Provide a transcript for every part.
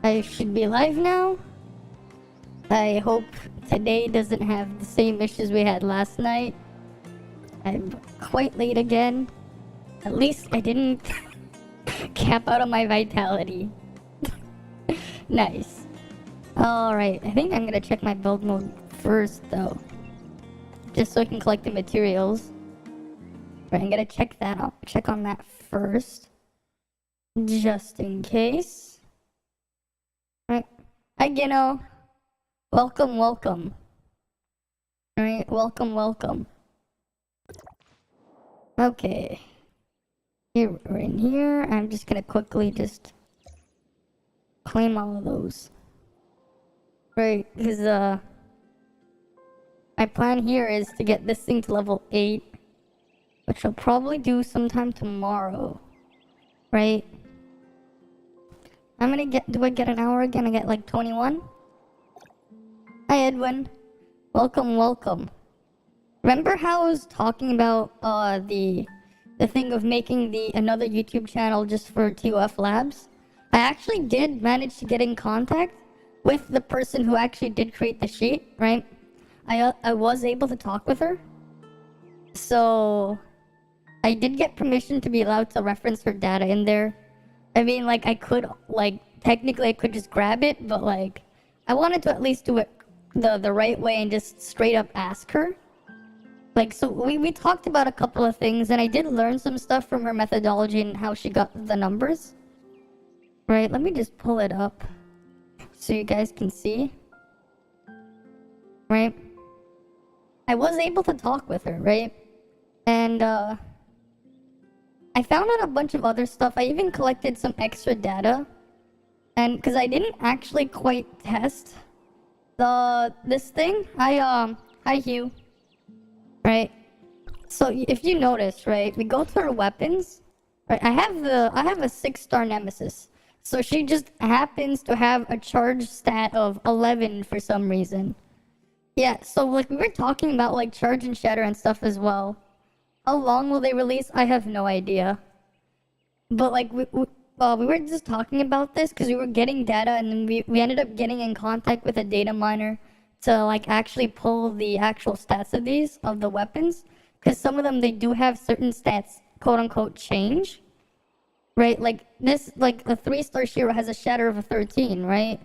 I should be live now. I hope today doesn't have the same issues we had last night. I'm quite late again. At least I didn't cap out on my vitality. Nice. Alright, I think I'm gonna check my build mode first though. Just so I can collect the materials. Right, I'm gonna check that out. Check on that first. Just in case. Right. Hi Gino. Welcome, welcome. Alright, welcome. Okay. Here, we're in here. I'm just gonna quickly just claim all of those. Right, because my plan here is to get this thing to level 8, which I'll probably do sometime tomorrow. Right? How many do I get an hour again? I get like 21? Hi Edwin. Welcome. Remember how I was talking about the thing of making another YouTube channel just for ToFLive? I actually did manage to get in contact with the person who actually did create the sheet, right? I was able to talk with her. So I did get permission to be allowed to reference her data in there. I mean, like, I could, like, technically I could just grab it, but, like, I wanted to at least do it the right way and just straight up ask her. Like, so we talked about a couple of things, and I did learn some stuff from her methodology and how she got the numbers. Right, let me just pull it up so you guys can see. Right? I was able to talk with her, right? And, I found out a bunch of other stuff. I even collected some extra data. And because I didn't actually quite test this thing. Hi Hugh. Right? So if you notice, right, we go to her weapons. Right, I have a 6-star nemesis. So she just happens to have a charge stat of 11 for some reason. Yeah, so like we were talking about like charge and shatter and stuff as well. How long will they release? I have no idea. But like we were just talking about this because we were getting data, and then we ended up getting in contact with a data miner to like actually pull the actual stats of the weapons, because some of them, they do have certain stats quote unquote change. Right, like this, like a 3-star Shiro has a shatter of a 13, right?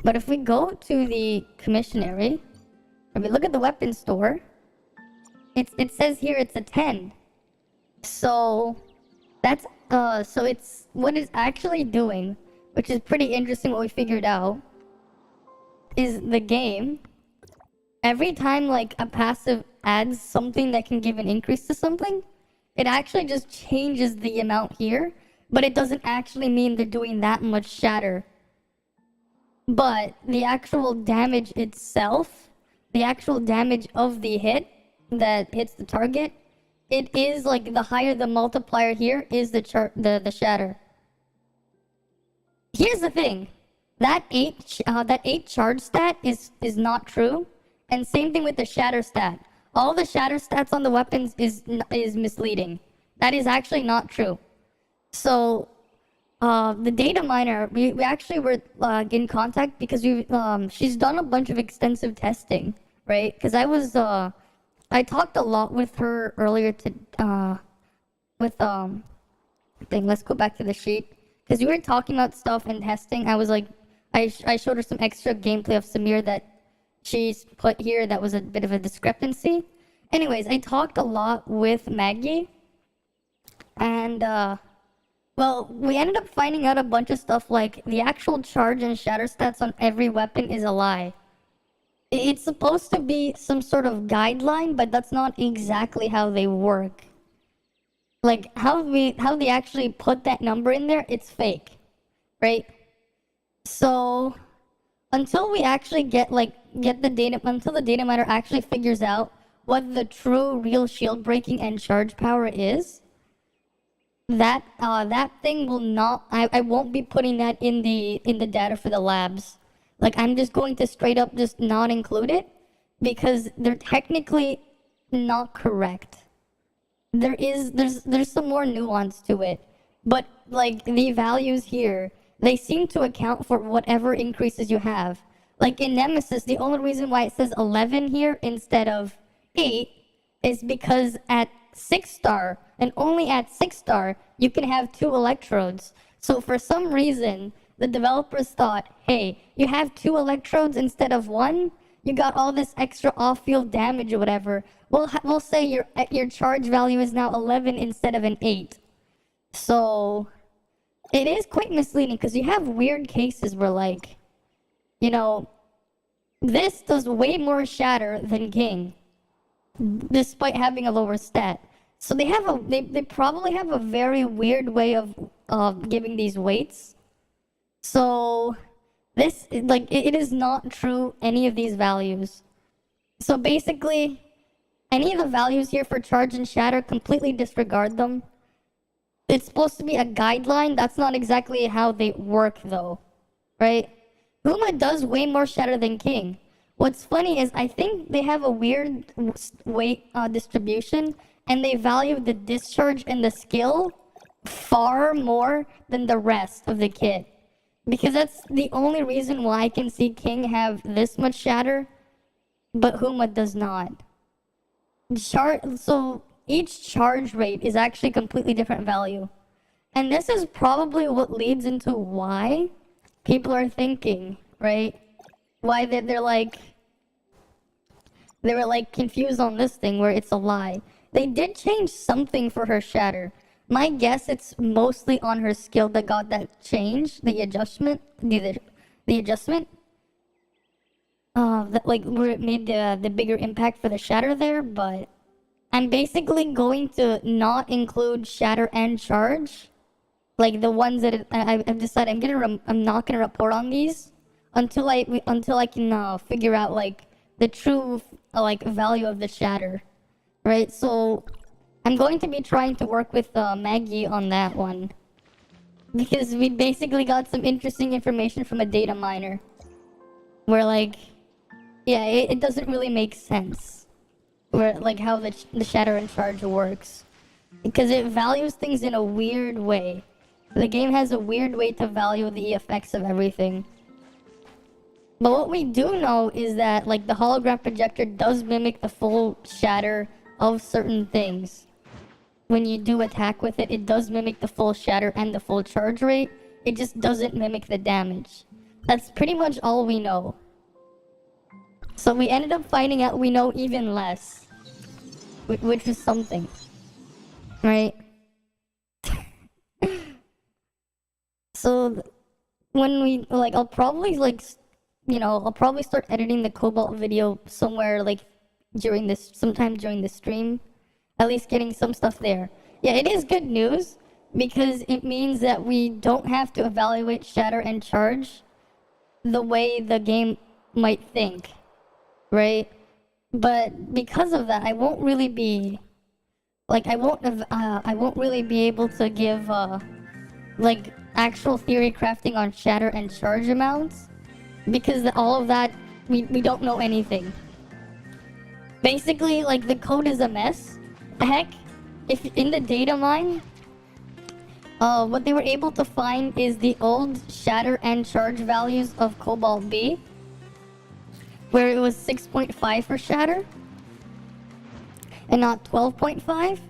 But if we go to the commissionary, if we look at the weapon store, it says here it's a 10. So that's so it's what it's actually doing, which is pretty interesting. What we figured out is the game, every time like a passive adds something that can give an increase to something, it actually just changes the amount here. But it doesn't actually mean they're doing that much shatter. But the actual damage itself, the actual damage of the hit that hits the target, it is like the higher the multiplier here is the shatter. Here's the thing, that 8 charge stat is not true, and same thing with the shatter stat. All the shatter stats on the weapons is misleading. That is actually not true. So, the data miner, we actually were in contact because she's done a bunch of extensive testing, right? Because I talked a lot with her earlier let's go back to the sheet. Because we were talking about stuff and testing. I was like, I showed her some extra gameplay of Samir that she's put here that was a bit of a discrepancy. Anyways, I talked a lot with Maggie, and, well, we ended up finding out a bunch of stuff like the actual charge and shatter stats on every weapon is a lie. It's supposed to be some sort of guideline, but that's not exactly how they work. Like how they actually put that number in there, it's fake, right? So until we actually get the data, until the data miner actually figures out what the true real shield breaking and charge power is, that thing will not, I won't be putting that in the data for the labs. Like, I'm just going to straight up just not include it because they're technically not correct. There's some more nuance to it, but like the values here, they seem to account for whatever increases you have. Like in Nemesis, the only reason why it says 11 here instead of 8 is because at 6 star, and only at 6 star, you can have 2 electrodes. So for some reason, the developers thought, hey, you have 2 electrodes instead of 1, you got all this extra off-field damage or whatever. We'll say your charge value is now 11 instead of an 8. So it is quite misleading because you have weird cases where, like, you know, this does way more shatter than King, despite having a lower stat. So they probably have a very weird way of giving these weights. So this, like, it is not true, any of these values. So basically, any of the values here for charge and shatter, completely disregard them. It's supposed to be a guideline. That's not exactly how they work, though, right? Huma does way more shatter than King. What's funny is I think they have a weird weight distribution, and they value the discharge and the skill far more than the rest of the kit. Because that's the only reason why I can see King have this much shatter, but Huma does not. So each charge rate is actually a completely different value. And this is probably what leads into why people are thinking, right? Why they were like confused on this thing where it's a lie. They did change something for her shatter. My guess it's mostly on her skill that got that change, the adjustment, the adjustment. That, like, where it made the bigger impact for the shatter there, but I'm basically going to not include shatter and charge, like the ones that I've decided I'm not gonna report on these until I can figure out like the true like value of the shatter, right? So I'm going to be trying to work with Maggie on that one, because we basically got some interesting information from a data miner where, like, yeah, it doesn't really make sense where, like, how the shatter and charge works, because it values things in a weird way. The game has a weird way to value the effects of everything. But what we do know is that, like, the hologram projector does mimic the full shatter of certain things. When you do attack with it, it does mimic the full shatter and the full charge rate. It just doesn't mimic the damage. That's pretty much all we know. So we ended up finding out we know even less, which is something, right? So when we, like, I'll probably, like, I'll probably start editing the Cobalt video somewhere, like, sometime during the stream. At least getting some stuff there. Yeah, it is good news, because it means that we don't have to evaluate shatter and charge the way the game might think, right? But because of that, I won't really be, like, I won't really be able to give, like, actual theory crafting on shatter and charge amounts, because all of that, we don't know anything. Basically, like, the code is a mess. Heck, if in the data mine, what they were able to find is the old shatter and charge values of Cobalt B, where it was 6.5 for shatter and not 12.5,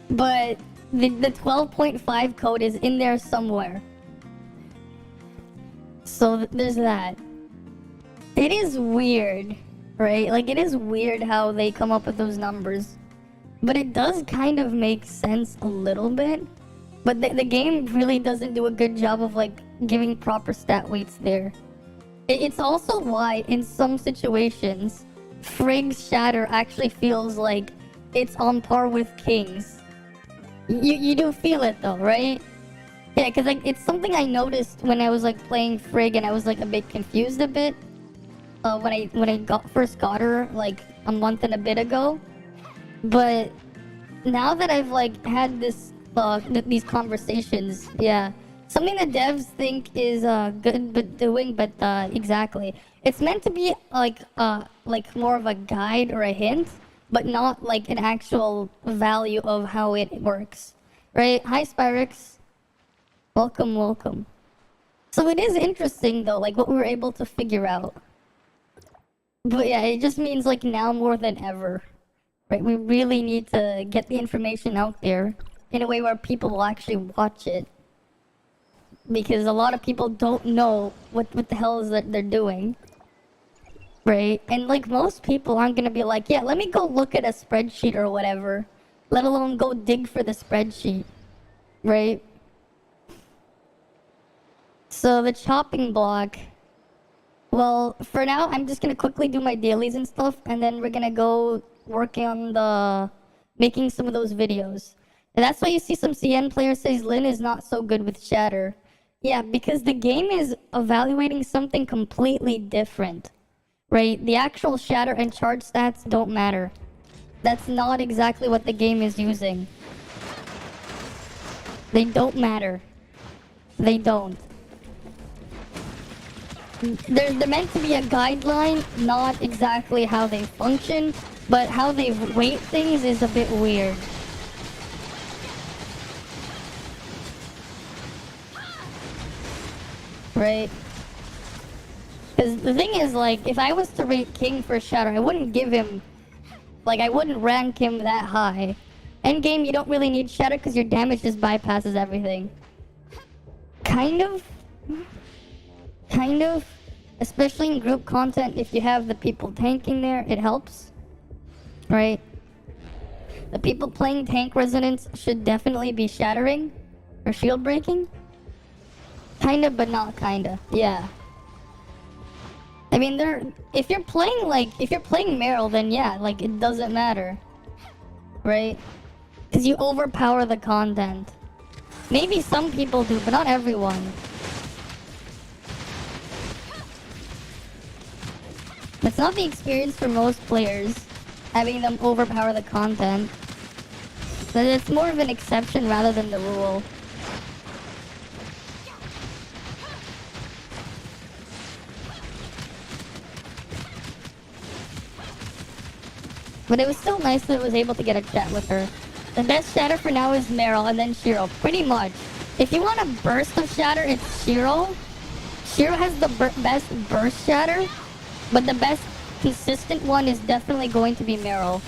but the 12.5 code is in there somewhere. So there's that. It is weird, right? Like, it is weird how they come up with those numbers. But it does kind of make sense a little bit. But the game really doesn't do a good job of, like, giving proper stat weights there. It's also why, in some situations, Frigg's Shatter actually feels like it's on par with King's. You do feel it though, right? Yeah, because, like, it's something I noticed when I was, like, playing Frigg, and I was, like, a bit confused a bit. When I first got her, like, a month and a bit ago. But now that I've, like, had these conversations, yeah, something that devs think is good but doing, but exactly, it's meant to be like more of a guide or a hint, but not like an actual value of how it works, right? Hi Spyrix, welcome. So it is interesting though, like what we were able to figure out. But yeah, it just means like now more than ever, right? We really need to get the information out there in a way where people will actually watch it. Because a lot of people don't know what the hell is that they're doing. Right? And like most people aren't gonna be like, yeah, let me go look at a spreadsheet or whatever. Let alone go dig for the spreadsheet. Right? So the chopping block. Well, for now, I'm just gonna quickly do my dailies and stuff, and then we're gonna go working on the making some of those videos. And that's why you see some CN players says Lin is not so good with Shatter. Yeah, because the game is evaluating something completely different, right? The actual Shatter and charge stats don't matter. That's not exactly what the game is using. They don't matter. They don't. They're meant to be a guideline, not exactly how they function, but how they weight things is a bit weird. Right? Because the thing is, like, if I was to rate King for Shatter, I wouldn't give him, like, I wouldn't rank him that high. Endgame, you don't really need Shatter because your damage just bypasses everything. Kind of. Kind of. Especially in group content, if you have the people tanking there, it helps. Right? The people playing tank resonance should definitely be shattering or shield breaking. Kinda, but not kinda. Yeah. I mean, if you're playing Meryl, then yeah, like, it doesn't matter. Right? Because you overpower the content. Maybe some people do, but not everyone. It's not the experience for most players, having them overpower the content. But it's more of an exception rather than the rule. But it was still nice that I was able to get a chat with her. The best Shatter for now is Meryl and then Shiro, pretty much. If you want a burst of Shatter, it's Shiro. Shiro has the best burst Shatter, but the best consistent one is definitely going to be Meryl.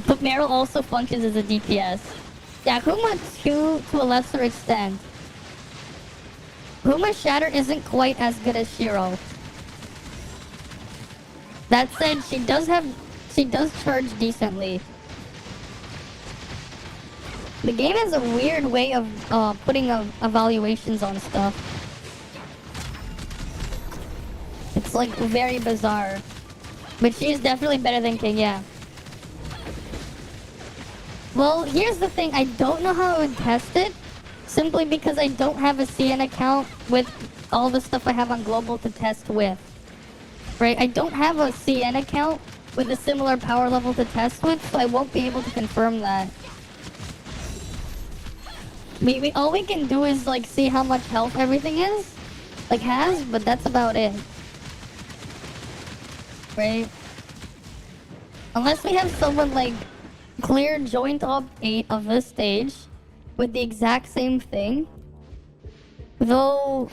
But Meryl also functions as a DPS. Yeah, Kuma too, to a lesser extent. Kuma's Shatter isn't quite as good as Shiro. That said, she does charge decently. The game has a weird way of putting evaluations on stuff. It's like very bizarre. But she is definitely better than King, yeah. Well, here's the thing, I don't know how I would test it, simply because I don't have a CN account with all the stuff I have on Global to test with. Right, I don't have a CN account with a similar power level to test with, so I won't be able to confirm that. All we can do is like see how much health everything is, like has, but that's about it. Right? Unless we have someone like clear joint op 8 of this stage with the exact same thing. Though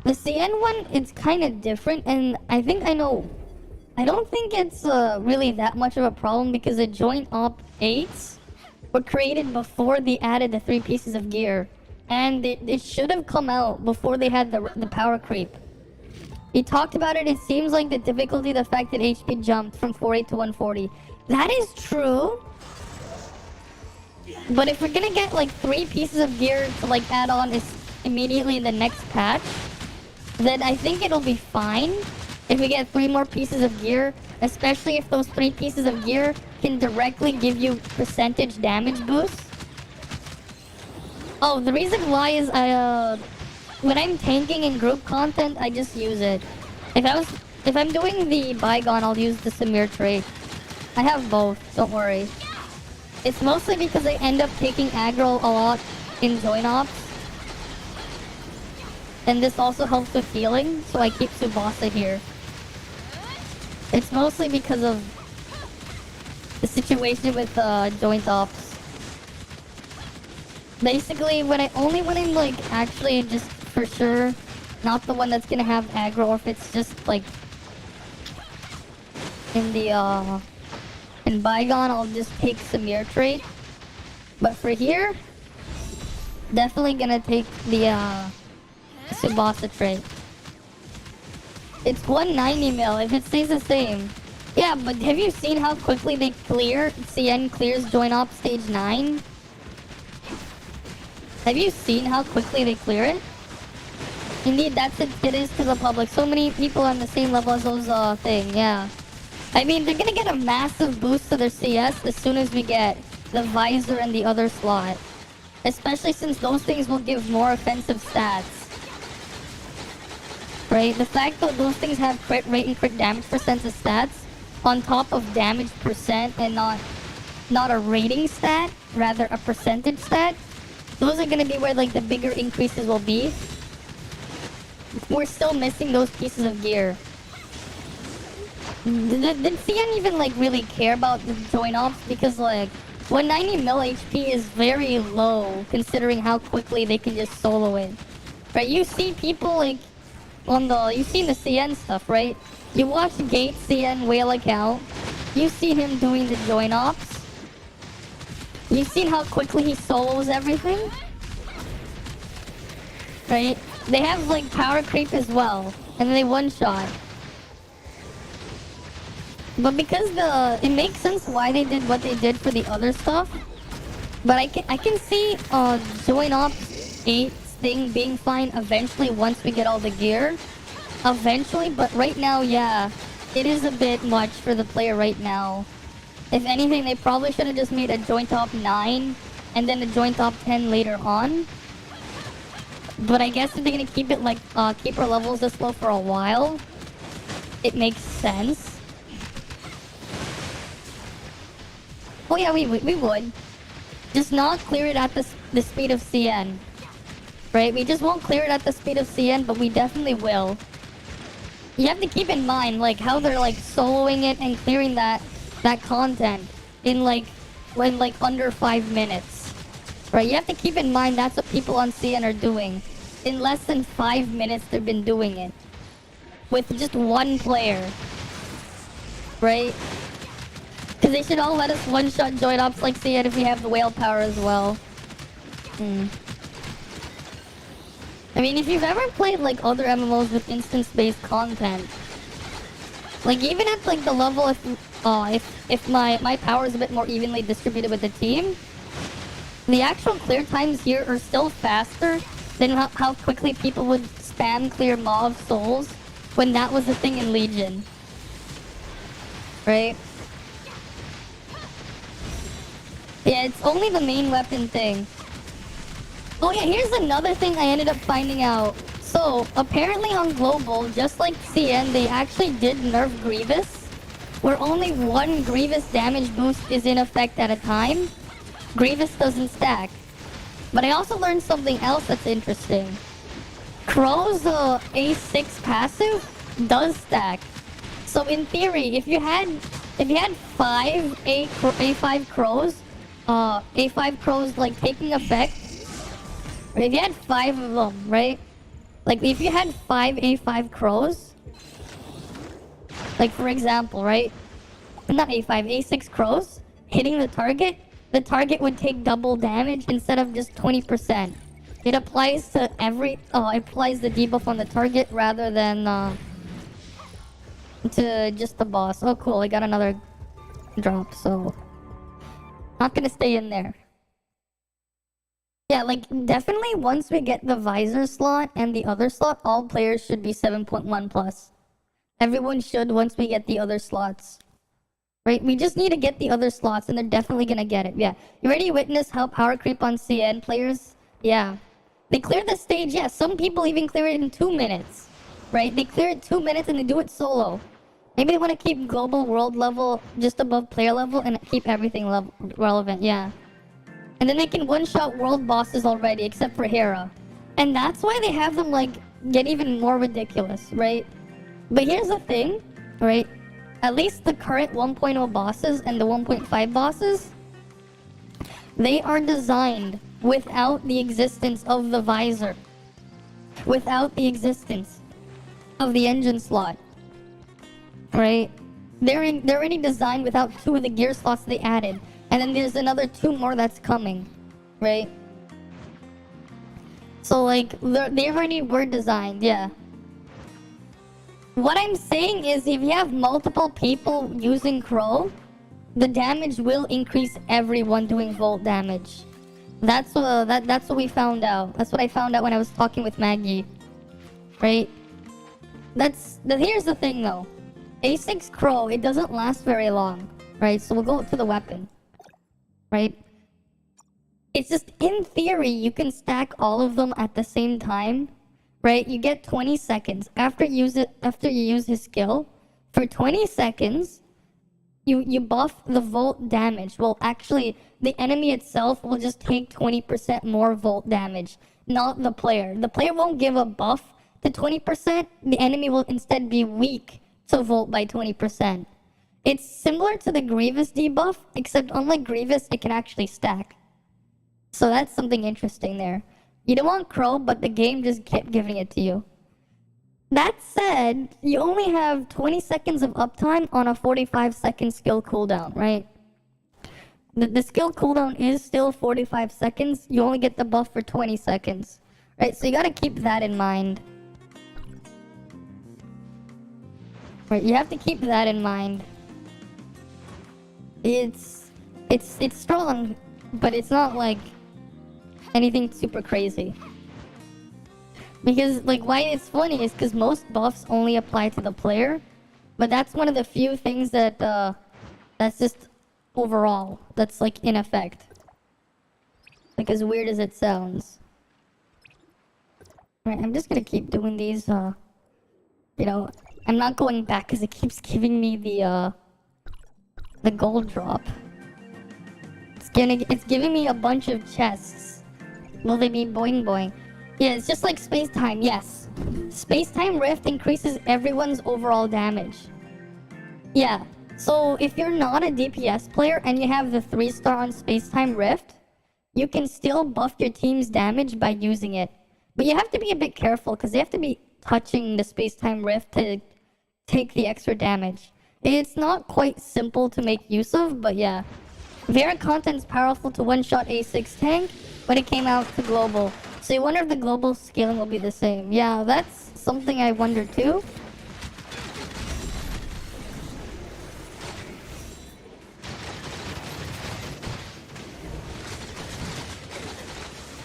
the CN one, it's kind of different, and I don't think it's really that much of a problem because the joint op 8s were created before they added the 3 pieces of gear, and it should have come out before they had the power creep. He talked about it. It seems like the difficulty, the fact that HP jumped from 48 to 140. That is true. But if we're gonna get like 3 pieces of gear to like add on immediately in the next patch, then I think it'll be fine if we get 3 more pieces of gear, especially if those 3 pieces of gear can directly give you percentage damage boosts. Oh, the reason why is when I'm tanking in group content, I just use it. If I'm doing the Bygone, I'll use the Samir trait. I have both, don't worry. It's mostly because I end up taking aggro a lot in joint ops. And this also helps with healing, so I keep Tsubasa here. It's mostly because of the situation with joint ops. Basically, when I'm like actually just for sure. Not the one that's gonna have aggro, or if it's just like in the in Bygone, I'll just take Samir trait. But for here, definitely gonna take the Tsubasa trait. It's 190 mil if it stays the same. Yeah, but have you seen how quickly they clear? CN clears join op stage 9? Have you seen how quickly they clear it? Indeed, it is to the public. So many people on the same level as those thing, yeah. I mean, they're gonna get a massive boost to their CS as soon as we get the visor and the other slot. Especially since those things will give more offensive stats. Right? The fact that those things have crit rate and crit damage percent as stats on top of damage percent and not a rating stat, rather a percentage stat, those are gonna be where like the bigger increases will be. We're still missing those pieces of gear. Did CN even like really care about the join ops? Because like 190 mil HP is very low considering how quickly they can just solo it. Right? You see people like you've seen the CN stuff, right? You watch Gate CN whale account. You see him doing the join ops. You've seen how quickly he solos everything. Right? They have like power creep as well. And they one shot. But because it makes sense why they did what they did for the other stuff. But I can see join ops 8 thing being fine eventually once we get all the gear. Eventually, but right now, yeah, it is a bit much for the player right now. If anything, they probably should have just made a joint top 9 and then a joint top 10 later on. But I guess if they're gonna keep it like keep our levels this low for a while, it makes sense. Oh yeah, we would. Just not clear it at the speed of CN. Right? We just won't clear it at the speed of CN, but we definitely will. You have to keep in mind like how they're like soloing it and clearing that content in like under 5 minutes. Right? You have to keep in mind that's what people on CN are doing. In less than 5 minutes they've been doing it. With just one player. Right? Because they should all let us one-shot join ops like CN if we have the whale power as well. I mean, if you've ever played like other MMOs with instance-based content, like even at like the level if my power is a bit more evenly distributed with the team, the actual clear times here are still faster than how quickly people would spam clear mob souls when that was the thing in Legion. Right? Yeah, it's only the main weapon thing. Oh yeah, here's another thing I ended up finding out. So, apparently on Global, just like CN, they actually did nerf Grievous, where only one Grievous damage boost is in effect at a time. Grievous doesn't stack. But I also learned something else that's interesting. Crow's A6 passive does stack. So in theory, if you had 5 A5 crows, A5 crows like taking effect, or if you had 5 of them, right? Like if you had 5 A5 crows, like for example, right? Not A5, A6 crows hitting the target would take double damage instead of just 20%. It applies to it applies the debuff on the target rather than to just the boss. Oh cool, I got another drop, so not gonna stay in there. Yeah, like definitely once we get the visor slot and the other slot, all players should be 7.1 plus. Everyone should once we get the other slots. Right? We just need to get the other slots and they're definitely gonna get it. Yeah. You already witnessed how power creep on CN players? Yeah. They clear the stage, yeah. Some people even clear it in 2 minutes. Right? They clear it 2 minutes and they do it solo. Maybe they want to keep global world level just above player level and keep everything relevant, yeah. And then they can one-shot world bosses already, except for Hera. And that's why they have them, like, get even more ridiculous, right? But here's the thing, right? At least the current 1.0 bosses and the 1.5 bosses, they are designed without the existence of the visor. without the existence of the engine slot, right? They're already designed without 2 of the gear slots they added, and then there's another 2 more that's coming, right? So like they already were designed, yeah. What I'm saying is, if you have multiple people using Crow, the damage will increase everyone doing Volt damage. That's what we found out. That's what I found out when I was talking with Maggie, right? Here's the thing though. A6 Crow, it doesn't last very long, right? So we'll go to the weapon, right? It's just, in theory, you can stack all of them at the same time, right? You get 20 seconds. After you use his skill, for 20 seconds, you buff the Volt damage. Well, actually, the enemy itself will just take 20% more Volt damage, not the player. The player won't give a buff to 20%. The enemy will instead be weak to Volt by 20%. It's similar to the Grievous debuff, except unlike Grievous, it can actually stack. So that's something interesting there. You don't want Crow, but the game just kept giving it to you. That said, you only have 20 seconds of uptime on a 45-second skill cooldown, right? The skill cooldown is still 45 seconds. You only get the buff for 20 seconds, right? So you gotta keep that in mind. Right, you have to keep that in mind. It's strong, but it's not like anything super crazy. Because like why it's funny is because most buffs only apply to the player, but that's one of the few things that that's just overall that's like in effect. Like as weird as it sounds. Right, I'm just gonna keep doing these. You know, I'm not going back because it keeps giving me the gold drop. It's giving me a bunch of chests. Will they be boing boing? Yeah, it's just like space-time, yes. Space-time Rift increases everyone's overall damage. Yeah, so if you're not a DPS player and you have the 3-star on space-time Rift, you can still buff your team's damage by using it. But you have to be a bit careful because they have to be touching the space-time Rift to take the extra damage. It's not quite simple to make use of, but yeah. Variant content's powerful to one-shot A6 tank, but it came out to global. So you wonder if the global scaling will be the same. Yeah, that's something I wonder too.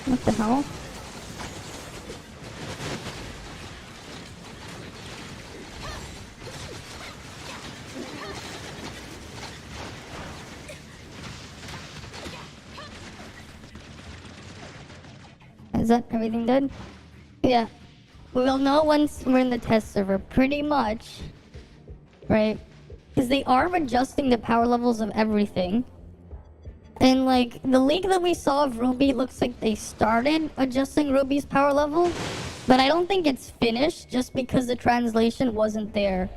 What the hell? Is that everything done? Yeah. We'll know once we're in the test server, pretty much. Right? Because they are adjusting the power levels of everything. And like, the leak that we saw of Ruby looks like they started adjusting Ruby's power level. But I don't think it's finished just because the translation wasn't there.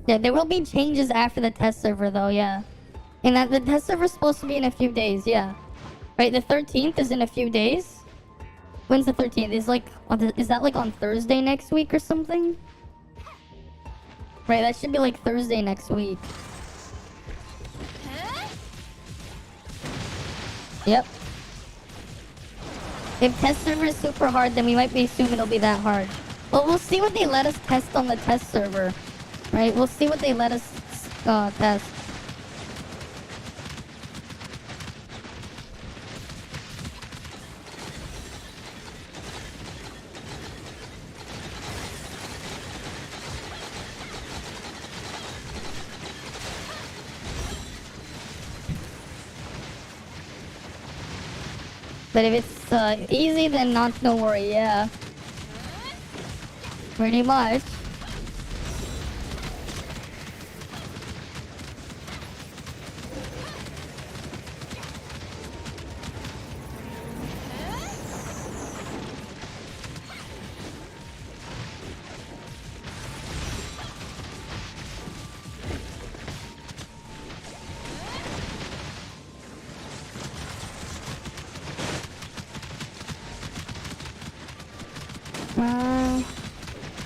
Yeah, there will be changes after the test server though, yeah. And that the test server is supposed to be in a few days, yeah. Right, the 13th is in a few days. When's the 13th? Is that like on Thursday next week or something? Right, that should be like Thursday next week. Yep. If test server is super hard, then we might be assuming it'll be that hard. Well, we'll see what they let us test on the test server. Right, we'll see what they let us test. But if it's easy, then no worry, yeah. Pretty much.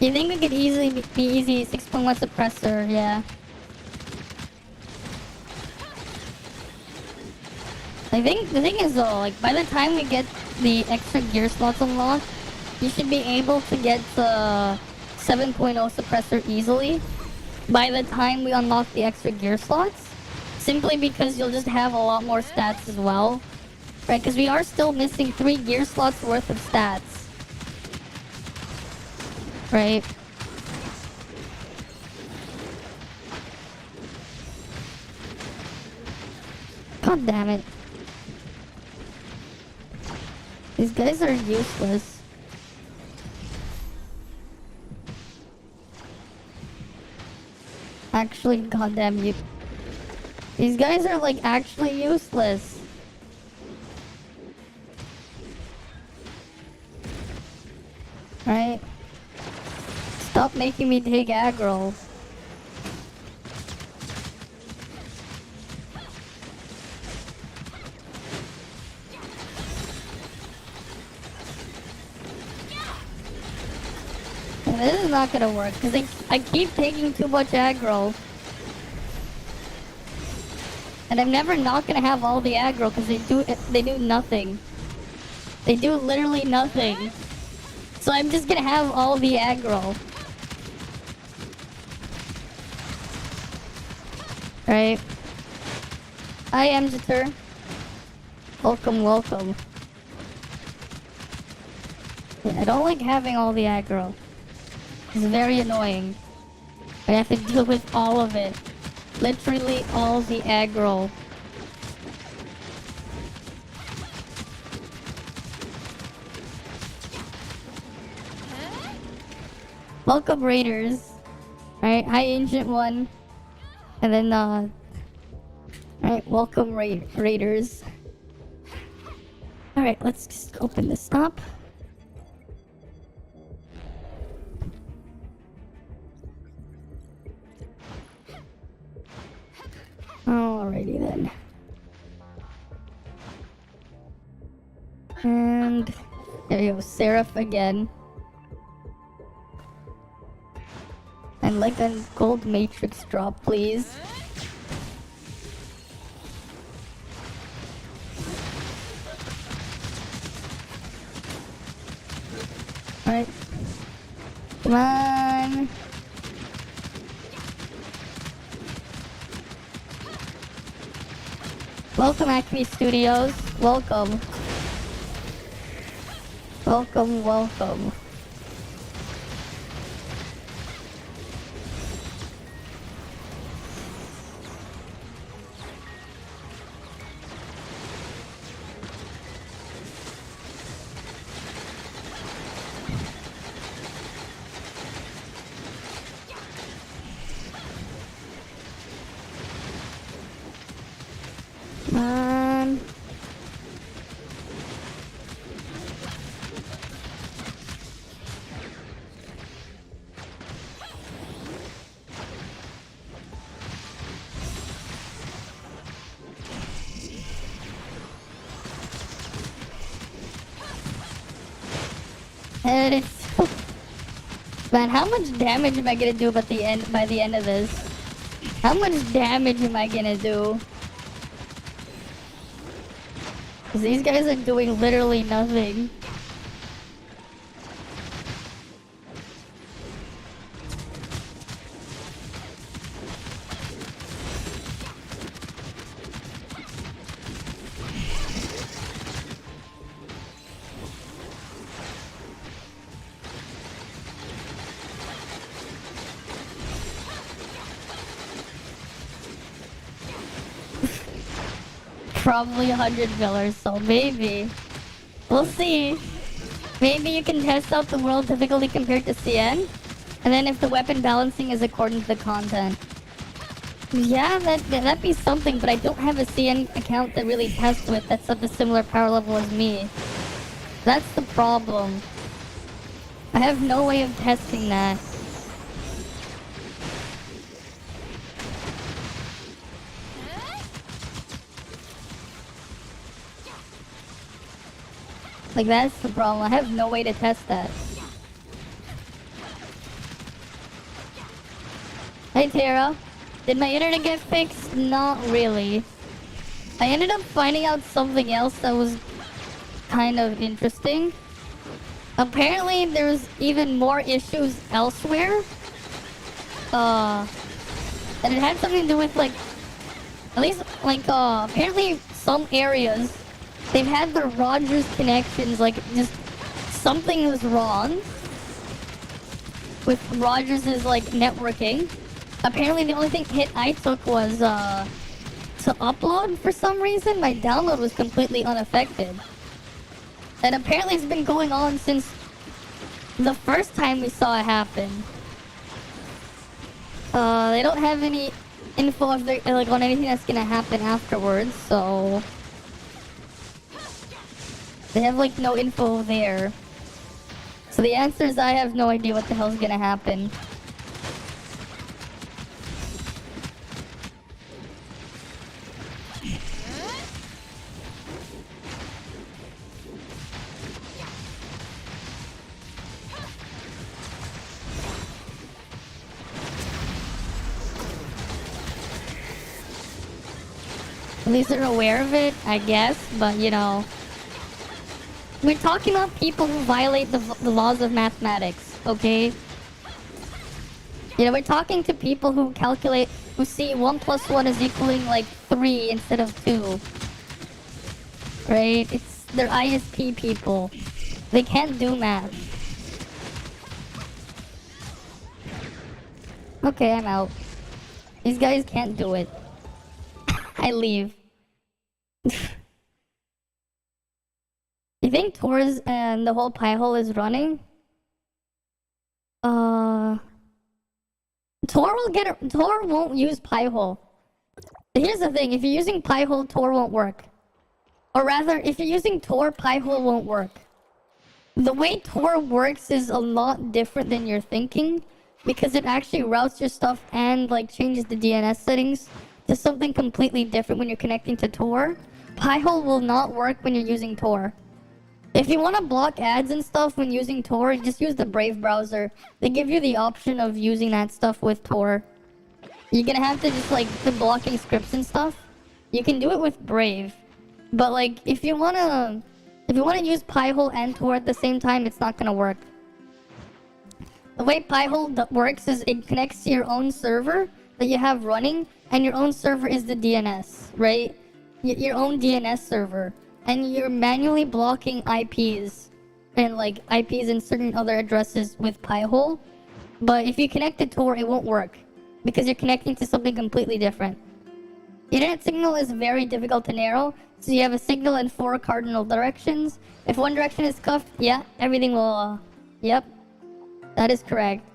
You think we could easily be easy 6.1 suppressor, yeah. I think the thing is though, like by the time we get the extra gear slots unlocked, you should be able to get the 7.0 suppressor easily by the time we unlock the extra gear slots. Simply because you'll just have a lot more stats as well. Right, because we are still missing 3 gear slots worth of stats. Right? God damn it. These guys are useless. Actually, goddamn you. These guys are like actually useless. Right? Stop making me take aggro. And this is not gonna work because I keep taking too much aggro. And I'm never not gonna have all the aggro because they do nothing. They do literally nothing. So I'm just gonna have all the aggro. Right. Hi, Shatter. Welcome, welcome. Yeah, I don't like having all the aggro. It's very annoying. I have to deal with all of it. Literally all the aggro. Welcome, Raiders. Alright, hi, Ancient One. And then, alright, welcome, Raiders. Alright, let's just open this up. Alrighty then. And there you go, Seraph again. And like a gold matrix drop, please. Alright. Come on. Welcome, Acme Studios. Welcome. Welcome, welcome. And it's... Man, how much damage am I gonna do by the end of this? How much damage am I gonna do? Because these guys are doing literally nothing. Probably 100 fillers, so maybe. We'll see. Maybe you can test out the world difficulty compared to CN. And then if the weapon balancing is according to the content. Yeah, that'd be something, but I don't have a CN account that really tests with that's at a similar power level as me. That's the problem. I have no way of testing that. Like, that's the problem. I have no way to test that. Hi Tara. Did my internet get fixed? Not really. I ended up finding out something else that was kind of interesting. Apparently there's even more issues elsewhere. And it had something to do with like, at least like apparently some areas they've had the Rogers connections, like just something was wrong with Rogers' like networking. Apparently the only hit I took was to upload for some reason. My download was completely unaffected. And apparently it's been going on since the first time we saw it happen. They don't have any info if they're, like, on anything that's gonna happen afterwards, so they have like no info there. So the answer is I have no idea what the hell's gonna happen. At least they're aware of it, I guess, but you know. We're talking about people who violate the laws of mathematics, okay? You know, we're talking to people who calculate, who see 1 plus 1 is equaling like 3 instead of 2. Right? They're ISP people. They can't do math. Okay, I'm out. These guys can't do it. I leave. You think Tor's and the whole pie hole is running? Tor won't use pie hole. Here's the thing, if you're using pie hole, Tor won't work. Or rather, if you're using Tor, pie hole won't work. The way Tor works is a lot different than you're thinking, because it actually routes your stuff and like changes the DNS settings to something completely different when you're connecting to Tor. Pie hole will not work when you're using Tor. If you want to block ads and stuff when using Tor, just use the Brave browser. They give you the option of using that stuff with Tor. You're gonna have to just like the blocking scripts and stuff. You can do it with Brave, but like if you wanna use Pi-hole and Tor at the same time, it's not gonna work. The way Pi-hole works is it connects to your own server that you have running, and your own server is the DNS, right? Your own DNS server. And you're manually blocking IPs and like IPs and certain other addresses with Pi-hole. But if you connect to Tor, it won't work because you're connecting to something completely different. Internet signal is very difficult to narrow, so you have a signal in 4 cardinal directions. If one direction is cuffed, yeah, everything will, yep, that is correct.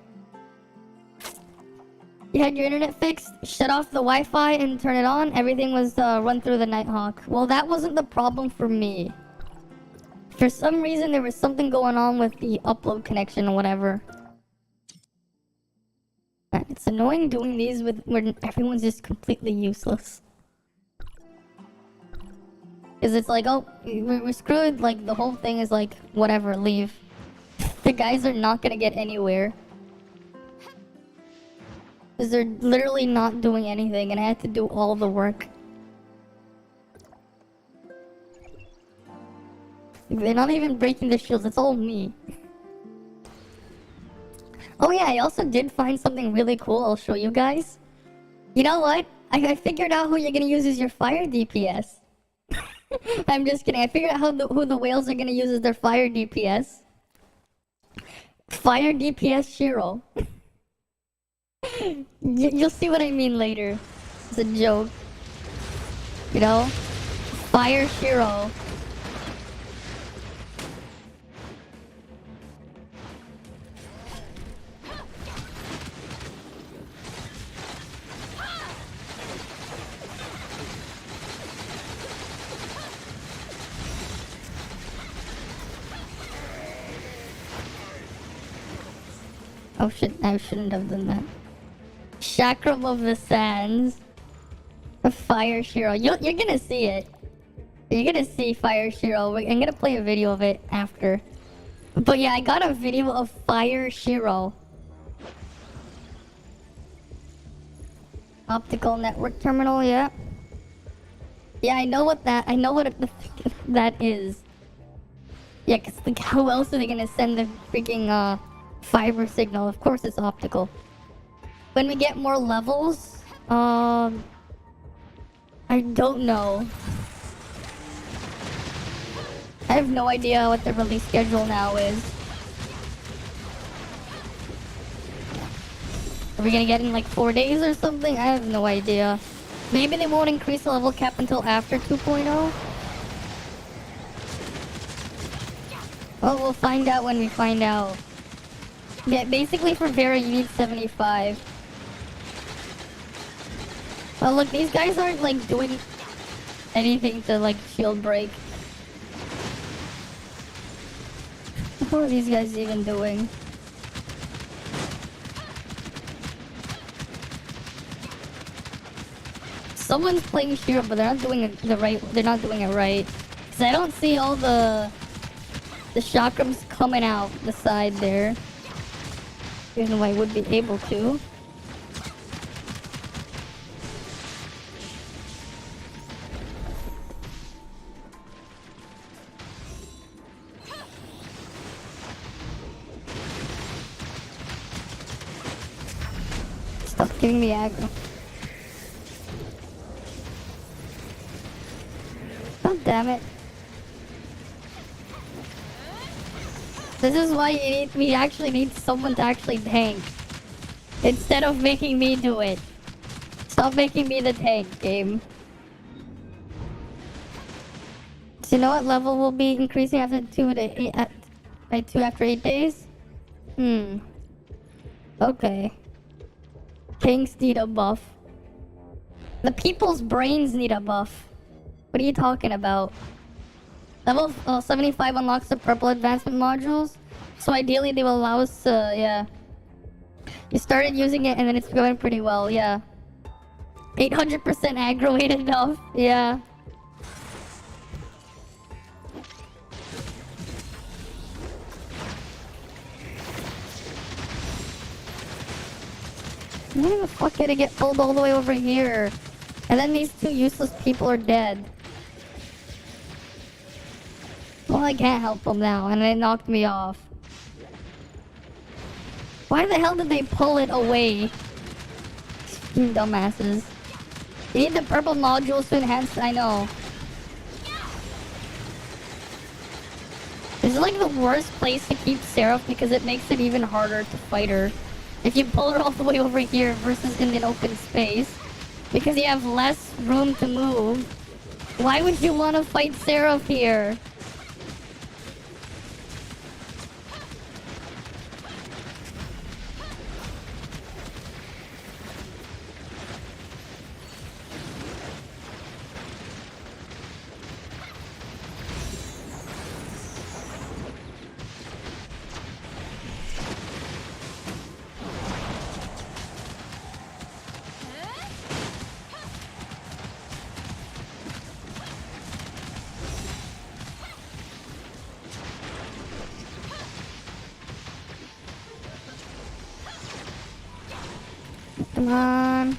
You had your internet fixed, shut off the Wi-Fi and turn it on, everything was run through the Nighthawk. Well, that wasn't the problem for me. For some reason, there was something going on with the upload connection or whatever. It's annoying doing these when everyone's just completely useless. Because it's like, oh, we're screwed, like the whole thing is like, whatever, leave. The guys are not gonna get anywhere. Because they're literally not doing anything and I had to do all the work. They're not even breaking the shields, it's all me. Oh yeah, I also did find something really cool I'll show you guys. You know what? I figured out who you're gonna use as your fire DPS. I'm just kidding, I figured out who the whales are gonna use as their fire DPS. Fire DPS Shiro. You'll see what I mean later. It's a joke. You know? Fire Shiro. Oh shit, I shouldn't have done that. Chakram of the Sands. Fire Shiro. You're gonna see it. You're gonna see Fire Shiro. I'm gonna play a video of it after. But yeah, I got a video of Fire Shiro. Optical network terminal, yeah. Yeah, I know what that that is. Yeah, cause like, how else are they gonna send the freaking fiber signal? Of course it's optical. When we get more levels, I don't know. I have no idea what the release schedule now is. Are we gonna get in like 4 days or something? I have no idea. Maybe they won't increase the level cap until after 2.0? Well, we'll find out when we find out. Yeah, basically for Vera you need 75. Well look, these guys aren't like doing anything to like shield break. What are these guys even doing? Someone's playing shield, but they're not doing it they're not doing it right. Cause I don't see all the chakrams coming out the side there. Even though I would be able to. Stop giving me aggro. God damn it. This is why we actually need someone to actually tank. Instead of making me do it. Stop making me the tank, game. So you know what level will be increasing after 2 to 8 by 2 after 8 days? Okay. Kings need a buff. The people's brains need a buff. What are you talking about? Level 75 unlocks the purple advancement modules. So ideally they will allow us to, yeah. You started using it and then it's going pretty well, yeah. 800% aggravated enough, yeah. Why the fuck did I get pulled all the way over here? And then these two useless people are dead. Well, I can't help them now, and they knocked me off. Why the hell did they pull it away? Fucking dumbasses. You need the purple modules to enhance, I know. This is like the worst place to keep Seraph because it makes it even harder to fight her. If you pull her all the way over here versus in an open space. Because you have less room to move. Why would you want to fight Seraph here? Come on.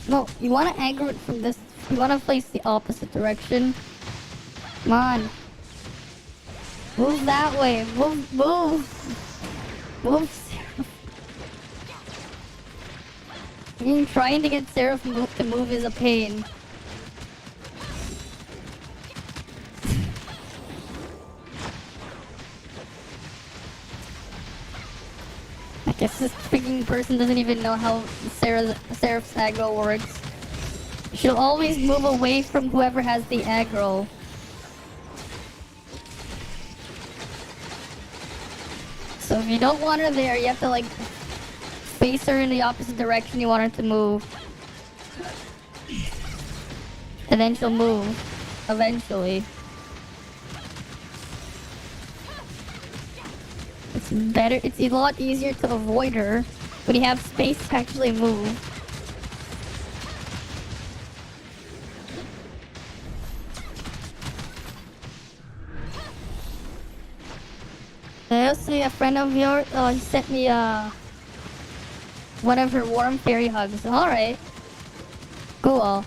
No, you want to aggro it from this. You want to face the opposite direction. Come on. Move that way. Move, move. Move, Seraph. Even trying to get Seraph to move is a pain. I guess this freaking person doesn't even know how Seraph's aggro works. She'll always move away from whoever has the aggro. So if you don't want her there, you have to like face her in the opposite direction you want her to move. And then she'll move. Eventually. It's better, it's a lot easier to avoid her when you have space to actually move. I also see a friend of yours, he sent me one of her warm fairy hugs. Alright. Cool.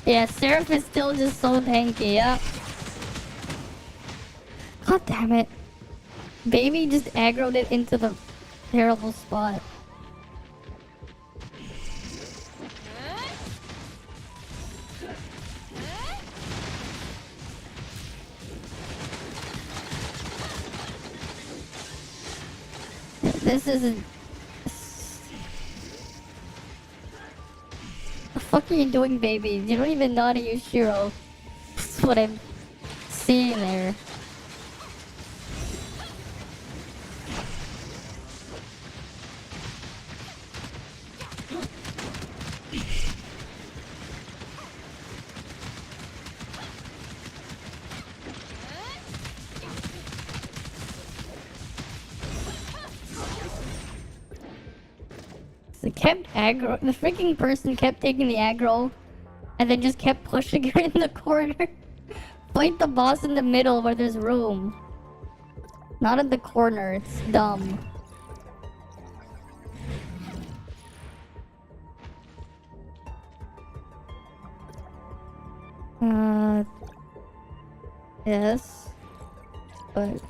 Yeah, Seraph is still just so tanky, yeah. God damn it. Baby just aggroed it into the terrible spot. This isn't... The fuck are you doing, baby? You don't even know how to use Shiro. That's what I'm seeing there. Kept aggro. The freaking person kept taking the aggro and then just kept pushing her in the corner. Fight the boss in the middle where there's room. Not in the corner. It's dumb. Yes. But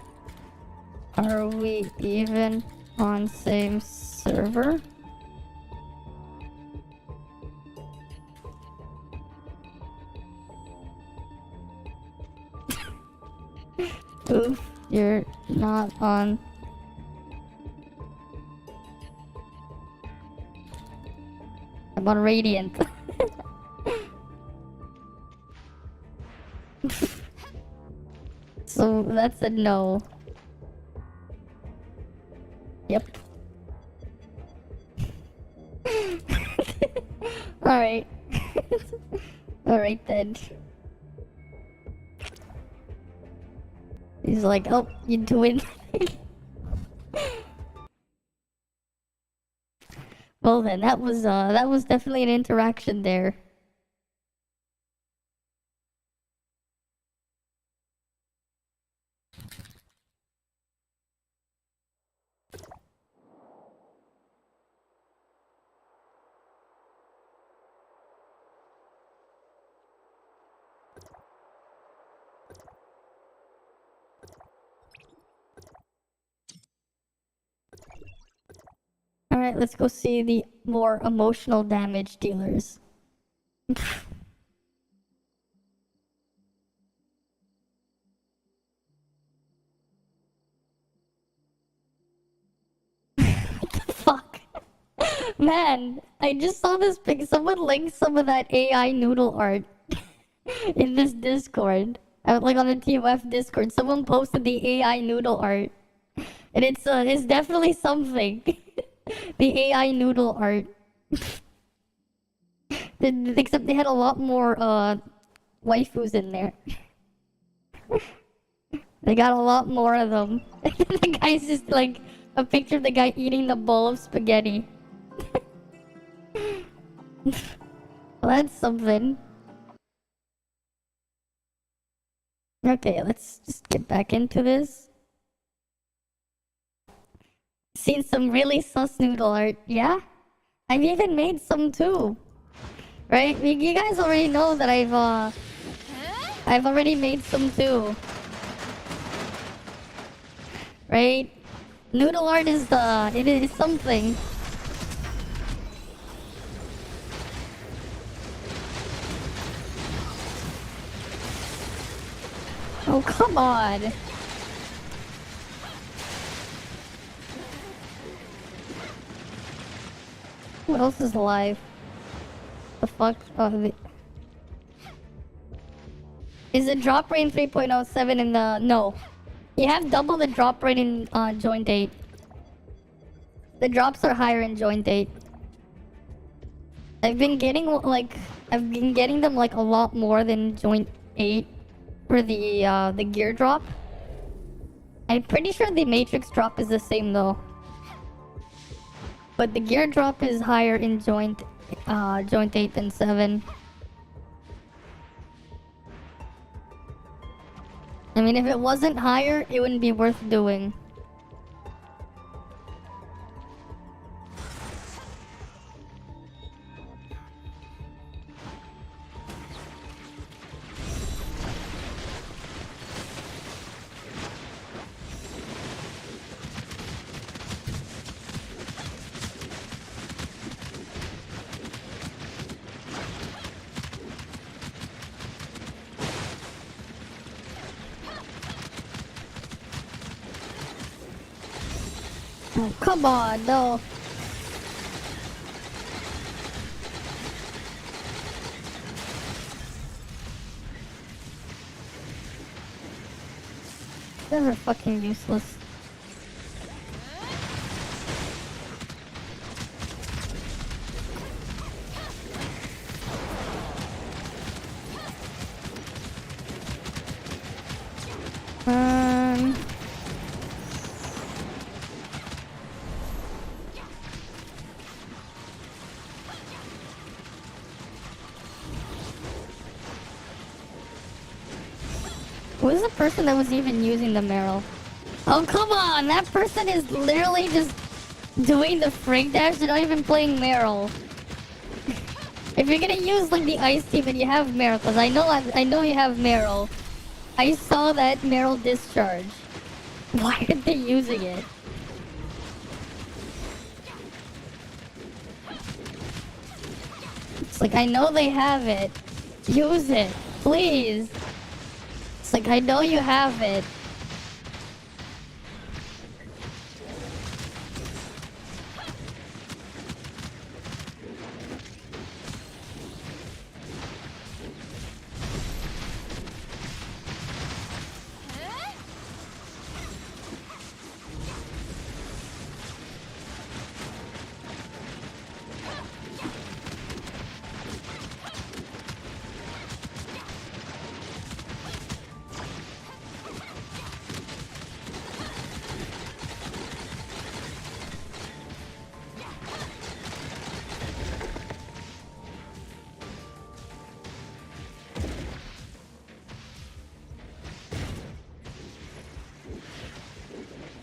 are we even on same server? Oof, you're not on. I'm on Radiant. So that's a no. Yep. Alright. Alright then. He's like, oh, you doing? Well then, that was definitely an interaction there. Alright, let's go see the more emotional damage dealers. What the fuck? Man, I just saw this pic. Someone linked some of that AI noodle art in this Discord. Like on the ToF Discord. Someone posted the AI noodle art. And it's definitely something. The AI noodle art. Except they had a lot more waifus in there. They got a lot more of them. The guy's just like a picture of the guy eating the bowl of spaghetti. Well, that's something. Okay, let's just get back into this. Seen some really sus noodle art, yeah? I've even made some too. Right? You guys already know that I've already made some too. Right? Noodle art is it is something. Oh, come on. What else is alive? The fuck? Oh, is it drop rate 3.07 in the... No. You have double the drop rate in joint 8. The drops are higher in joint 8. I've been getting them like a lot more than joint 8 for the gear drop. I'm pretty sure the matrix drop is the same though. But the gear drop is higher in joint 8 than 7. I mean, if it wasn't higher, it wouldn't be worth doing. Oh, come on, no. Those are fucking useless. Who is the person that was even using the Meryl? Oh, come on! That person is literally just doing the frig dash. They're not even playing Meryl. If you're gonna use like the ice team and you have Meryl, because I know you have Meryl. I saw that Meryl discharge. Why aren't they using it? It's like, I know they have it. Use it, please. It's like, I know you have it.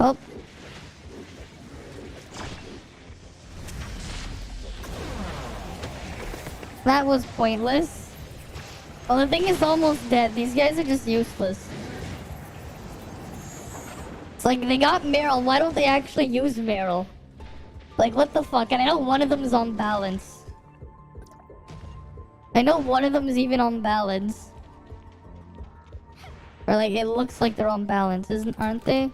Oh. That was pointless. Well, the thing is almost dead. These guys are just useless. It's like, they got Meryl. Why don't they actually use Meryl? Like, what the fuck? And I know one of them is on balance. I know one of them is even on balance. Or like, it looks like they're on balance, aren't they?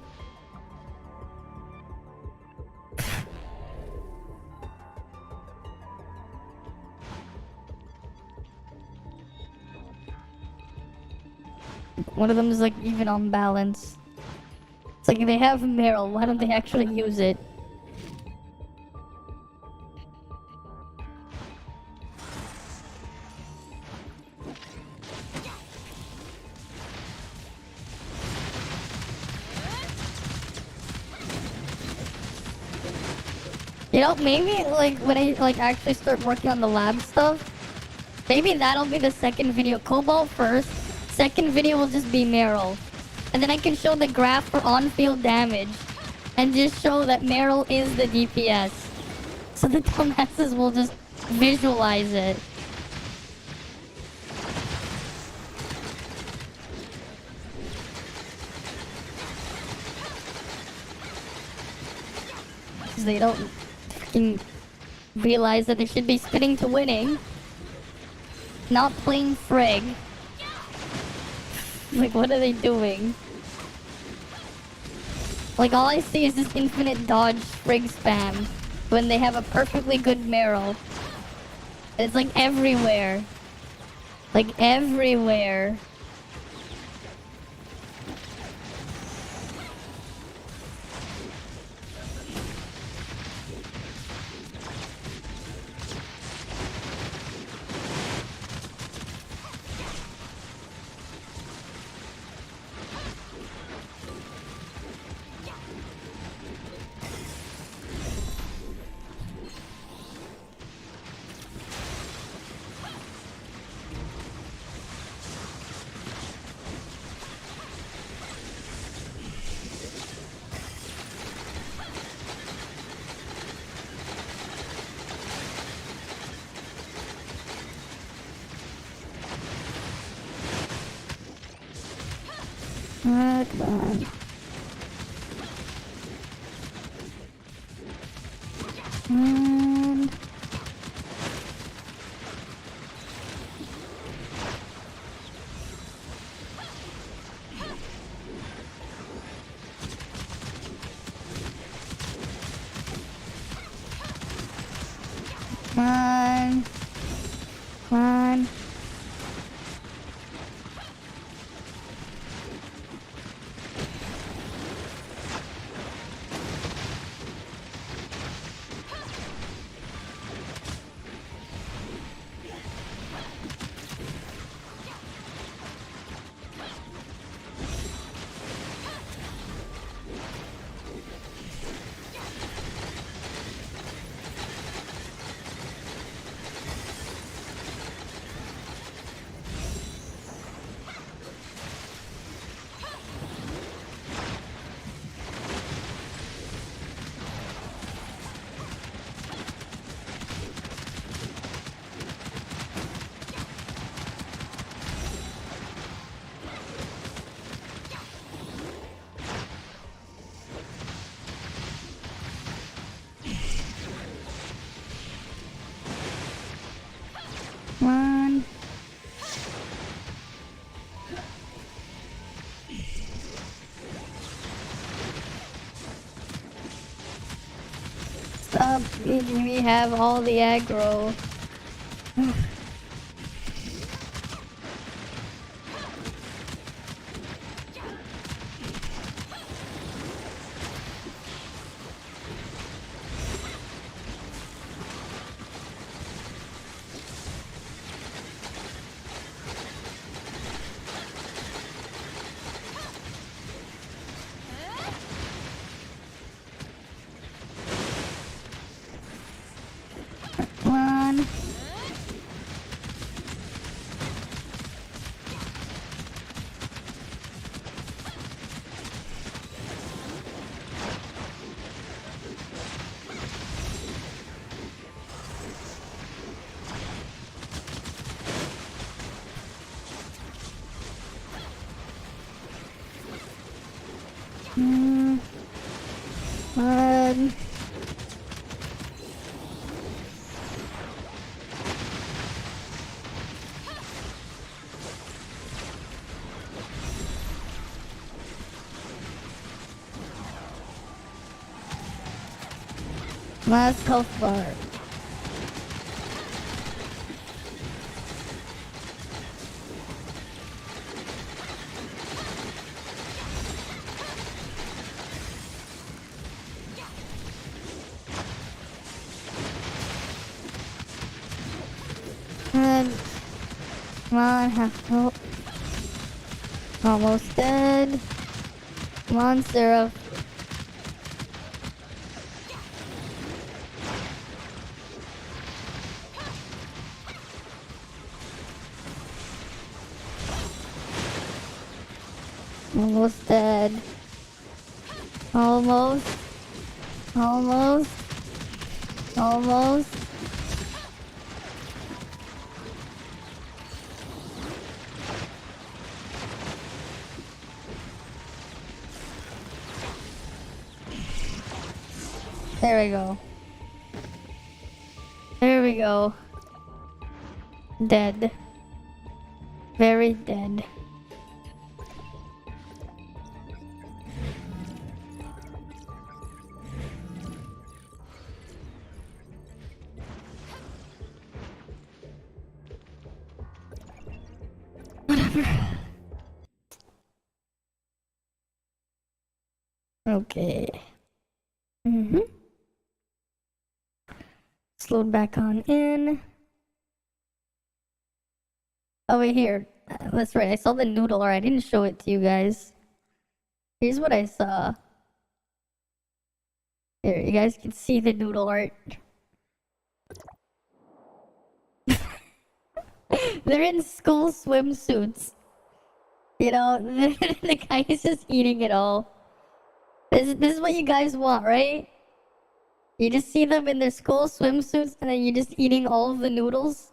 One of them is like even on balance. It's like they have Meryl, why don't they actually use it? You know, maybe like when I like actually start working on the lab stuff, maybe that'll be the second video. Cobalt first. Second video will just be Meryl. And then I can show the graph for on-field damage. And just show that Meryl is the DPS. So the dumbasses will just visualize it. Because they don't fucking realize that they should be spinning to winning. Not playing Frag. Like, what are they doing? Like, all I see is this infinite dodge Frag spam when they have a perfectly good Meryl. It's like everywhere. Like, everywhere. Come on. And... Come on. Come on. Come on. Stop making me have all the aggro. Come on. Come on. Last health bar. And come on, half health. Almost dead. Come on, Syrup. Almost dead. Almost. Almost. Almost. There we go. There we go. Dead. Very dead. Whatever. Okay. Slowed back on in. Oh wait, here. That's right, I saw the noodle art. I didn't show it to you guys. Here's what I saw. Here, you guys can see the noodle art. They're in school swimsuits. You know, the guy is just eating it all. This is what you guys want, right? You just see them in their school swimsuits and then you're just eating all of the noodles.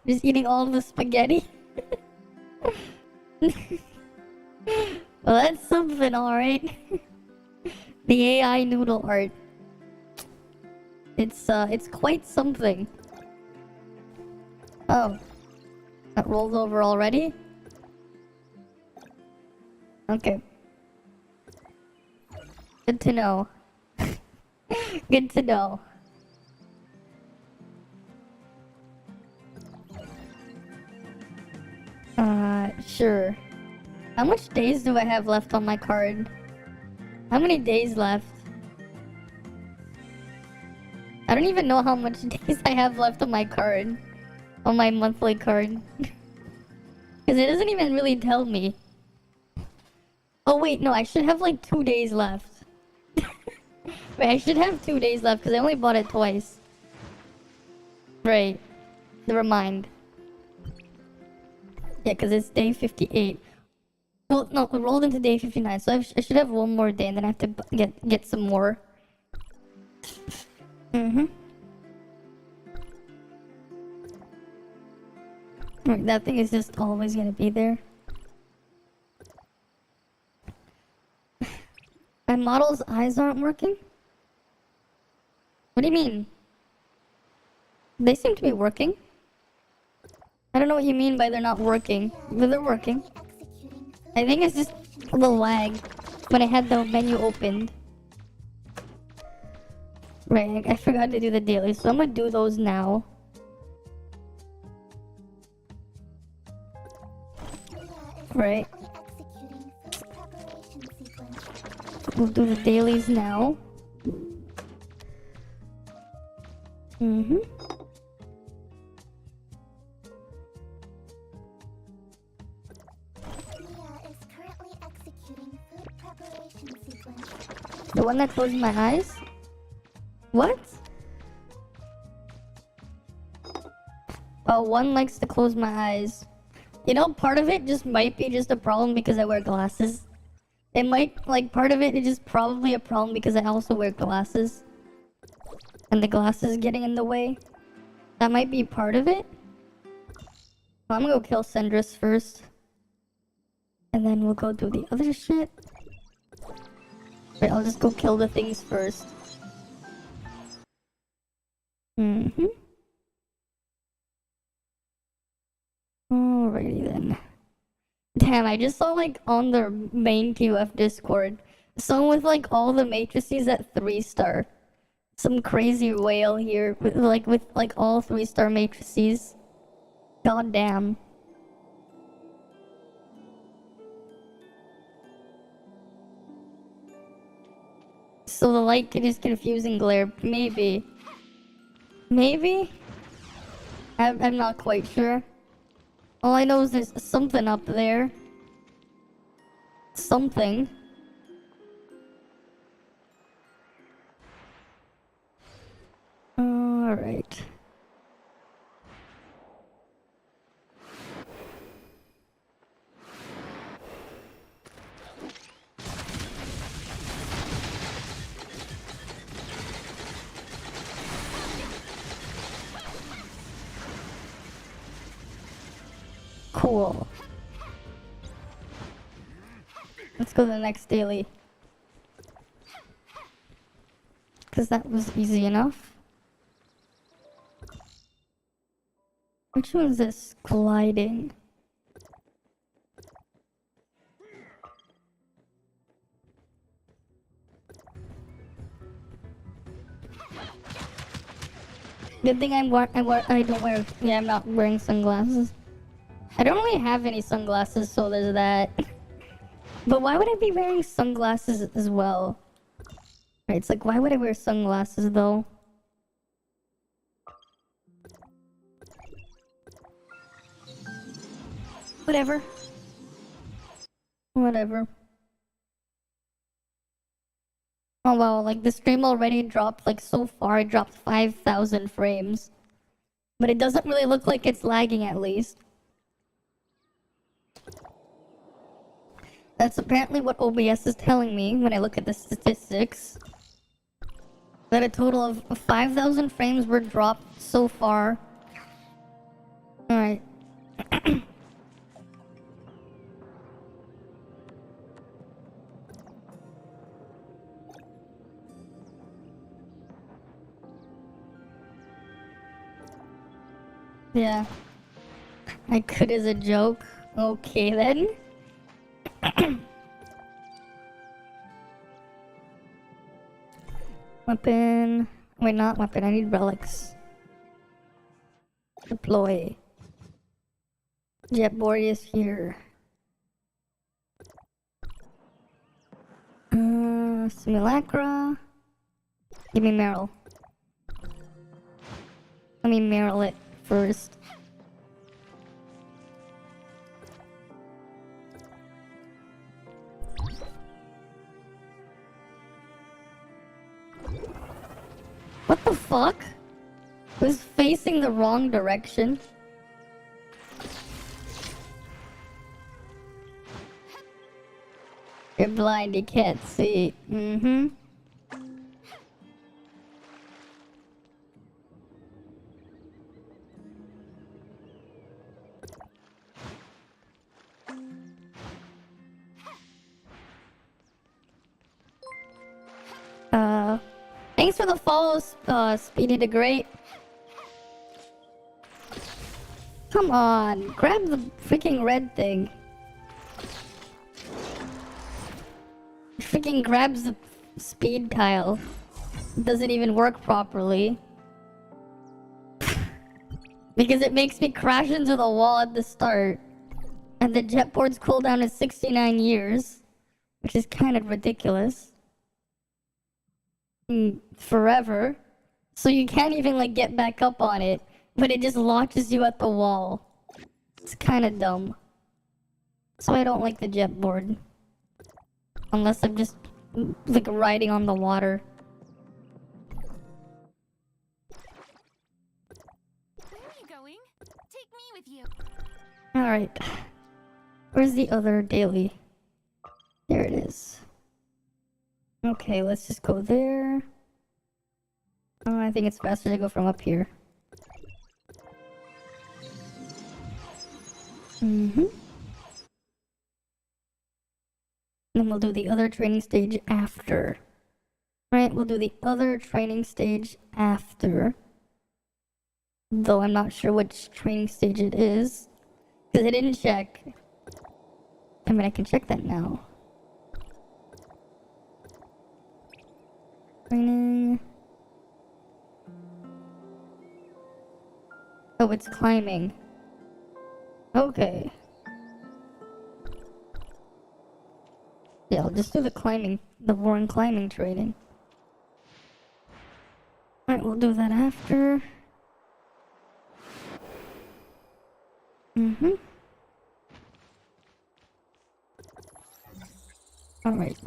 Just eating all of the spaghetti. Well, that's something, alright. The AI noodle art. It's quite something. Oh. That rolled over already? Okay. Good to know. Good to know. Sure. How much days do I have left on my card? How many days left? I don't even know how much days I have left on my card. On my monthly card. Because it doesn't even really tell me. Oh wait, no, I should have like 2 days left. Wait, I should have 2 days left because I only bought it twice. Right. Never mind. Yeah, because it's day 58. Well, no, it rolled into day 59, so I should have one more day and then I have to get some more. Right, that thing is just always gonna be there. My model's eyes aren't working? What do you mean? They seem to be working. I don't know what you mean by they're not working. But they're working. I think it's just the lag when I had the menu opened. Right, I forgot to do the daily, so I'm gonna do those now. Right. We'll do the dailies now. The one that closed my eyes? What? Oh, one likes to close my eyes. You know, part of it just might be just a problem because I wear glasses. It might, like, part of it is just probably a problem because I also wear glasses. And the glasses getting in the way. That might be part of it. Well, I'm gonna go kill Sendris first. And then we'll go do the other shit. Wait, I'll just go kill the things first. Alrighty then. Damn, I just saw like on the main ToF Discord, someone with like all the matrices at 3-star. Some crazy whale here with like all 3-star matrices. God damn. So the light is confusing glare. Maybe. Maybe? I'm not quite sure. All I know is there's something up there. Something. Alright. Cool. Let's go to the next daily. Because that was easy enough. Which one is this? Gliding. Good thing I don't wear. Yeah, I'm not wearing sunglasses. I don't really have any sunglasses, so there's that. But why would I be wearing sunglasses as well? Right, it's like, why would I wear sunglasses though? Whatever. Whatever. Oh wow, like the stream already dropped, like so far it dropped 5,000 frames. But it doesn't really look like it's lagging at least. That's apparently what OBS is telling me when I look at the statistics. That a total of 5,000 frames were dropped so far. Alright. Yeah. I could as a joke. Okay then. Weapon. Wait, not weapon. I need relics. Deploy. Jetboard is here. Simulacra. Give me Meryl. Let me Meryl it first. What the fuck? It was facing the wrong direction. You're blind, you can't see. Mm-hmm. Thanks for the follow, Speedy the Great. Come on, grab the freaking red thing. It freaking grabs the speed tile. It doesn't even work properly. Because it makes me crash into the wall at the start. And the jetboard's cooldown is 69 years. Which is kind of ridiculous. Forever. So you can't even like get back up on it. But it just launches you at the wall. It's kind of dumb. So I don't like the jetboard. Unless I'm just like riding on the water. Where are you going? Take me with you. Alright. Where's the other daily? There it is. Okay, let's just go there. Oh, I think it's faster to go from up here. Then we'll do the other training stage after. Right, we'll do the other training stage after. Though I'm not sure which training stage it is. Because I didn't check. I mean, I can check that now. Training. Oh, it's climbing. Okay. Yeah, I'll just do the climbing, the boring climbing training. Alright, we'll do that after. Alright.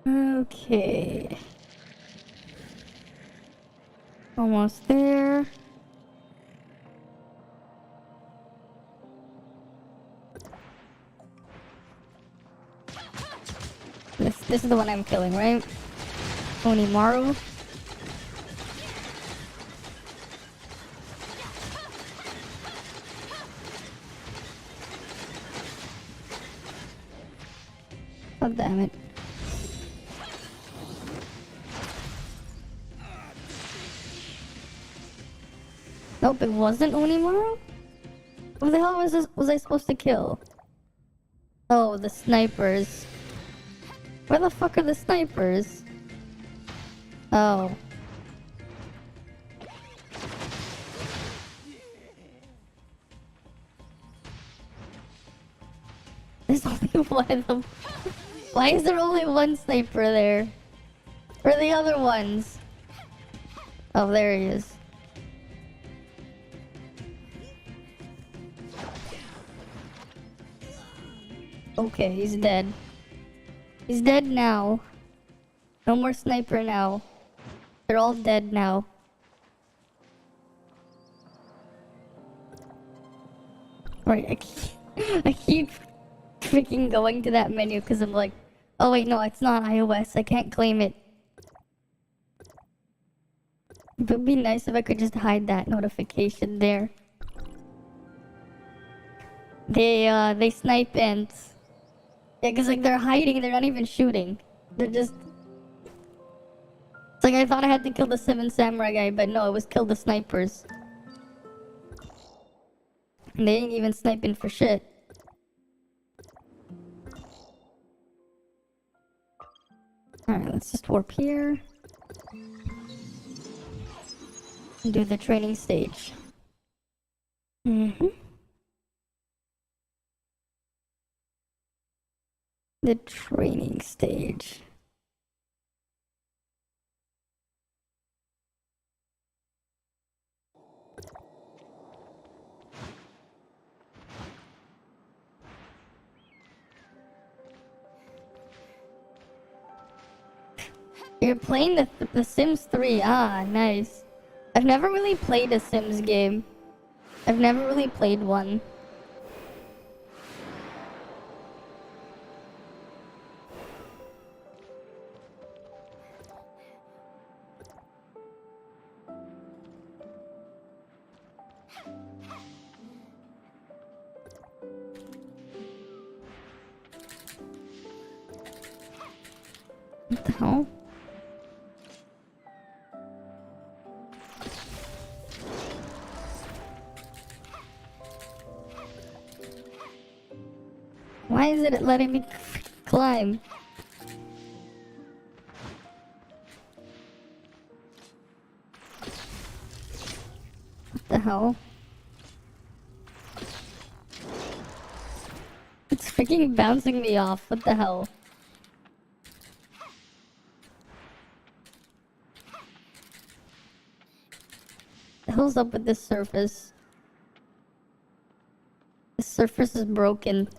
Okay. Almost there. This is the one I'm killing, right? Onimaru. Oh, damn it. Nope, it wasn't Onimaru? Who the hell was I supposed to kill? Oh, the snipers. Where the fuck are the snipers? Oh. There's only one of them. Why is there only one sniper there? Where are the other ones? Oh, there he is. Okay, he's dead. He's dead now. No more sniper now. They're all dead now. Right, I keep freaking going to that menu because I'm like, oh wait, no, it's not iOS. I can't claim it. It would be nice if I could just hide that notification there. They snipe ants. Yeah, cause like they're hiding, they're not even shooting. They're just... It's like I thought I had to kill the 7 samurai guy, but no, it was kill the snipers. And they ain't even sniping for shit. Alright, let's just warp here. And do the training stage. The training stage. You're playing the Sims 3. Ah, nice. I've never really played a Sims game. I've never really played one. What the hell? Why is it letting me climb? What the hell? It's freaking bouncing me off. What the hell? The hell's up with this surface? This surface is broken.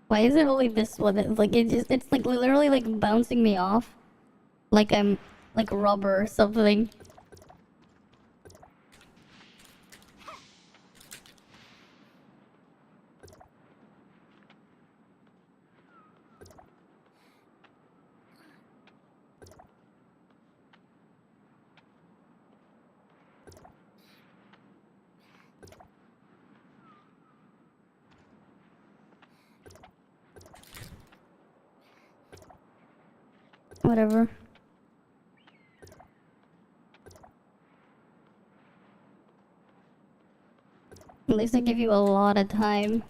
Why is it only this one? It's like it's like literally like bouncing me off, like I'm like rubber or something. Whatever. At least I give you a lot of time.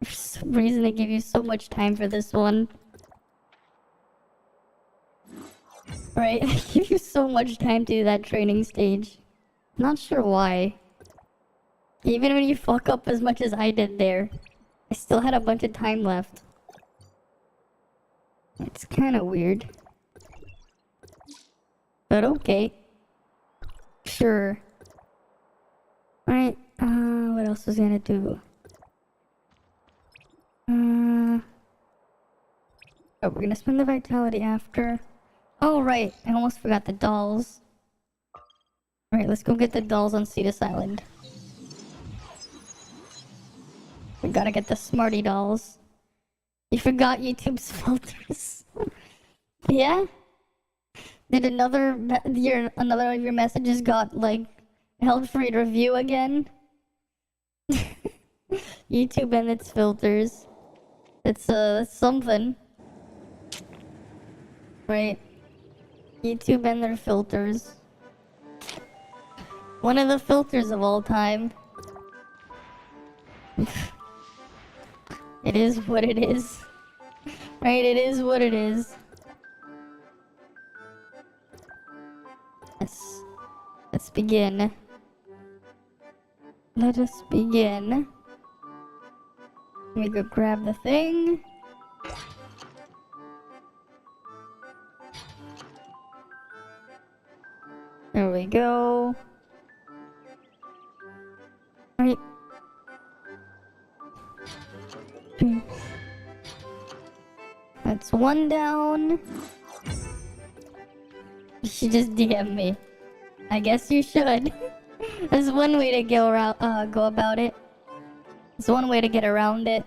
For some reason, I give you so much time for this one. Right? I give you so much time to do that training stage. Not sure why. Even when you fuck up as much as I did there, I still had a bunch of time left. It's kind of weird. But okay. Sure. Alright, what else was I gonna do? Oh, we're gonna spend the vitality after. Oh, right, I almost forgot the dolls. Alright, let's go get the dolls on Cetus Island. We gotta get the Smarty dolls. You forgot YouTube's filters. Yeah? Did another of your messages got like held for review again? YouTube and its filters. It's something. Right. YouTube and their filters. One of the filters of all time. It is what it is. Right, it is what it is. Let's begin. Let us begin. Let me go grab the thing. There we go. Alright. That's one down. You should just DM me. I guess you should. There's one way to go around, go about it. There's one way to get around it.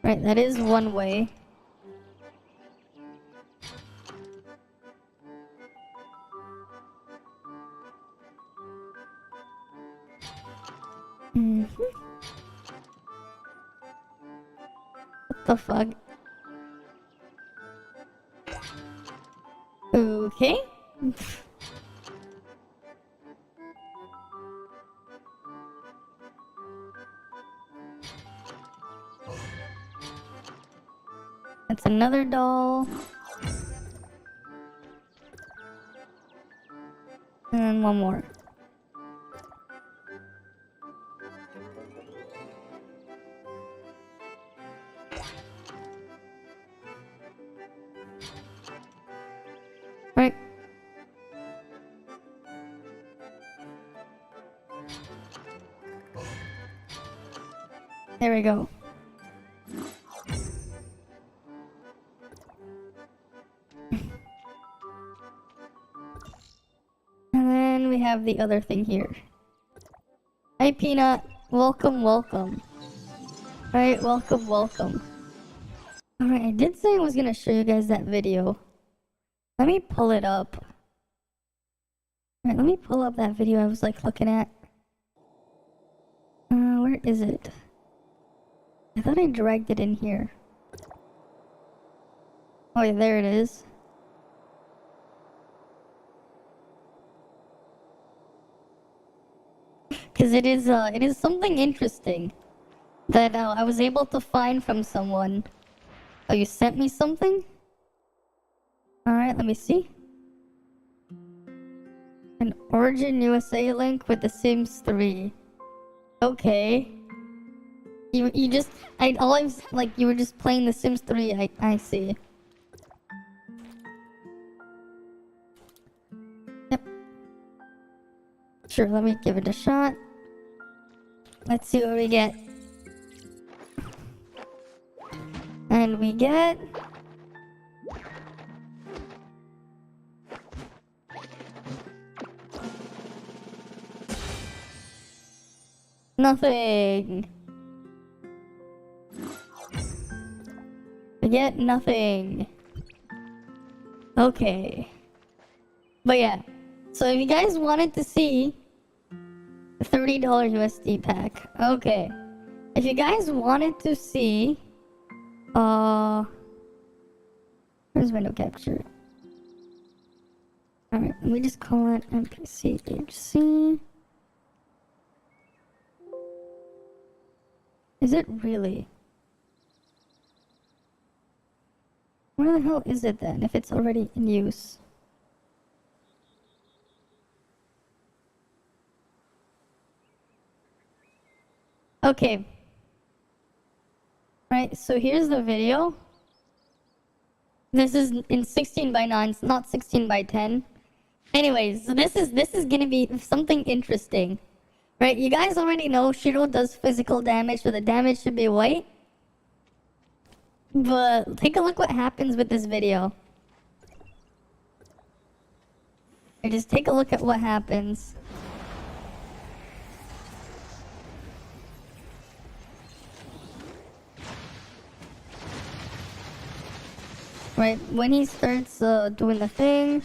Right, that is one way. Mhm. What the fuck? Okay. That's another doll. And one more. Right. There we go. And then we have the other thing here. Hi, Peanut. Welcome, welcome. Right, welcome, welcome. Alright, I did say I was gonna show you guys that video. Let me pull it up. Alright, let me pull up that video I was like looking at. Where is it? I thought I dragged it in here. Oh yeah, there it is. Because it is something interesting that I was able to find from someone. Oh, you sent me something? Alright, let me see. An Origin USA link with The Sims 3. Okay. You just you were just playing The Sims 3. I see. Yep. Sure, let me give it a shot. Let's see what we get. And we get nothing. We get nothing. Okay. But yeah. So if you guys wanted to see the $30 USD pack. Okay. If you guys wanted to see where's window capture? Alright, let me just call it NPCHC. Is it really? Where the hell is it then, if it's already in use? Okay. Right, so here's the video. This is in 16 by 9, not 16 by 10. Anyways, so this is gonna be something interesting. Right, you guys already know Shiro does physical damage, so the damage should be white. But take a look what happens with this video. Or just take a look at what happens. Right, when he starts doing the thing.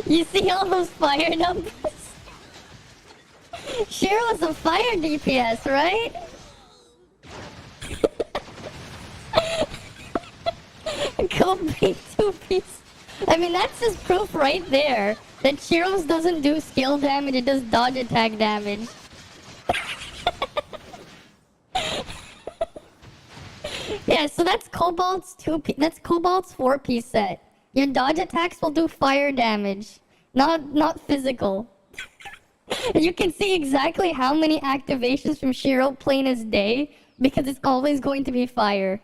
You see all those fire numbers? Shiro's a fire DPS, right? Go big 2-piece. I mean, that's just proof right there that Shiro's doesn't do skill damage, it does dodge attack damage. Yeah, so that's Cobalt's 2-piece. That's Cobalt's 4-piece set. Your dodge attacks will do fire damage, not physical. And you can see exactly how many activations from Shiro plain as day because it's always going to be fire.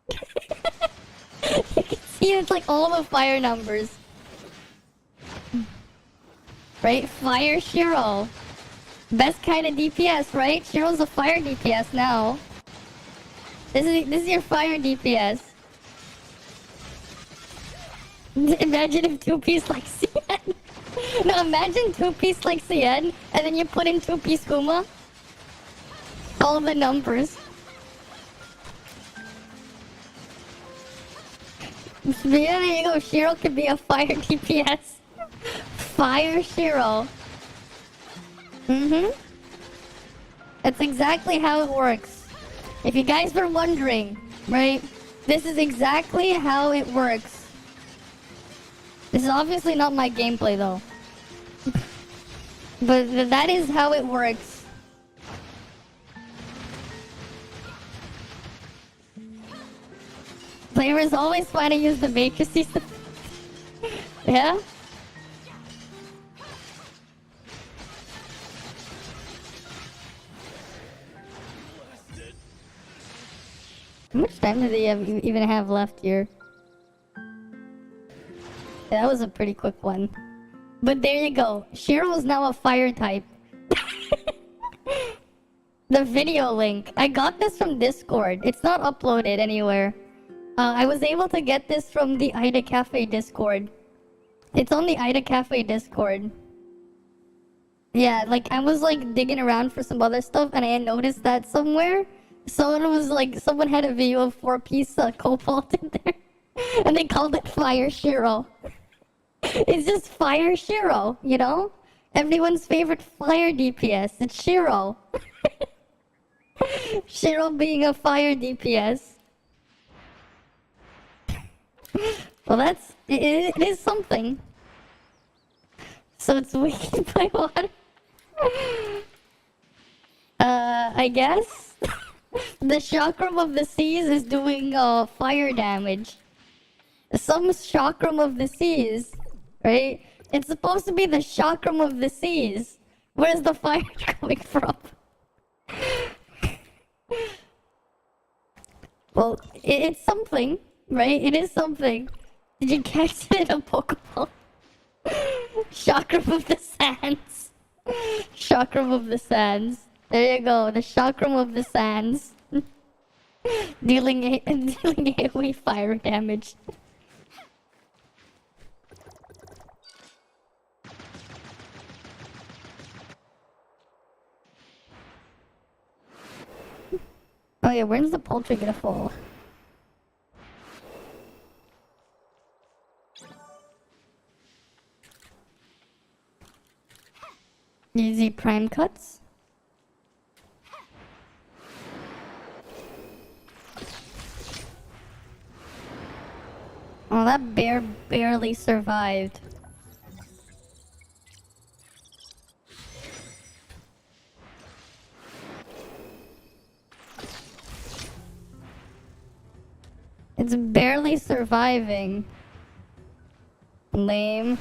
You can see it's like all the fire numbers. Right? Fire Shiro. Best kind of DPS, right? Shiro's a fire DPS now. This is your fire DPS. Imagine if 2-piece like Cien. No, imagine 2-piece like Cien, and then you put in 2-piece Kuma. All the numbers. Yeah, there you go. Shiro could be a fire DPS. Fire Shiro. That's exactly how it works. If you guys were wondering, right? This is exactly how it works. This is obviously not my gameplay though. But that is how it works. Player is always trying to use the matrices. Yeah? How much time do they even have left here? Yeah, that was a pretty quick one. But there you go. Shiro is now a fire type. The video link. I got this from Discord. It's not uploaded anywhere. I was able to get this from the Ida Cafe Discord. It's on the Ida Cafe Discord. Yeah, like I was like digging around for some other stuff and I had noticed that somewhere. Someone had a video of 4-piece Cobalt in there. And they called it Fire Shiro. It's just Fire Shiro, you know? Everyone's favorite fire DPS. It's Shiro. Shiro being a fire DPS. Well, it is something. So it's weakened by water. I guess. The Chakram of the Seas is doing fire damage. Some Chakram of the Seas, right? It's supposed to be the Chakram of the Seas. Where's the fire coming from? Well, it's something, right? It is something. Did you catch it in a Pokeball? Chakram of the Sands. Chakram of the Sands. There you go, the Chakram of the Sands. dealing AoE fire damage. Oh yeah, when's the poultry gonna fall? Easy prime cuts. Oh, that bear barely survived. It's barely surviving. Lame.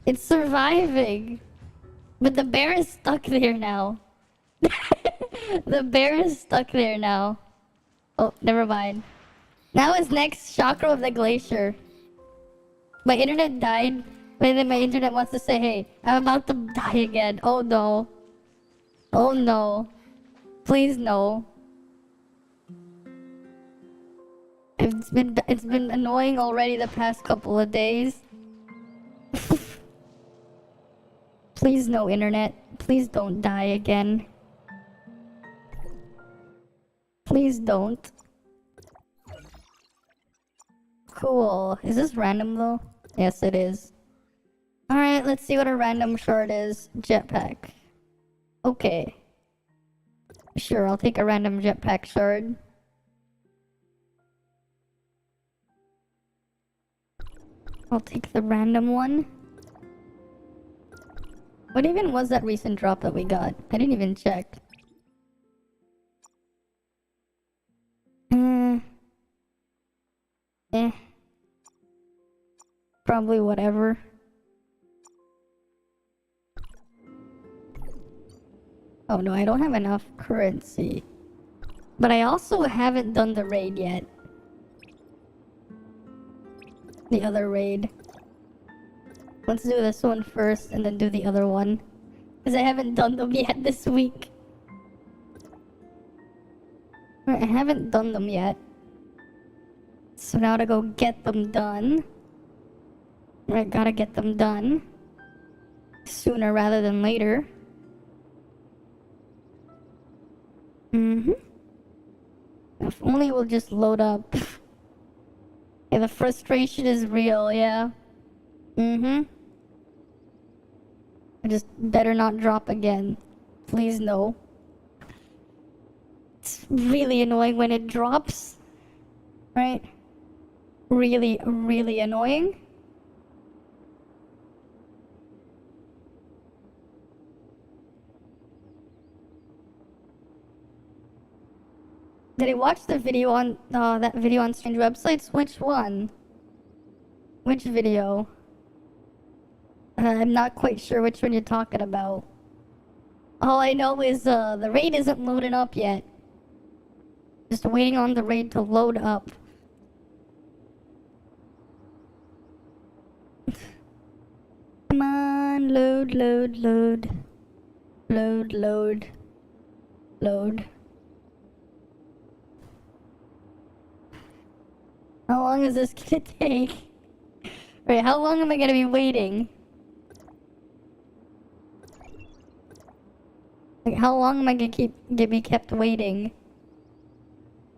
It's surviving. But the bear is stuck there now. The bear is stuck there now. Oh, never mind. Now is next Chakra of the Glacier. My internet died. But then my internet wants to say, hey, I'm about to die again. Oh no. Oh no. Please no. It's been annoying already the past couple of days. Please no, internet. Please don't die again. Please don't. Cool. Is this random though? Yes, it is. Alright, let's see what a random shard is. Jetpack. Okay. Sure, I'll take a random jetpack shard. I'll take the random one. What even was that recent drop that we got? I didn't even check. Probably whatever. Oh no, I don't have enough currency. But I also haven't done the raid yet. The other raid. Let's do this one first and then do the other one. Because I haven't done them yet this week. I haven't done them yet. So now to go get them done. I gotta get them done. Sooner rather than later. If only it will just load up. Yeah, the frustration is real, yeah. I just better not drop again. Please no. It's really annoying when it drops. Right? Really, really annoying. Did I watch the video on that video on strange websites? Which one? Which video? I'm not quite sure which one you're talking about. All I know is the raid isn't loading up yet. Just waiting on the raid to load up. Come on, load, load, load. Load, load. Load. How long is this gonna take? Wait, how long am I gonna be waiting? Like, how long am I gonna be kept waiting?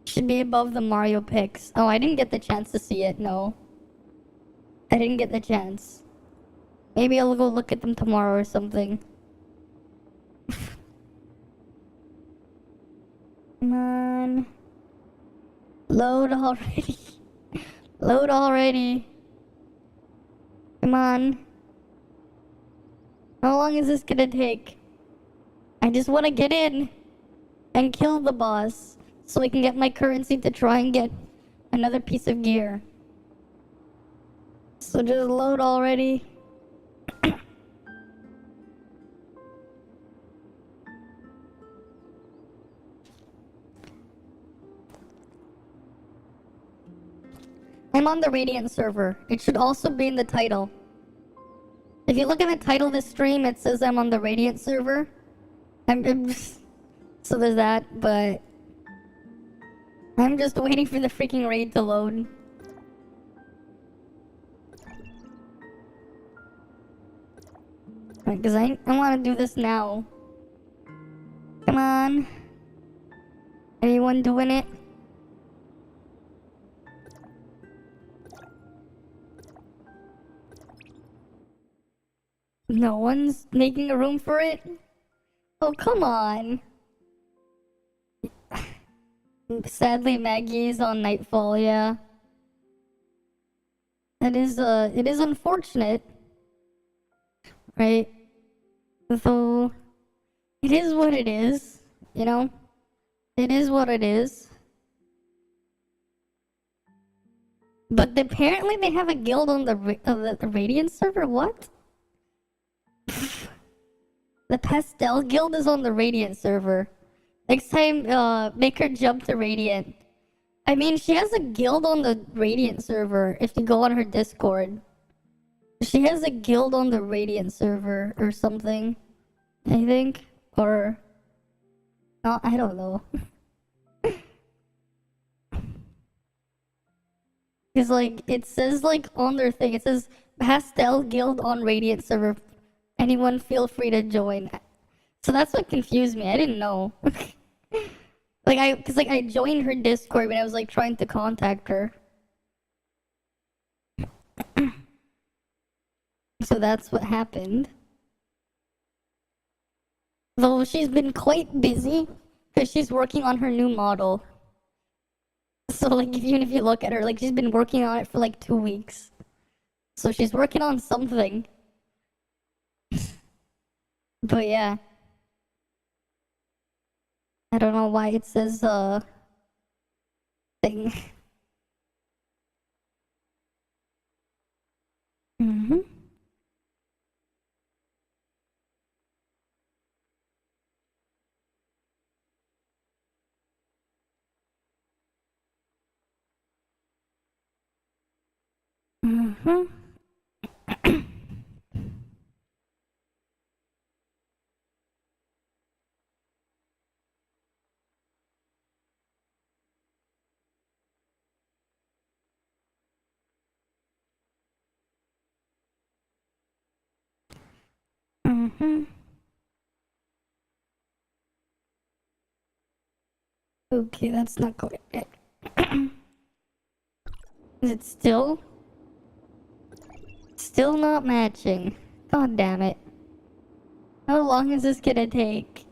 Should be above the Mario pics. Oh, I didn't get the chance to see it, no. I didn't get the chance. Maybe I'll go look at them tomorrow or something. Come on. Load already. Load already. Come on. How long is this gonna take? I just want to get in and kill the boss so I can get my currency to try and get another piece of gear. So just load already. I'm on the Radiant server. It should also be in the title. If you look at the title of the stream, it says I'm on the Radiant server. So there's that, but I'm just waiting for the freaking raid to load. Because I want to do this now. Come on. Anyone doing it? No one's making a room for it? Oh, come on. Sadly, Maggie's on Nightfall, yeah. It is unfortunate. Right? So, it is what it is, you know? It is what it is. But apparently they have a guild on the Radiant server, what? The Pastel Guild is on the Radiant server. Next time, make her jump to Radiant. I mean, she has a guild on the Radiant server if you go on her Discord. She has a guild on the Radiant server or something, I think. Or... no, I don't know. Because, like, it says, like, on their thing, it says, Pastel Guild on Radiant server. Anyone feel free to join. So that's what confused me. I didn't know. Because I joined her Discord when I was, like, trying to contact her. So that's what happened. Though she's been quite busy, because she's working on her new model. So, like, even if you look at her, like, she's been working on it for, like, 2 weeks. So she's working on something. But yeah. I don't know why it says, thing. Mm-hmm. Mm-hmm. Mm-hmm. Okay, that's not going. Is it still? Still not matching. God damn it. How long is this gonna take?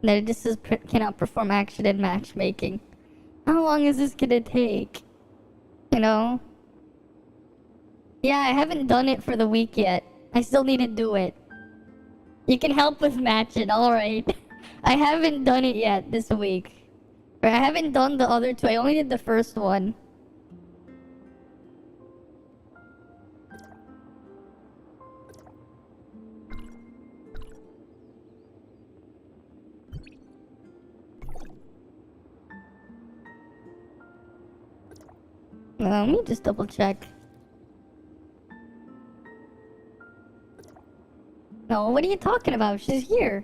No, this is cannot perform action in matchmaking. How long is this gonna take? You know? Yeah, I haven't done it for the week yet. I still need to do it. You can help with matching, alright. I haven't done it yet this week. Or I haven't done the other two, I only did the first one. Let me just double check. No, what are you talking about? She's here.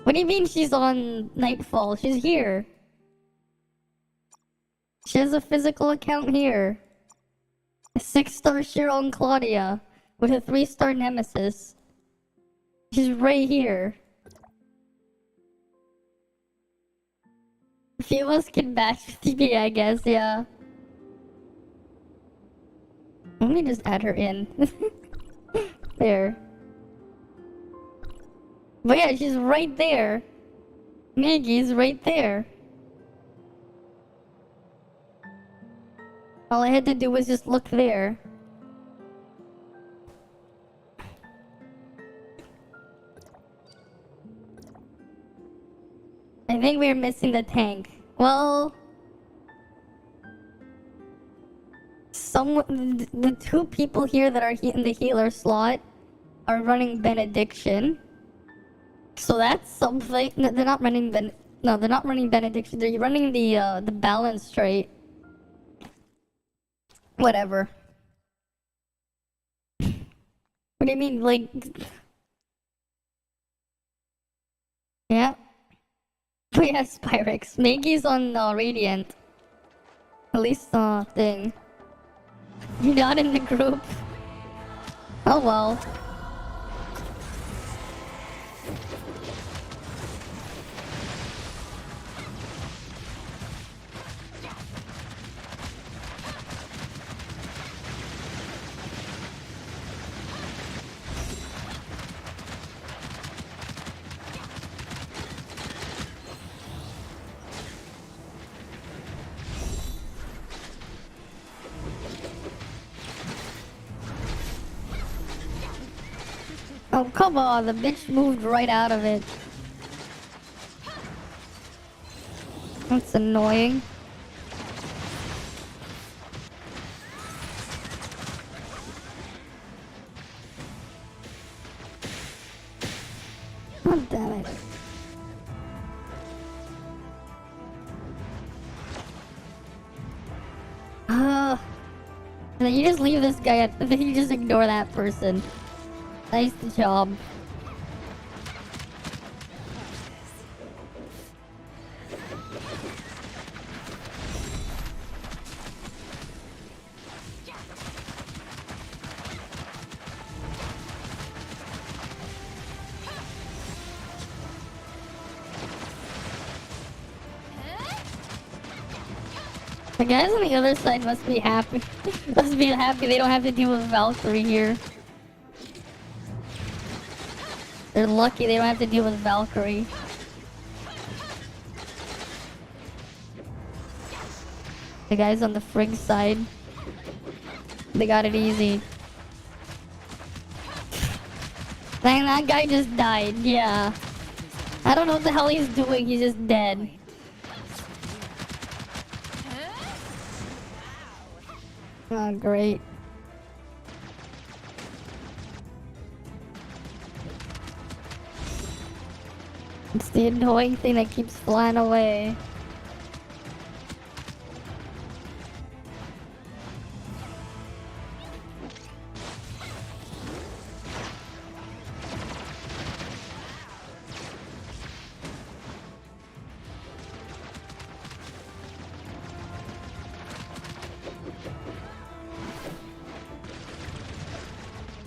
What do you mean she's on Nightfall? She's here. She has a physical account here. A 6-star Cheryl and Claudia with a 3-star Nemesis. She's right here. A few of us can match with TP, I guess, yeah. Let me just add her in. There. But yeah, she's right there. Maggie's right there. All I had to do was just look there. I think we're missing the tank. Well... the two people here that are in the healer slot are running Benediction. So that's something. No, they're not running they're not running Benediction. They're running the balance trait. Whatever. What do you mean, like? Yeah. Oh yeah, Spyrex. Maggie's on Radiant. At least thing. You're not in the group. Oh well. Oh, come on, the bitch moved right out of it. That's annoying. God damn it. And then you just leave this guy and then you just ignore that person. Nice job. The guys on the other side must be happy. Must be happy they don't have to deal with Valkyrie here. They're lucky they don't have to deal with Valkyrie. The guys on the Frigg side, they got it easy. Dang, that guy just died, yeah. I don't know what the hell he's doing, he's just dead. Oh, great. It's the annoying thing that keeps flying away.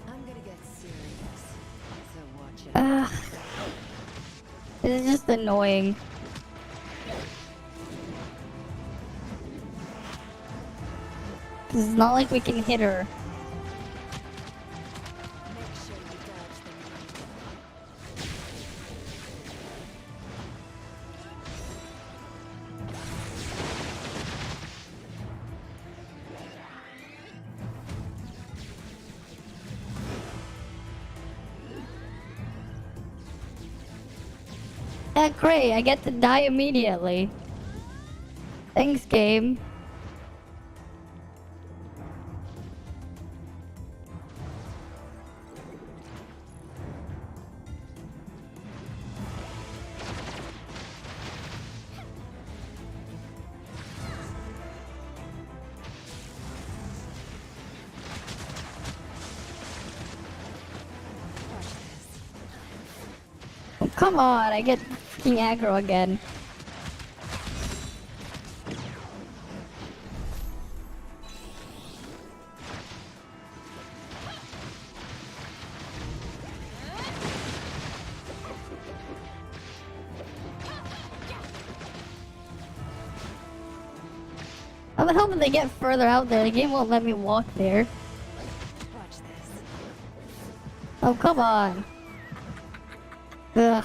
I'm gonna get serious. This is just annoying. It's not like we can hit her. Yeah, great. I get to die immediately. Thanks, game. Oh, come on, I get fucking aggro again. How the hell did they get further out there? The game won't let me walk there. Watch this. Oh, come on. Ugh.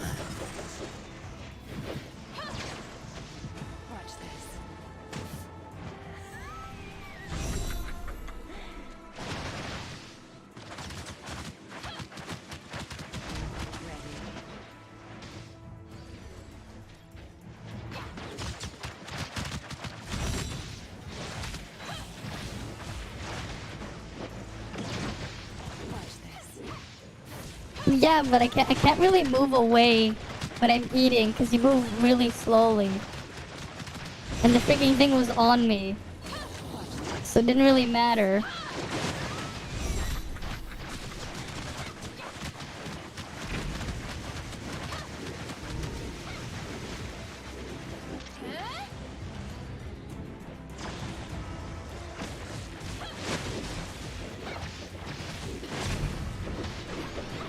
Watch this. Yeah, but I can't really move away when I'm eating because you move really slowly. And the freaking thing was on me. So it didn't really matter.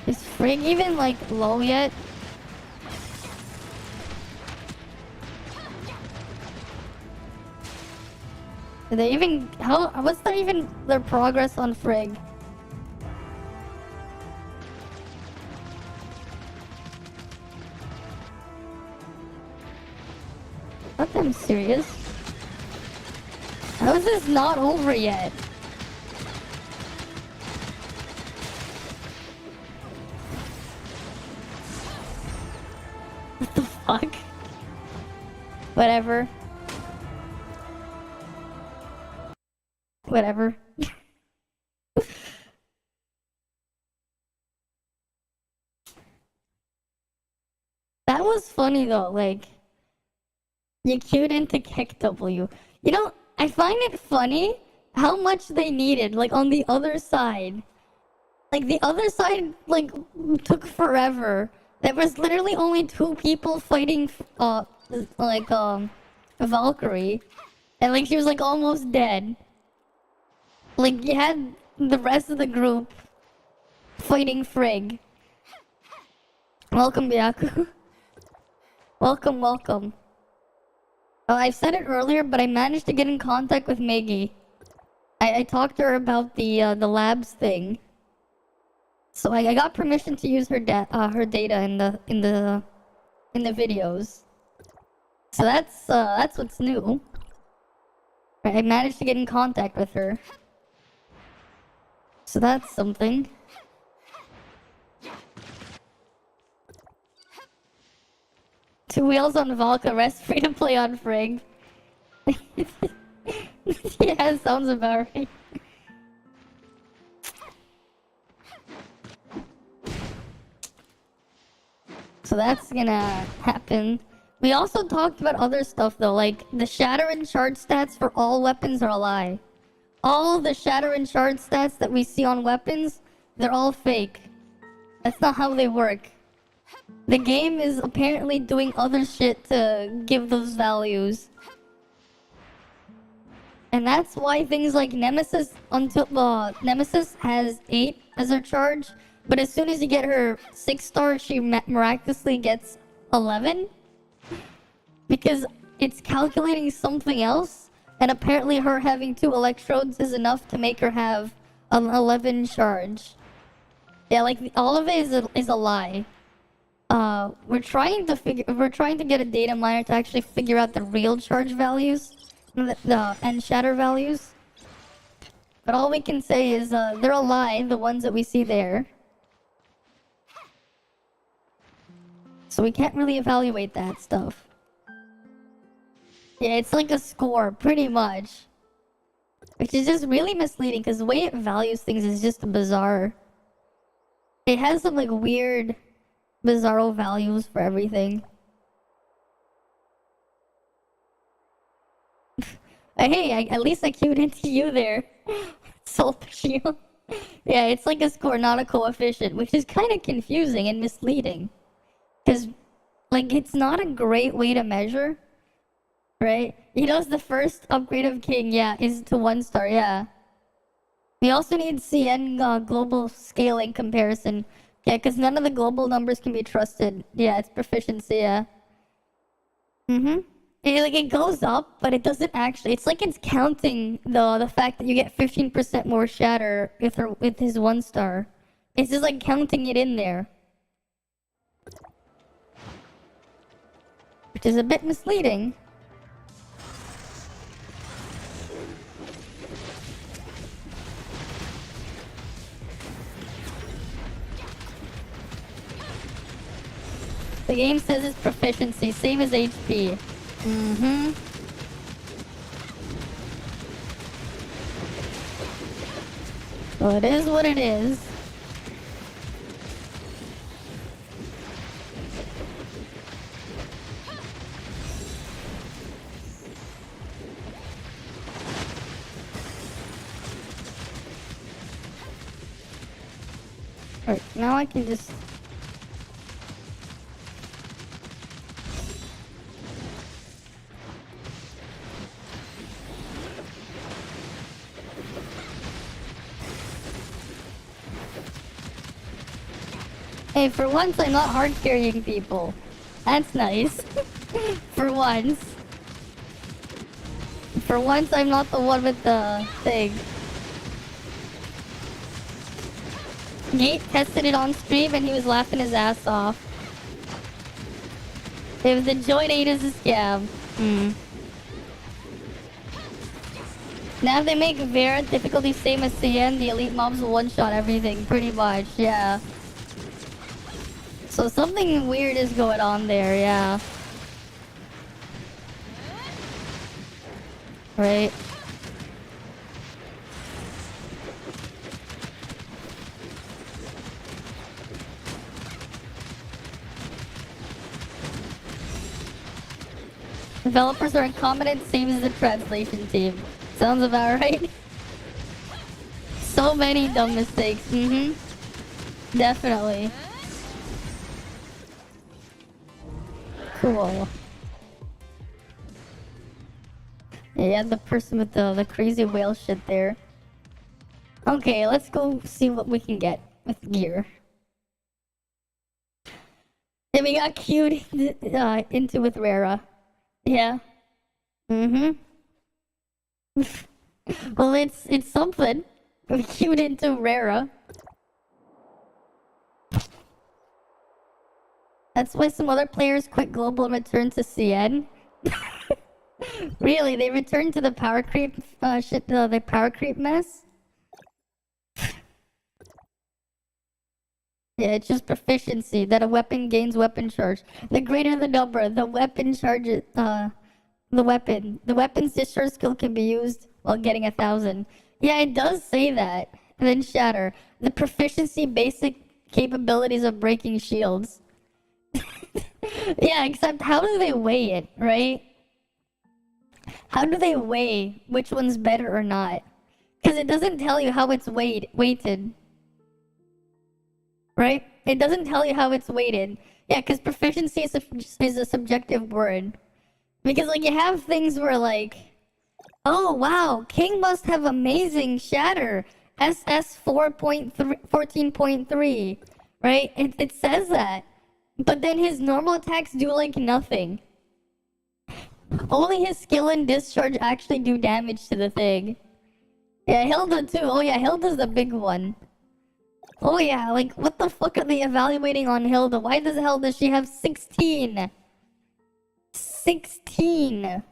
Is Frig even like low yet? Did they even what's there even their progress on Frig? Not that I'm serious. How is this not over yet? What the fuck? Whatever. Whatever. That was funny though, like you queued into Kick W. You know, I find it funny how much they needed, like on the other side. Like the other side like took forever. There was literally only 2 people fighting Valkyrie. And like she was like almost dead. Like you had the rest of the group fighting Frig. Welcome, Byaku. Welcome, welcome. I said it earlier, but I managed to get in contact with Maggie. I talked to her about the labs thing. So I got permission to use her data in the videos. So that's what's new. I managed to get in contact with her. So that's something. Two wheels on Valka, rest free to play on Frig. Yeah, sounds about right. So that's gonna happen. We also talked about other stuff though, like the Shatter and Shard stats for all weapons are a lie. All the Shatter and Shard stats that we see on weapons, they're all fake. That's not how they work. The game is apparently doing other shit to give those values. And that's why things like Nemesis, Nemesis has 8 as her charge, but as soon as you get her 6 star, she miraculously gets 11? Because it's calculating something else, and apparently her having 2 electrodes is enough to make her have an 11 charge. Yeah, like all of it is a lie. We're trying to get a data miner to actually figure out the real charge values, and shatter values. But all we can say is they're a lie, the ones that we see there. So we can't really evaluate that stuff. Yeah, it's like a score, pretty much. Which is just really misleading, because the way it values things is just bizarre. It has some like weird, bizarro values for everything. Hey, at least I queued into you there. Soul shield. Yeah, it's like a score, not a coefficient, which is kind of confusing and misleading. Because, like, it's not a great way to measure, right? You know, it's the first upgrade of King, yeah, is to 1 star, yeah. We also need CN global scaling comparison. Yeah, because none of the global numbers can be trusted. Yeah, it's proficiency, yeah. It goes up, but it doesn't actually. It's like it's counting the fact that you get 15% more shatter with his 1 star. It's just like counting it in there. Which is a bit misleading. The game says it's proficiency, same as HP. Well, it is what it is. Alright, now I can just... Hey, for once I'm not hard carrying people. That's nice. For once. For once I'm not the one with the thing. Nate tested it on stream and he was laughing his ass off. It was enjoyed 8 as a scam. Now if they make Vera difficulty same as CN, the elite mobs will one-shot everything, pretty much, yeah. So something weird is going on there, yeah. Right. Developers are incompetent, same as the translation team. Sounds about right. So many dumb mistakes. Definitely. Cool. Yeah, the person with the crazy whale shit there. Okay, let's go see what we can get with gear. And we got queued into with Rara. Yeah. Well, it's something. We queued into Rara. That's why some other players quit global and returned to CN. Really, they returned to the power creep the power creep mess. Yeah, it's just proficiency that a weapon gains weapon charge. The greater the number, the weapon charges. The weapon's discharge skill can be used while getting 1,000. Yeah, it does say that. And then Shatter, the proficiency basic capabilities of breaking shields. Yeah, except how do they weigh it, right? How do they weigh which one's better or not? Because it doesn't tell you how it's weighted. Right? It doesn't tell you how it's weighted. Yeah, because proficiency is a subjective word. Because, like, you have things where, like, oh, wow, King must have amazing Shatter. SS 14.3, right? It says that. But then his normal attacks do like nothing. Only his skill and discharge actually do damage to the thing. Yeah, Hilda too. Oh yeah, Hilda's the big one. Oh yeah, like what the fuck are they evaluating on Hilda? Why the hell does she have 16? 16.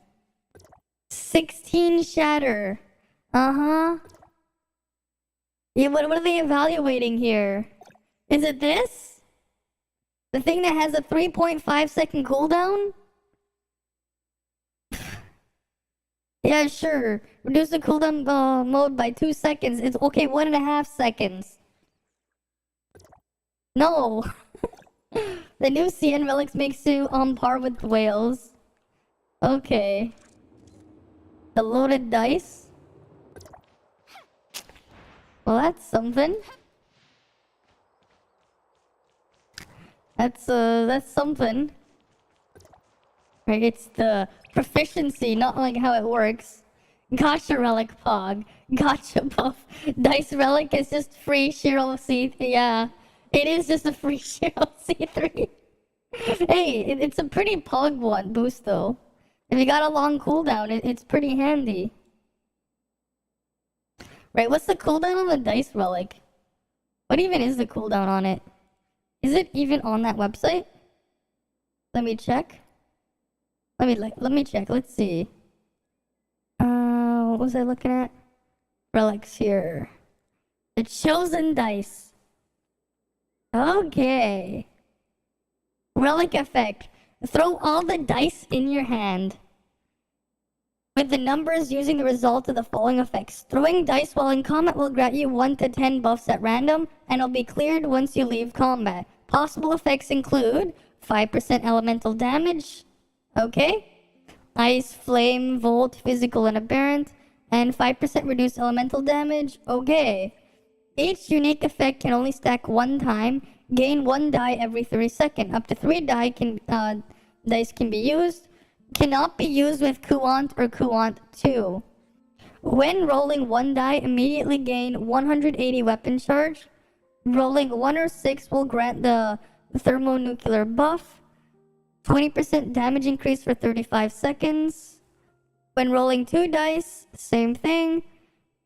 16 Shatter. Uh-huh. Yeah, what are they evaluating here? Is it this? The thing that has a 3.5 second cooldown? Yeah, sure. Reduce the cooldown mode by 2 seconds. It's okay, 1.5 seconds. No. The new CN relics makes you on par with whales. Okay. The loaded dice. Well, that's something. That's something. Right, it's the proficiency, not like how it works. Gotcha relic pog. Gotcha buff. Dice relic is just free Shiro C. Yeah. It is just a free Shiro C3. Hey, it's a pretty pog one boost though. If you got a long cooldown, it's pretty handy. Right, what's the cooldown on the dice relic? What even is the cooldown on it? Is it even on that website? Let me check. Let me check. Let's see. What was I looking at? Relics here. The chosen dice. Okay. Relic effect. Throw all the dice in your hand, with the numbers using the result of the following effects. Throwing dice while in combat will grant you 1 to 10 buffs at random, and will be cleared once you leave combat. Possible effects include 5% elemental damage, okay, ice, flame, volt, physical, and aberrant, and 5% reduced elemental damage, okay. Each unique effect can only stack one time. Gain 1 die every 30 seconds. Up to 3 dice can be used. Cannot be used with Kuant or Kuant 2. When rolling 1 die, immediately gain 180 weapon charge. Rolling 1 or 6 will grant the thermonuclear buff. 20% damage increase for 35 seconds. When rolling 2 dice, same thing.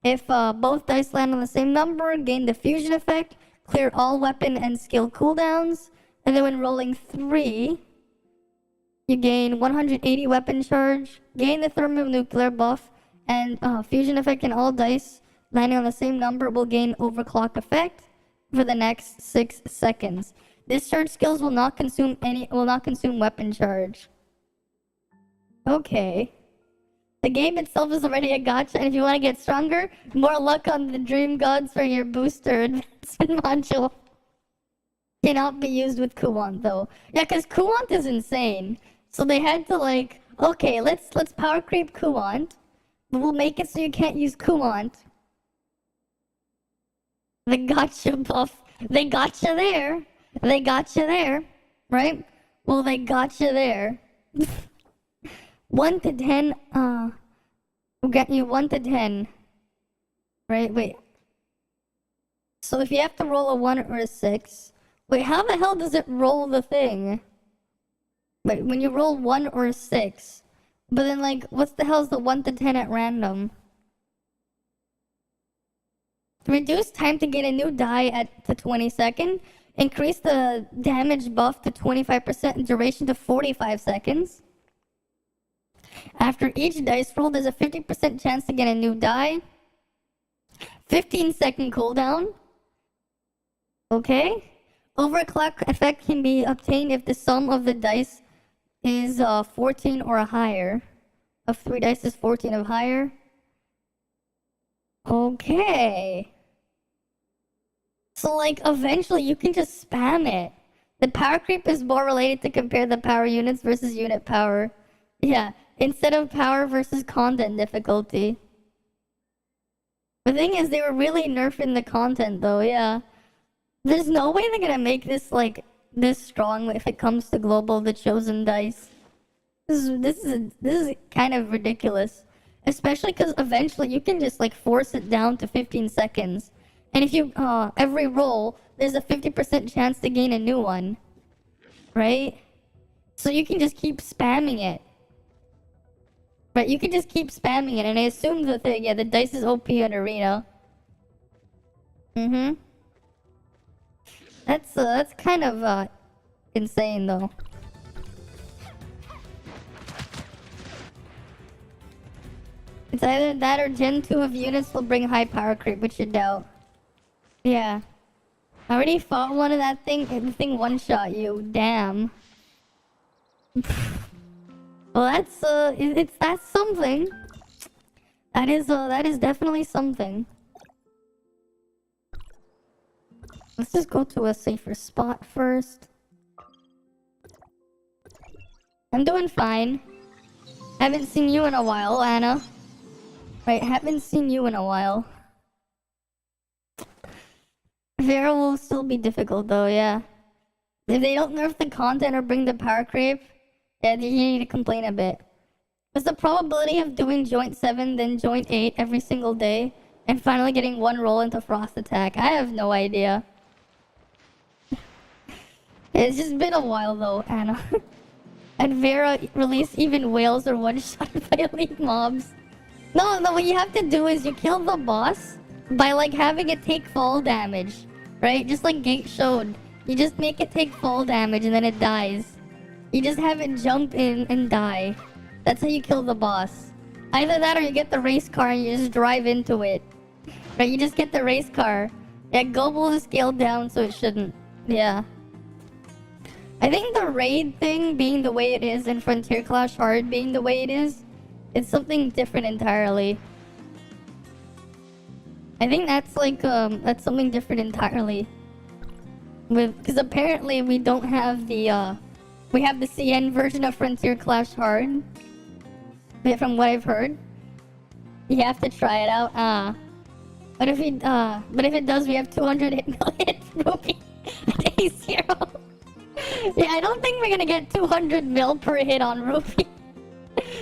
If both dice land on the same number, gain the fusion effect. Clear all weapon and skill cooldowns. And then when rolling 3, you gain 180 weapon charge, gain the thermonuclear buff, and fusion effect, and all dice landing on the same number will gain overclock effect for the next 6 seconds. Discharge skills will not consume weapon charge. Okay. The game itself is already a gacha, and if you want to get stronger, more luck on the dream gods for your booster advancement module. Cannot be used with Kuwant though. Yeah, because Kuwant is insane. So they had to like, okay, let's power creep Kuwant, but we'll make it so you can't use Kuwant. The gotcha buff. They gotcha there. They gotcha there. Right? Well, they gotcha there. 1 to 10, will get you 1 to 10. Right? Wait. So if you have to roll a 1 or a 6, wait, how the hell does it roll the thing? Wait, when you roll 1 or 6, but then like, what's the hell's the 1 to 10 at random? Reduce time to get a new die at the 22nd. Increase the damage buff to 25% and duration to 45 seconds. After each dice roll, there's a 50% chance to get a new die. 15-second cooldown. Okay. Overclock effect can be obtained if the sum of the dice is 14 or higher. Of 3 dice is 14 or higher. Okay. So like eventually you can just spam it. The power creep is more related to compare the power units versus unit power. Yeah, instead of power versus content difficulty. The thing is, they were really nerfing the content though, yeah. There's no way they're gonna make this like this strong if it comes to global the chosen dice. This is kind of ridiculous. Especially because eventually you can just like force it down to 15 seconds. And if you every roll there's a 50% chance to gain a new one. right? So you can just keep spamming it. Right, you can just keep spamming it, and I assume that the dice is OP on Arena. Mm-hmm. That's kind of insane though. It's either that or Gen 2 of units will bring high power creep, which you doubt. Yeah. I already fought one of that thing, and the thing one-shot you. Damn. Well, that's something. That is definitely something. Let's just go to a safer spot first. I'm doing fine. Haven't seen you in a while, Anna. Right, haven't seen you in a while. Vera will still be difficult though, yeah. If they don't nerf the content or bring the power creep, yeah, you need to complain a bit. What's the probability of doing joint 7 then joint 8 every single day and finally getting one roll into frost attack? I have no idea. It's just been a while though, Anna. And Vera release even whales or one shot by elite mobs. No, what you have to do is you kill the boss by like having it take fall damage. Right? Just like Gate showed. You just make it take fall damage and then it dies. You just have it jump in and die. That's how you kill the boss. Either that or you get the race car and you just drive into it. Right? You just get the race car. Yeah, Global is scaled down so it shouldn't. Yeah. I think the raid thing being the way it is and Frontier Clash Hard being the way it is, it's something different entirely. I think that's like, that's something different entirely. Because apparently we don't have the, we have the CN version of Frontier Clash Hard. From what I've heard. You have to try it out, but if it does, we have 200 hit million rupee day 0. Yeah, I don't think we're gonna get 200 mil per hit on rupee.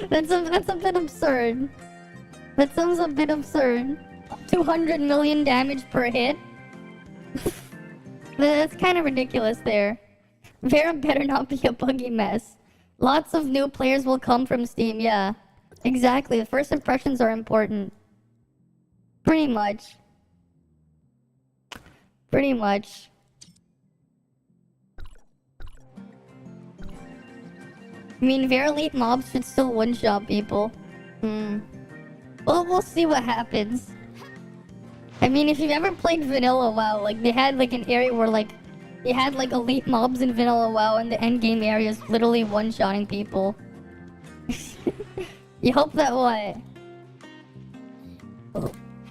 That's a bit absurd. That sounds a bit absurd. 200 million damage per hit? That's kind of ridiculous there. Vera better not be a buggy mess. Lots of new players will come from Steam, yeah. Exactly, the first impressions are important. Pretty much. Pretty much. I mean, Vera elite mobs should still one-shot people. Well, we'll see what happens. I mean, if you've ever played Vanilla WoW, like, they had, like, an area where, like, they had, like, elite mobs in Vanilla WoW and the endgame area is literally one-shotting people. You hope that what?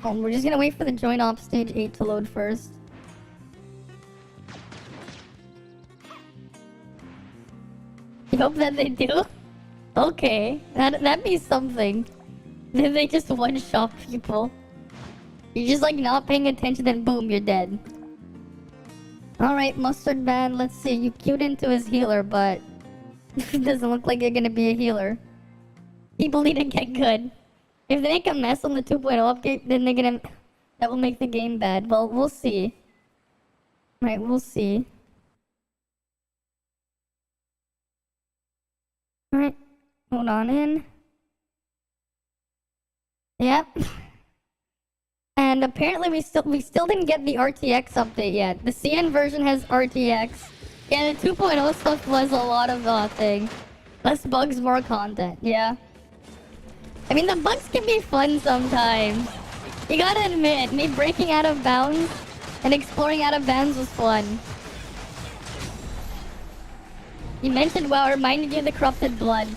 Oh, we're just gonna wait for the joint op stage 8 to load first. You hope that they do? Okay, that'd be something. Then they just one-shot people. You're just like not paying attention, then boom, you're dead. Alright, Mustard Man, let's see. You queued into his healer, but it doesn't look like you're gonna be a healer. People need to get good. If they make a mess on the 2.0 update, then they're gonna... That will make the game bad. Well, we'll see. Right, we'll see. Alright, hold on in. Yep. And apparently we still didn't get the RTX update yet. The CN version has RTX. Yeah, the 2.0 stuff was a lot of thing. Less bugs, more content, yeah. I mean, the bugs can be fun sometimes. You gotta admit, me breaking out of bounds and exploring out of bounds was fun. You mentioned WoW, reminded you of the Corrupted Blood.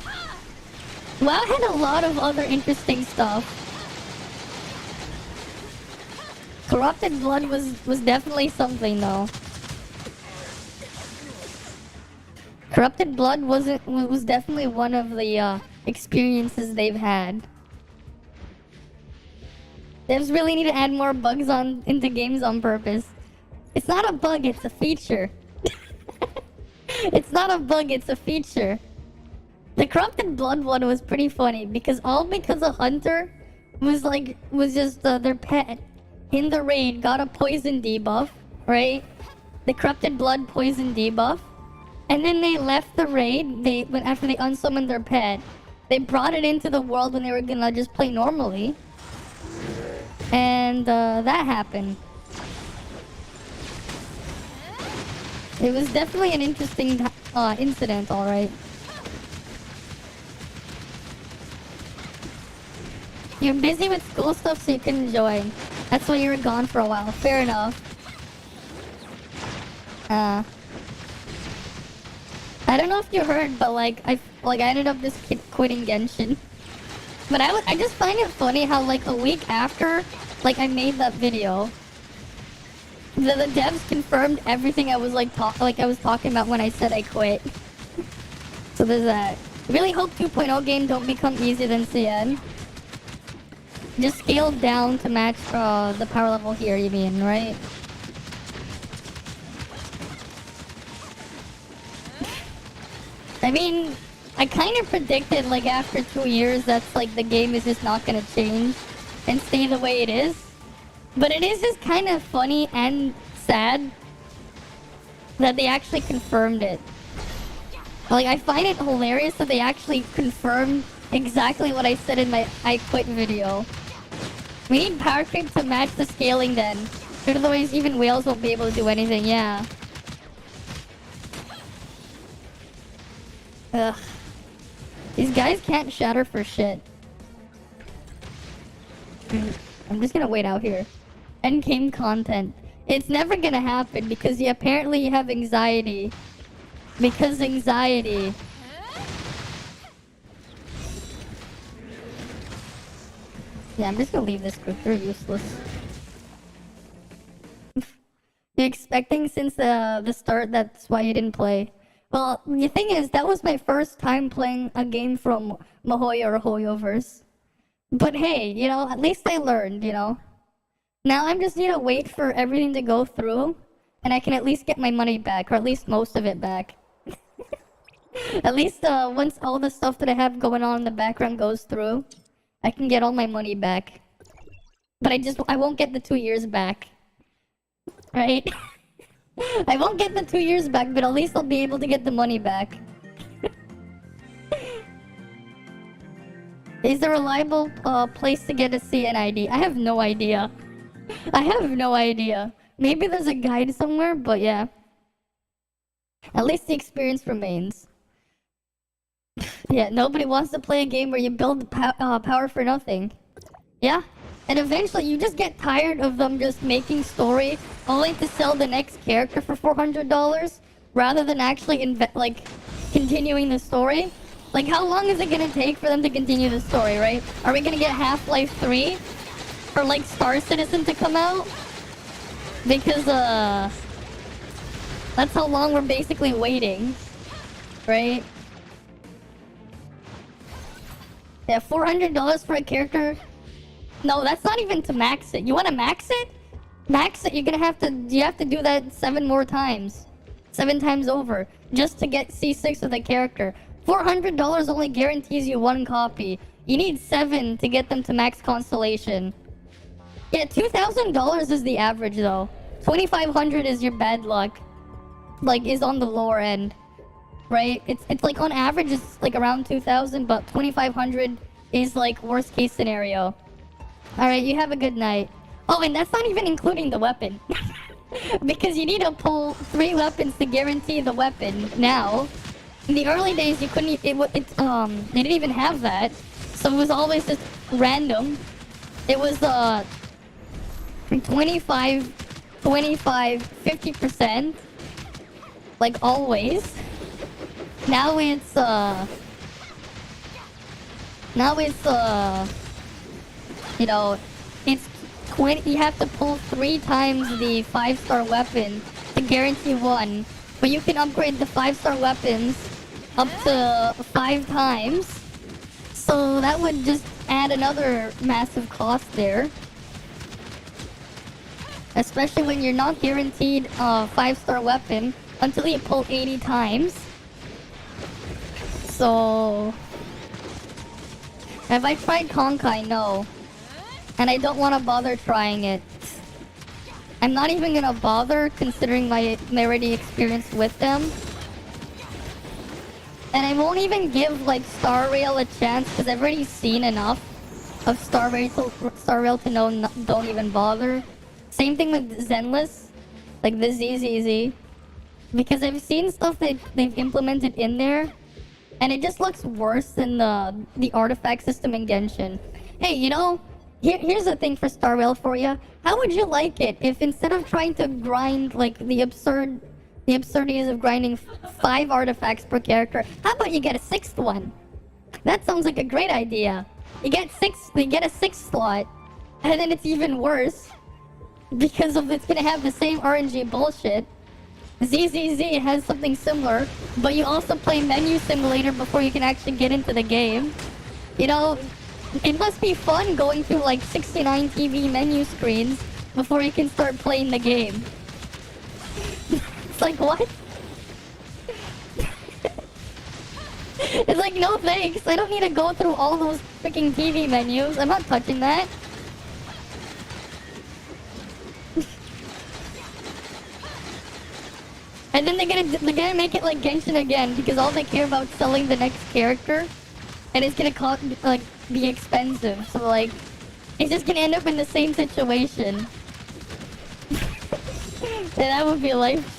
WoW had a lot of other interesting stuff. Corrupted Blood was definitely something though. Corrupted Blood was definitely one of the experiences they've had. Devs really need to add more bugs into games on purpose. It's not a bug, it's a feature. It's not a bug, it's a feature. The Corrupted Blood one was pretty funny because a Hunter was just their pet in the raid got a poison debuff, right? The Corrupted Blood poison debuff. And then they left the raid. After they unsummoned their pet, they brought it into the world when they were gonna just play normally. And that happened. It was definitely an interesting incident, alright. You're busy with school stuff so you couldn't join. That's why you were gone for a while. Fair enough. I don't know if you heard, but I ended up just quitting Genshin. But I just find it funny how a week after I made that video, the devs confirmed everything I was I was talking about when I said I quit. So there's that. Really hope 2.0 game don't become easier than CN. Just scaled down to match the power level here, you mean, right? I mean, I kind of predicted after 2 years that's the game is just not gonna change and stay the way it is. But it is just kind of funny and sad that they actually confirmed it. I find it hilarious that they actually confirmed exactly what I said in my I quit video. We need power creep to match the scaling then. Otherwise even whales won't be able to do anything, yeah. Ugh. These guys can't shatter for shit. I'm just gonna wait out here. Endgame content. It's never gonna happen because you apparently have anxiety. Because anxiety. Yeah, I'm just gonna leave this group. They're useless. You're expecting since the start, that's why you didn't play. Well, the thing is, that was my first time playing a game from Mahoya or Hoyoverse. But hey, at least I learned, Now I'm just need to wait for everything to go through, and I can at least get my money back, or at least most of it back. At least once all the stuff that I have going on in the background goes through, I can get all my money back. But I won't get the 2 years back. Right? I won't get the 2 years back, but at least I'll be able to get the money back. Is there a reliable place to get a CN ID? I have no idea. I have no idea. Maybe there's a guide somewhere, but yeah. At least the experience remains. Yeah, nobody wants to play a game where you build power for nothing. Yeah, and eventually you just get tired of them just making story only to sell the next character for $400 rather than actually continuing the story. How long is it gonna take for them to continue the story, right? Are we gonna get Half-Life 3 for Star Citizen to come out? Because that's how long we're basically waiting, right? Yeah, $400 for a character. No, that's not even to max it. You want to max it? Max it. You have to do that 7 more times, 7 times over, just to get C6 with a character. $400 only guarantees you 1 copy. You need 7 to get them to max constellation. Yeah, $2,000 is the average though. $2,500 is your bad luck. Is on the lower end. Right? It's on average it's around 2,000, but 2,500 is worst case scenario. Alright, you have a good night. Oh, and that's not even including the weapon. Because you need to pull 3 weapons to guarantee the weapon now. In the early days you couldn't they didn't even have that. So it was always just random. It was 25, 50%. Always. Now it's it's 20. You have to pull 3 times the 5-star weapon to guarantee 1, but you can upgrade the 5-star weapons up to 5 times. So that would just add another massive cost there. Especially when you're not guaranteed a 5-star weapon until you pull 80 times. So, have I tried Honkai? No. And I don't want to bother trying it. I'm not even gonna bother considering my already experience with them. And I won't even give like Star Rail a chance because I've already seen enough of Star Rail to know don't even bother. Same thing with Zenless, like the ZZZ, because I've seen stuff that they've implemented in there, and it just looks worse than the artifact system in Genshin. Hey, you know, here's the thing for Star Rail for you. How would you like it if instead of trying to grind like the absurdities of grinding 5 artifacts per character, how about you get a 6th one? That sounds like a great idea. You get a 6th slot, and then it's even worse because of it's gonna have the same RNG bullshit. ZZZ has something similar, but you also play menu simulator before you can actually get into the game. You know, it must be fun going through like 69 TV menu screens before you can start playing the game. It's like, what? It's like, no thanks. I don't need to go through all those freaking TV menus. I'm not touching that. And then they're gonna make it like Genshin again because all they care about is selling the next character, and it's gonna cost like be expensive. So like, it's just gonna end up in the same situation. And that would be life.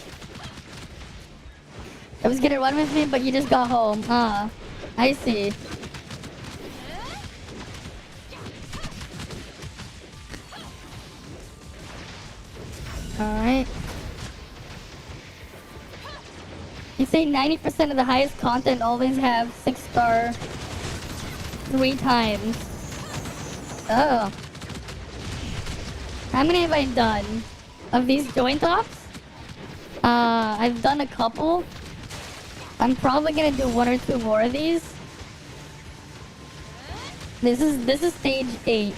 I was gonna run with me, but you just got home. Ah, I see. Alright. You say 90% of the highest content always have 6-star 3 times. Oh. How many have I done? Of these joint tops? I've done a couple. I'm probably gonna do 1 or 2 more of these. This is stage 8.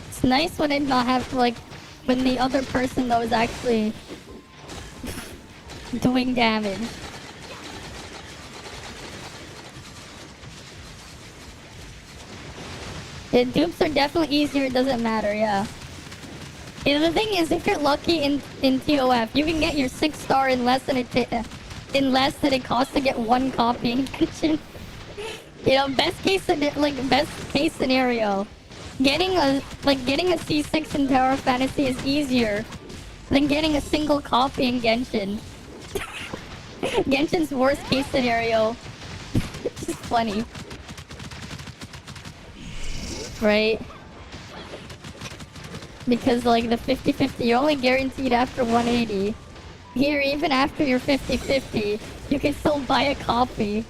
It's nice when I not have to like when the other person though is actually doing damage. Yeah, dupes are definitely easier, it doesn't matter, yeah. Yeah, the thing is, if you're lucky in TOF, you can get your 6-star in less than it costs to get 1 copy in Genshin. You know, best case scenario, getting a C6 in Tower of Fantasy is easier than getting a single copy in Genshin. Genshin's worst case scenario. It's just funny. Right? Because like the 50-50, you're only guaranteed after 180. Here, even after your 50-50, you can still buy a copy.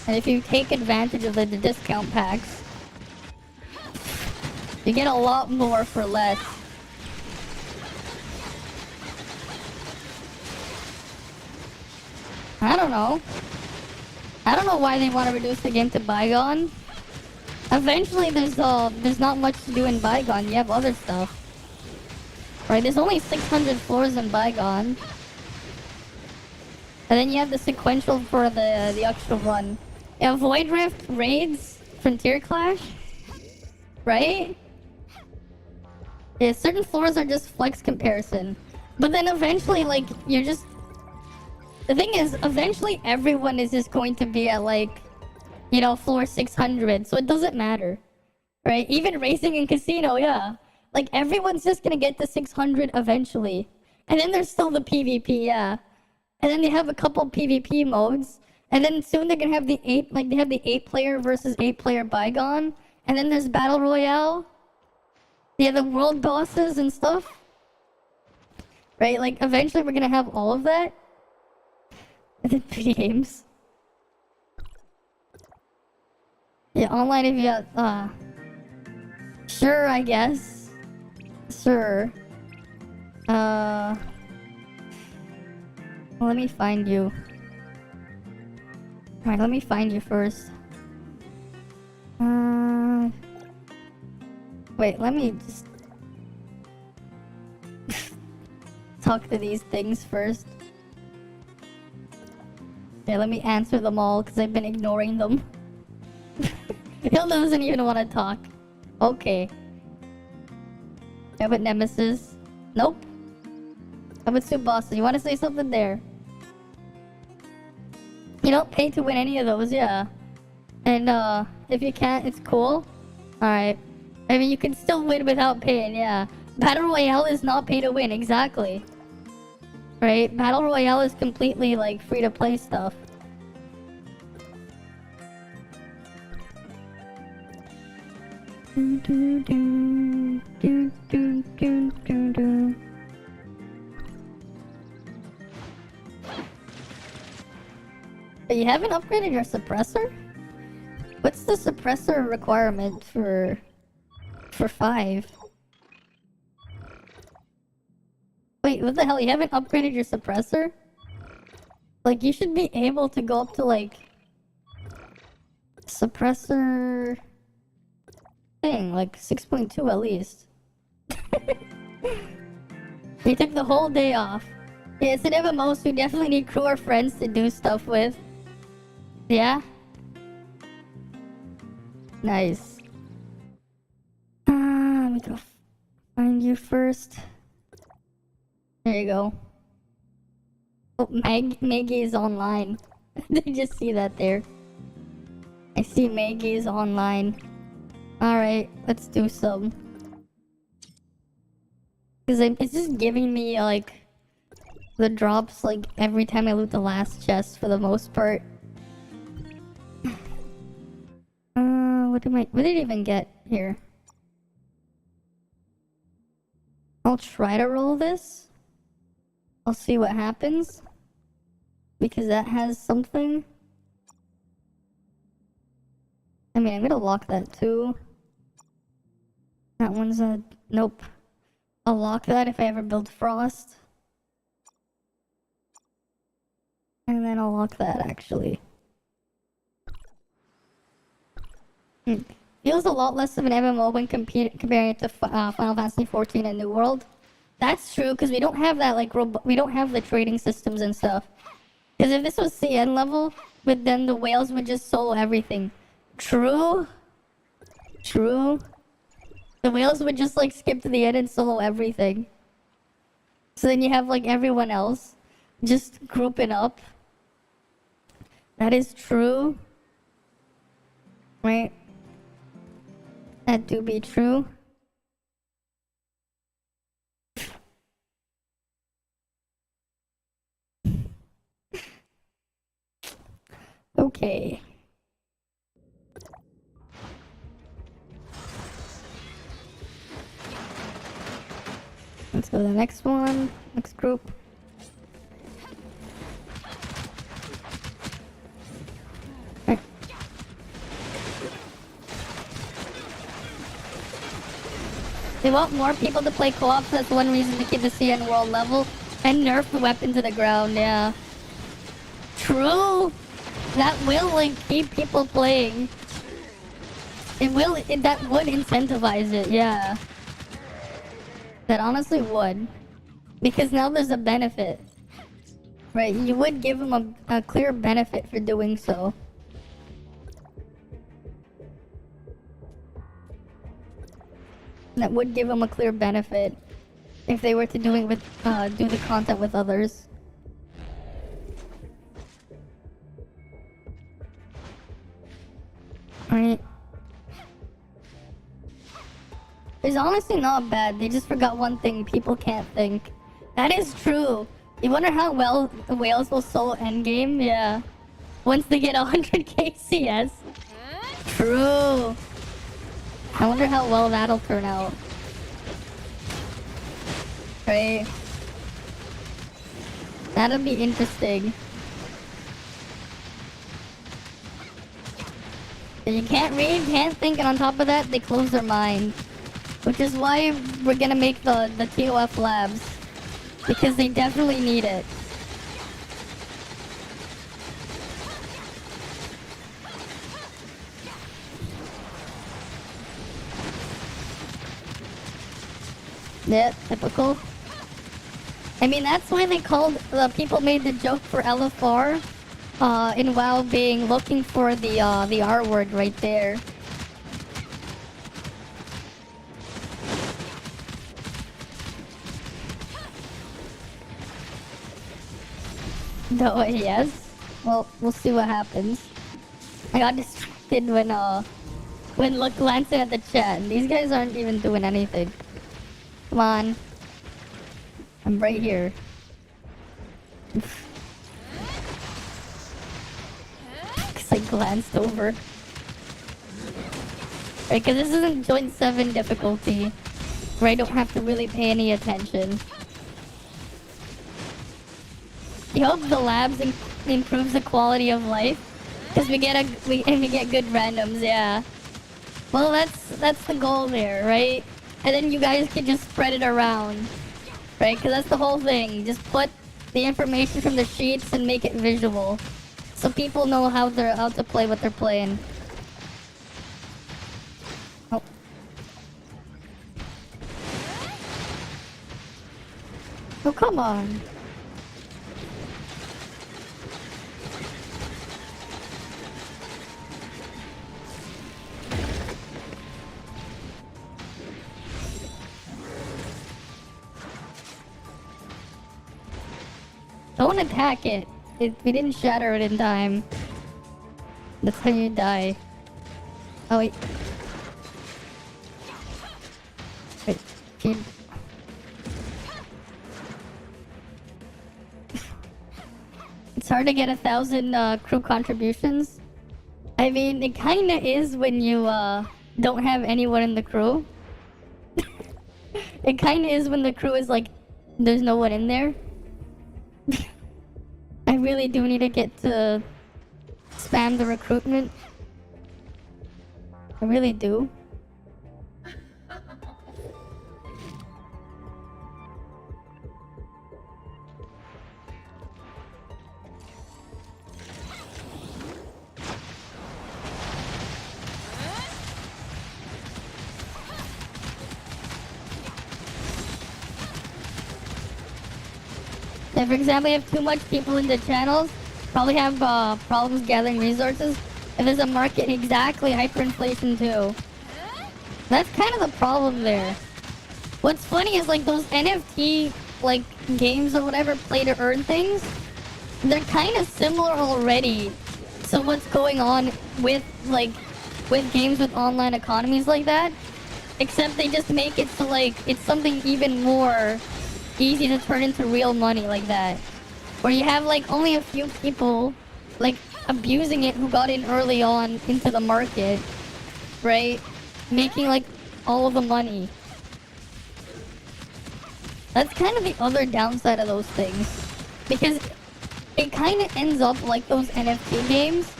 And if you take advantage of the discount packs, you get a lot more for less. I don't know. I don't know why they want to reduce the game to Bygone. Eventually, there's not much to do in Bygone. You have other stuff. Right, there's only 600 floors in Bygone. And then you have the sequential for the extra run. Yeah, Void Rift, Raids, Frontier Clash. Right? Yeah, certain floors are just flex comparison. But then eventually, like, you're just... The thing is, eventually everyone is just going to be at, like, you know, floor 600, so it doesn't matter. Right? Even racing and casino, yeah. Like, everyone's just gonna get to 600 eventually. And then there's still the PvP, yeah. And then they have a couple PvP modes. And then soon they're gonna have the 8, like, they have the 8-player versus 8-player Bygone. And then there's Battle Royale. They have the world bosses and stuff. Right? Like, eventually we're gonna have all of that. And then pretty games. Yeah, online if you got, sure, I guess. Sure. Well, let me find you. Alright, let me find you first. Wait, let me just... talk to these things first. Yeah, let me answer them all, because I've been ignoring them. He doesn't even want to talk. Okay. How about Nemesis? Nope. How about Tsubasa? You want to say something there? You don't pay to win any of those, yeah. And if you can't, it's cool. Alright. I mean, you can still win without paying, yeah. Battle Royale is not pay to win, exactly. Right? Battle Royale is completely, like, free to play stuff. But you haven't upgraded your suppressor? What's the suppressor requirement for 5? Wait, what the hell? You haven't upgraded your suppressor? Like, you should be able to go up to, like, suppressor thing, like 6.2 at least. You took the whole day off. Yeah, it's an MMO, so you definitely need crew or friends to do stuff with. Yeah? Nice. Let me go find you first. There you go. Oh, Maggie is online. Did you just see that there? I see Maggie is online. Alright, let's do some. Because it's just giving me, like, the drops, like, every time I loot the last chest for the most part. What did I even get here? I'll try to roll this. I'll see what happens. Because that has something. I mean, I'm gonna lock that too. That one's a... Nope. I'll lock that if I ever build Frost. And then I'll lock that, actually. Feels a lot less of an MMO when comparing it to Final Fantasy 14 and New World. That's true, because we don't have that, like, we don't have the trading systems and stuff. Because if this was CN level, but then the whales would just solo everything. True. True. The whales would just, like, skip to the end and solo everything. So then you have, like, everyone else just grouping up. That is true. Right? That do be true. Okay. Let's go to the next one. Next group. Okay. They want more people to play co-op, so that's one reason to keep the CN world level. And nerf the weapon to the ground, yeah. True! That will, like, keep people playing. That would incentivize it, yeah. That honestly would. Because now there's a benefit. Right, you would give them a clear benefit for doing so. That would give them a clear benefit if they were to do the content with others. Right. It's honestly not bad. They just forgot one thing. People can't think. That is true. You wonder how well the whales will solo endgame? Yeah. Once they get 100k CS. True. I wonder how well that'll turn out. Right. That'll be interesting. You can't read, can't think, and on top of that, they close their mind. Which is why we're gonna make the ToFLabs. Because they definitely need it. Yeah, typical. I mean, that's why they called, people made the joke for LFR. In WoW being looking for the R word right there. No, yes. Well, we'll see what happens. I got distracted when look glancing at the chat. And these guys aren't even doing anything. Come on. I'm right here. Cause I glanced over. Right, cause this isn't joint 7 difficulty. Where I don't have to really pay any attention. I hope the labs improves the quality of life. Cause we get good randoms, yeah. Well, that's the goal there, right? And then you guys can just spread it around, right? Cause that's the whole thing. Just put the information from the sheets and make it visual, so people know how to play what they're playing. Oh. Oh, come on. Don't attack it. We didn't shatter it in time. That's how you die. Oh wait. Wait. Kid. It's hard to get 1,000 crew contributions. I mean, it kinda is when you don't have anyone in the crew. It kinda is when the crew is like, there's no one in there. I really do need to get to spam the recruitment. I really do. If, for example, you have too much people in the channels, probably have problems gathering resources. If there's a market, exactly, hyperinflation too. That's kind of the problem there. What's funny is like those NFT like games or whatever, play to earn things, they're kind of similar already. So what's going on with games with online economies like that? Except they just make it so like it's something even more easy to turn into real money like that, where you have like only a few people like abusing it who got in early on into the market, right, making like all of the money. That's kind of the other downside of those things, because it kind of ends up like those NFT games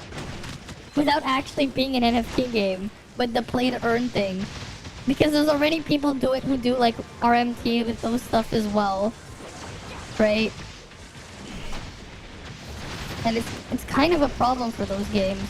without actually being an NFT game, but the play to earn thing. Because there's already people who do like RMT with those stuff as well, right? And it's kind of a problem for those games.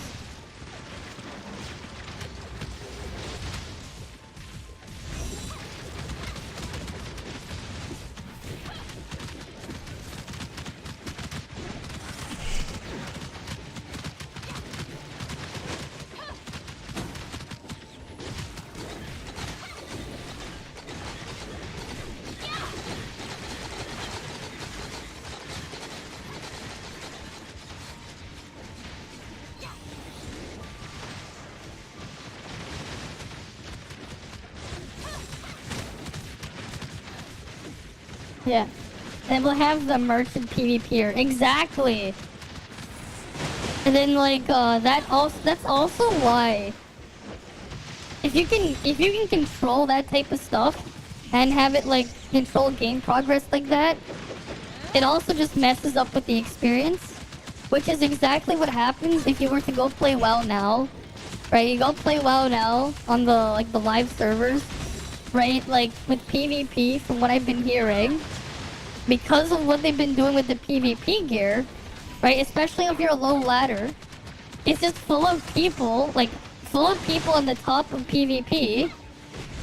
Yeah. And we'll have the merchant PvPer. Exactly. And then like that's also why if you can control that type of stuff and have it like control game progress like that, it also just messes up with the experience, which is exactly what happens if you were to go play WoW now. Right? You go play WoW now on the live servers, right? Like with PvP, from what I've been hearing, because of what they've been doing with the PvP gear, right? Especially if you're a low ladder, it's just full of people on the top of PvP.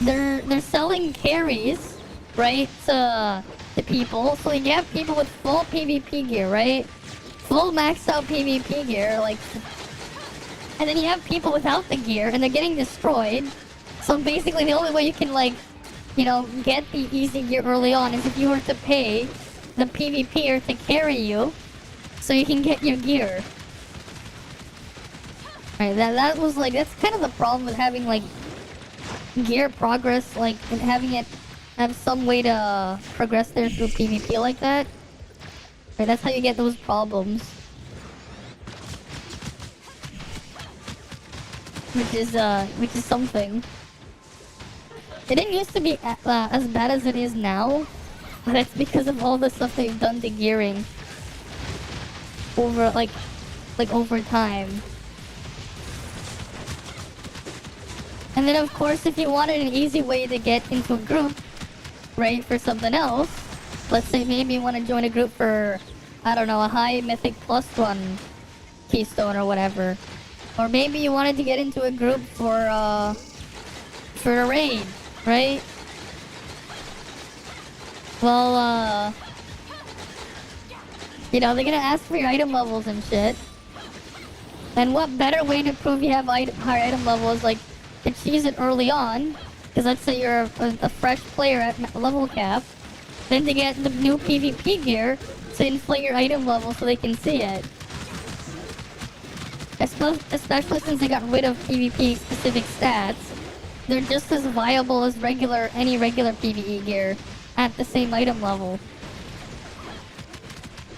They're selling carries, right? To people. So you have people with full PvP gear, right? Full maxed out PvP gear, like, and then you have people without the gear and they're getting destroyed. So basically the only way you can like, you know, get the easy gear early on is if you were to pay the PvPer to carry you. so you can get your gear. Right, that was like, that's kind of the problem with having like gear progress, like, and having it have some way to progress there through PvP like that. Right, that's how you get those problems. Which is something. It didn't used to be as bad as it is now, but that's because of all the stuff they've done to gearing over like over time. And then of course, if you wanted an easy way to get into a group, right, for something else, let's say maybe you want to join a group for, I don't know, a high mythic +1 keystone or whatever. Or maybe you wanted to get into a group for a raid, right? Well, you know, they're gonna ask for your item levels and shit. And what better way to prove you have higher item levels, like, to choose it early on, because let's say you're a fresh player at level cap, then to get the new PvP gear to inflate your item level so they can see it. Especially since they got rid of PvP specific stats, they're just as viable as any regular PvE gear at the same item level.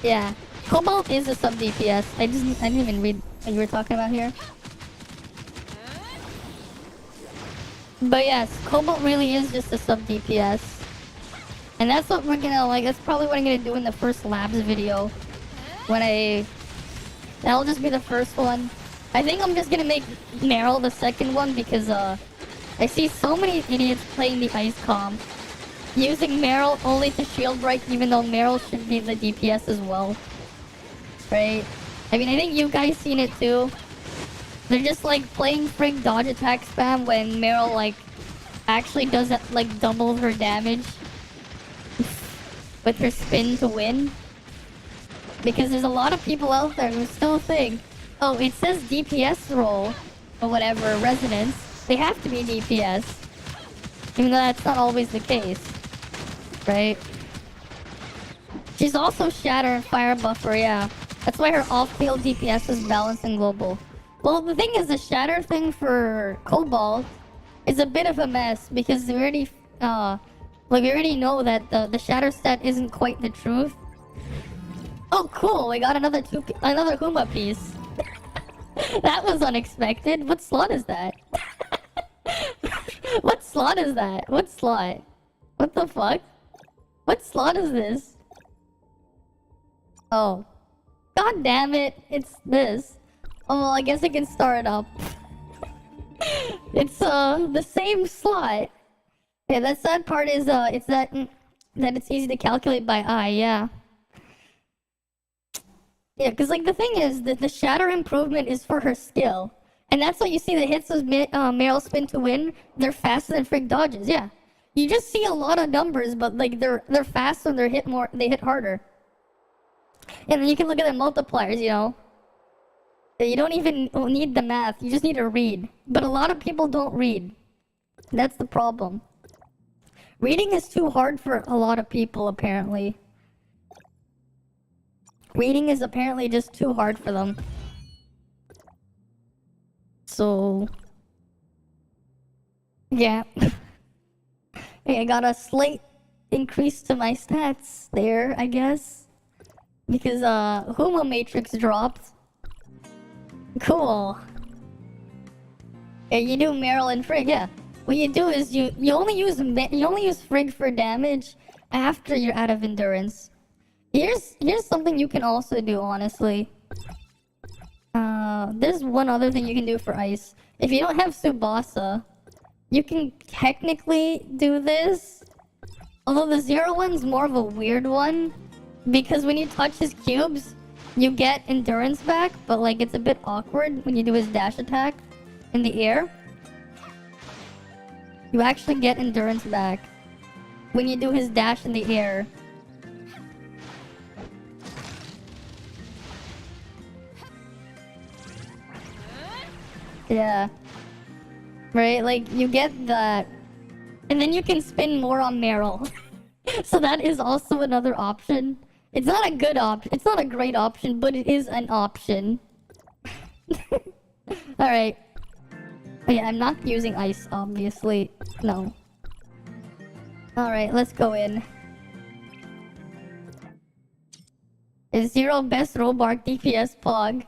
Yeah, Cobalt is a sub DPS. I didn't even read what you were talking about here. But yes, Cobalt really is just a sub DPS. And that's what we're gonna, like, that's probably what I'm gonna do in the first labs video. That'll just be the first one. I think I'm just gonna make Meryl the second one because, I see so many idiots playing the ice comp, using Meryl only to shield break even though Meryl should be the DPS as well. Right? I mean, I think you guys seen it too. They're just like playing frig dodge attack spam when Meryl like actually does like double her damage with her spin to win. Because there's a lot of people out there who still think, oh, it says DPS role or whatever, resonance. They have to be DPS. Even though that's not always the case. Right? She's also Shatter and Fire Buffer, yeah. That's why her off-field DPS is balanced and global. Well, the thing is, the Shatter thing for Cobalt is a bit of a mess because we already, we already know that the Shatter stat isn't quite the truth. Oh, cool! We got another Huma piece. That was unexpected. What slot is that? What slot is that? What slot? What the fuck? What slot is this? Oh. God damn it. It's this. Oh, well, I guess I can start up. It's, the same slot. Yeah, the sad part is, it's that it's easy to calculate by eye, yeah. Yeah, because, like, the thing is that the Shatter improvement is for her skill. And that's why you see the hits of Meryl spin to win. They're faster than frig dodges, yeah. You just see a lot of numbers, but, like, they're faster and they hit harder. And then you can look at the multipliers, you know. You don't even need the math, you just need to read. But a lot of people don't read. That's the problem. Reading is too hard for a lot of people, apparently. Reading is apparently just too hard for them. So... yeah. Hey, I got a slight increase to my stats there, I guess. Because, Huma Matrix dropped. Cool. Yeah, you do Meryl and Frig, yeah. What you do is you only use Frig for damage after you're out of endurance. Here's something you can also do, honestly. There's one other thing you can do for ice. If you don't have Tsubasa, you can technically do this. Although the 0 one's more of a weird one. Because when you touch his cubes, you get endurance back, but like it's a bit awkward when you do his dash attack in the air. You actually get endurance back when you do his dash in the air. Yeah. Right, like you get that. And then you can spin more on Meryl. So that is also another option. It's not a good option. It's not a great option, but it is an option. Alright. Oh yeah, I'm not using ice, obviously. No. Alright, let's go in. Is Zero best Robark DPS Pog?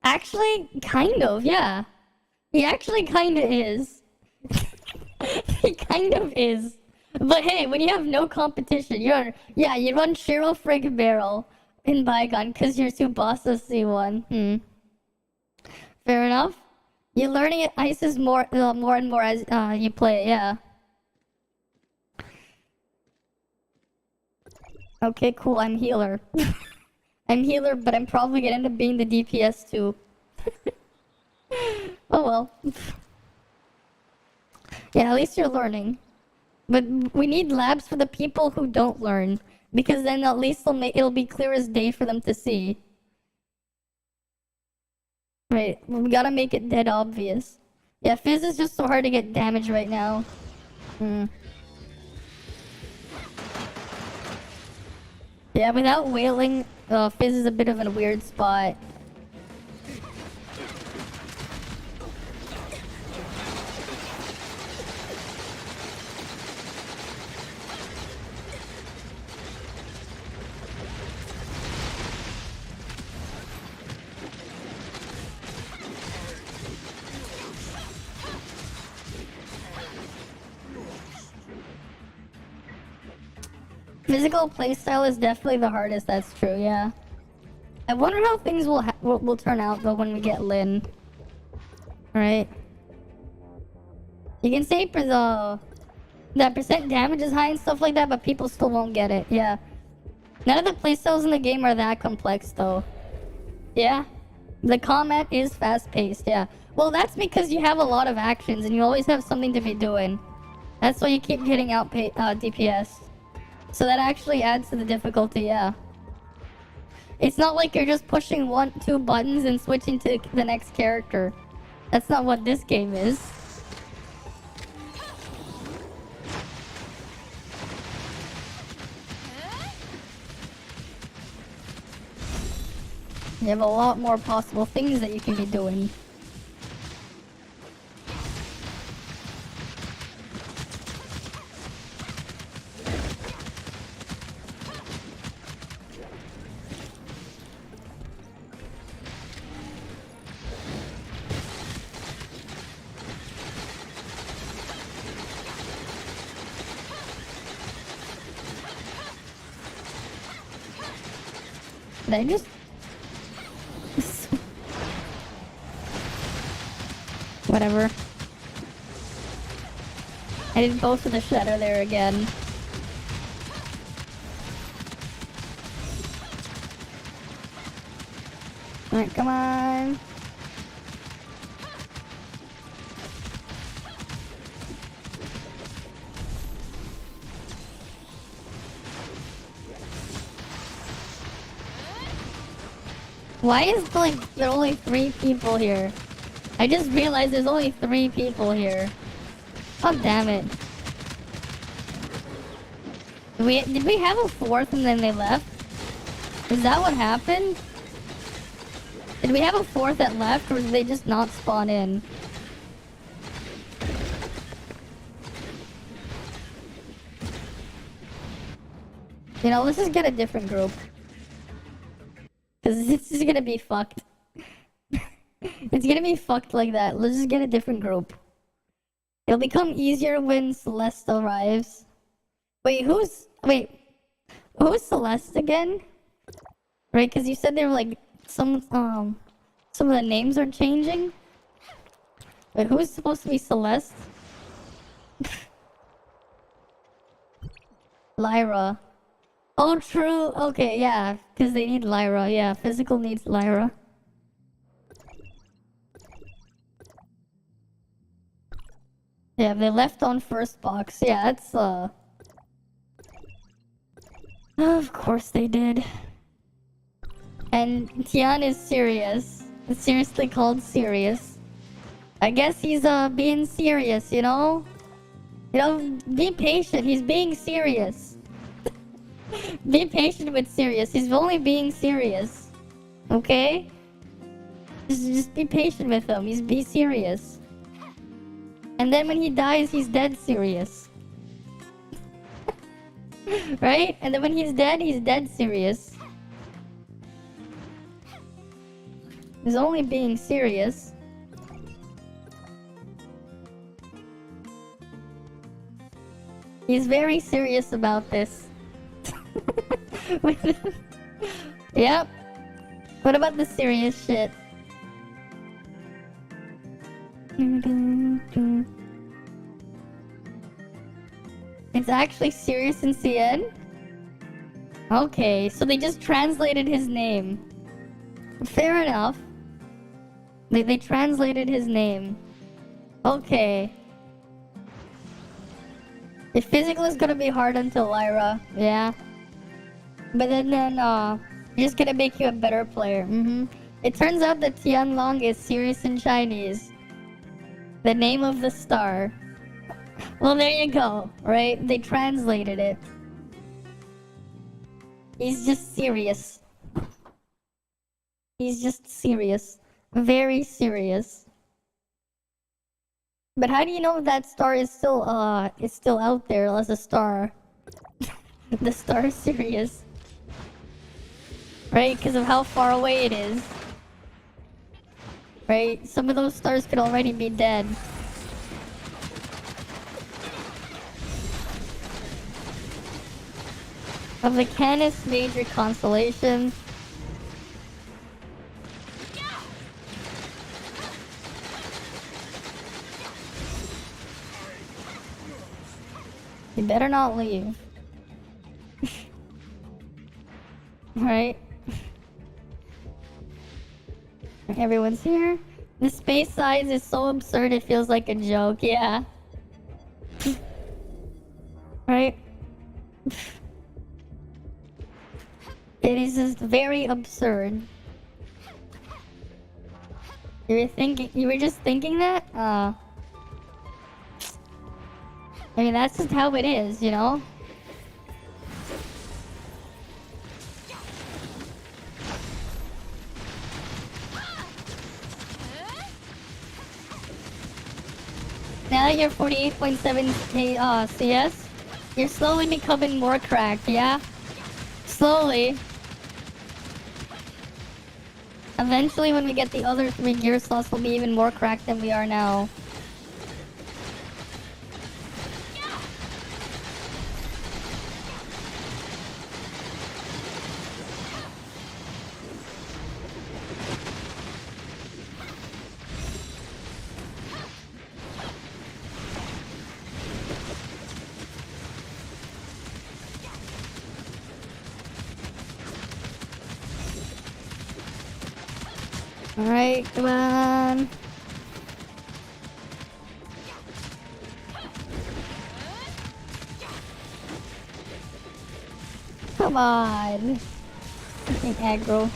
Actually, kind of, yeah. He actually kind of is. He kind of is. But hey, when you have no competition, you run Shiro Frig Barrel in Bygone because you're Tsubasa C1. Fair enough. You're learning it ices more and more as you play it, yeah. Okay, cool, I'm healer. I'm healer, but I'm probably gonna end up being the DPS too. Oh well. Yeah, at least you're learning. But we need labs for the people who don't learn, because then at least it'll be clear as day for them to see. Right, we gotta make it dead obvious. Yeah, Fizz is just so hard to get damage right now. Yeah, without wailing, Fizz is a bit of a weird spot. Physical playstyle is definitely the hardest, that's true, yeah. I wonder how things will turn out though when we get Lin. Right? You can say that percent damage is high and stuff like that, but people still won't get it, yeah. None of the playstyles in the game are that complex though. Yeah? The combat is fast-paced, yeah. Well, that's because you have a lot of actions and you always have something to be doing. That's why you keep getting out DPS. So that actually adds to the difficulty, yeah. It's not like you're just pushing 2 buttons and switching to the next character. That's not what this game is. You have a lot more possible things that you can be doing. Did I just... Whatever. I didn't go for the Shatter there again. Alright, come on. Why is there only 3 people here? I just realized there's only 3 people here. God damn it. Did we have a 4th and then they left? Is that what happened? Did we have a 4th that left or did they just not spawn in? You know, let's just get a different group. Cause this is gonna be fucked. It's gonna be fucked like that. Let's just get a different group. It'll become easier when Celeste arrives. Wait, who's Celeste again? Right, cause you said they were like some of the names are changing. Wait, who's supposed to be Celeste? Lyra. Oh, true. Okay, yeah. Because they need Lyra. Yeah, physical needs Lyra. Yeah, they left on first box. Yeah, that's, Of course they did. And Tian is serious. It's seriously called serious. I guess he's, being serious, you know? You know, be patient. He's being serious. Be patient with Sirius. He's only being serious. Okay? Just be patient with him. Be serious. And then when he dies, he's dead serious. Right? And then when he's dead serious. He's only being serious. He's very serious about this. Yep. What about the serious shit? It's actually serious in CN? Okay, so they just translated his name. Fair enough. They translated his name. Okay. If physical is gonna be hard until Lyra, yeah. But then just gonna make you a better player. It turns out that Tianlong is serious in Chinese. The name of the star. Well, there you go, right? They translated it. He's just serious. He's just serious. Very serious. But how do you know that star is still out there as a star? The star is serious. Right? Because of how far away it is. Right? Some of those stars could already be dead. Of the Canis major constellation. You better not leave. Right? Everyone's here. The space size is so absurd it feels like a joke, yeah. Right? It is just very absurd. You were just thinking that? I mean, that's just how it is, you know? Now that you're 48.7 CS, you're slowly becoming more cracked, yeah? Slowly. Eventually, when we get the other 3 gear slots, we'll be even more cracked than we are now. Alright, come on. Come on. Fucking aggro.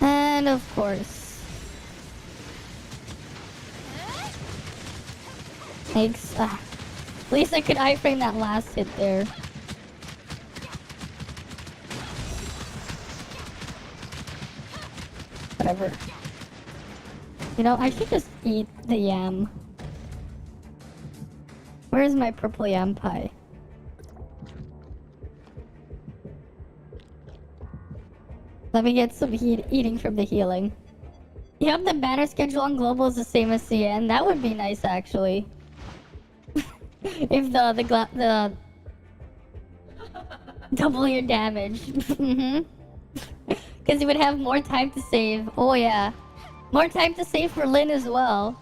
And of course. Thanks. At least I could iframe that last hit there. Whatever. You know, I should just eat the yam. Where's my purple yam pie? Let me get some eating from the healing. You have the banner schedule on global is the same as CN. That would be nice, actually. If the double your damage. Because you would have more time to save. Oh yeah, more time to save for Lyn as well.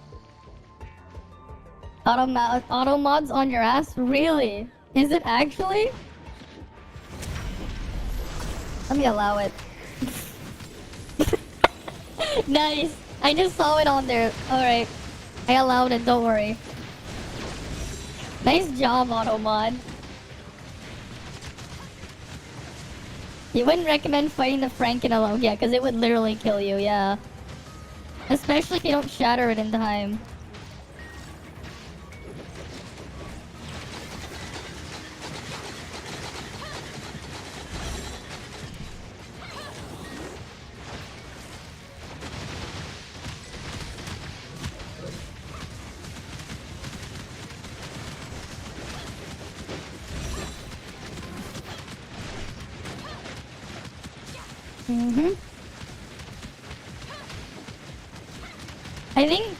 Auto mods on your ass? Really? Is it actually? Let me allow it. Nice. I just saw it on there. Alright. I allowed it, don't worry. Nice job, Automod. You wouldn't recommend fighting the Franken alone, yeah, because it would literally kill you, yeah. Especially if you don't shatter it in time.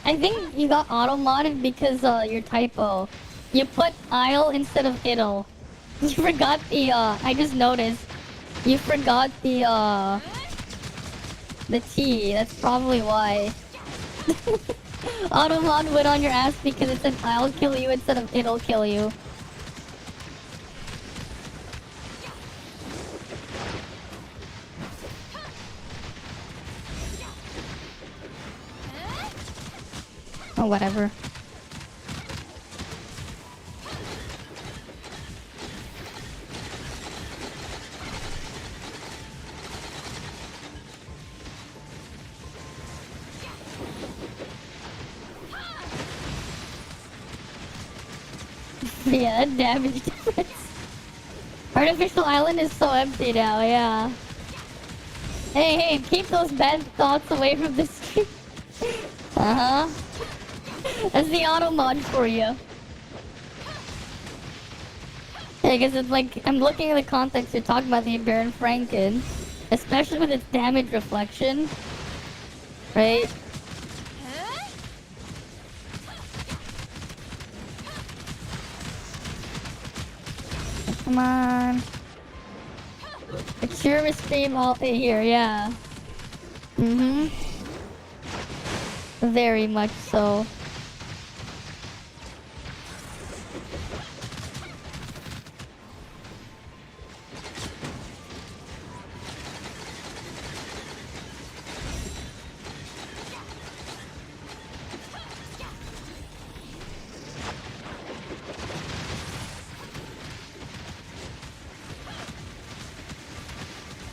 I think you got auto modded because your typo. You put Isle instead of idle. You forgot the I just noticed. You forgot the T. That's probably why. Auto mod went on your ass because it said I'll kill you instead of it'll kill you. Oh, whatever. Yeah, damage difference. Artificial Island is so empty now, yeah. Hey, keep those bad thoughts away from the stream. Uh-huh. That's the auto mod for you. Yeah, because it's like, I'm looking at the context, you're talking about the Baron Franken. Especially with its damage reflection. Right? Come on. It's your stream all here, yeah. Very much so.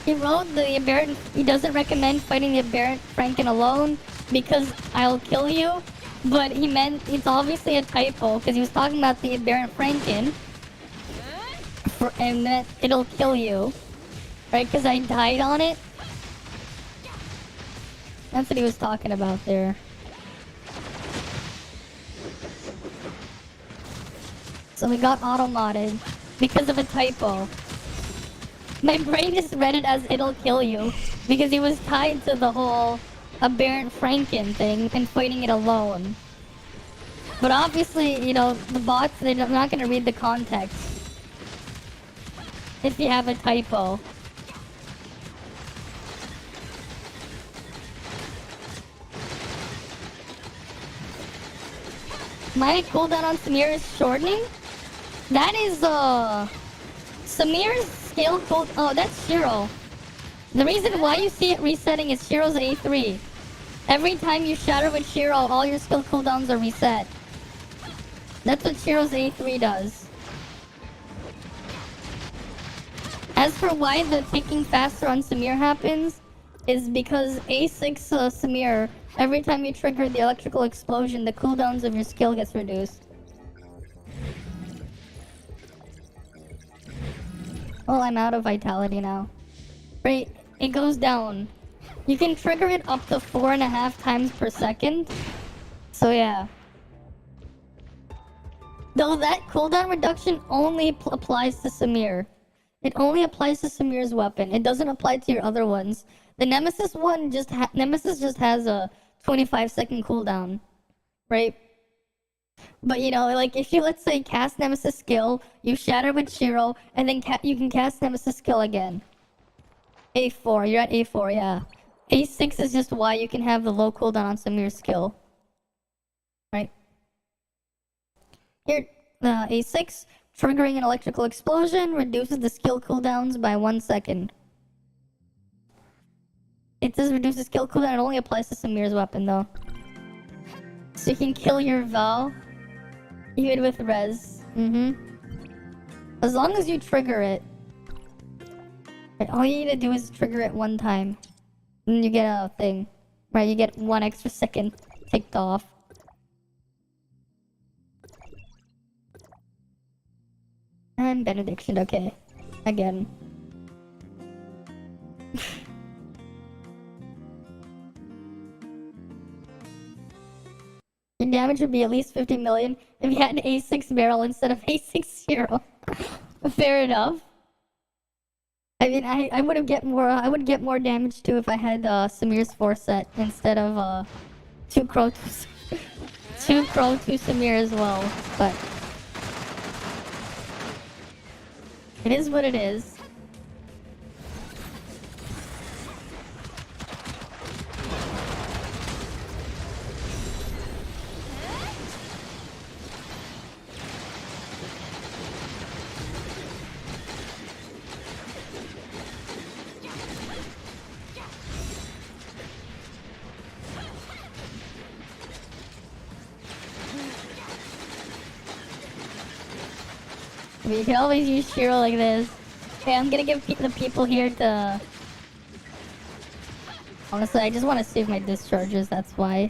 He wrote the Aberrant. He doesn't recommend fighting the Aberrant Franken alone because I'll kill you. But he meant it's obviously a typo because he was talking about the Aberrant Franken, and that it'll kill you, right? Because I died on it. That's what he was talking about there. So we got auto modded because of a typo. My brain just read it as it'll kill you because he was tied to the whole Aberrant Franken thing and fighting it alone. But obviously, you know, the bots, they're not going to read the context if you have a typo. My cooldown on Samir is shortening? That is, Samir's skill cooldown. Oh, that's Shiro. The reason why you see it resetting is Shiro's A3. Every time you shatter with Shiro, all your skill cooldowns are reset. That's what Shiro's A3 does. As for why the ticking faster on Samir happens, is because A6 Samir, every time you trigger the electrical explosion, the cooldowns of your skill gets reduced. Well, I'm out of vitality now. Right, it goes down. You can trigger it up to 4.5 times per second. So yeah. Though that cooldown reduction only applies to Samir. It only applies to Samir's weapon. It doesn't apply to your other ones. The Nemesis one Nemesis just has a 25-second cooldown, right? But you know, like if you let's say cast Nemesis skill, you shatter with Shiro, and then you can cast Nemesis skill again. A4, you're at A4, yeah. A6 is just why you can have the low cooldown on Samir's skill, right? Here, A6, triggering an electrical explosion reduces the skill cooldowns by 1 second. It does reduce the skill cooldown, it only applies to Samir's weapon though. So you can kill your Val even with res. As long as you trigger it. Right, all you need to do is trigger it one time. And you get a thing. Right, you get 1 extra second ticked off. And benediction, okay. Again. Your damage would be at least 50 million if you had an A6 barrel instead of A60. Fair enough. I mean, I would get more damage too if I had Samir's 4 set instead of 2 Crow 2 Crow 2 Samir as well. But it is what it is. I mean, you can always use Shiro like this. Okay, I'm gonna give the people here to... Honestly, I just want to save my discharges, that's why.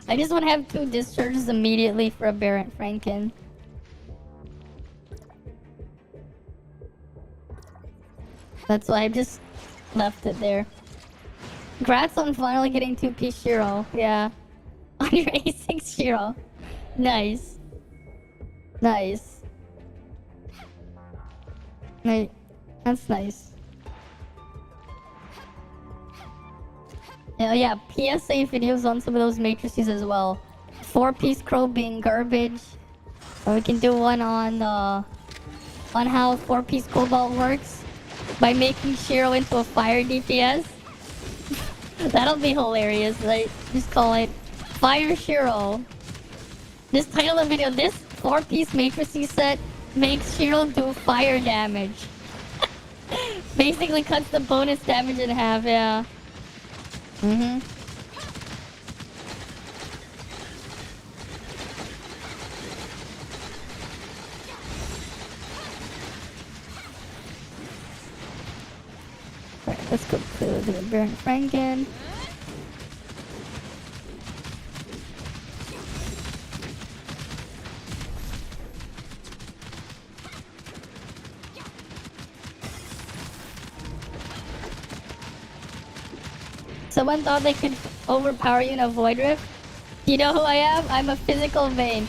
I just want to have 2 discharges immediately for a Barrett Franken. That's why I just left it there. Congrats on finally getting 2P Shiro. Yeah. On your A6 Shiro. Nice. Nice. Right. That's nice. Yeah, PSA videos on some of those matrices as well. 4-piece crow being garbage. Or we can do one on how 4-piece cobalt works by making Shiro into a fire DPS. That'll be hilarious, right? Just call it Fire Shiro. Just title the video, this 4-piece matrices set makes Shiro do fire damage. Basically cuts the bonus damage in half, yeah. Right, let's go to the Baron Franken. Someone thought they could overpower you in a Void Rift. You know who I am? I'm a physical vein.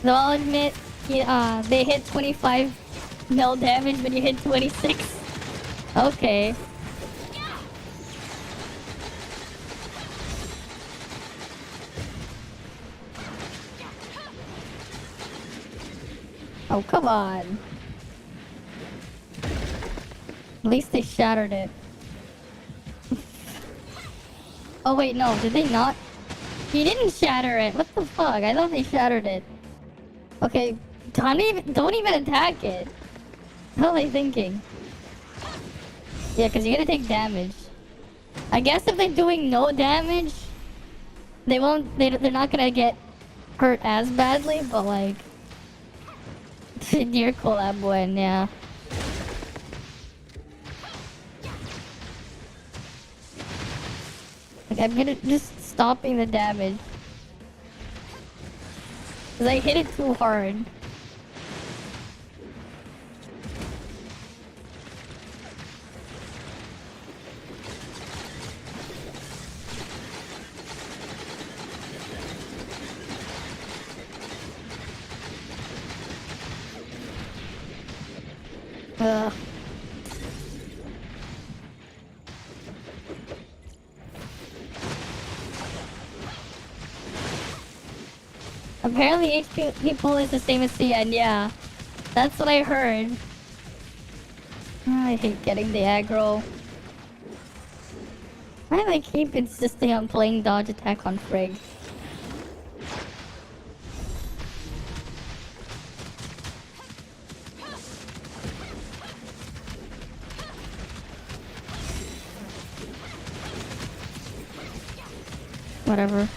Though I'll admit, they hit 25 mil damage when you hit 26. Okay. Oh, come on. At least they shattered it. Oh wait, no, did they not? He didn't shatter it. What the fuck? I thought they shattered it. Okay, don't even attack it. What are they thinking? Yeah, because you're gonna take damage. I guess if they're doing no damage, they're not gonna get hurt as badly, but like... Near collab win, yeah. Like, I'm gonna just stopping the damage. Cause I hit it too hard. Ugh. Apparently HP pool is the same as CN, yeah. That's what I heard. I hate getting the aggro. Why do I keep insisting on playing dodge attack on Frigg? Whatever.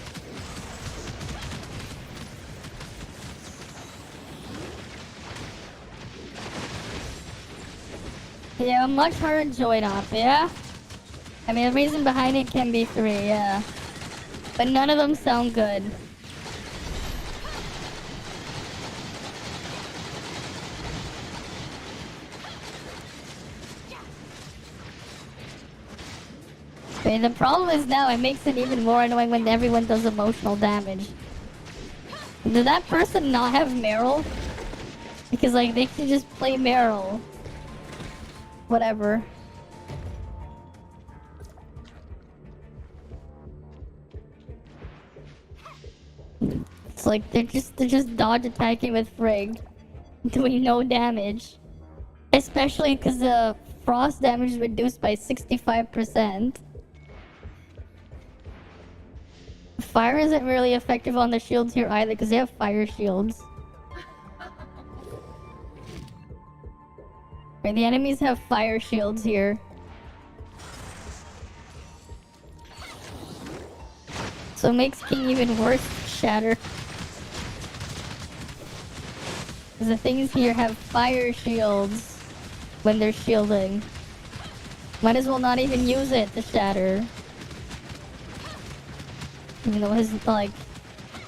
Yeah, a much harder join off, yeah? I mean, the reason behind it can be 3, yeah. But none of them sound good. I mean, the problem is now it makes it even more annoying when everyone does emotional damage. Did that person not have Meryl? Because, like, they could just play Meryl. Whatever. It's like they're just dodge attacking with Frigg, doing no damage. Especially because the frost damage is reduced by 65%. Fire isn't really effective on the shields here either because they have fire shields. Right, the enemies have fire shields here. So it makes King even worse, Shatter. Because the things here have fire shields when they're shielding. Might as well not even use it to Shatter. Even though his, like,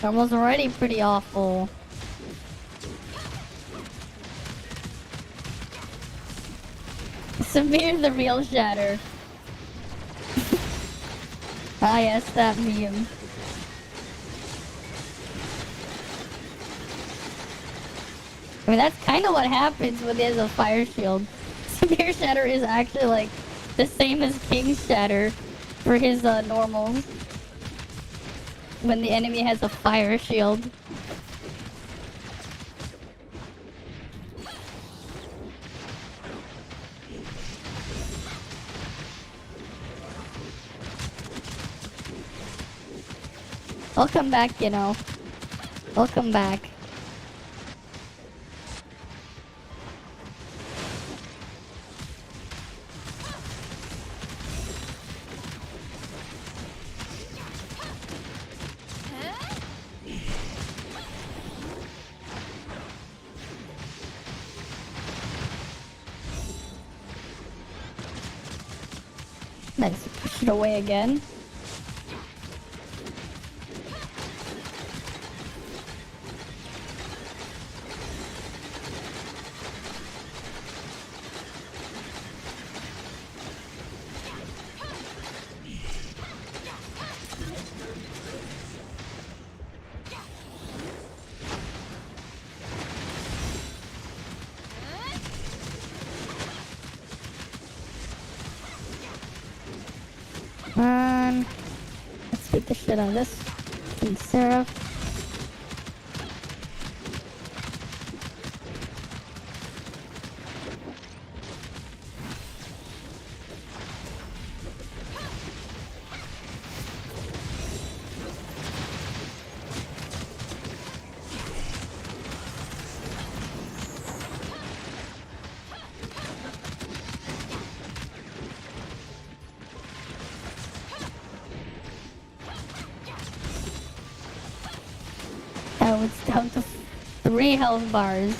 normal's already pretty awful. Severe the real Shatter. Ah yes, that meme. I mean, that's kind of what happens when there's a fire shield. Severe Shatter is actually, like, the same as King's Shatter for his, normals. When the enemy has a fire shield. I'll come back, you know. I'll come back. Nice. Push it away again. Let's beat the shit out of this. And Seraph. Oh, it's down to 3 health bars.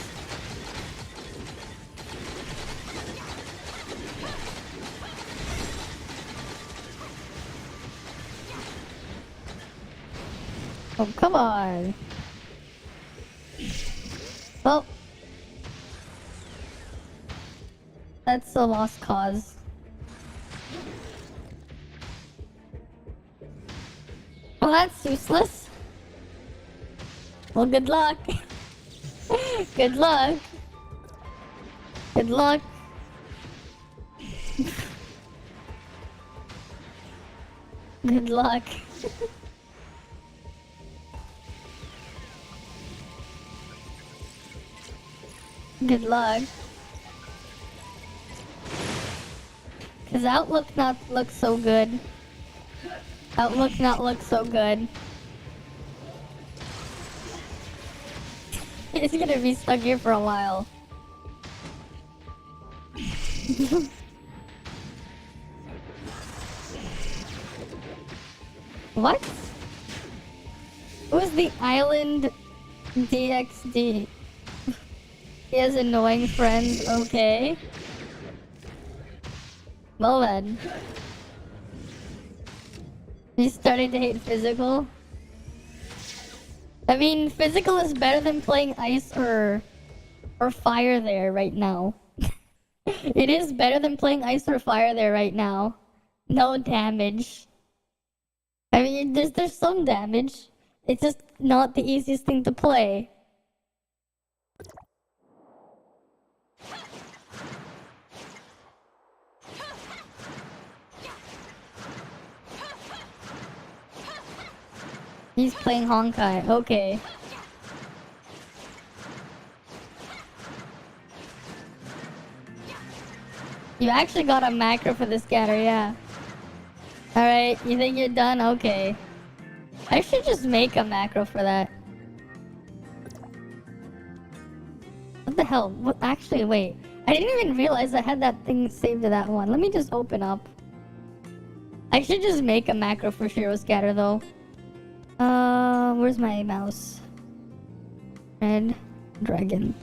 Oh, come on. Well, that's a lost cause. Well, that's useless. Well, good luck. Good luck. Good luck. Good luck. Good luck. Cause Outlook not look so good. Outlook not look so good. He's gonna be stuck here for a while. What? Who's the island DXD? He has annoying friends, okay. Well then. He's starting to hate physical. I mean, physical is better than playing ice or fire there right now. It is better than playing ice or fire there right now. No damage. I mean, there's some damage. It's just not the easiest thing to play. He's playing Honkai. Okay. You actually got a macro for the scatter, yeah. Alright, you think you're done? Okay. I should just make a macro for that. What the hell? What? Actually, wait. I didn't even realize I had that thing saved to that one. Let me just open up. I should just make a macro for Shiro Scatter though. Where's my mouse? Red dragon.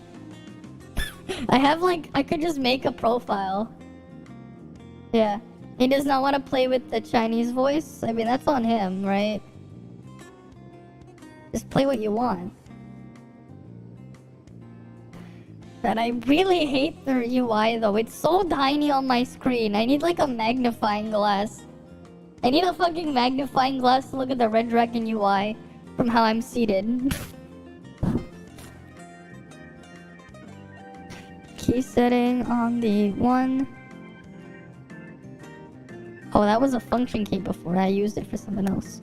I have like, I could just make a profile. Yeah. He does not want to play with the Chinese voice. I mean, that's on him, right? Just play what you want. But I really hate the UI though. It's so tiny on my screen. I need like a magnifying glass. I need a fucking magnifying glass to look at the Red Dragon UI from how I'm seated. Key setting on the 1. Oh, that was a function key before. I used it for something else.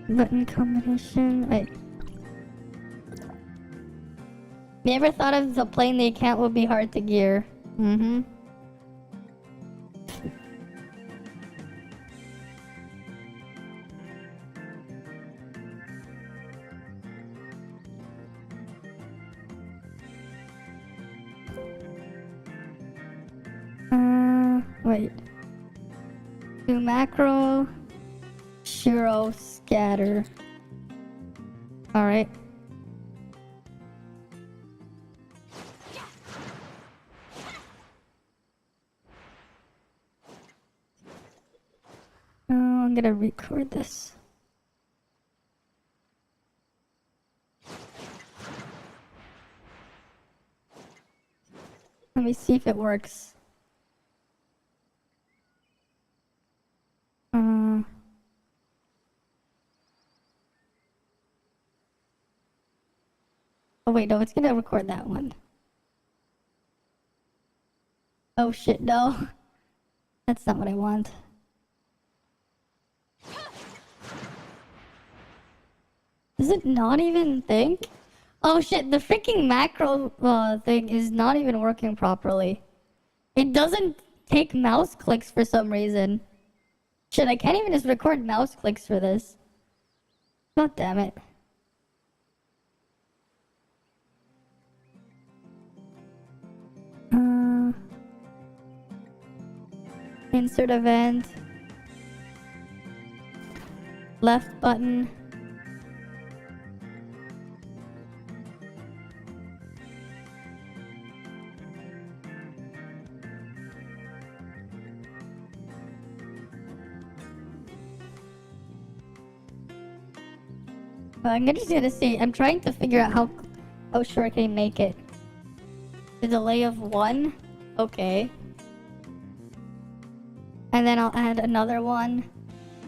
Button combination. Wait. You ever thought of the playing the account would be hard to gear? Mm-hmm. Wait. Do macro. Shiro scatter. Alright. Oh, I'm gonna record this. Let me see if it works. Oh wait, no, it's gonna record that one. Oh shit, no. That's not what I want. Does it not even think? Oh shit, the freaking macro thing is not even working properly. It doesn't take mouse clicks for some reason. Shit, I can't even just record mouse clicks for this. God damn it. Insert event. Left button. I'm just gonna see. I'm trying to figure out how short can I make it. The delay of 1? Okay. And then I'll add another one.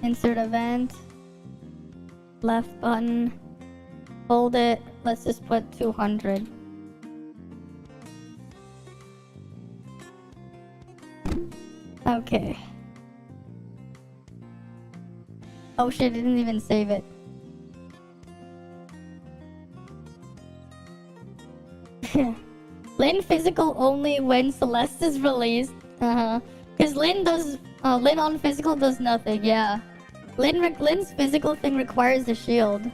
Insert event. Left button. Hold it. Let's just put 200. Okay. Oh shit, it didn't even save it. Lin physical only when Celeste is released. Because Lin does, Lin on physical does nothing, yeah. Lin's physical thing requires a shield.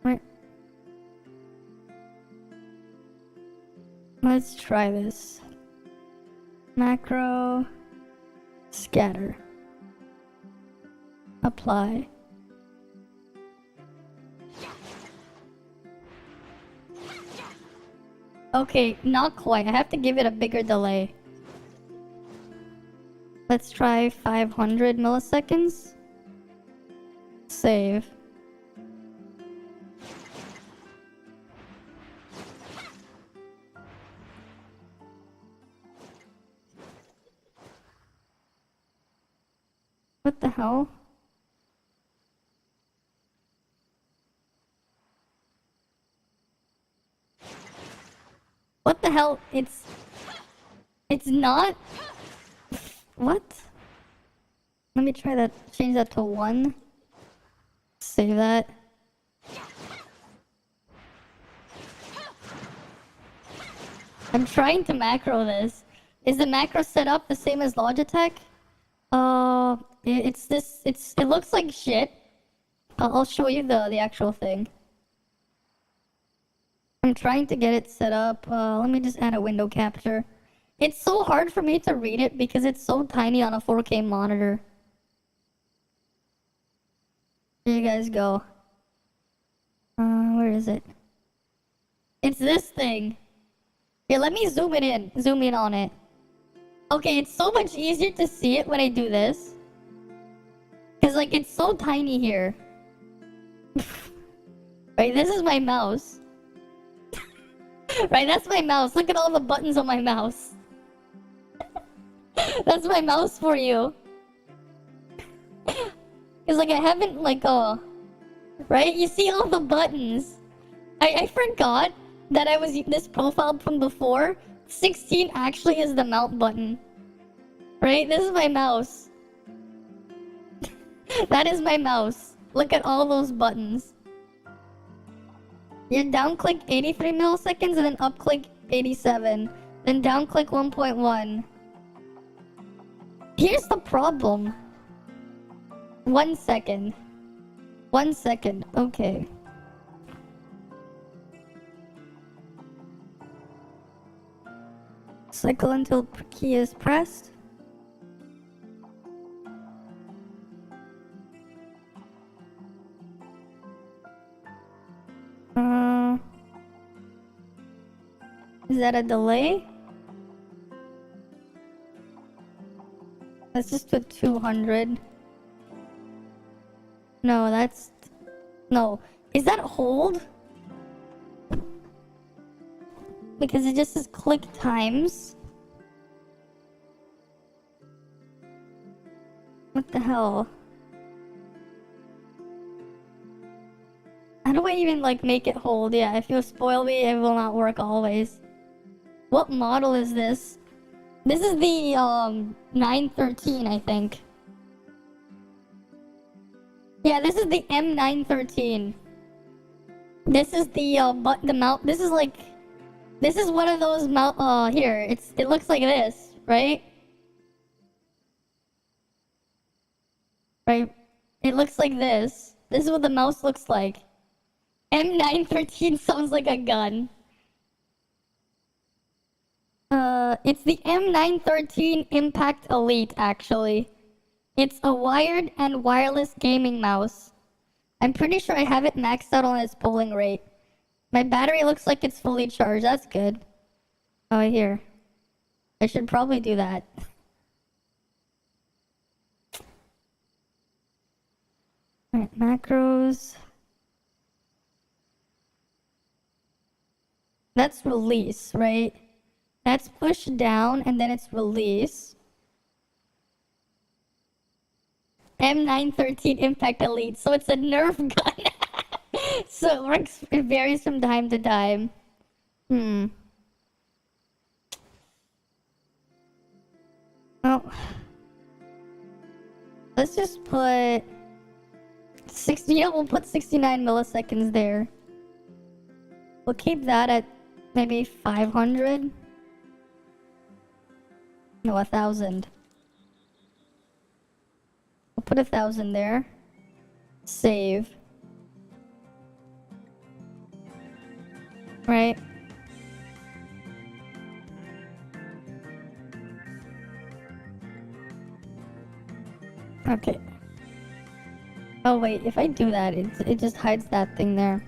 Right. Let's try this. Macro. Scatter. Apply. Okay, not quite. I have to give it a bigger delay. Let's try 500 milliseconds. Save. What the hell? What the hell? It's not. What? Let me try that. Change that to 1. Save that. I'm trying to macro this. Is the macro setup the same as Logitech? It looks like shit. I'll show you the actual thing. I'm trying to get it set up. Let me just add a window capture. It's so hard for me to read it because it's so tiny on a 4K monitor. Here you guys go. Where is it? It's this thing. Here, let me zoom it in. Zoom in on it. Okay, it's so much easier to see it when I do this. Because, like, it's so tiny here. Right, this is my mouse. Right, that's my mouse. Look at all the buttons on my mouse. That's my mouse for you. Because, like, I haven't, like, right? You see all the buttons. I forgot that I was this profile from before. 16 actually is the mount button. Right? This is my mouse. That is my mouse. Look at all those buttons. You down click 83 milliseconds and then up click 87. Then down click 1.1. Here's the problem. 1 second. 1 second. Okay. Cycle until key is pressed. Is that a delay? Let's just put 200. No, that's... No. Is that hold? Because it just says click times. What the hell? How do I even, like, make it hold? Yeah, if you spoil me, it will not work always. What model is this? This is the, 913, I think. Yeah, this is the M913. This is the, the mount. This is like... This is one of those mount... here. It looks like this, right? Right? It looks like this. This is what the mouse looks like. M913 sounds like a gun. It's the M913 Impact Elite, actually. It's a wired and wireless gaming mouse. I'm pretty sure I have it maxed out on its polling rate. My battery looks like it's fully charged. That's good. Oh, here. I should probably do that. Alright, macros. That's release, right? That's push down and then it's release. M913 Impact Elite. So it's a Nerf gun. So it works, it varies from time to time. Well, let's just put 60, we'll put 69 milliseconds there. We'll keep that at maybe 500. No, 1,000. We'll put 1,000 there. Save. Right. Okay. Oh wait, if I do that, it just hides that thing there.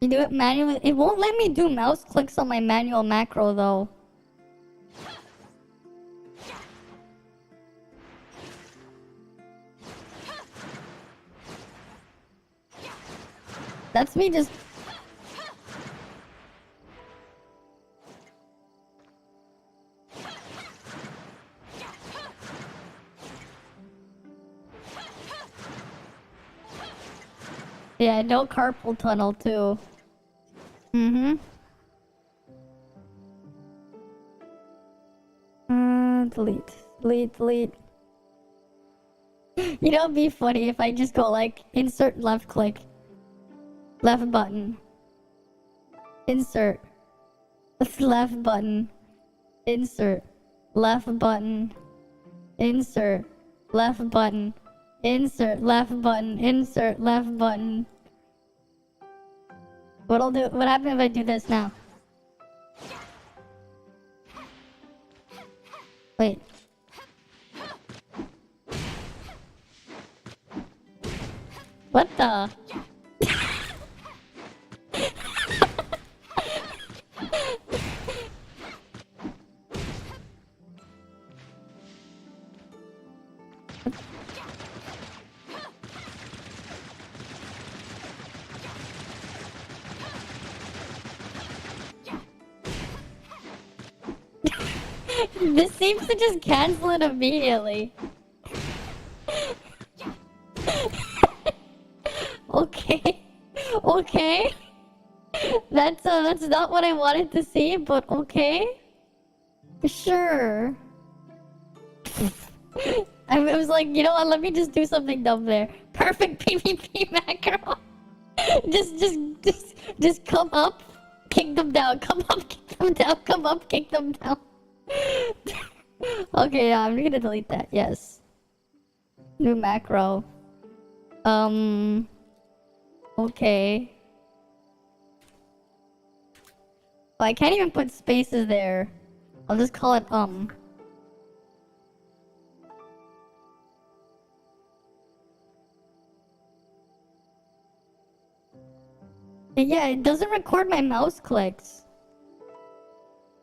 You do it manually. It won't let me do mouse clicks on my manual macro though. That's me just... Yeah, no carpal tunnel too. Mm-hmm. Delete. Delete, delete. You know, it'd be funny if I just go like, insert left click. Left button. Insert. Left button. Insert. Left button. Insert. Left button. Insert. Left button. Insert. Left button. What happens if I do this now? Wait. What the? This seems to just cancel it immediately. Okay. Okay. That's not what I wanted to see, but okay. Sure. I was like, you know what, let me just do something dumb there. Perfect PvP macro. just come up, kick them down, come up, kick them down, come up, kick them down. Okay, yeah, I'm gonna delete that, yes. New macro. Okay. Oh, I can't even put spaces there. I'll just call it, Yeah, it doesn't record my mouse clicks.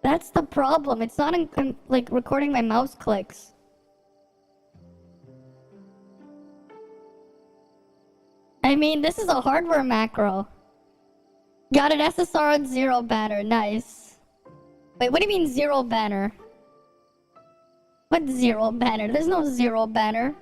That's the problem. It's not like recording my mouse clicks. I mean, this is a hardware macro. Got an SSR on 0 banner. Nice. Wait, what do you mean 0 banner? What 0 banner? There's no 0 banner.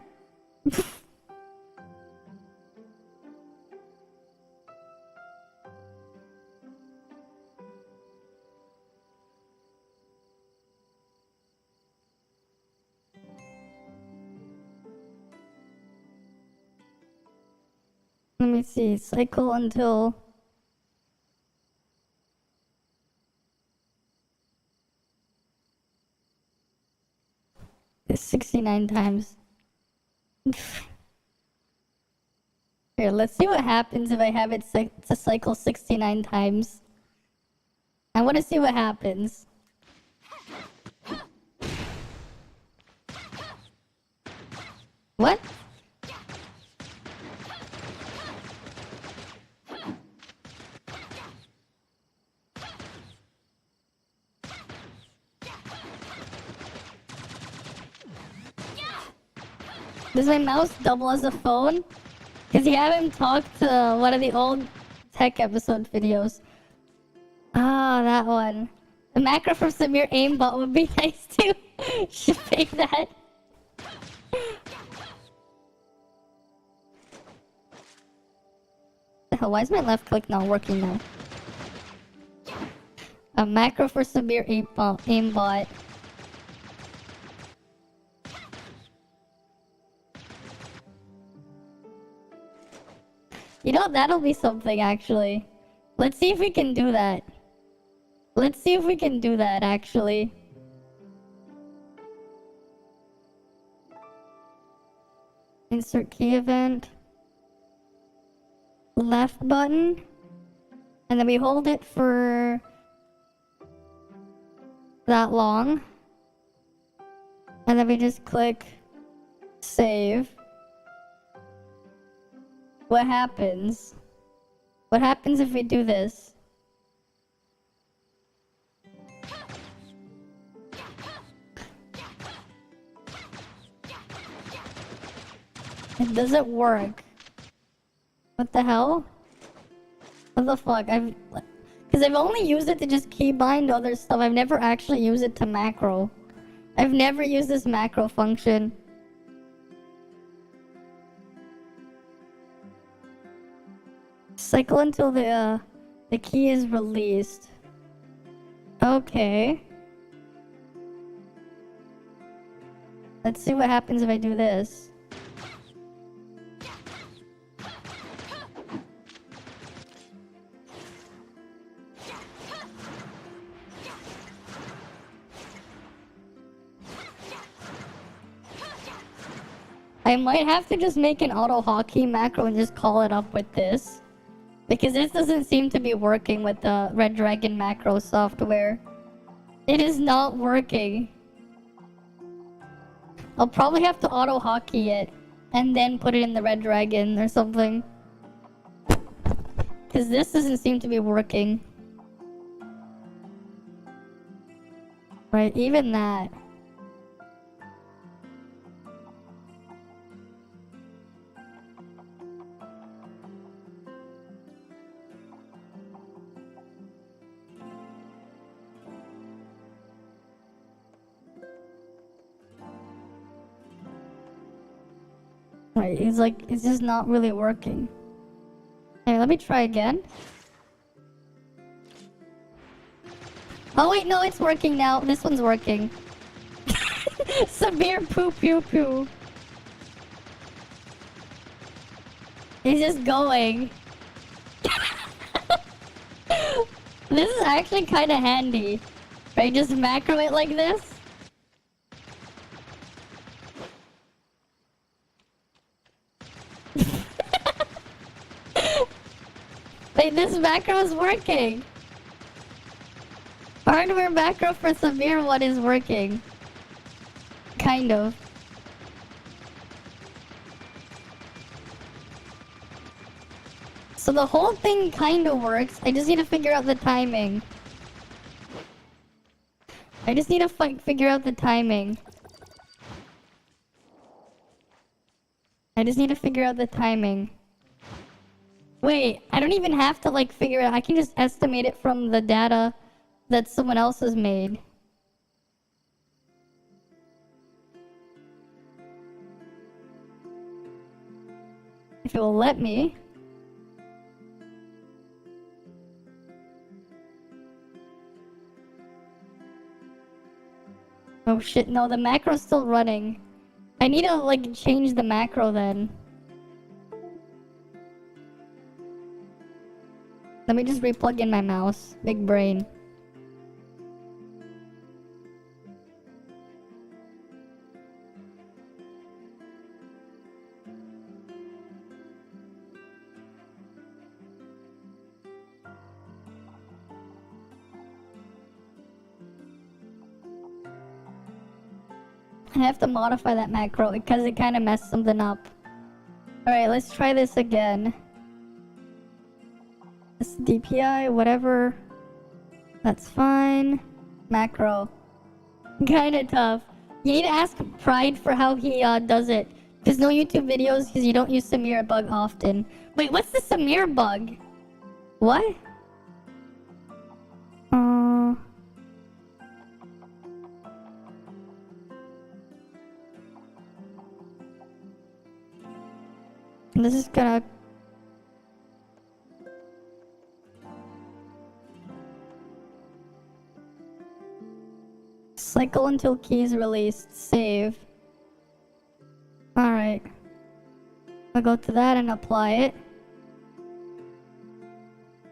Let me see. Cycle until... It's 69 times. Here, let's see what happens if I have it to cycle 69 times. I want to see what happens. What? Does my mouse double as a phone? Because you haven't talked to one of the old tech episode videos. Ah, that one. The macro from Samir aimbot would be nice too. Should fake that. The hell, why is my left click not working now? A macro for Samir aimbot. You know, that'll be something, actually. Let's see if we can do that. Let's see if we can do that, actually. Insert key event. Left button. And then we hold it for... that long. And then we just click save. What happens? What happens if we do this? It doesn't work. What the hell? What the fuck? Because I've only used it to just keybind other stuff. I've never actually used it to macro. I've never used this macro function. Cycle until the key is released. Okay. Let's see what happens if I do this. I might have to just make an auto hotkey macro and just call it up with this. Because this doesn't seem to be working with the Red Dragon macro software. It is not working. I'll probably have to auto hotkey it and then put it in the Red Dragon or something. Because this doesn't seem to be working. Right, even that. Right, it's like, it's just not really working. Hey, let me try again. Oh wait, no, it's working now. This one's working. Severe poo poo poo. He's just going. This is actually kind of handy. Right, just macro it like this. Wait, this macro is working. Hardware macro for severe one is working. Kind of. So the whole thing kind of works. I just need to figure out the timing. I just need to figure out the timing. I just need to figure out the timing. Wait, I don't even have to like figure it out. I can just estimate it from the data that someone else has made. If it will let me. Oh shit, no, the macro's still running. I need to like change the macro then. Let me just replug in my mouse. Big brain. I have to modify that macro because it kind of messed something up. Alright, let's try this again. This DPI, whatever. That's fine. Macro. Kinda tough. You need to ask Pride for how he does it. There's no YouTube videos because you don't use Samir bug often. Wait, what's the Samir bug? What? This is gonna... Cycle until key is released. Save. Alright. I'll go to that and apply it.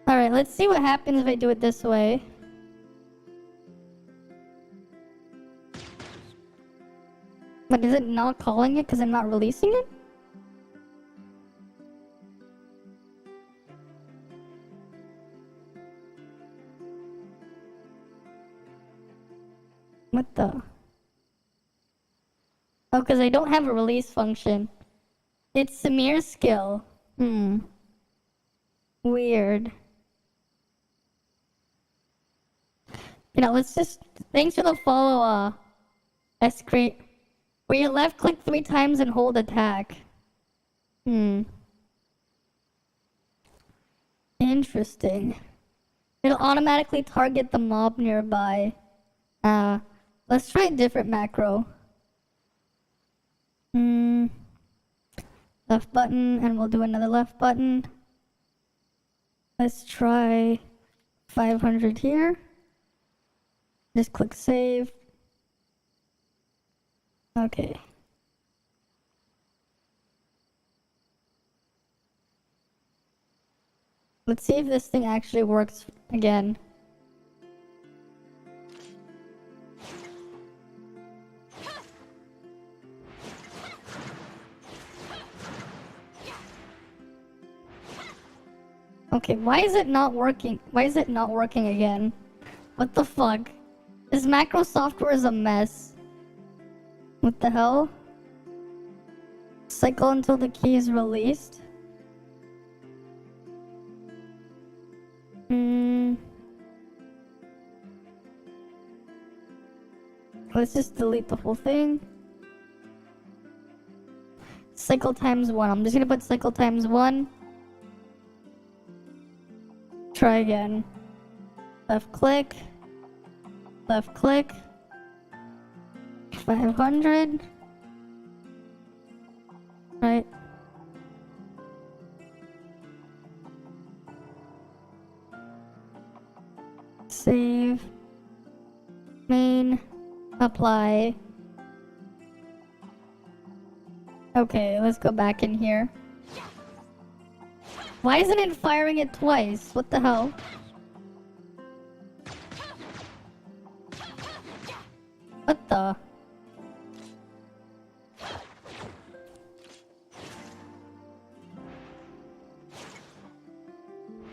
Alright, let's see what happens if I do it this way. But is it not calling it because I'm not releasing it? What the? Oh, because I don't have a release function. It's Samir's skill. Weird. You know, let's just... Thanks for the follow, Escrate. Where you left click 3 times and hold attack. Interesting. It'll automatically target the mob nearby. Let's try a different macro. Left button, and we'll do another left button. Let's try 500 here. Just click save. Okay. Let's see if this thing actually works again. Okay, why is it not working? Why is it not working again? What the fuck? This macro software is a mess. What the hell? Cycle until the key is released. Let's just delete the whole thing. Cycle times 1. I'm just gonna put cycle times 1. Try again. Left click. Left click. 500. Right. Save. Main. Apply. Okay, let's go back in here. Why isn't it firing it twice? What the hell? What the?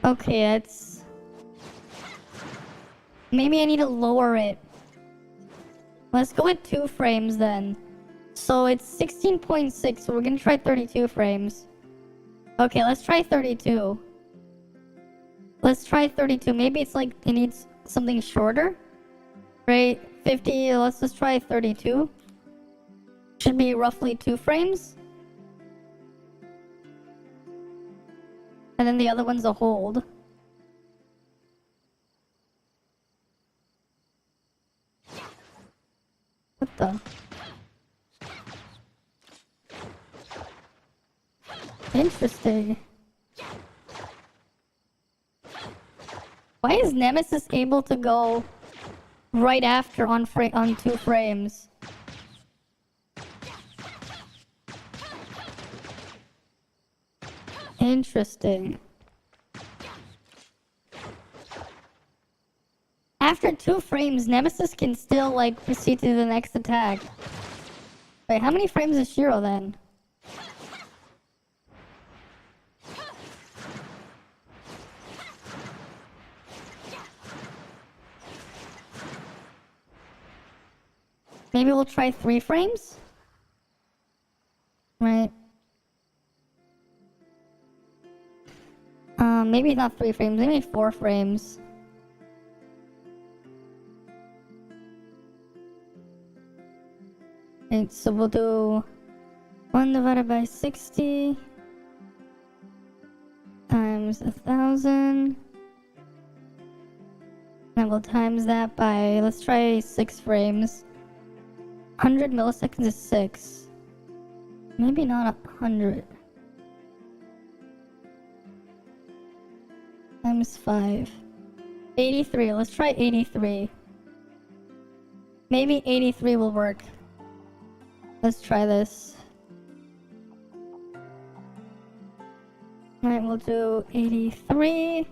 Okay, that's... Maybe I need to lower it. Let's go with 2 frames then. So it's 16.6, so we're gonna try 32 frames. Okay, let's try 32. Let's try 32. Maybe it's like it needs something shorter. Right? 50, let's just try 32. Should be roughly 2 frames. And then the other one's a hold. What the? Interesting. Why is Nemesis able to go right after on 2 frames? Interesting. After 2 frames, Nemesis can still, like, proceed to the next attack. Wait, how many frames is Shiro then? Maybe we'll try 3 frames? Right. Maybe not 3 frames, maybe 4 frames. Right, so we'll do 1 divided by 60 times 1,000. And we'll times that by, let's try 6 frames. 100 milliseconds is 6. Maybe not 100. Times 5. 83. Let's try 83. Maybe 83 will work. Let's try this. Alright, we'll do 83.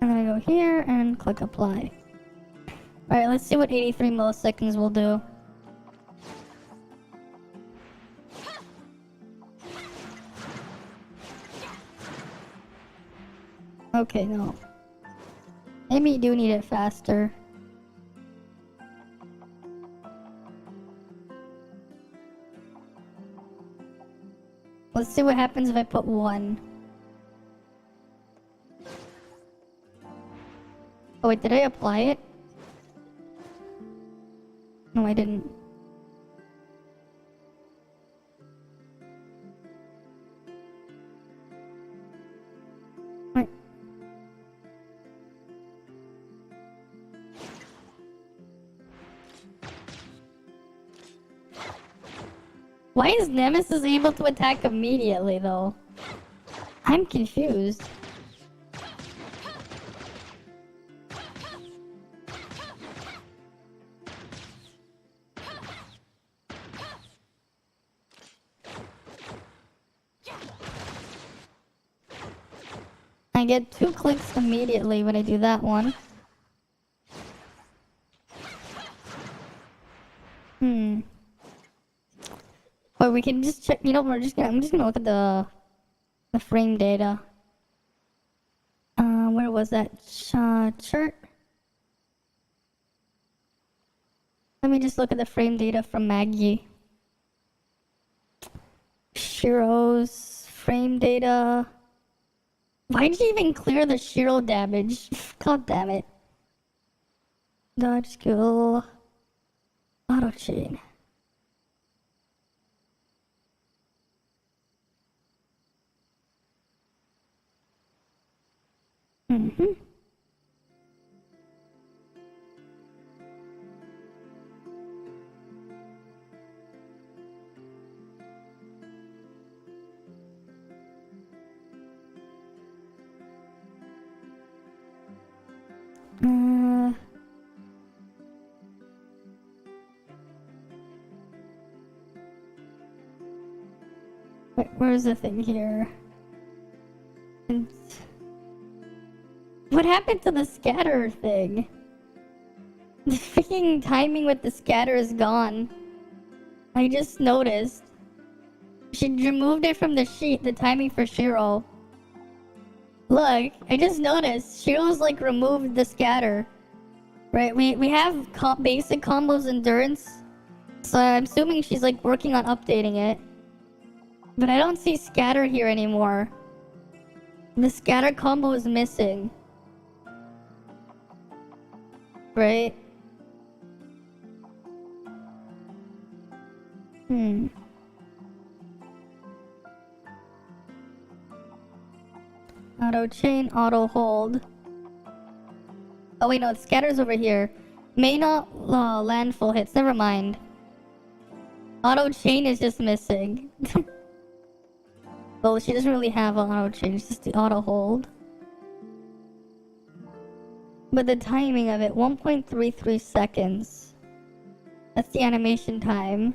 And then I go here and click apply. Alright, let's see what 83 milliseconds will do. Okay, no. Maybe you do need it faster. Let's see what happens if I put 1. Oh wait, did I apply it? No, I didn't. Wait. Why is Nemesis able to attack immediately though? I'm confused. I get 2 clicks immediately when I do that one. Or we can just check, you know, I'm just gonna look at the frame data. Where was that? Chart? Let me just look at the frame data from Maggie. Shiro's frame data. Why'd you even clear the Shiro damage? God damn it. Dodge skill. Auto chain. Wait, where's the thing here? What happened to the scatter thing? The freaking timing with the scatter is gone. I just noticed. She removed it from the sheet, the timing for Shiro. Look, I just noticed. Shiro's like removed the scatter. Right, we have basic combos endurance. So I'm assuming she's like working on updating it. But I don't see scatter here anymore. The scatter combo is missing. Right? Auto chain, auto hold. Oh wait, no, the scatter's over here. May not land full hits, never mind. Auto chain is just missing. Well, she doesn't really have an auto chain, it's just the auto hold. But the timing of it, 1.33 seconds. That's the animation time.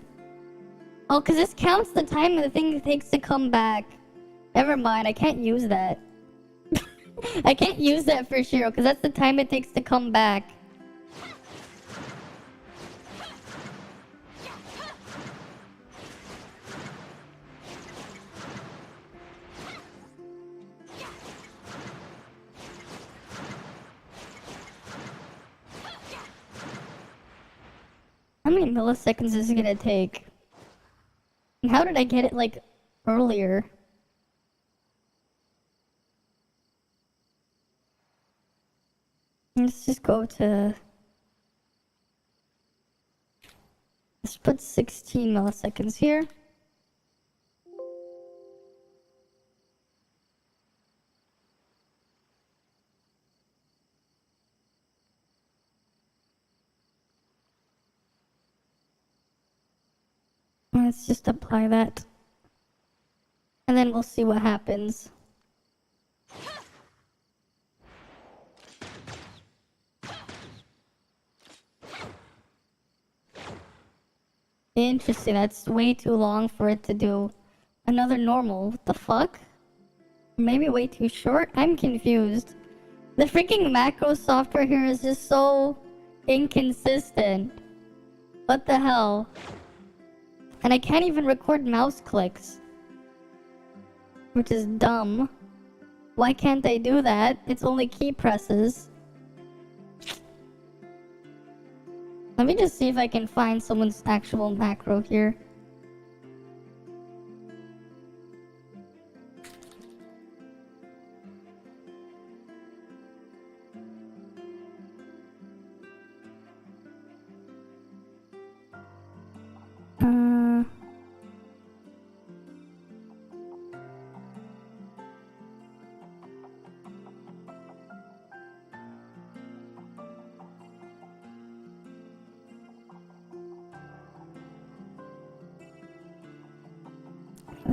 Oh, because this counts the time the thing takes to come back. Never mind, I can't use that. I can't use that for Shiro, because that's the time it takes to come back. How many milliseconds is it gonna take? And how did I get it, like, earlier? Let's just go to... Let's put 16 milliseconds here. Let's just apply that. And then we'll see what happens. Interesting, that's way too long for it to do another normal. What the fuck? Maybe way too short? I'm confused. The freaking macro software here is just so inconsistent. What the hell? And I can't even record mouse clicks. Which is dumb. Why can't I do that? It's only key presses. Let me just see if I can find someone's actual macro here.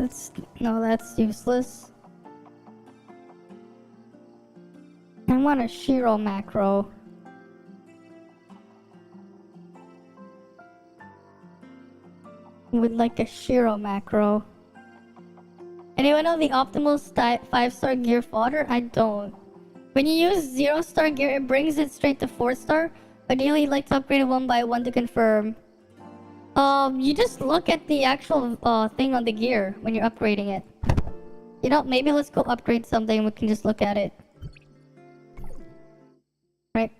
That's useless. I want a Shiro macro. Would like a Shiro macro. Anyone know the optimal 5-star gear fodder? I don't. When you use 0-star gear, it brings it straight to 4-star. Ideally, you'd like to upgrade it 1 by 1 to confirm. You just look at the actual thing on the gear when you're upgrading it. You know, maybe let's go upgrade something and we can just look at it. Right?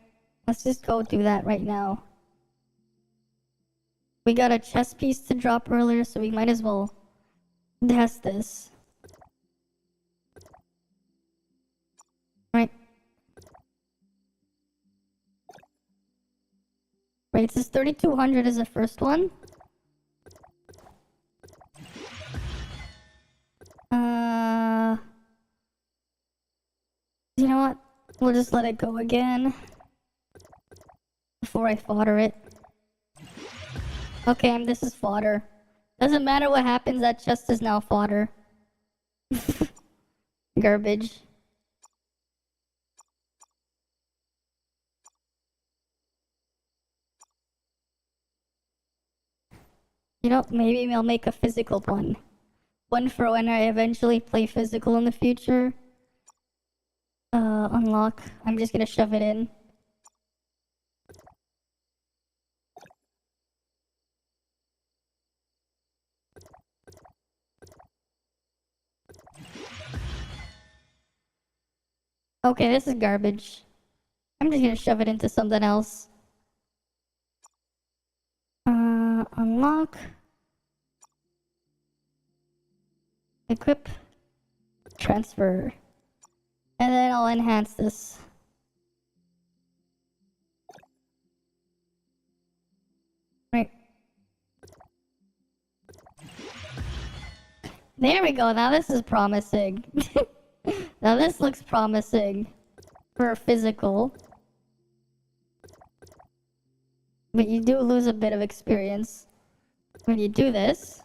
Let's just go do that right now. We got a chest piece to drop earlier, so we might as well test this. Right. Right, it says 3200 is the first one. You know what? We'll just let it go again. Before I fodder it. Okay, and this is fodder. Doesn't matter what happens, that chest is now fodder. Garbage. You know, maybe I'll make a physical one. One for when I eventually play physical in the future. Unlock. I'm just gonna shove it in. Okay, this is garbage. I'm just gonna shove it into something else. Unlock. Equip. Transfer. And then I'll enhance this. Right. There we go, now this is promising. Now this looks promising. For physical. But you do lose a bit of experience when you do this.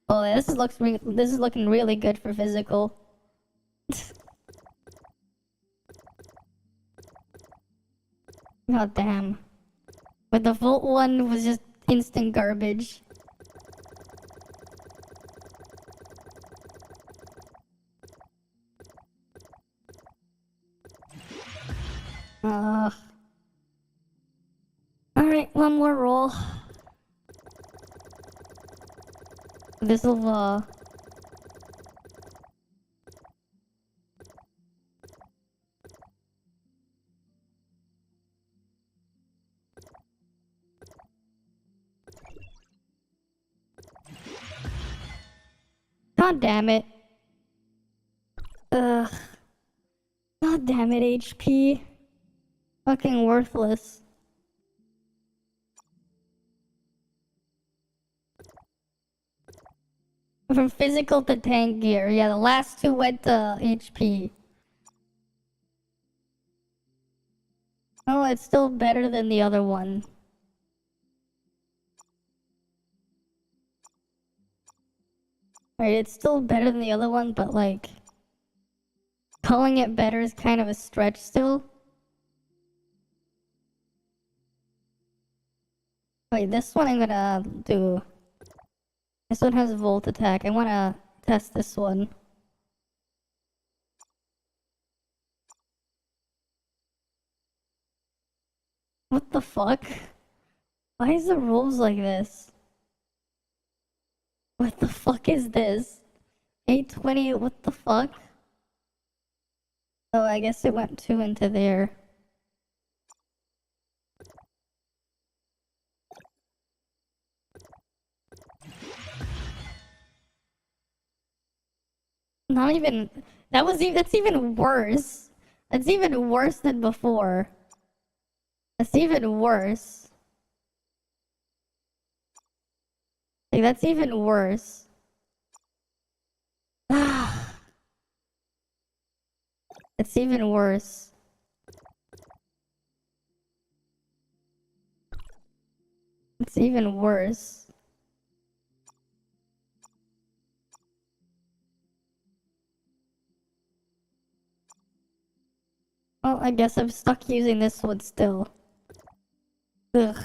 Oh, this is looking really good for physical. God damn. But the Volt one was just instant garbage. Alright, one more roll. This'll, God damn it. Ugh. God damn it, HP. Fucking worthless. From physical to tank gear. Yeah, the last two went to HP. Oh, it's still better than the other one. Right, it's still better than the other one, but like... calling it better is kind of a stretch still. Wait, this one I'm gonna do... This one has Volt attack. I wanna test this one. What the fuck? Why is the rules like this? What the fuck is this? 820, what the fuck? Oh, I guess it went 2 into there. Not even... That's even worse. That's even worse than before. That's even worse. Like, that's even worse. It's even worse. It's even worse. Well, I guess I'm stuck using this one still. Ugh.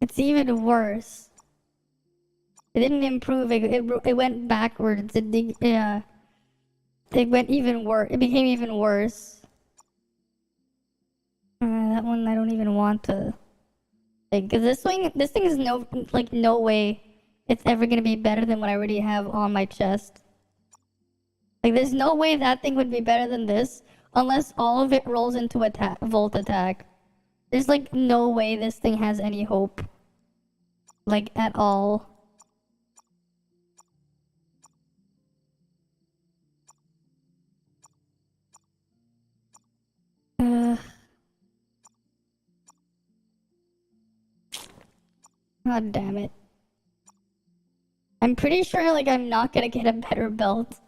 It's even worse. It didn't improve. It went backwards. Yeah. It went even worse. It became even worse. That one I don't even want to. Like, cause this thing is no way it's ever gonna be better than what I already have on my chest. Like, there's no way that thing would be better than this unless all of it rolls into Volt attack. There's like no way this thing has any hope. Like, at all. God damn it. I'm pretty sure like I'm not gonna get a better belt.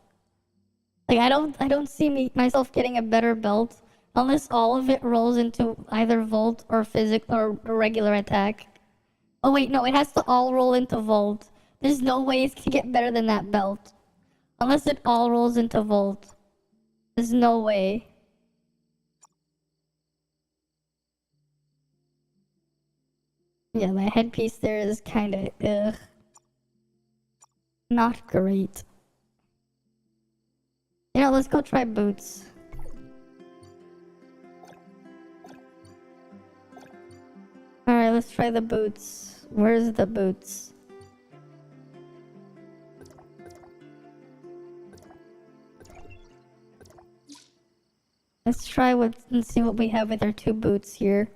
Like, I don't see myself getting a better belt unless all of it rolls into either Volt or or regular attack. Oh wait, no, it has to all roll into Volt. There's no way it's gonna get better than that belt. Unless it all rolls into Volt. There's no way. Yeah, my headpiece there is kinda, ugh. Not great. You know, let's go try boots. Alright, let's try the boots. Where's the boots? Let's try and see what we have with our 2 boots here.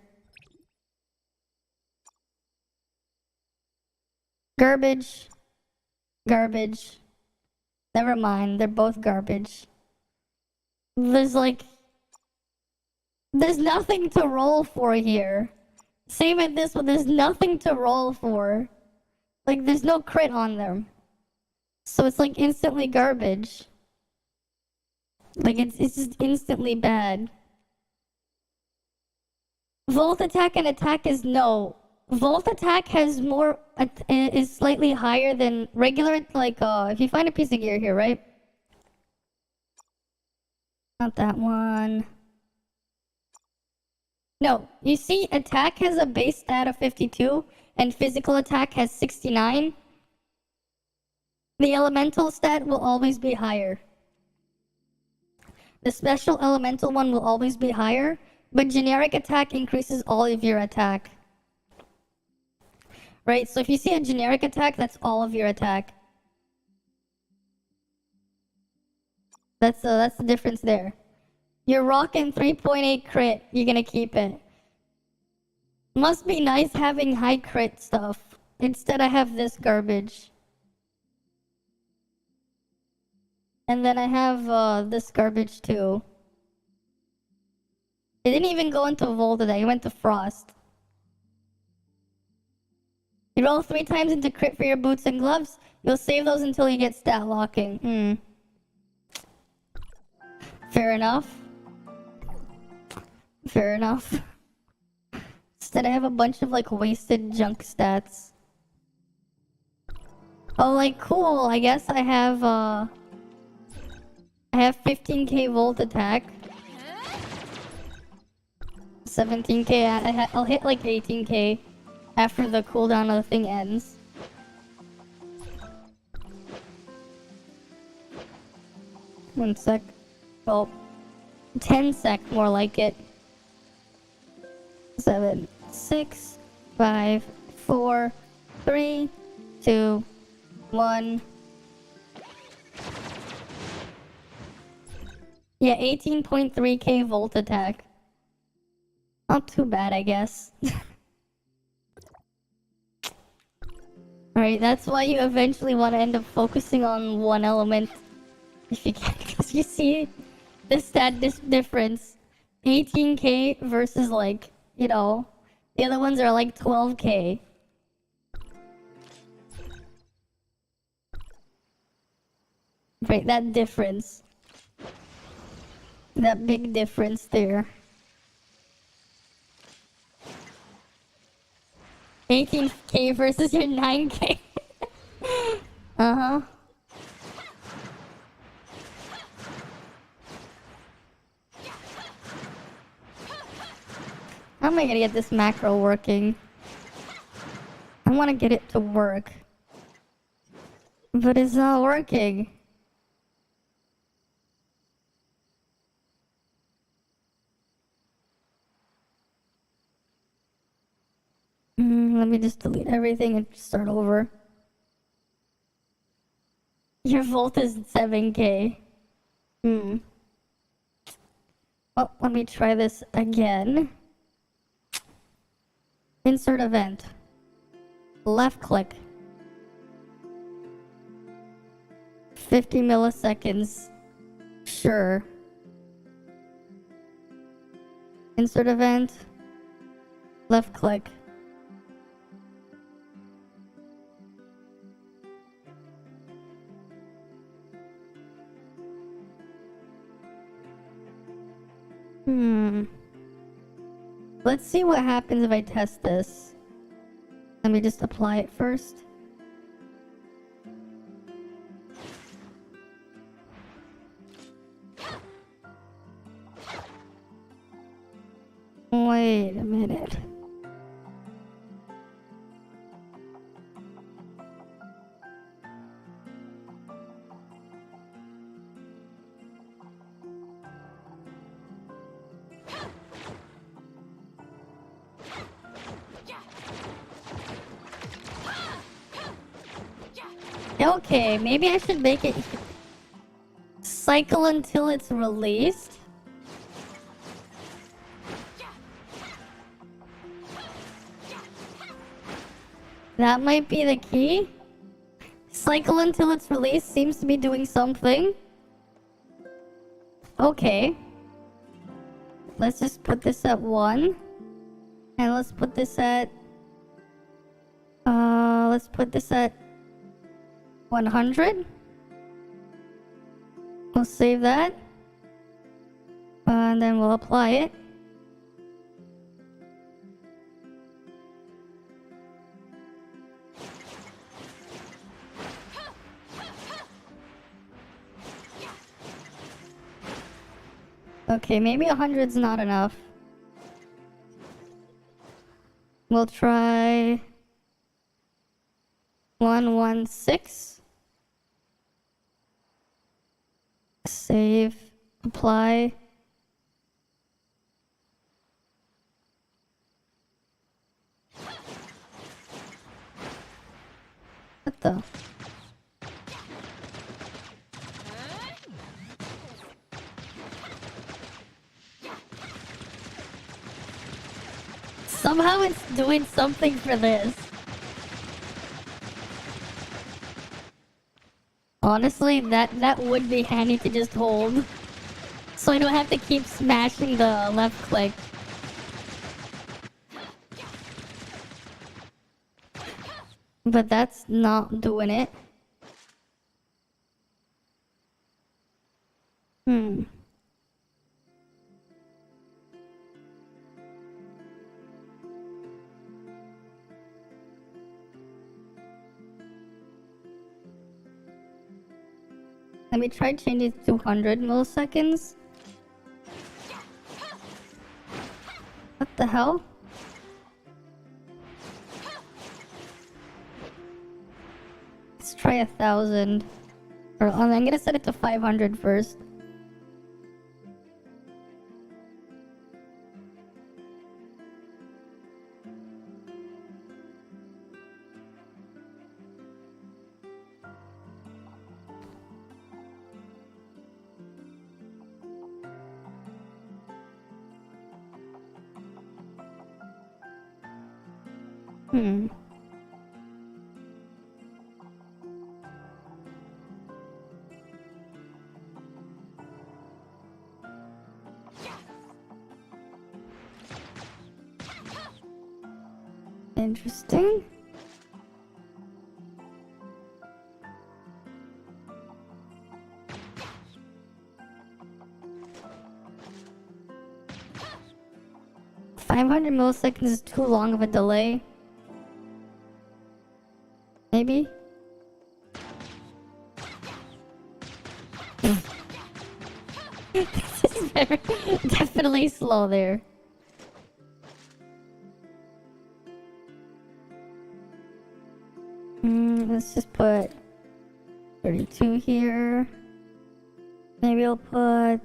Garbage. Garbage. Never mind, they're both garbage. There's nothing to roll for here. Same with this one, there's nothing to roll for. Like, there's no crit on them. So it's like instantly garbage. Like, it's just instantly bad. Volt attack and attack is no. Volt attack has more, is slightly higher than regular, like, if you find a piece of gear here, right? Not that one. No, you see, attack has a base stat of 52, and physical attack has 69. The elemental stat will always be higher. The special elemental one will always be higher, but generic attack increases all of your attack. Right, so if you see a generic attack, that's all of your attack. That's the difference there. You're rocking 3.8 crit, you're gonna keep it. Must be nice having high crit stuff. Instead I have this garbage. And then I have this garbage too. It didn't even go into Volt today, it went to Frost. You roll 3 times into crit for your boots and gloves. You'll save those until you get stat locking. Fair enough. Fair enough. Instead I have a bunch of like wasted junk stats. Oh, like, cool. I guess I have 15k Volt attack. 17k. I'll hit like 18k. After the cooldown of the thing ends. One sec. Oh, 10 sec, more like it. 7, 6, 5, 4, 3, 2, 1. Yeah, 18.3k Volt attack. Not too bad, I guess. Alright, that's why you eventually want to end up focusing on one element. If you can, because you see the stat difference. 18k versus like, you know, the other ones are like 12k. Right, that difference. That big difference there. 18k versus your 9k. How am I gonna get this macro working? I want to get it to work. But it's not working. Let me just delete everything and start over. Your volt is 7k. Well, let me try this again. Insert event. Left click. 50 milliseconds. Sure. Insert event. Left click. Let's see what happens if I test this. Let me just apply it first. Wait a minute. Okay, maybe I should make it cycle until it's released. That might be the key. Cycle until it's released seems to be doing something. Okay. Let's just put this at 1. And let's put this at... let's put this at 100. We'll save that. And then we'll apply it. Okay, maybe 100's not enough. We'll try 116. Save, apply. What the? Somehow it's doing something for this. Honestly, that would be handy to just hold. So I don't have to keep smashing the left click. But that's not doing it. Let me try changing it to 200 milliseconds. What the hell? Let's try 1,000. Or I'm gonna set it to 500 first. Interesting. $500 milliseconds is too long of a delay. Maybe? This is very definitely slow there. Let's just put 32 here. Maybe I'll put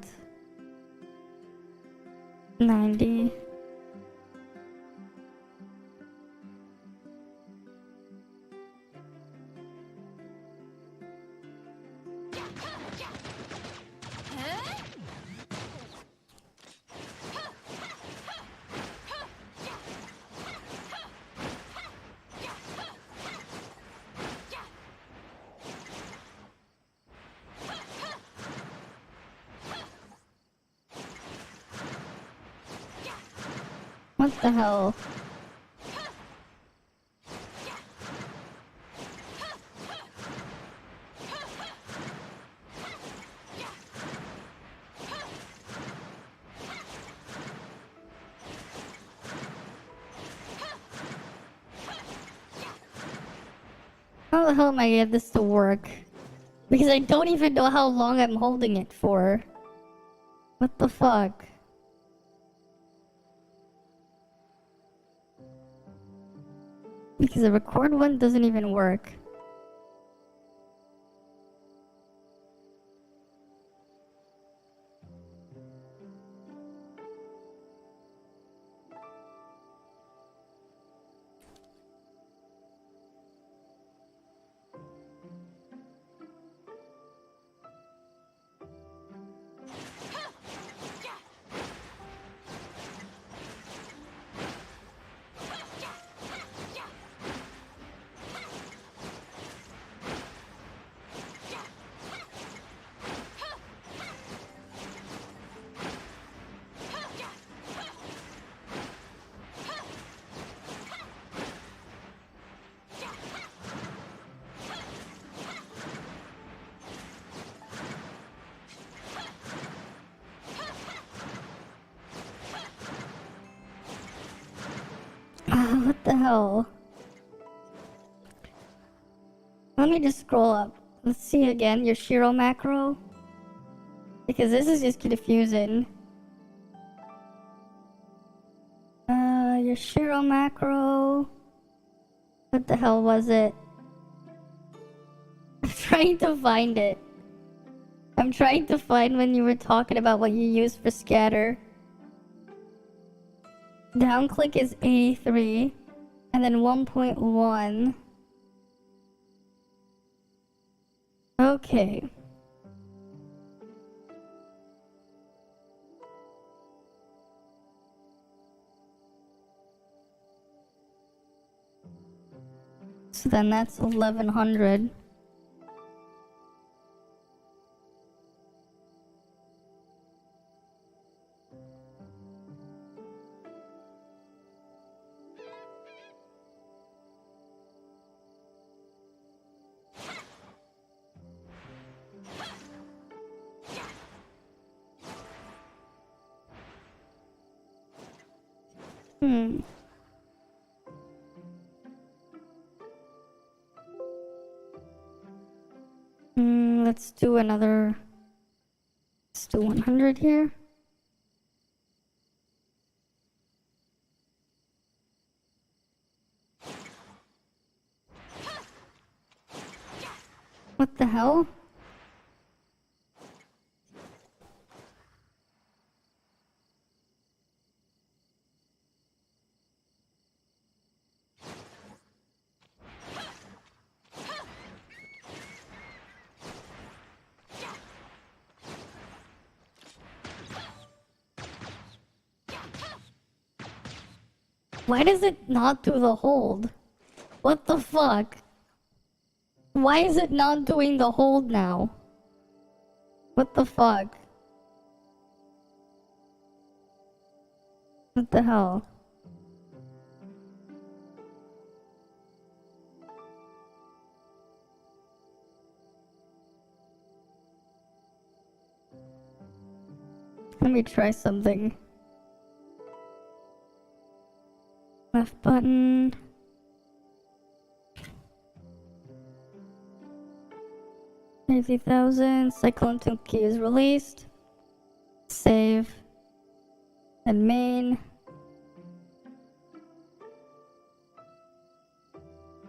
90. What the hell? How the hell am I gonna get this to work? Because I don't even know how long I'm holding it for. What the fuck? Because the record one doesn't even work. What the hell? Let me just scroll up. Let's see again your Shiro macro. Because this is just confusing. Your Shiro macro. What the hell was it? I'm trying to find it. I'm trying to find when you were talking about what you use for scatter. Down click is 83, and then 1.1. Okay. So then that's 1100. Let's do another. Let's do 100 here. What the hell? Why does it not do the hold? What the fuck? Why is it not doing the hold now? What the fuck? What the hell? Let me try something. Left button. $50,000. Cyclone 2 key is released. Save. And main.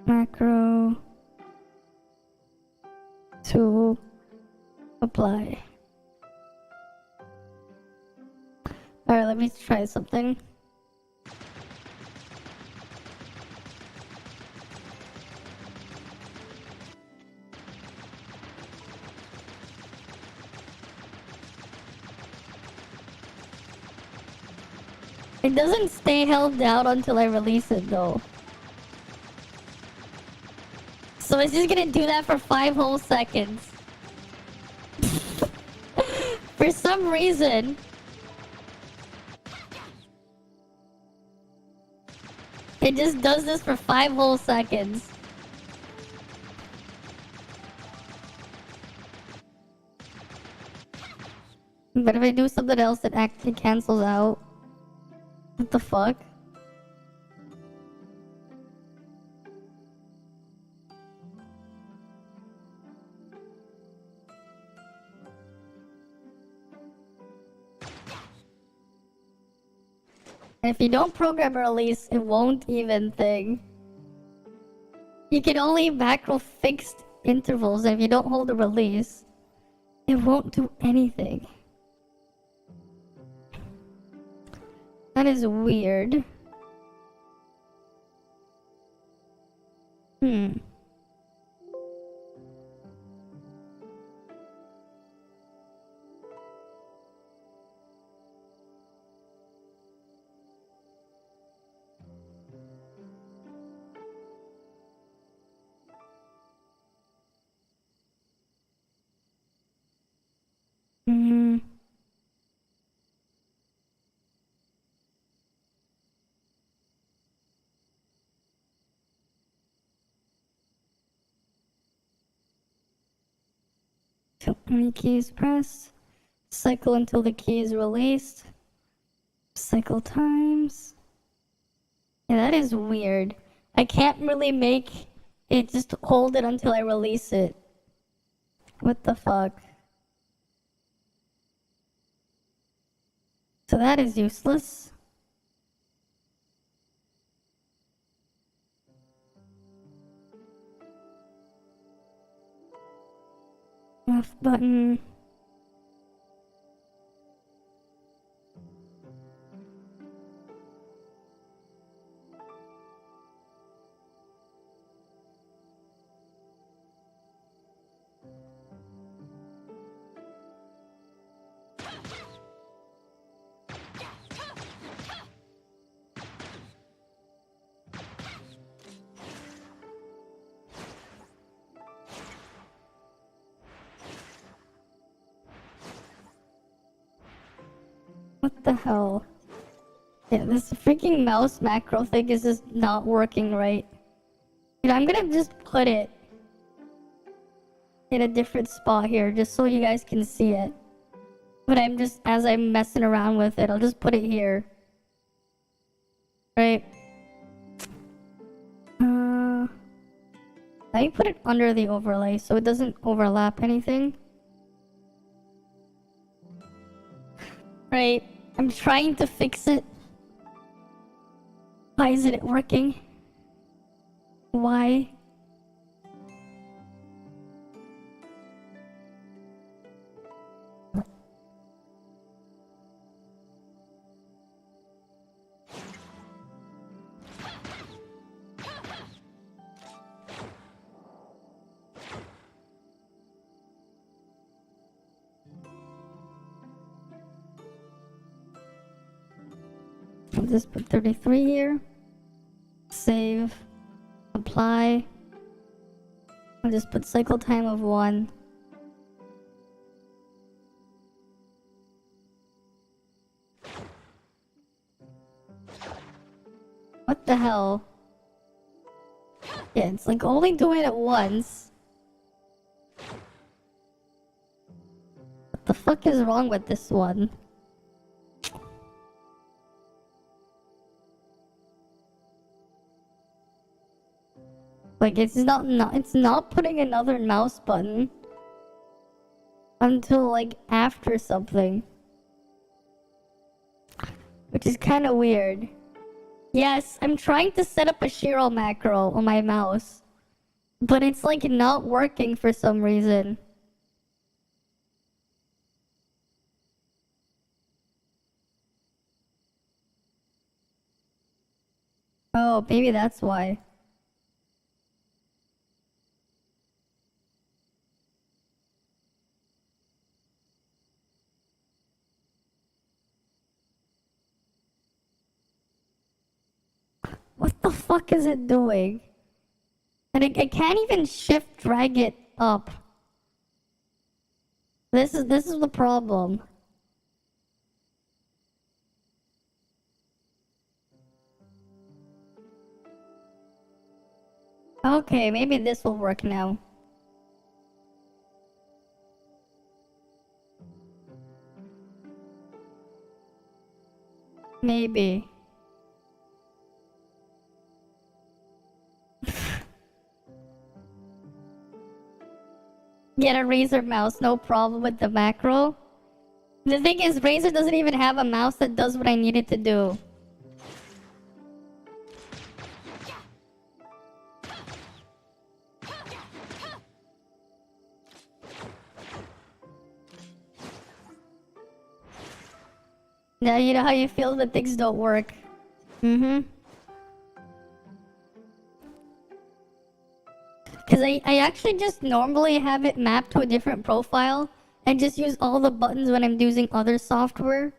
Macro. apply. Alright, let me try something. It doesn't stay held down until I release it though. So it's just gonna do that for 5 whole seconds. For some reason. It just does this for 5 whole seconds. But if I do something else, it actually cancels out. What the fuck? And if you don't program a release, it won't even thing. You can only macro fixed intervals, and if you don't hold a release, it won't do anything. That is weird. So many keys pressed. Cycle until the key is released. Cycle times. Yeah, that is weird. I can't really make it just hold it until I release it. What the fuck? So that is useless. Left button. What the hell? Yeah, this freaking mouse macro thing is just not working right. Dude, I'm gonna just put it in a different spot here just so you guys can see it. But I'm just, as I'm messing around with it, I'll just put it here. Right? Let me put it under the overlay so it doesn't overlap anything. Right? I'm trying to fix it. Why isn't it working? Why? I'll just put 33 here. Save. Apply. I'll just put cycle time of 1. What the hell? Yeah, it's like only doing it once. What the fuck is wrong with this one? Like it's not putting another mouse button until like after something. Which is kind of weird. Yes, I'm trying to set up a Shiro macro on my mouse. But it's like not working for some reason. Oh, maybe that's why. What the fuck is it doing? And I can't even shift drag it up. This is the problem. Okay, maybe this will work now. Maybe. Get a Razer mouse, no problem with the macro. The thing is, Razer doesn't even have a mouse that does what I need it to do. Now you know how you feel when things don't work. Mm-hmm. Because I actually just normally have it mapped to a different profile and just use all the buttons when I'm using other software.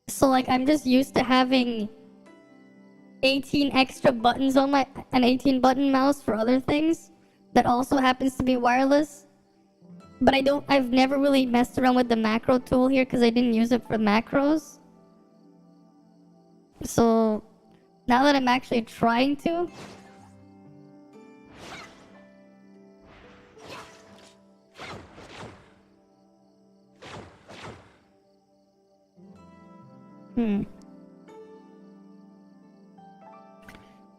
So like I'm just used to having 18 extra buttons on an 18 button mouse for other things that also happens to be wireless. But I've never really messed around with the macro tool here because I didn't use it for macros. So now that I'm actually trying to,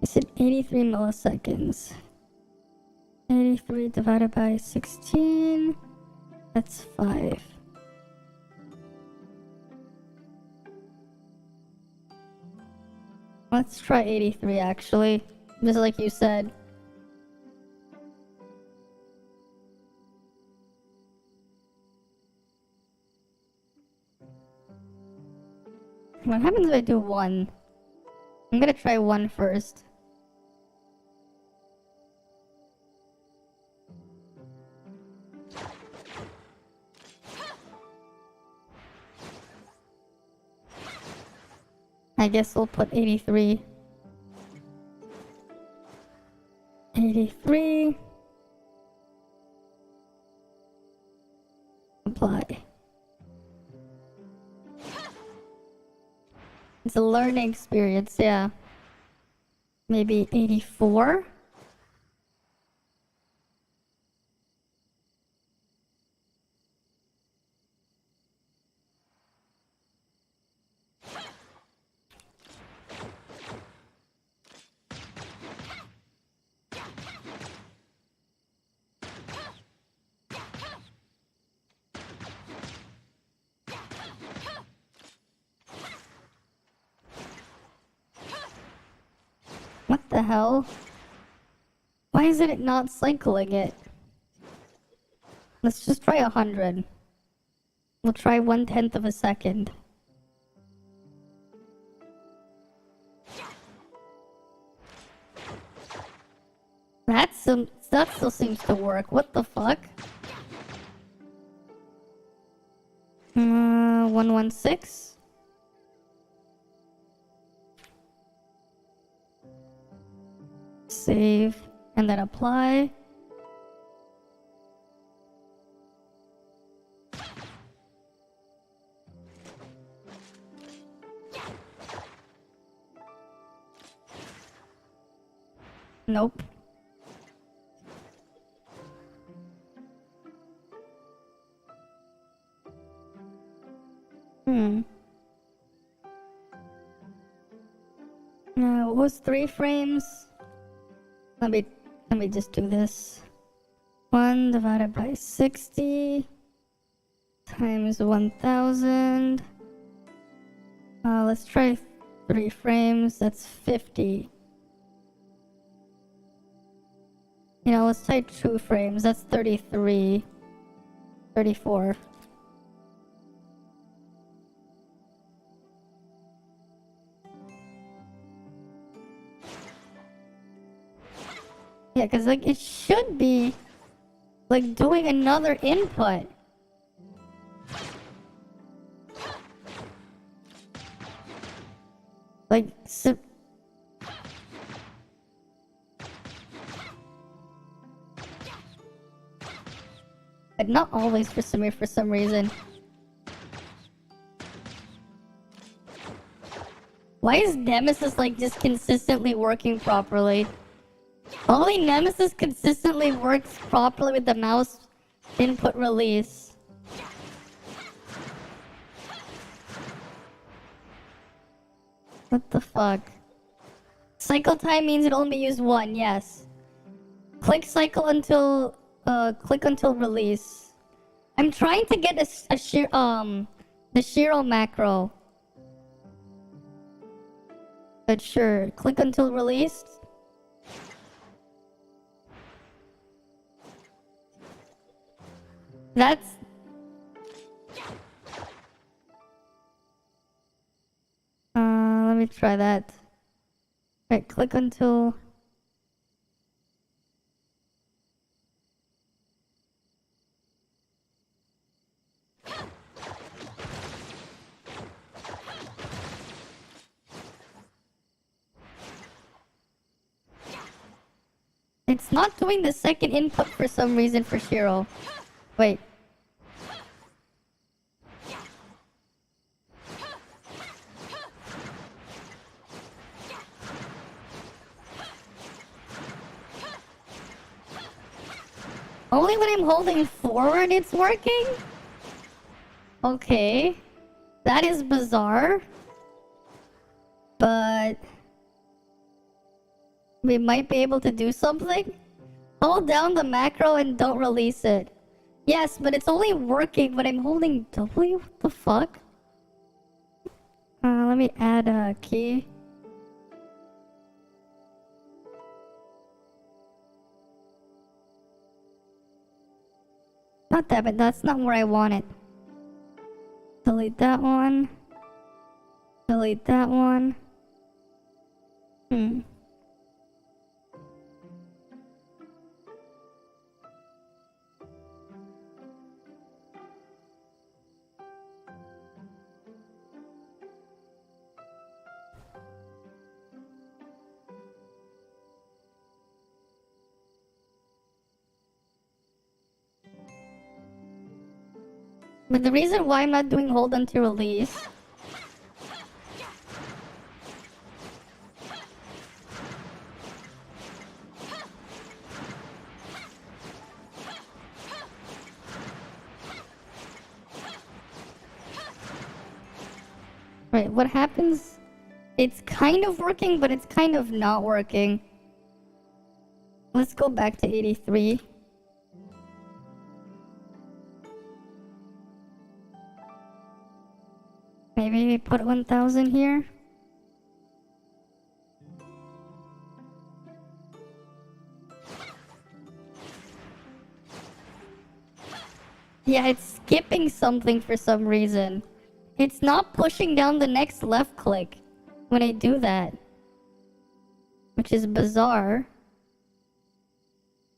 I said 83 milliseconds. 83 divided by 16. That's 5. Let's try 83 actually. Just like you said. What happens if I do 1? I'm gonna try 1 first. I guess we'll put 83. 83. Apply. It's a learning experience, yeah. Maybe 84? What the hell? Why is it not cycling it? Let's just try 100. We'll try 1/10 of a second. That still seems to work. What the fuck? 116? Save and then apply. Nope. What was 3 frames? Let me just do this. 1 divided by 60 times 1000. Let's try 3 frames. That's 50. You know, let's try 2 frames. That's 33. 34. Yeah, because like it should be like doing another input. Like, but not always for Samir for some reason. Why is Nemesis like just consistently working properly? Only Nemesis consistently works properly with the mouse input release. What the fuck? Cycle time means it only use one, yes. Click cycle until click until release. I'm trying to get the Shiro macro. But sure, click until released. That's... let me try that. Right, click until... It's not doing the second input for some reason for Shiro. Wait. Only when I'm holding forward it's working? Okay. That is bizarre. But... we might be able to do something? Hold down the macro and don't release it. Yes, but it's only working when I'm holding W? What the fuck? Let me add a key. Not that, but that's not where I want it. Delete that one. Delete that one. But the reason why I'm not doing hold until release... Right, what happens... It's kind of working, but it's kind of not working. Let's go back to 83. Maybe we put 1000 here. Yeah, it's skipping something for some reason. It's not pushing down the next left click when I do that. Which is bizarre.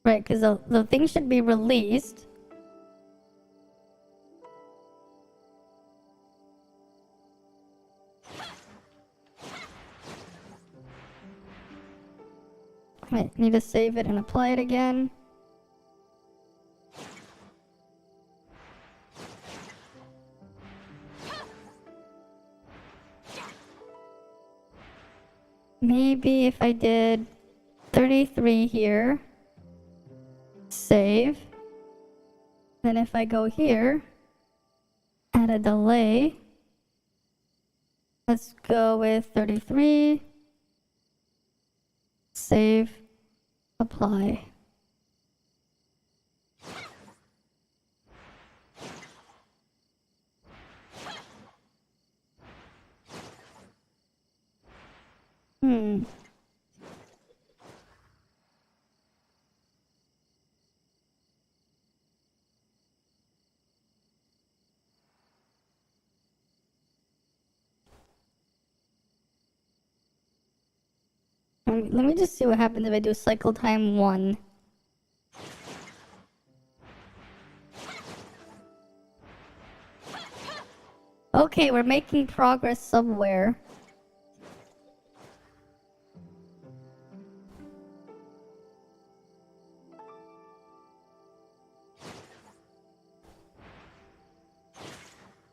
Right, because the thing should be released. Wait, need to save it and apply it again. Maybe if I did 33 here, save. Then if I go here, add a delay. Let's go with 33. Save. Apply. Let me just see what happens if I do cycle time 1. Okay, we're making progress somewhere.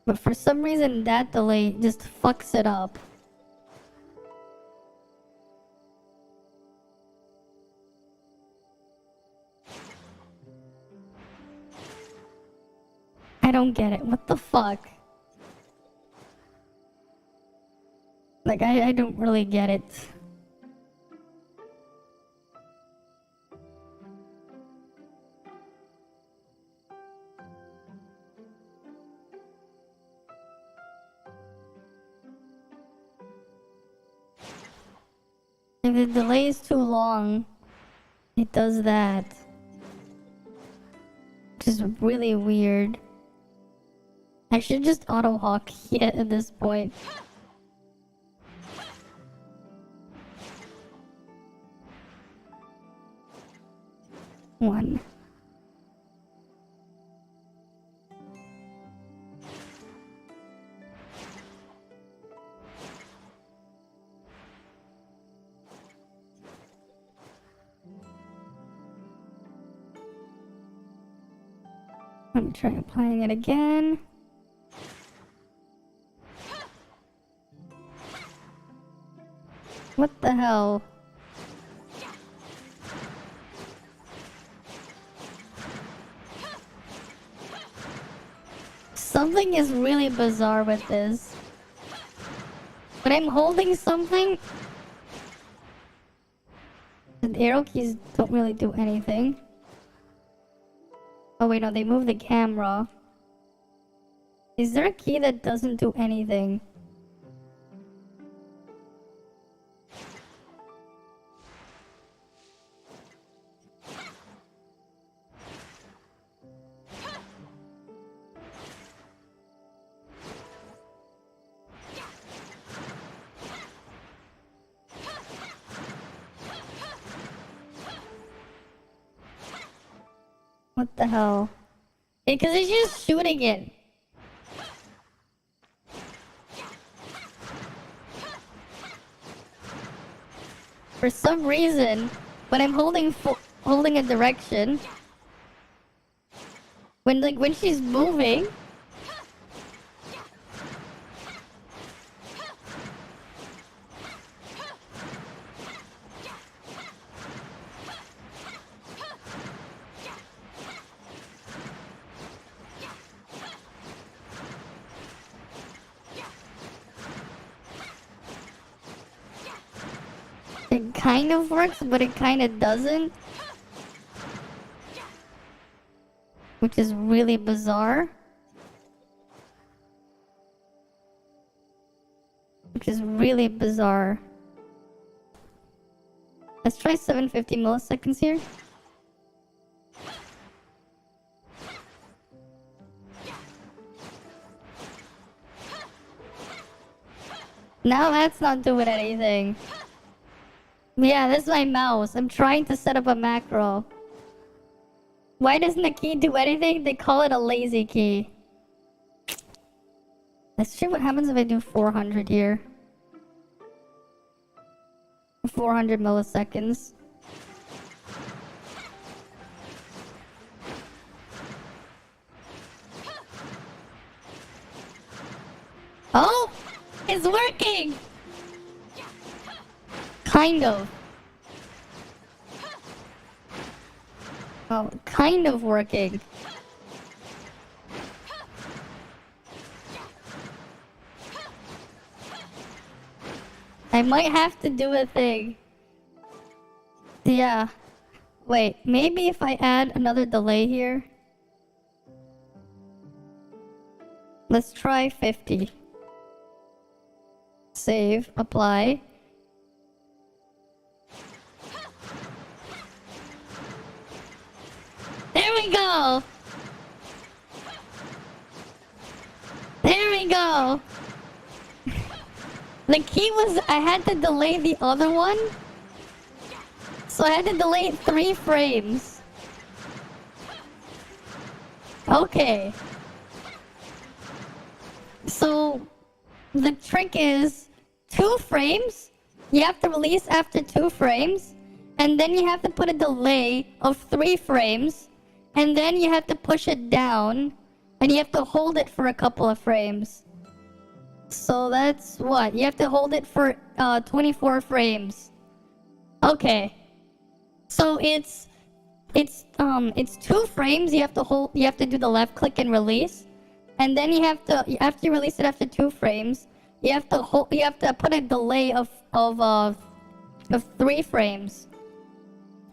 But for some reason, that delay just fucks it up. I don't get it. What the fuck? Like, I don't really get it. If the delay is too long, it does that. Which is really weird. I should just auto-hawk it at this point. One. Let me try applying it again. What the hell? Something is really bizarre with this. When I'm holding something, the arrow keys don't really do anything. Oh wait, no, they move the camera. Is there a key that doesn't do anything? What the hell? Because it's just shooting it. For some reason, when I'm holding a direction, when she's moving, it kind of works, but it kind of doesn't. Which is really bizarre. Let's try 750 milliseconds here. Now that's not doing anything. Yeah, this is my mouse. I'm trying to set up a macro. Why doesn't the key do anything? They call it a lazy key. Let's see what happens if I do 400 here. 400 milliseconds. Oh! It's working! Kind of. Oh, kind of working. I might have to do a thing. Yeah. Wait, maybe if I add another delay here. Let's try 50. Save, apply. There we go! There we go! The key was, I had to delay the other one So I had to delay it 3 frames. Okay. So the trick is 2 frames. You have to release after 2 frames. And then you have to put a delay of 3 frames. And then you have to push it down. And you have to hold it for a couple of frames. So that's what? You have to hold it for 24 frames. Okay. So it's 2 frames. You have to hold. You have to do the left click and release, and then you have to after you release it after 2 frames, you have to hold. You have to put a delay of 3 frames,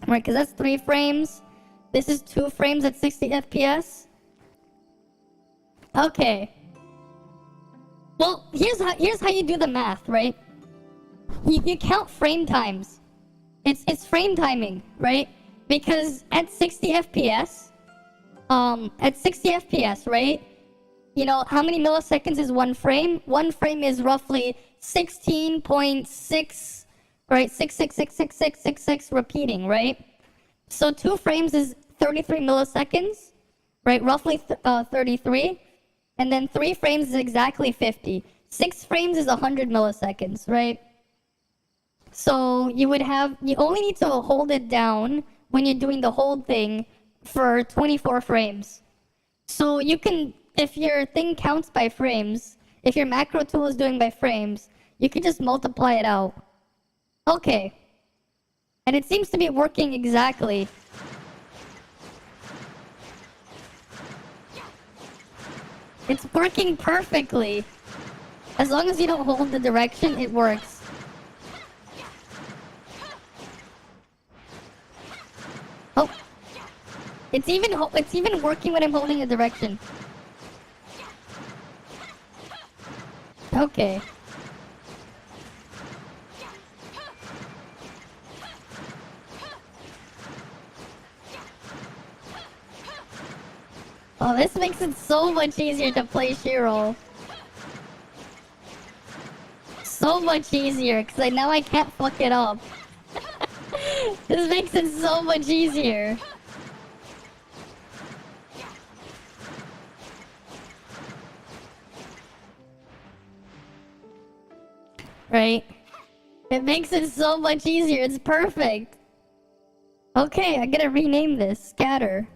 right? Because that's 3 frames. This is 2 frames at 60 FPS. Okay. Well, here's how you do the math, right? You count frame times. It's frame timing, right? Because at 60 FPS, right? You know, how many milliseconds is 1 frame? 1 frame is roughly 16.6, right? 6666666 repeating, right? So 2 frames is 33 milliseconds, right? Roughly 33. And then 3 frames is exactly 50. 6 frames is 100 milliseconds, right? So you only need to hold it down when you're doing the whole thing for 24 frames. So you can, if your thing counts by frames, if your macro tool is doing by frames, you can just multiply it out. Okay. And it seems to be working exactly. It's working perfectly. As long as you don't hold the direction, it works. Oh. It's even working when I'm holding the direction. Okay. Oh, this makes it so much easier to play Shiro. So much easier, because now I can't fuck it up. This makes it so much easier. Right? It makes it so much easier. It's perfect. Okay, I gotta rename this. Scatter.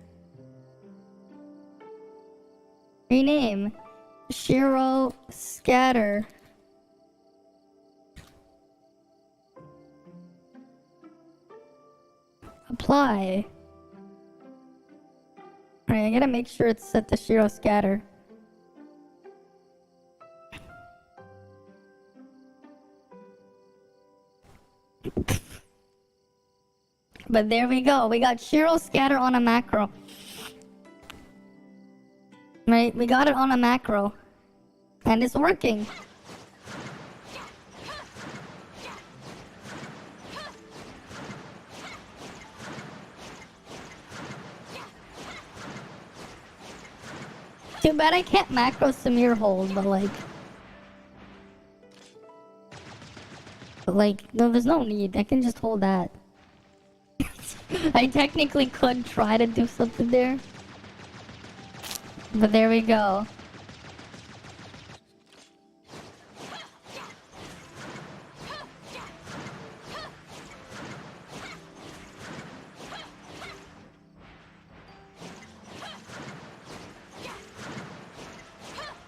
Rename. Shiro Scatter. Apply. Alright, I gotta make sure it's set to Shiro Scatter. But there we go. We got Shiro Scatter on a macro. Right? We got it on a macro. And it's working. Too bad I can't macro Samir hold, but no, there's no need. I can just hold that. I technically could try to do something there. But there we go.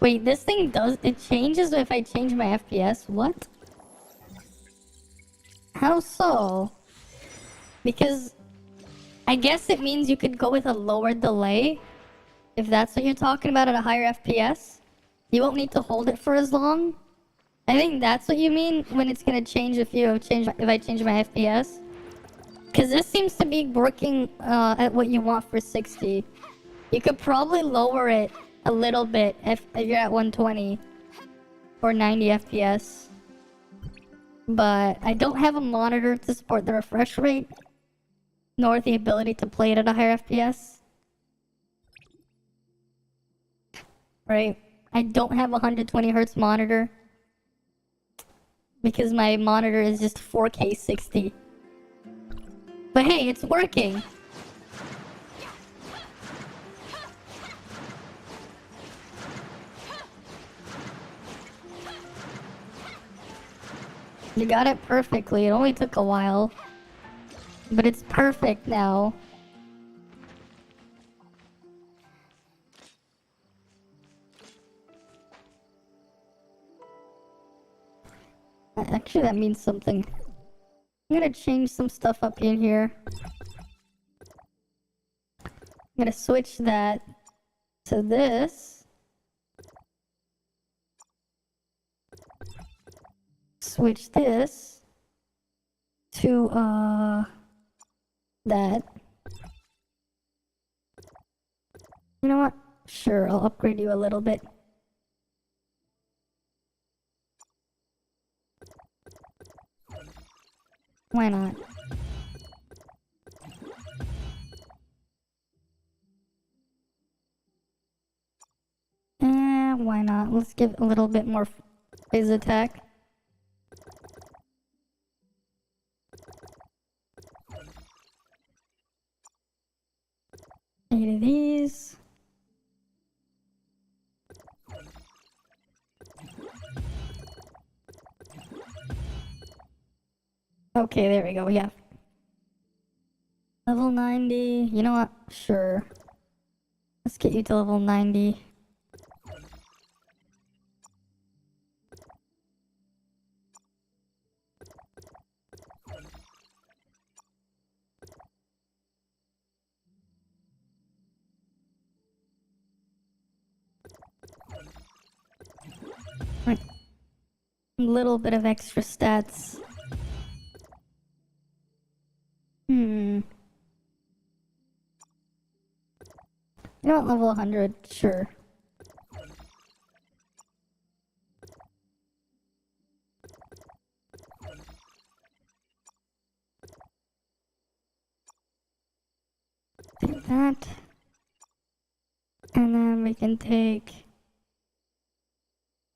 Wait, this thing it changes if I change my FPS? What? How so? Because I guess it means you could go with a lower delay. If that's what you're talking about at a higher FPS. You won't need to hold it for as long. I think that's what you mean when it's gonna change if I change my FPS. Because this seems to be working at what you want for 60. You could probably lower it a little bit if you're at 120 or 90 FPS. But I don't have a monitor to support the refresh rate, nor the ability to play it at a higher FPS. Right? I don't have a 120 Hz monitor because my monitor is just 4K 60. But hey, it's working. You got it perfectly. It only took a while. But it's perfect now. Actually, that means something. I'm gonna change some stuff up in here. I'm gonna switch that to this. Switch this to, that. You know what? Sure, I'll upgrade you a little bit. Why not? Why not? Let's give a little bit more phase attack. 8 of these. Okay, there we go, yeah. Level 90. You know what? Sure. Let's get you to level 90. Right. A little bit of extra stats. You know what? Level 100. Sure. Take that. And then we can take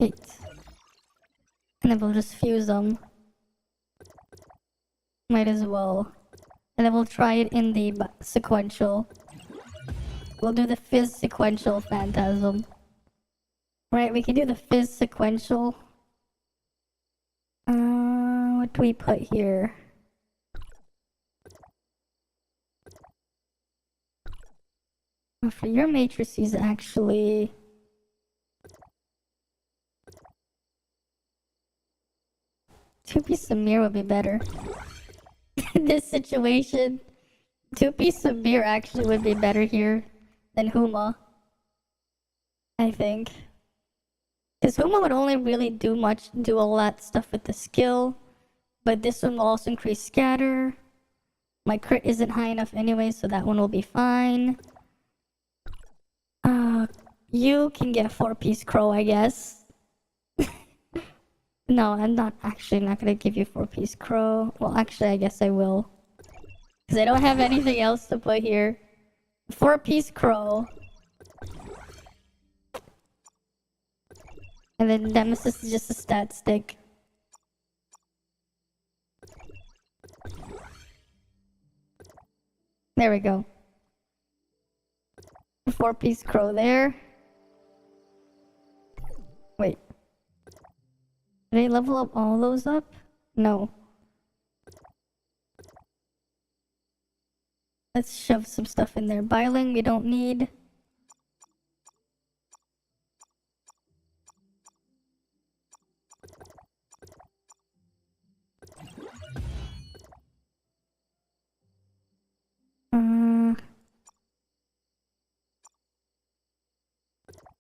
8. And then we'll just fuse them. Might as well. And then we'll try it in the sequential. We'll do the fizz sequential phantasm. Right, we can do the fizz sequential. What do we put here? For your matrices, actually... Two-piece Samir would be better. In this situation, two-piece Samir actually would be better here than Huma. I think. Because Huma would only really do all that stuff with the skill. But this one will also increase scatter. My crit isn't high enough anyway, so that one will be fine. You can get 4-piece crow, I guess. No, I'm not gonna give you 4-piece crow. Well, actually, I guess I will. Because I don't have anything else to put here. 4-piece crow. And then Nemesis is just a stat stick. There we go. 4-piece crow there. Wait. Did I level up all those up? No. Let's shove some stuff in there. Biling we don't need.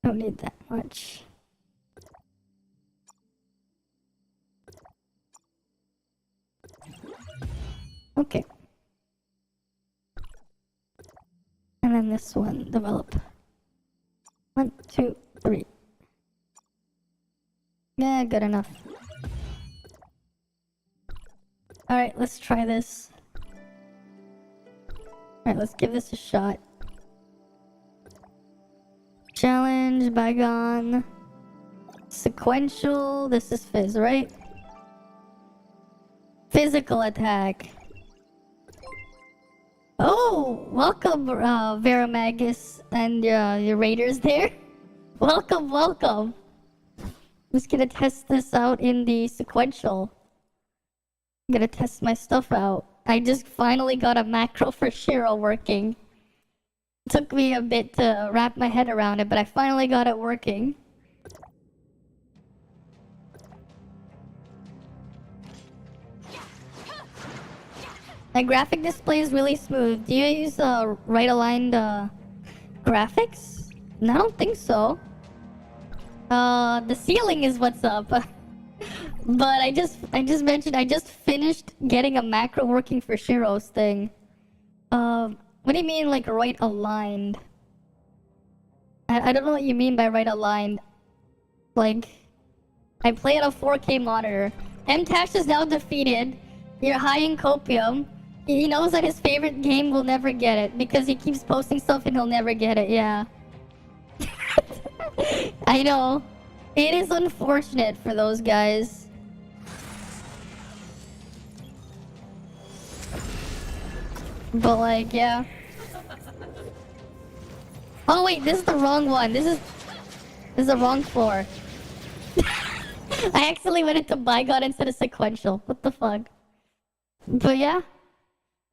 Don't need that much. Okay. And then this one, develop. 1, 2, 3. Yeah, good enough. Alright, let's try this. Alright, let's give this a shot. Challenge, bygone. Sequential, this is fizz, right? Physical attack. Oh, welcome, Veramagus and your raiders there. Welcome, welcome. Just gonna test this out in the sequential. I'm gonna test my stuff out. I just finally got a macro for Shiro working. Took me a bit to wrap my head around it, but I finally got it working. My graphic display is really smooth. Do you use right-aligned graphics? No, I don't think so. The ceiling is what's up. But I just mentioned I just finished getting a macro working for Shiro's thing. What do you mean like right aligned? I don't know what you mean by right aligned. Like, I play at a 4K monitor. M-Tash is now defeated. You're high in copium. He knows that his favorite game will never get it because he keeps posting stuff and he'll never get it, yeah. I know. It is unfortunate for those guys. But like, yeah. Oh wait, this is the wrong one. This is the wrong floor. I accidentally went into Bygone instead of sequential. What the fuck? But yeah.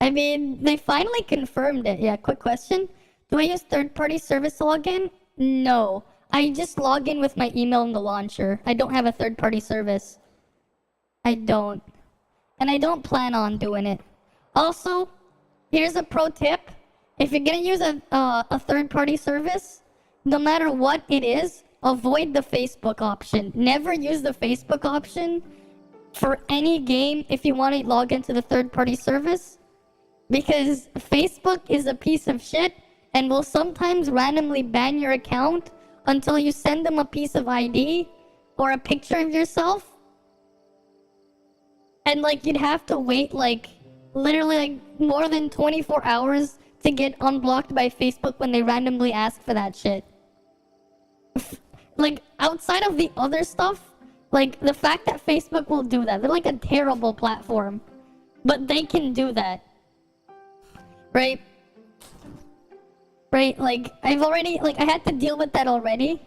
I mean, they finally confirmed it. Yeah, quick question. Do I use third-party service login? No. I just log in with my email in the launcher. I don't have a third-party service. I don't. And I don't plan on doing it. Also, here's a pro tip. If you're gonna use a third-party service, no matter what it is, avoid the Facebook option. Never use the Facebook option for any game if you want to log into the third-party service. Because Facebook is a piece of shit and will sometimes randomly ban your account until you send them a piece of ID or a picture of yourself. And like you'd have to wait like literally like more than 24 hours to get unblocked by Facebook when they randomly ask for that shit. Like outside of the other stuff, like the fact that Facebook will do that, they're like a terrible platform, but they can do that. Right? Right, like, I had to deal with that already.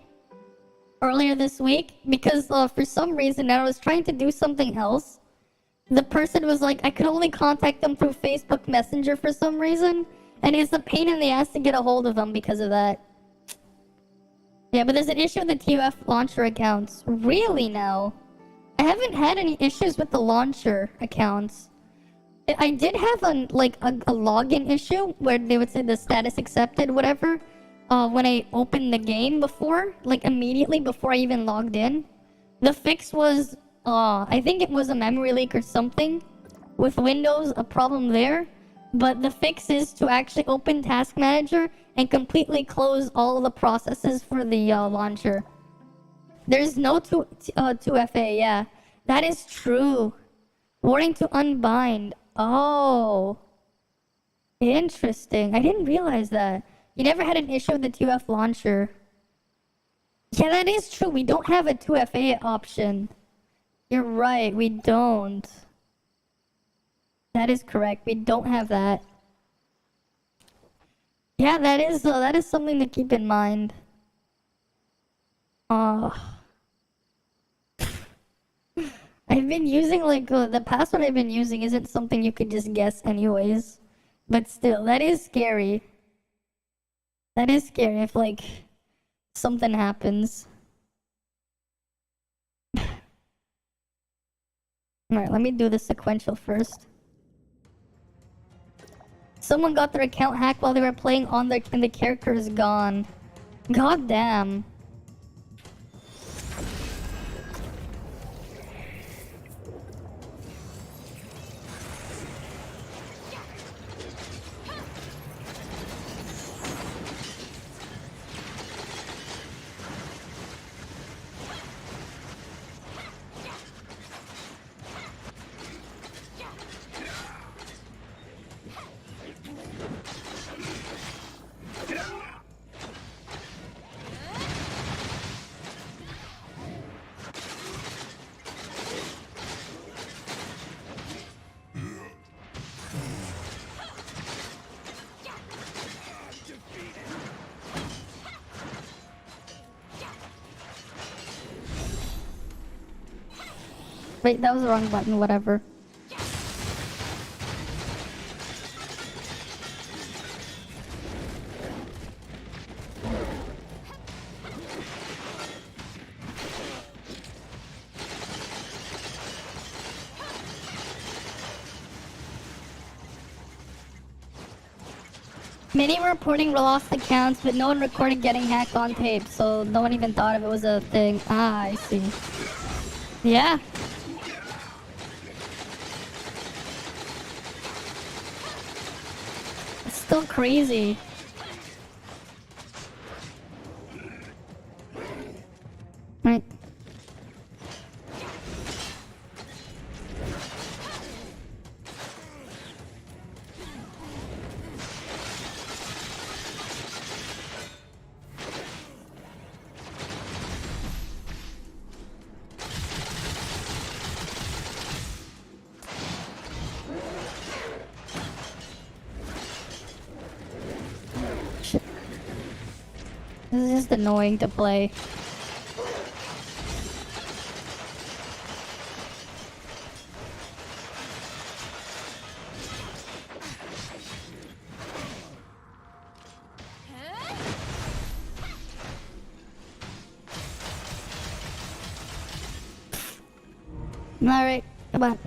Earlier this week. Because, for some reason, I was trying to do something else. The person was like, I could only contact them through Facebook Messenger for some reason. And it's a pain in the ass to get a hold of them because of that. Yeah, but there's an issue with the ToF launcher accounts. Really now? I haven't had any issues with the launcher accounts. I did have a login issue where they would say the status accepted, whatever, when I opened the game before, like immediately before I even logged in. The fix was, I think it was a memory leak or something with Windows, a problem there. But the fix is to actually open Task Manager and completely close all the processes for the launcher. There's no 2FA, yeah. That is true. Warning to unbind. Oh, interesting. I didn't realize that. You never had an issue with the 2F launcher. Yeah, that is true. We don't have a 2FA option. You're right, we don't. That is correct. We don't have that. Yeah, that is something to keep in mind. I've been using the password I've been using isn't something you could just guess anyways. But still, that is scary. That is scary if something happens. Alright, let me do the sequential first. Someone got their account hacked while they were playing and the character is gone. God damn. Wait, that was the wrong button, whatever. Many were reporting lost accounts, but no one recorded getting hacked on tape, so no one even thought of it was a thing. Ah, I see. Yeah. It's still crazy. Right. This is just annoying to play. Alright, come on.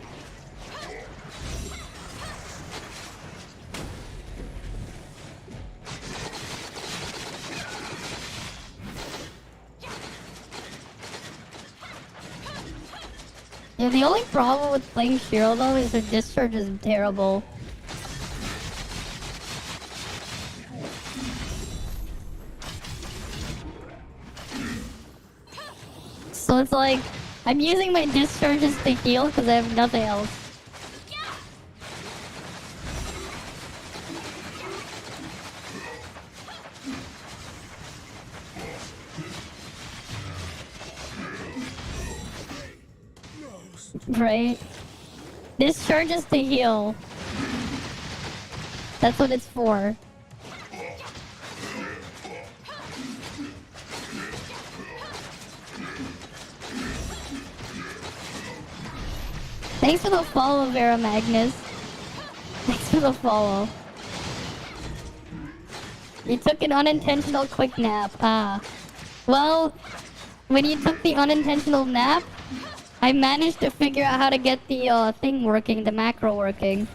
Yeah, the only problem with playing Shiro though is her discharge is terrible. So it's like, I'm using my discharges to heal because I have nothing else. Right? Discharges to heal. That's what it's for. Thanks for the follow, Vera Magnus. Thanks for the follow. You took an unintentional quick nap. Ah. Well, when you took the unintentional nap, I managed to figure out how to get the thing working, the macro working.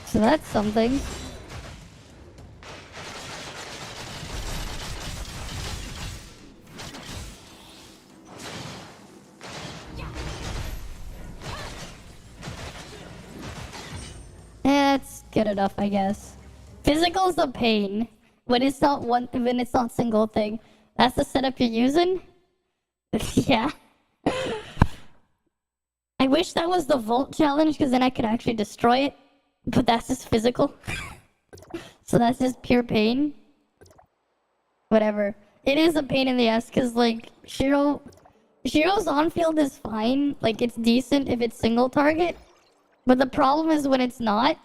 So that's something. It's good enough, I guess. Physical's a pain when it's not single thing. That's the setup you're using? Yeah. I wish that was the Volt challenge because then I could actually destroy it. But that's just physical. So that's just pure pain. Whatever. It is a pain in the ass because, like, Shiro's on-field is fine. Like, it's decent if it's single target. But the problem is when it's not.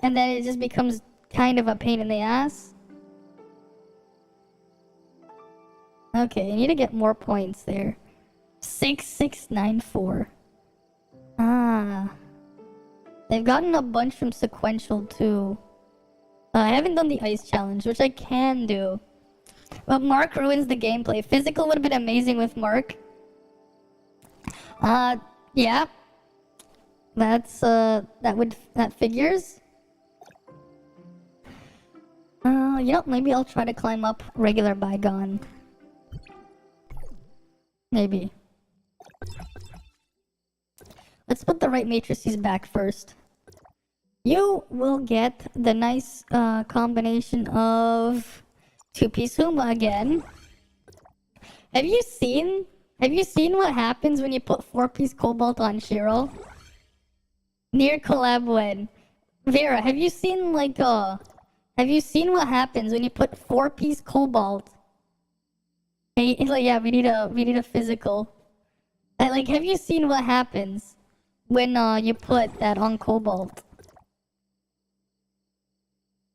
And then it just becomes kind of a pain in the ass. Okay, I need to get more points there. 6694. Ah. They've gotten a bunch from sequential too. I haven't done the ice challenge, which I can do. But Mark ruins the gameplay. Physical would have been amazing with Mark. Yeah. That's, that figures. You know, maybe I'll try to climb up regular Bygone. Maybe. Let's put the right matrices back first. You will get the nice combination of 2-piece Huma again. Have you seen what happens when you put 4-piece Cobalt on Shiro? Near collab when. Vera, have you seen what happens when you put 4-piece Cobalt? Hey, yeah, we need a physical. Have you seen what happens? when you put that on Cobalt.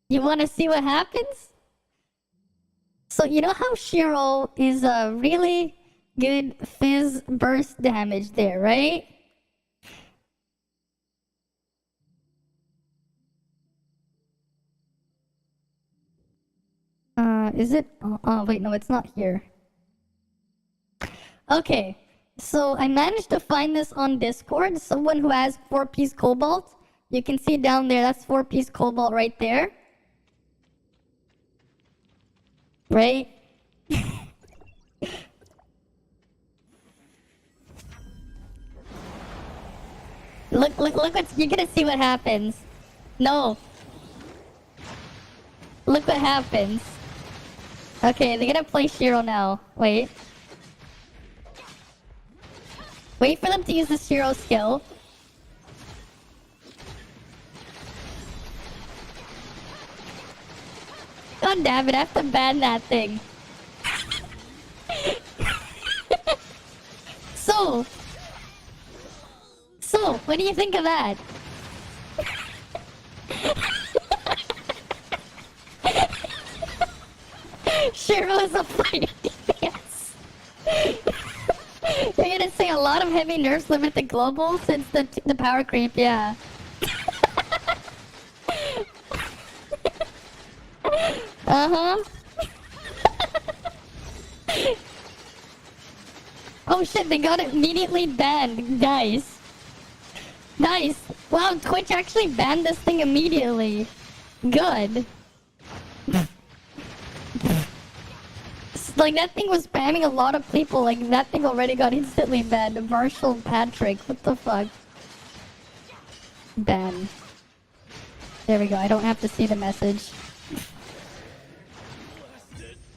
You want to see what happens? So you know how Shiro is a really good fizz burst damage there, right? Is it? Oh, wait, no, it's not here. Okay, so I managed to find this on Discord. Someone who has 4-piece Cobalt. You can see down there, that's 4-piece Cobalt right there. Right? Look, you're gonna see what happens. No. Look what happens. Okay, they're gonna play Shiro now. Wait. Wait for them to use the Shiro skill. God damn it, I have to ban that thing. So, what do you think of that? Shiro is a fighter DPS. You're gonna say a lot of heavy nerfs limit the global since the power creep, yeah. Uh-huh. Oh shit, they got it immediately banned. Nice. Nice. Wow, Twitch actually banned this thing immediately. Good. Like, that thing was spamming a lot of people. Like, that thing already got instantly banned. Marshall Patrick. What the fuck? Ban. There we go. I don't have to see the message.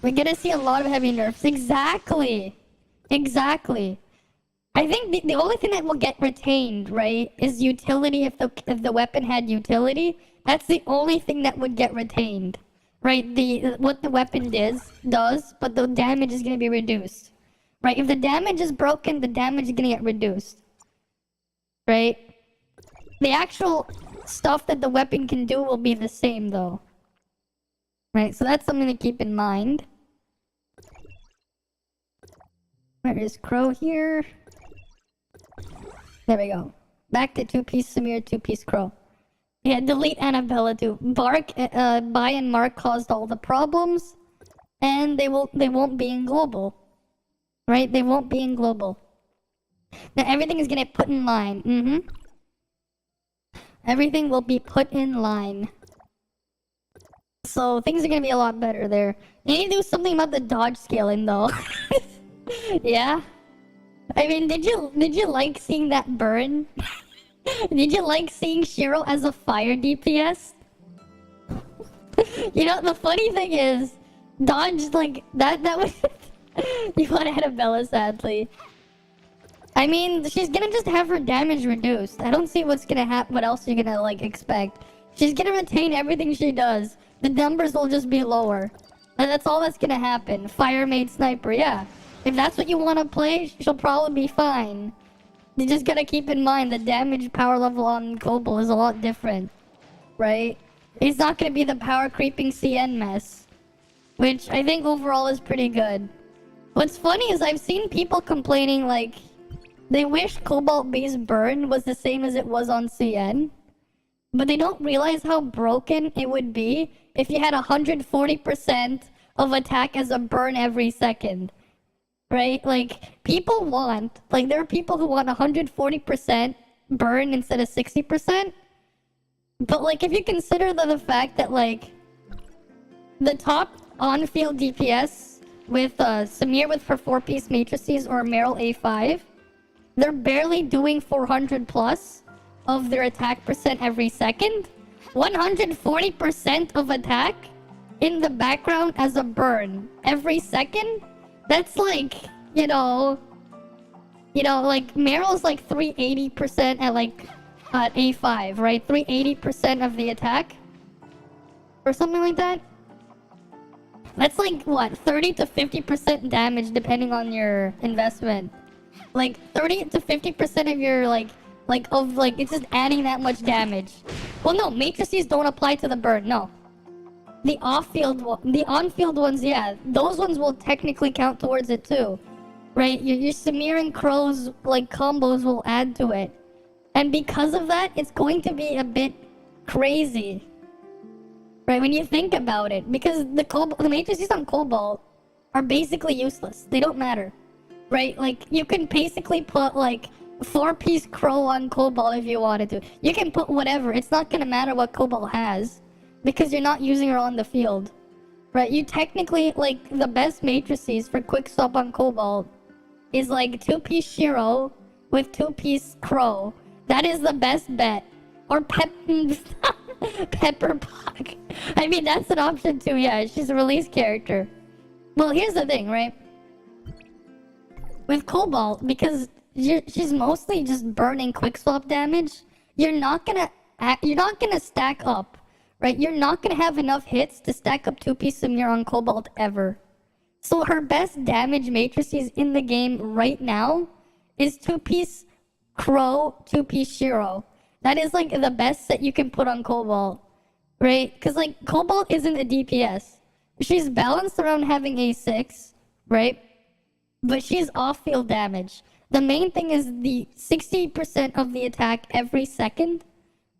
We're gonna see a lot of heavy nerfs. Exactly. Exactly. I think the only thing that will get retained, right, is utility. If the weapon had utility, that's the only thing that would get retained. Right, what the weapon does, but the damage is gonna be reduced. Right, if the damage is broken, the damage is gonna get reduced. Right? The actual stuff that the weapon can do will be the same though. Right, so that's something to keep in mind. Where is Crow here? There we go. Back to 2-piece Samir, 2-piece Crow. Yeah, delete Annabella too. Bark, Bai and Mark caused all the problems, and they won't be in global, right? They won't be in global. Now everything is gonna put in line. Everything will be put in line. So things are gonna be a lot better there. You need to do something about the dodge scaling though. Yeah. I mean, did you like seeing that burn? Did you like seeing Shiro as a fire DPS? You know, the funny thing is, dodge, like, that was... You want Annabella, sadly. I mean, she's gonna just have her damage reduced. I don't see what's gonna happen, what else you're gonna, like, expect. She's gonna retain everything she does. The numbers will just be lower. And that's all that's gonna happen. Fire Maid Sniper, yeah. If that's what you wanna play, she'll probably be fine. You just gotta keep in mind the damage power level on global is a lot different, right? It's not gonna be the power creeping CN mess, which I think overall is pretty good. What's funny is I've seen people complaining like they wish Cobalt Base burn was the same as it was on CN, but they don't realize how broken it would be if you had 140% of attack as a burn every second. Right? Like, people want... Like, there are people who want 140% burn instead of 60%. But, like, if you consider the fact that, like... The top on-field DPS with Samir with her 4-piece matrices or Meryl A5, they're barely doing 400 plus of their attack percent every second. 140% of attack in the background as a burn every second? That's like, you know, like Meryl's like 380% at like A5, right? 380% of the attack? Or something like that? That's like, what, 30 to 50% damage depending on your investment. Like, 30 to 50% of your, like, Like it's just adding that much damage. Well, no, matrices don't apply to the burn. No, the the on-field ones, yeah, those ones will technically count towards it too, right? Your Samir and Crow's like combos will add to it, and because of that, it's going to be a bit crazy, right? When you think about it, because the matrices on Cobalt are basically useless. They don't matter, right? Like you can basically put like 4-piece Crow on Cobalt if you wanted to. You can put whatever. It's not gonna matter what Cobalt has because you're not using her on the field, right? You technically, like, the best matrices for quick swap on Cobalt is like 2-piece Shiro with 2-piece Crow. That is the best bet. Or Pepper Puck. I mean, that's an option too. Yeah, she's a release character. Well, here's the thing, right? With Cobalt, because she's mostly just burning quick swap damage, you're not gonna stack up, right? You're not gonna have enough hits to stack up 2-piece Samir on Cobalt ever. So her best damage matrices in the game right now is 2-piece Crow, 2-piece Shiro. That is like the best set you can put on Cobalt, right? Because like Cobalt isn't a DPS. She's balanced around having A6, right? But she's off-field damage. The main thing is the 60% of the attack every second,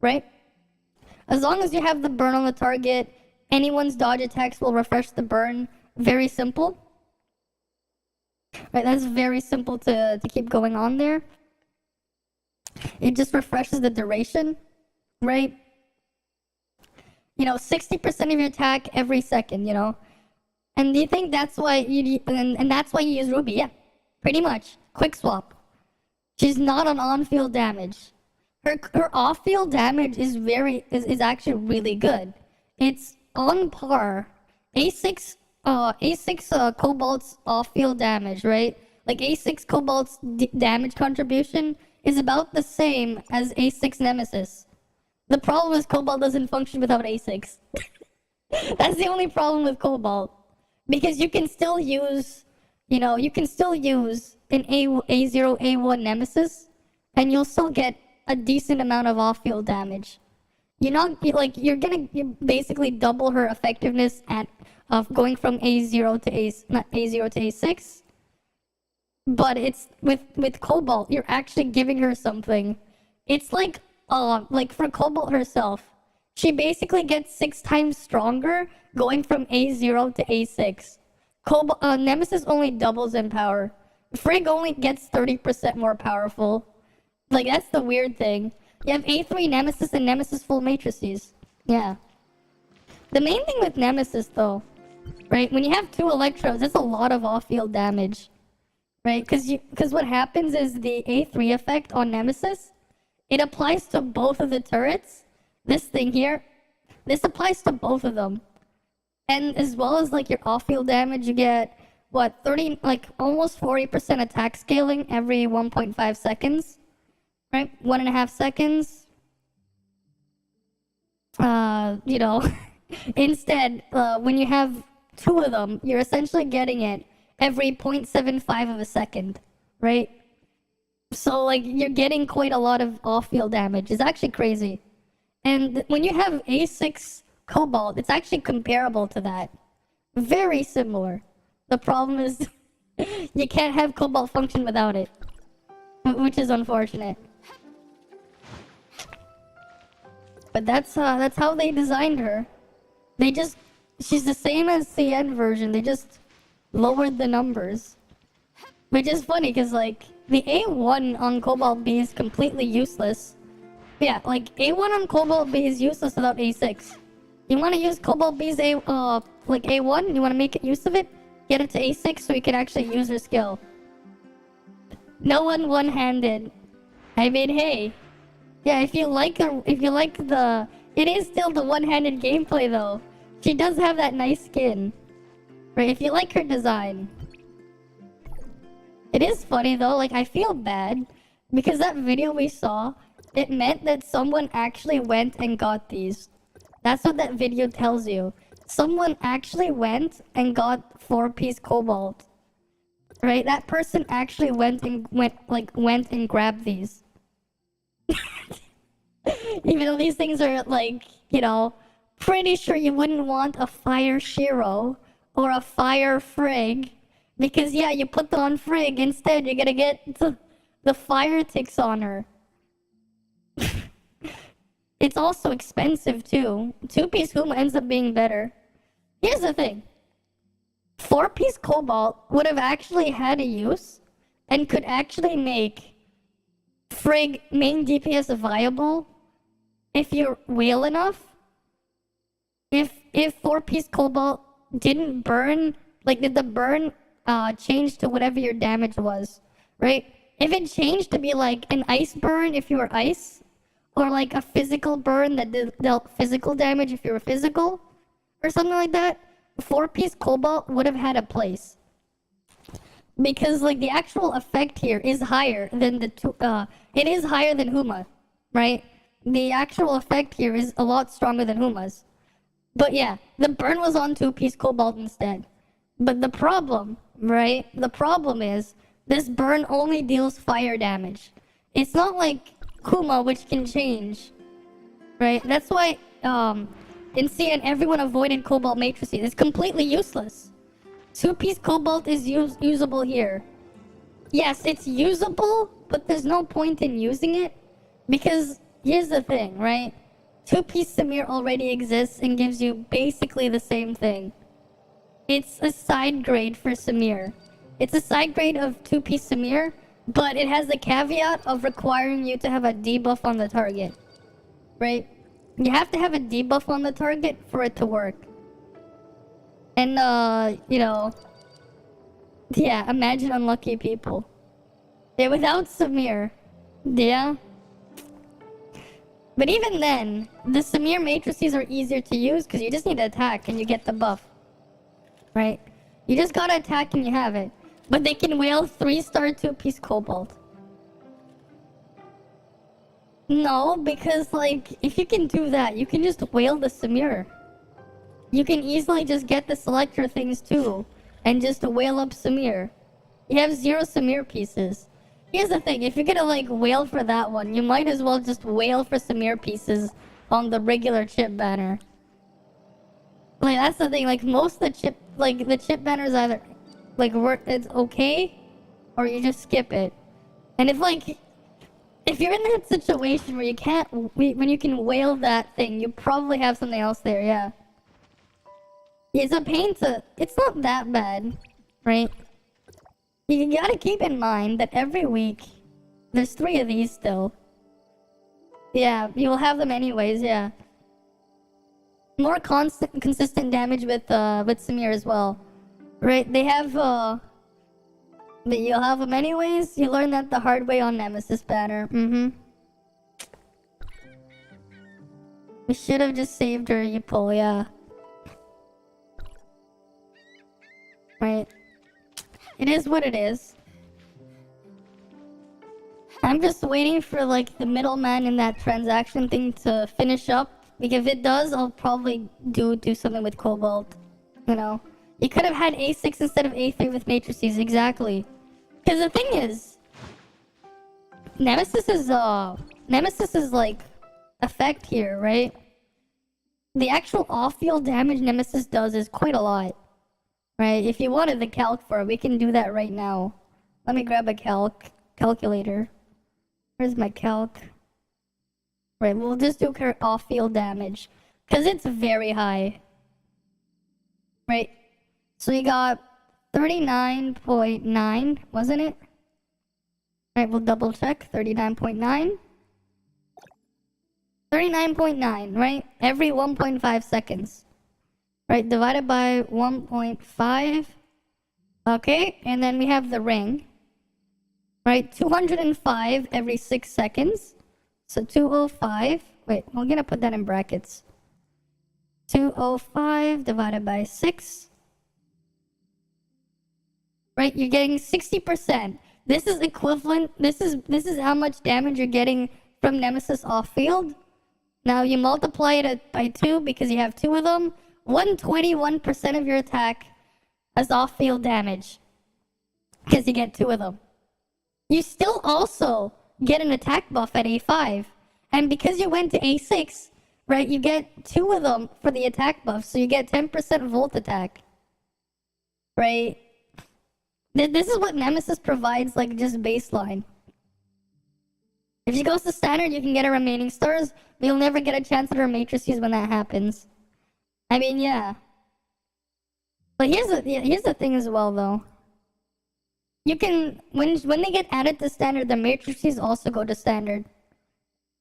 right? As long as you have the burn on the target, anyone's dodge attacks will refresh the burn. Very simple. Right, that's very simple to keep going on there. It just refreshes the duration, right? 60% of your attack every second, And do you think that's why and that's why you use Ruby? Yeah, pretty much. Quick swap. She's not on-field damage. Her off-field damage is actually really good. It's on par. A6 Cobalt's off-field damage, right? Like A6 Cobalt's damage contribution is about the same as A6 Nemesis. The problem is Cobalt doesn't function without A6. That's the only problem with Cobalt. Because you can still use, an A0, A1 Nemesis, and you'll still get a decent amount of off-field damage. You're basically double her effectiveness of going from A0 to A6. But it's with Cobalt, you're actually giving her something. It's like for Cobalt herself, she basically gets 6 times stronger going from A0 to A6. Nemesis only doubles in power. Frigg only gets 30% more powerful. Like, that's the weird thing. You have A3 Nemesis and Nemesis full matrices. Yeah. The main thing with Nemesis, though, right, when you have 2 Electros, that's a lot of off-field damage. Right? Because what happens is the A3 effect on Nemesis, it applies to both of the turrets. This thing here, this applies to both of them. And as well as like your off-field damage, you get almost 40% attack scaling every 1.5 seconds. Right? 1.5 seconds. Instead, when you have 2 of them, you're essentially getting it every 0.75 of a second, right? So, like, you're getting quite a lot of off-field damage. It's actually crazy. And when you have A6 Cobalt, it's actually comparable to that. Very similar. The problem is you can't have Cobalt function without it, which is unfortunate. But that's how they designed her. She's the same as the end version. They just lowered the numbers. Which is funny, because, like, the A1 on Cobalt B is completely useless. Yeah, like, A1 on Cobalt B is useless without A6. You want to use Cobalt B's A1? You want to make use of it? Get it to A6 so you can actually use her skill. No one one-handed. I mean, hey. Yeah, it is still the one-handed gameplay, though. She does have that nice skin. Right, if you like her design. It is funny though, like, I feel bad because that video we saw, it meant that someone actually went and got these. That's what that video tells you. Someone actually went and got 4-piece Cobalt. Right? That person actually went and grabbed these. Even though these things are like, you know, pretty sure you wouldn't want a fire Shiro or a fire Frigg. Because yeah, you put them on Frigg, instead you're gonna get the fire ticks on her. It's also expensive too. 2-piece Huma ends up being better. Here's the thing. 4-piece Cobalt would have actually had a use and could actually make Frigg main DPS viable if you're whale enough. If 4-piece Cobalt didn't burn, like did the burn change to whatever your damage was, right? If it changed to be like an ice burn if you were ice, or like a physical burn that dealt physical damage if you were physical, or something like that, 4-piece Cobalt would have had a place. Because like the actual effect here is higher than it is higher than Huma, right? The actual effect here is a lot stronger than Huma's. But yeah, the burn was on 2-piece Cobalt instead. But the problem, right? The problem is this burn only deals fire damage. It's not like Huma, which can change, right? That's why in CN everyone avoided Cobalt matrices. It's completely useless. 2-piece Cobalt is usable here. Yes, it's usable, but there's no point in using it because here's the thing, right? 2-piece Samir already exists and gives you basically the same thing. It's a side grade for Samir. It's a side grade of 2-piece Samir, but it has the caveat of requiring you to have a debuff on the target, right? You have to have a debuff on the target for it to work. And, you know, yeah, imagine unlucky people. Yeah, without Samir, yeah. But even then, the Samir matrices are easier to use because you just need to attack and you get the buff, right? You just gotta attack and you have it. But they can whale 3-star 2-piece Cobalt. No, because like, if you can do that, you can just whale the Samir. You can easily just get the selector things too, and just whale up Samir. You have 0 Samir pieces. Here's the thing, if you're gonna like whale for that one, you might as well just whale for Samir pieces on the regular chip banner. Like that's the thing, like most of the chip, like the chip banners either like work, it's okay, or you just skip it. And if you're in that situation where you can't, when you can whale that thing, you probably have something else there, yeah. It's a pain to, it's not that bad, right? You gotta keep in mind that every week, there's 3 of these still. Yeah, you'll have them anyways, yeah. More consistent damage with Samir as well. Right, they have, but you'll have them anyways. You learn that the hard way on Nemesis banner. We should have just saved her, you pull, yeah. Right. It is what it is. I'm just waiting for like the middleman in that transaction thing to finish up. Because if it does, I'll probably do something with Cobalt. You know? You could have had A6 instead of A3 with matrices, exactly. Because the thing is, Nemesis is like effect here, right? The actual off-field damage Nemesis does is quite a lot, right? If you wanted the calc for it, we can do that right now. Let me grab a calculator. Where's my calc? Right, we'll just do her off-field damage, because it's very high, right? So you got 39.9, wasn't it? Alright, we'll double check. 39.9. 39.9, right? Every 1.5 seconds. Right, divided by 1.5. Okay, and then we have the ring. Right, 205 every 6 seconds. So 205. Wait, we're gonna put that in brackets. 205 divided by 6. Right, you're getting 60%. This is equivalent. This is how much damage you're getting from Nemesis off field. Now you multiply it by 2 because you have 2 of them. 121% of your attack as off field damage because you get 2 of them. You still also get an attack buff at A5, And because you went to A6, right, you get 2 of them for the attack buff, so you get 10% volt attack. Right? This is what Nemesis provides, like, just baseline. If she goes to standard, you can get her remaining stars, but you'll never get a chance at her matrices when that happens. I mean, yeah. But here's the thing as well, though. You can, when they get added to standard, the matrices also go to standard.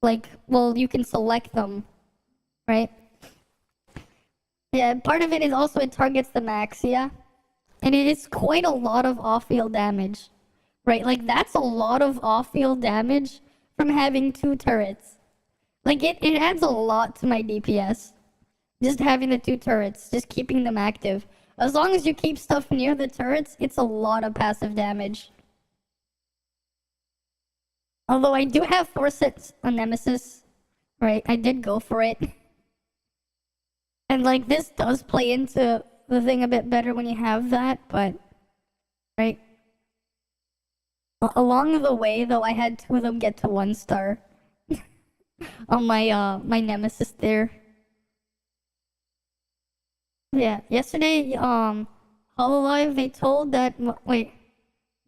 Like, well, you can select them, right? Yeah, part of it is also it targets the max, yeah? And it is quite a lot of off-field damage, right? Like, that's a lot of off-field damage from having 2 turrets. Like, it adds a lot to my DPS. Just having the 2 turrets, just keeping them active. As long as you keep stuff near the turrets, it's a lot of passive damage. Although I do have 4 sets on Nemesis, right? I did go for it. And, like, this does play into the thing a bit better when you have that, but, right? Along the way, though, I had 2 of them get to 1 star on my Nemesis there. Yeah, yesterday, ToFLive, they told that,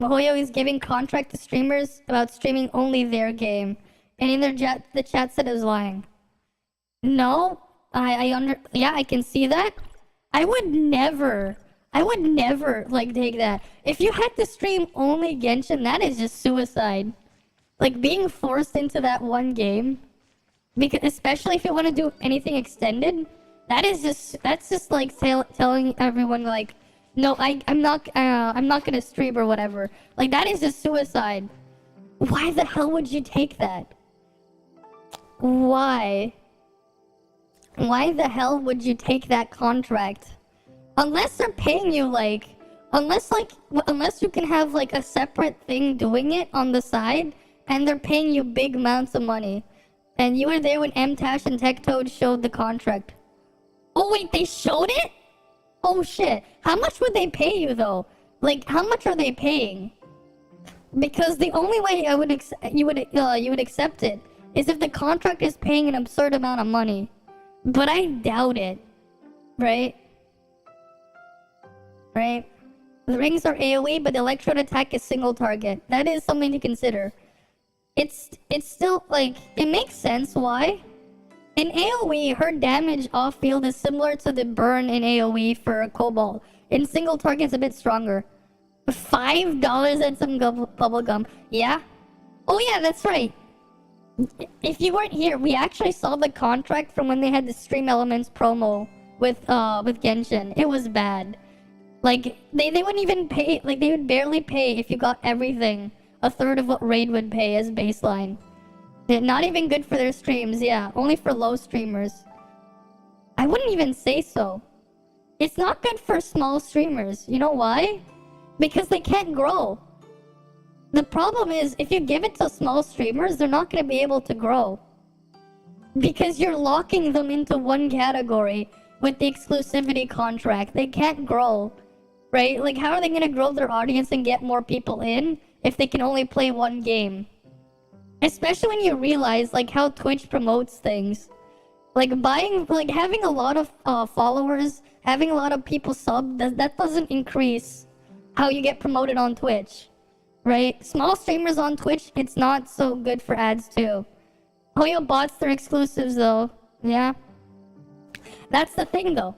Mahoyo is giving contract to streamers about streaming only their game, and in their the chat said it was lying. No, yeah, I can see that. I would never, like, take that. If you had to stream only Genshin, that is just suicide. Like, being forced into that one game, because especially if you want to do anything extended, that's just like telling everyone, like, no, I'm not gonna stream or whatever. Like, that is just suicide. Why the hell would you take that? Why? Why the hell would you take that contract? Unless they're paying you, like, unless you can have, like, a separate thing doing it on the side, and they're paying you big amounts of money. And you were there when MTash and TechToad showed the contract. Oh wait, they showed it? Oh shit. How much would they pay you, though? Like, how much are they paying? Because the only way you would accept it is if the contract is paying an absurd amount of money. But I doubt it. Right? Right? The rings are AoE, but the electrode attack is single target. That is something to consider. It's still, like, it makes sense why. In AoE, her damage off field is similar to the burn in AoE for Cobalt. In single target, it's a bit stronger. $5 and some bubblegum. Yeah? Oh yeah, that's right. If you weren't here, we actually saw the contract from when they had the Stream Elements promo with Genshin. It was bad. Like, they wouldn't even pay, like, they would barely pay if you got everything. A third of what Raid would pay as baseline. They're not even good for their streams, yeah. Only for low streamers. I wouldn't even say so. It's not good for small streamers. You know why? Because they can't grow. The problem is, if you give it to small streamers, they're not going to be able to grow. Because you're locking them into one category with the exclusivity contract. They can't grow. Right? Like, how are they going to grow their audience and get more people in if they can only play one game? Especially when you realize, like, how Twitch promotes things. Like, having a lot of followers, having a lot of people sub, that doesn't increase how you get promoted on Twitch. Right? Small streamers on Twitch, it's not so good for ads, too. Hoyo bots, they're exclusives, though. Yeah? That's the thing, though.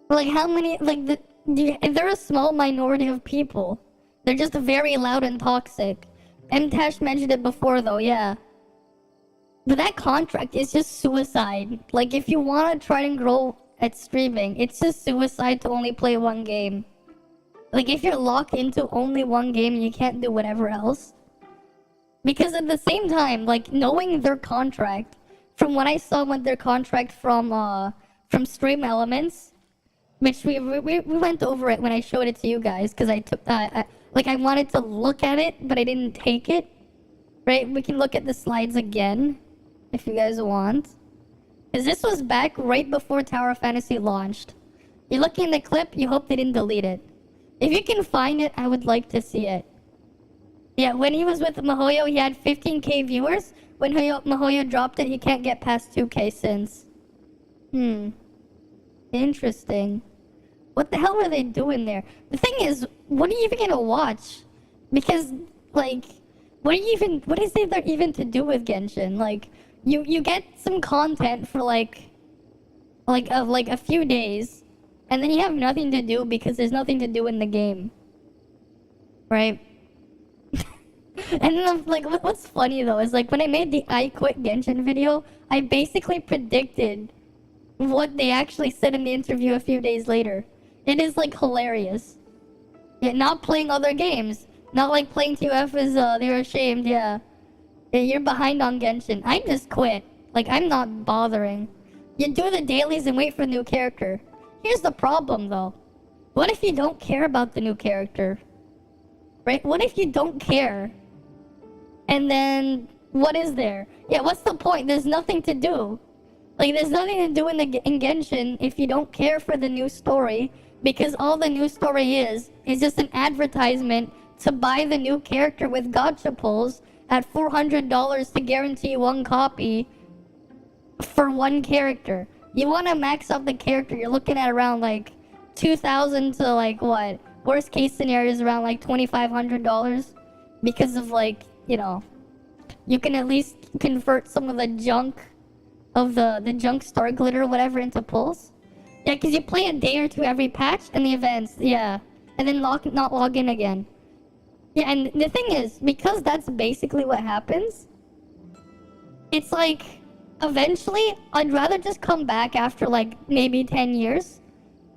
Like, how many, like, they're a small minority of people. They're just very loud and toxic. MTash mentioned it before, though, yeah. But that contract is just suicide. Like, if you want to try and grow at streaming, it's just suicide to only play one game. Like, if you're locked into only one game and you can't do whatever else. Because at the same time, like, knowing their contract, from what I saw with their contract from Stream Elements, which we went over it when I showed it to you guys, because I took, like, I wanted to look at it, but I didn't take it. Right? We can look at the slides again, if you guys want. Because this was back right before Tower of Fantasy launched. You're looking at the clip, you hope they didn't delete it. If you can find it, I would like to see it. Yeah, when he was with Mahoyo, he had 15k viewers. When Mihoyo dropped it, he can't get past 2K since. Interesting. What the hell are they doing there? The thing is, what are you even gonna watch? Because, like, what is there even to do with Genshin? Like, you get some content for like a few days, and then you have nothing to do because there's nothing to do in the game. Right? And then, like, what's funny though is, like, when I made the I Quit Genshin video, I basically predicted what they actually said in the interview a few days later. It is, like, hilarious. Yeah, not playing other games. Not like playing TOF is, they're ashamed, yeah. Yeah, you're behind on Genshin. I just quit. Like, I'm not bothering. You do the dailies and wait for a new character. Here's the problem, though. What if you don't care about the new character? Right? What if you don't care? And then, what is there? Yeah, what's the point? There's nothing to do. Like, there's nothing to do in Genshin if you don't care for the new story, because all the new story is just an advertisement to buy the new character with gacha pulls at $400 to guarantee one copy for one character. You want to max out the character, you're looking at around like $2,000 to like what? Worst case scenario is around like $2,500 because of, like, you know, you can at least convert some of the junk of the junk star glitter or whatever into pulls. Yeah, because you play a day or two every patch and the events, yeah. And then not log in again. Yeah, and the thing is, because that's basically what happens, it's like, eventually, I'd rather just come back after like maybe 10 years,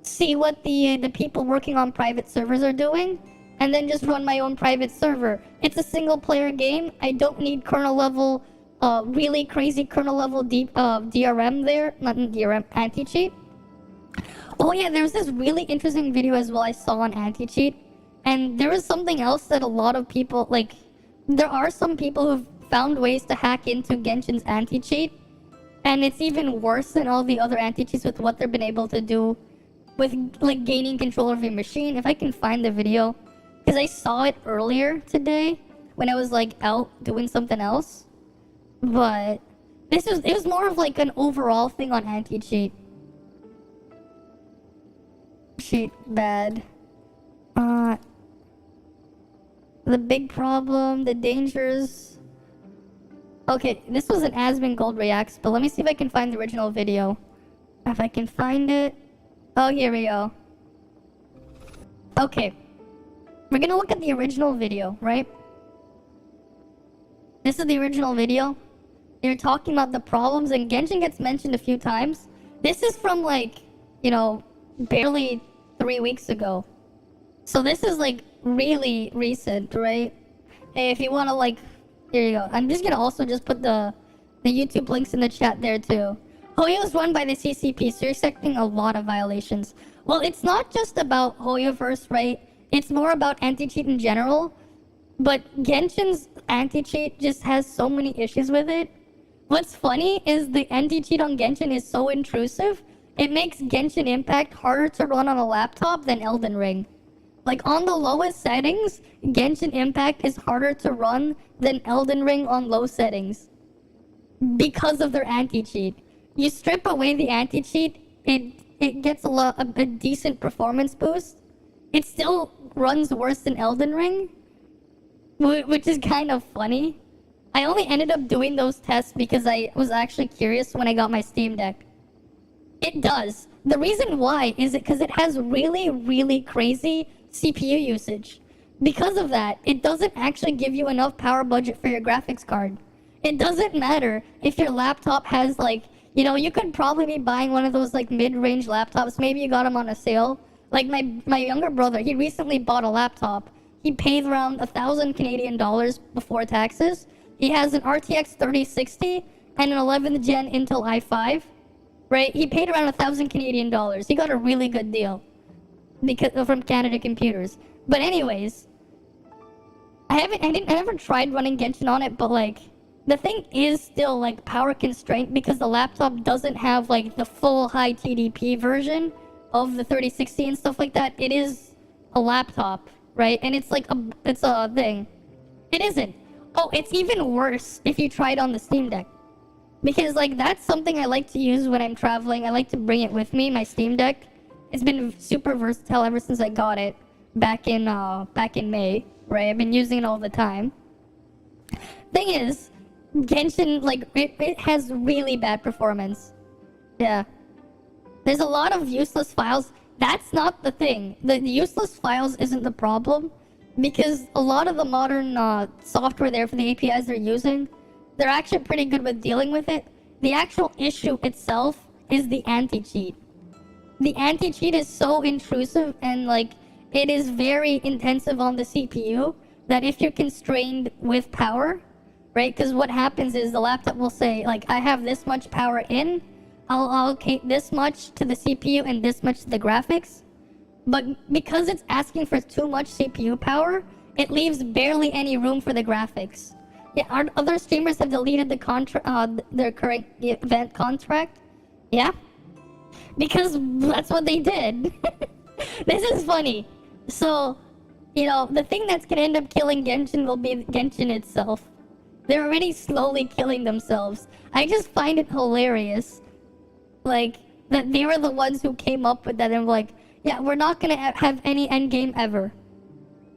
see what the people working on private servers are doing, and then just run my own private server. It's a single player game. I don't need kernel level, really crazy kernel level DRM there, not DRM, anti-cheat. Oh yeah, there's this really interesting video as well I saw on anti-cheat. And there is something else that a lot of people, like, there are some people who've found ways to hack into Genshin's anti-cheat. And it's even worse than all the other anti-cheats with what they've been able to do with, like, gaining control of your machine. If I can find the video. Because I saw it earlier today when I was, like, out doing something else. But it was more of, like, an overall thing on anti-cheat. Cheat bad. The big problem, the dangers. Okay, this was an Asmin Gold Reacts, but let me see if I can find the original video. If I can find it. Oh, here we go. Okay. We're gonna look at the original video, right? This is the original video. They're talking about the problems, and Genshin gets mentioned a few times. This is from, like, you know, barely 3 weeks ago. So this is, like, really recent, right? Hey, if you want to, like, here you go. I'm just gonna also just put the YouTube links in the chat there too. Hoyo is run by the CCP, so you're expecting a lot of violations. Well, it's not just about Hoyoverse, right? It's more about anti-cheat in general. But Genshin's anti-cheat just has so many issues with it. What's funny is the anti-cheat on Genshin is so intrusive, it makes Genshin Impact harder to run on a laptop than Elden Ring. Like, on the lowest settings, Genshin Impact is harder to run than Elden Ring on low settings. Because of their anti-cheat. You strip away the anti-cheat, it gets a decent performance boost. It still runs worse than Elden Ring, which is kind of funny. I only ended up doing those tests because I was actually curious when I got my Steam Deck. It does. The reason why is because it has really, really crazy CPU usage. Because of that, it doesn't actually give you enough power budget for your graphics card. It doesn't matter if your laptop has, like, you know, you could probably be buying one of those, like, mid-range laptops. Maybe you got them on a sale. Like, my younger brother, he recently bought a laptop. He paid around 1,000 Canadian dollars before taxes. He has an RTX 3060 and an 11th gen Intel i5. Right? He paid around 1,000 Canadian dollars. He got a really good deal because from Canada Computers. But anyways, I never tried running Genshin on it, but, like, the thing is still, like, power constraint because the laptop doesn't have, like, the full high TDP version of the 3060 and stuff like that. It is a laptop, right? And it's like it's a thing. It isn't. Oh, it's even worse if you try it on the Steam Deck. Because, like, that's something I like to use when I'm traveling. I like to bring it with me, my Steam Deck. It's been super versatile ever since I got it back in May, right? I've been using it all the time. Thing is, Genshin, like, it has really bad performance. Yeah. There's a lot of useless files. That's not the thing. The useless files isn't the problem. Because a lot of the modern software there for the APIs they're using, they're actually pretty good with dealing with it. The actual issue itself is the anti-cheat. The anti-cheat is so intrusive and like it is very intensive on the CPU that if you're constrained with power, right? Because what happens is the laptop will say like, I have this much power in, I'll allocate this much to the CPU and this much to the graphics. But because it's asking for too much CPU power, it leaves barely any room for the graphics. Yeah, our other streamers have deleted the their current event contract. Yeah, because that's what they did. This is funny. So, you know, the thing that's gonna end up killing Genshin will be Genshin itself. They're already slowly killing themselves. I just find it hilarious, like that they were the ones who came up with that and were like, yeah, we're not gonna have any endgame ever.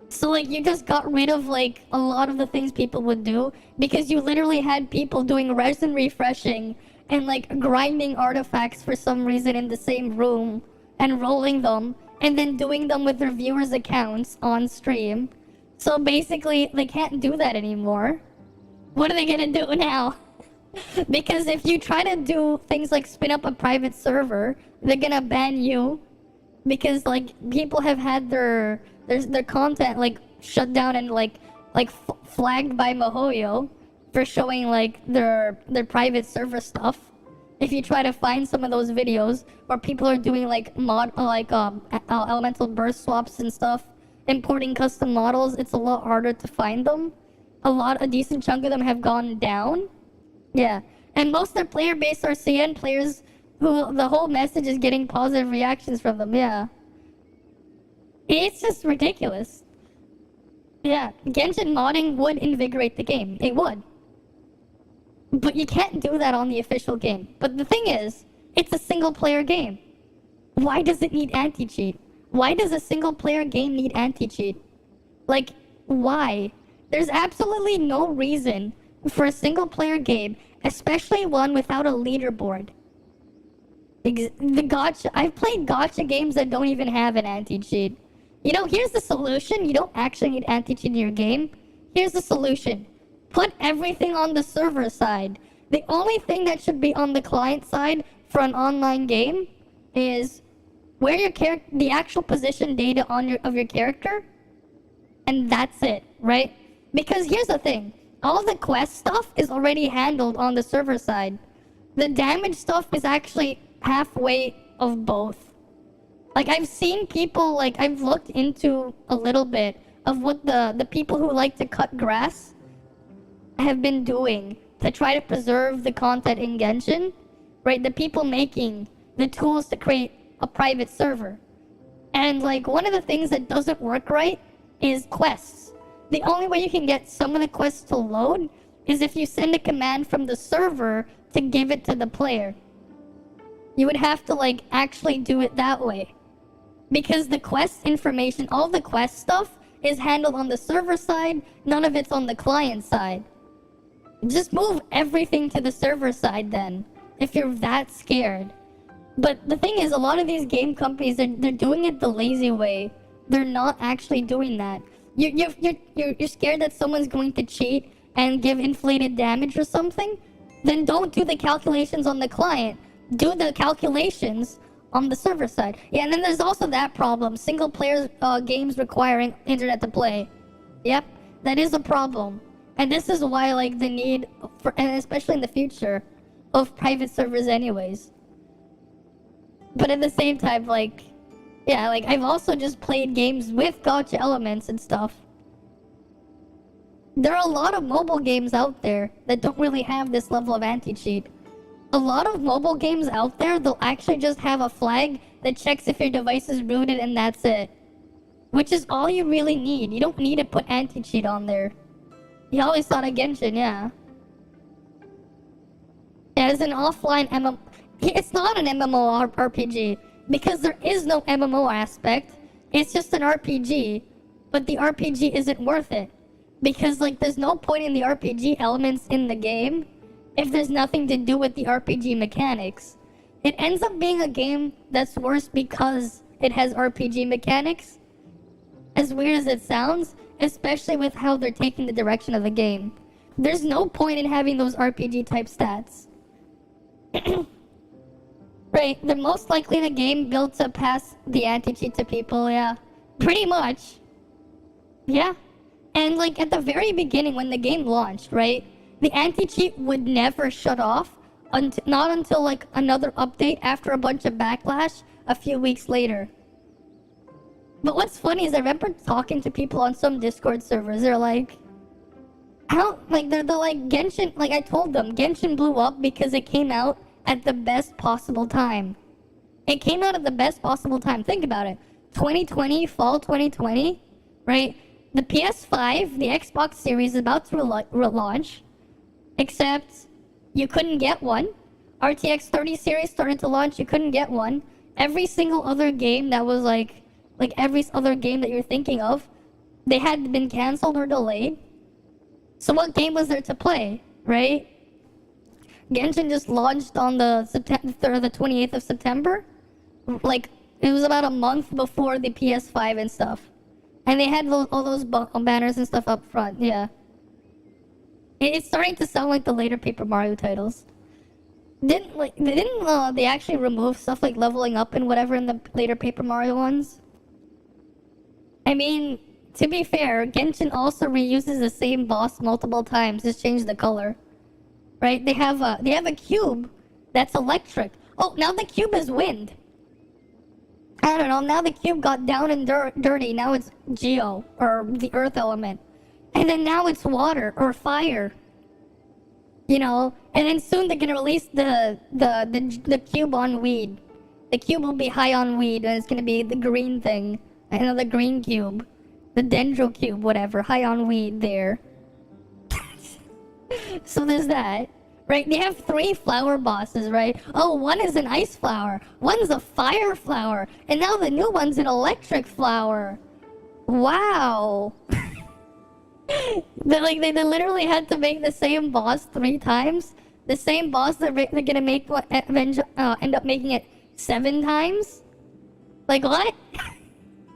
So, like, you just got rid of, like, a lot of the things people would do because you literally had people doing resin refreshing and, like, grinding artifacts for some reason in the same room and rolling them and then doing them with their viewers' accounts on stream. So, basically, they can't do that anymore. What are they gonna do now? Because if you try to do things like spin up a private server, they're gonna ban you. Because like people have had their content like shut down and flagged by MiHoYo for showing like their private server stuff. If you try to find some of those videos where people are doing like elemental burst swaps and stuff, importing custom models, it's a lot harder to find them. A decent chunk of them have gone down. Yeah, and most of their player base are CN players who the whole message is getting positive reactions from them, yeah. It's just ridiculous. Yeah, Genshin modding would invigorate the game. It would. But you can't do that on the official game. But the thing is, it's a single player game. Why does it need anti-cheat? Why does a single player game need anti-cheat? Like, why? There's absolutely no reason for a single player game, especially one without a leaderboard. I've played gacha games that don't even have an anti-cheat. You know, here's the solution. You don't actually need anti-cheat in your game. Here's the solution. Put everything on the server side. The only thing that should be on the client side for an online game is where the actual position data of your character, and that's it, right? Because here's the thing. All the quest stuff is already handled on the server side. The damage stuff is actually halfway of both. Like, I've seen people, like, I've looked into a little bit of what the people who like to cut grass have been doing to try to preserve the content in Genshin, right? The people making the tools to create a private server. And, like, one of the things that doesn't work right is quests. The only way you can get some of the quests to load is if you send a command from the server to give it to the player. You would have to, like, actually do it that way. Because the quest information, all the quest stuff, is handled on the server side, none of it's on the client side. Just move everything to the server side then, if you're that scared. But the thing is, a lot of these game companies, they're doing it the lazy way. They're not actually doing that. You're scared that someone's going to cheat and give inflated damage or something? Then don't do the calculations on the client. Do the calculations on the server side. Yeah, and then there's also that problem. Single player games requiring internet to play. Yep, that is a problem. And this is why, like, the need for, and especially in the future, of private servers anyways. But at the same time, like, yeah, like, I've also just played games with gacha elements and stuff. There are a lot of mobile games out there that don't really have this level of anti-cheat. A lot of mobile games out there, they'll actually just have a flag that checks if your device is rooted and that's it. Which is all you really need. You don't need to put anti-cheat on there. He always thought of Genshin, yeah. Yeah, it's an offline MMO. It's not an MMORPG because there is no MMO aspect. It's just an RPG, but the RPG isn't worth it because like there's no point in the RPG elements in the game if there's nothing to do with the RPG mechanics. It ends up being a game that's worse because it has RPG mechanics. As weird as it sounds, especially with how they're taking the direction of the game. There's no point in having those RPG type stats. Right, they're most likely the game built to pass the anti-cheat to people, yeah. Pretty much. Yeah. And like at the very beginning when the game launched, right? The anti-cheat would never shut off not until like another update after a bunch of backlash a few weeks later. But what's funny is I remember talking to people on some Discord servers, they're like, how, like, they're like, Genshin, like I told them, Genshin blew up because it came out at the best possible time. It came out at the best possible time. Think about it. 2020, fall 2020, right? The PS5, the Xbox Series is about to relaunch, except you couldn't get one. RTX 30 series started to launch, you couldn't get one. Every single other game that was like every other game that you're thinking of, they had been canceled or delayed. So what game was there to play, right? Genshin just launched on the 28th of September. Like, it was about a month before the PS5 and stuff. And they had all those banners and stuff up front, yeah. It's starting to sound like the later Paper Mario titles. Didn't they actually remove stuff like leveling up and whatever in the later Paper Mario ones? I mean, to be fair, Genshin also reuses the same boss multiple times, just change the color. Right? They have a cube that's electric. Oh, now the cube is wind. I don't know, now the cube got down and dirty. Now it's Geo, or the earth element. And then now it's water, or fire. You know? And then soon they're gonna release the cube on weed. The cube will be high on weed, and it's gonna be the green thing. Another green cube. The Dendro cube, whatever, high on weed there. So there's that. Right, they have 3 flower bosses, right? Oh, one is an ice flower, one's a fire flower, and now the new one's an electric flower. Wow. they literally had to make the same boss 3 times. The same boss they're gonna make end up making it 7 times. Like what?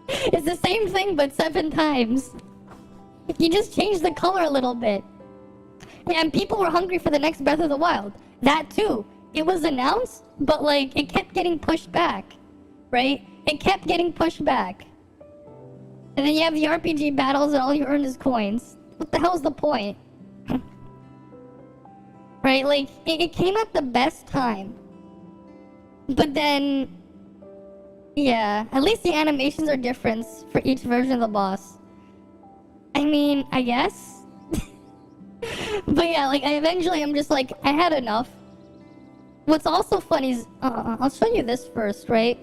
It's the same thing but 7 times. You just changed the color a little bit. Yeah, and people were hungry for the next Breath of the Wild. That too. It was announced, but like it kept getting pushed back. Right? It kept getting pushed back. And then you have the RPG battles and all you earn is coins. What the hell's the point? Right? Like, it came at the best time. But then... yeah, at least the animations are different for each version of the boss. I mean, I guess? But yeah, like, I'm just like, I had enough. What's also funny is, I'll show you this first, right?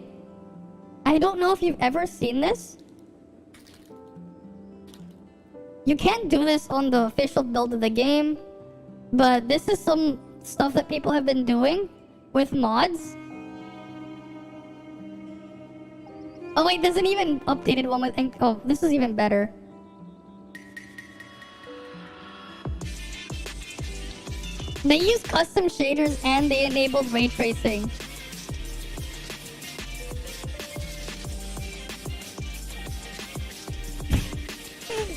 I don't know if you've ever seen this. You can't do this on the official build of the game, but this is some stuff that people have been doing with mods. Oh wait, there's an even updated one with, oh, this is even better. They use custom shaders and they enabled ray tracing.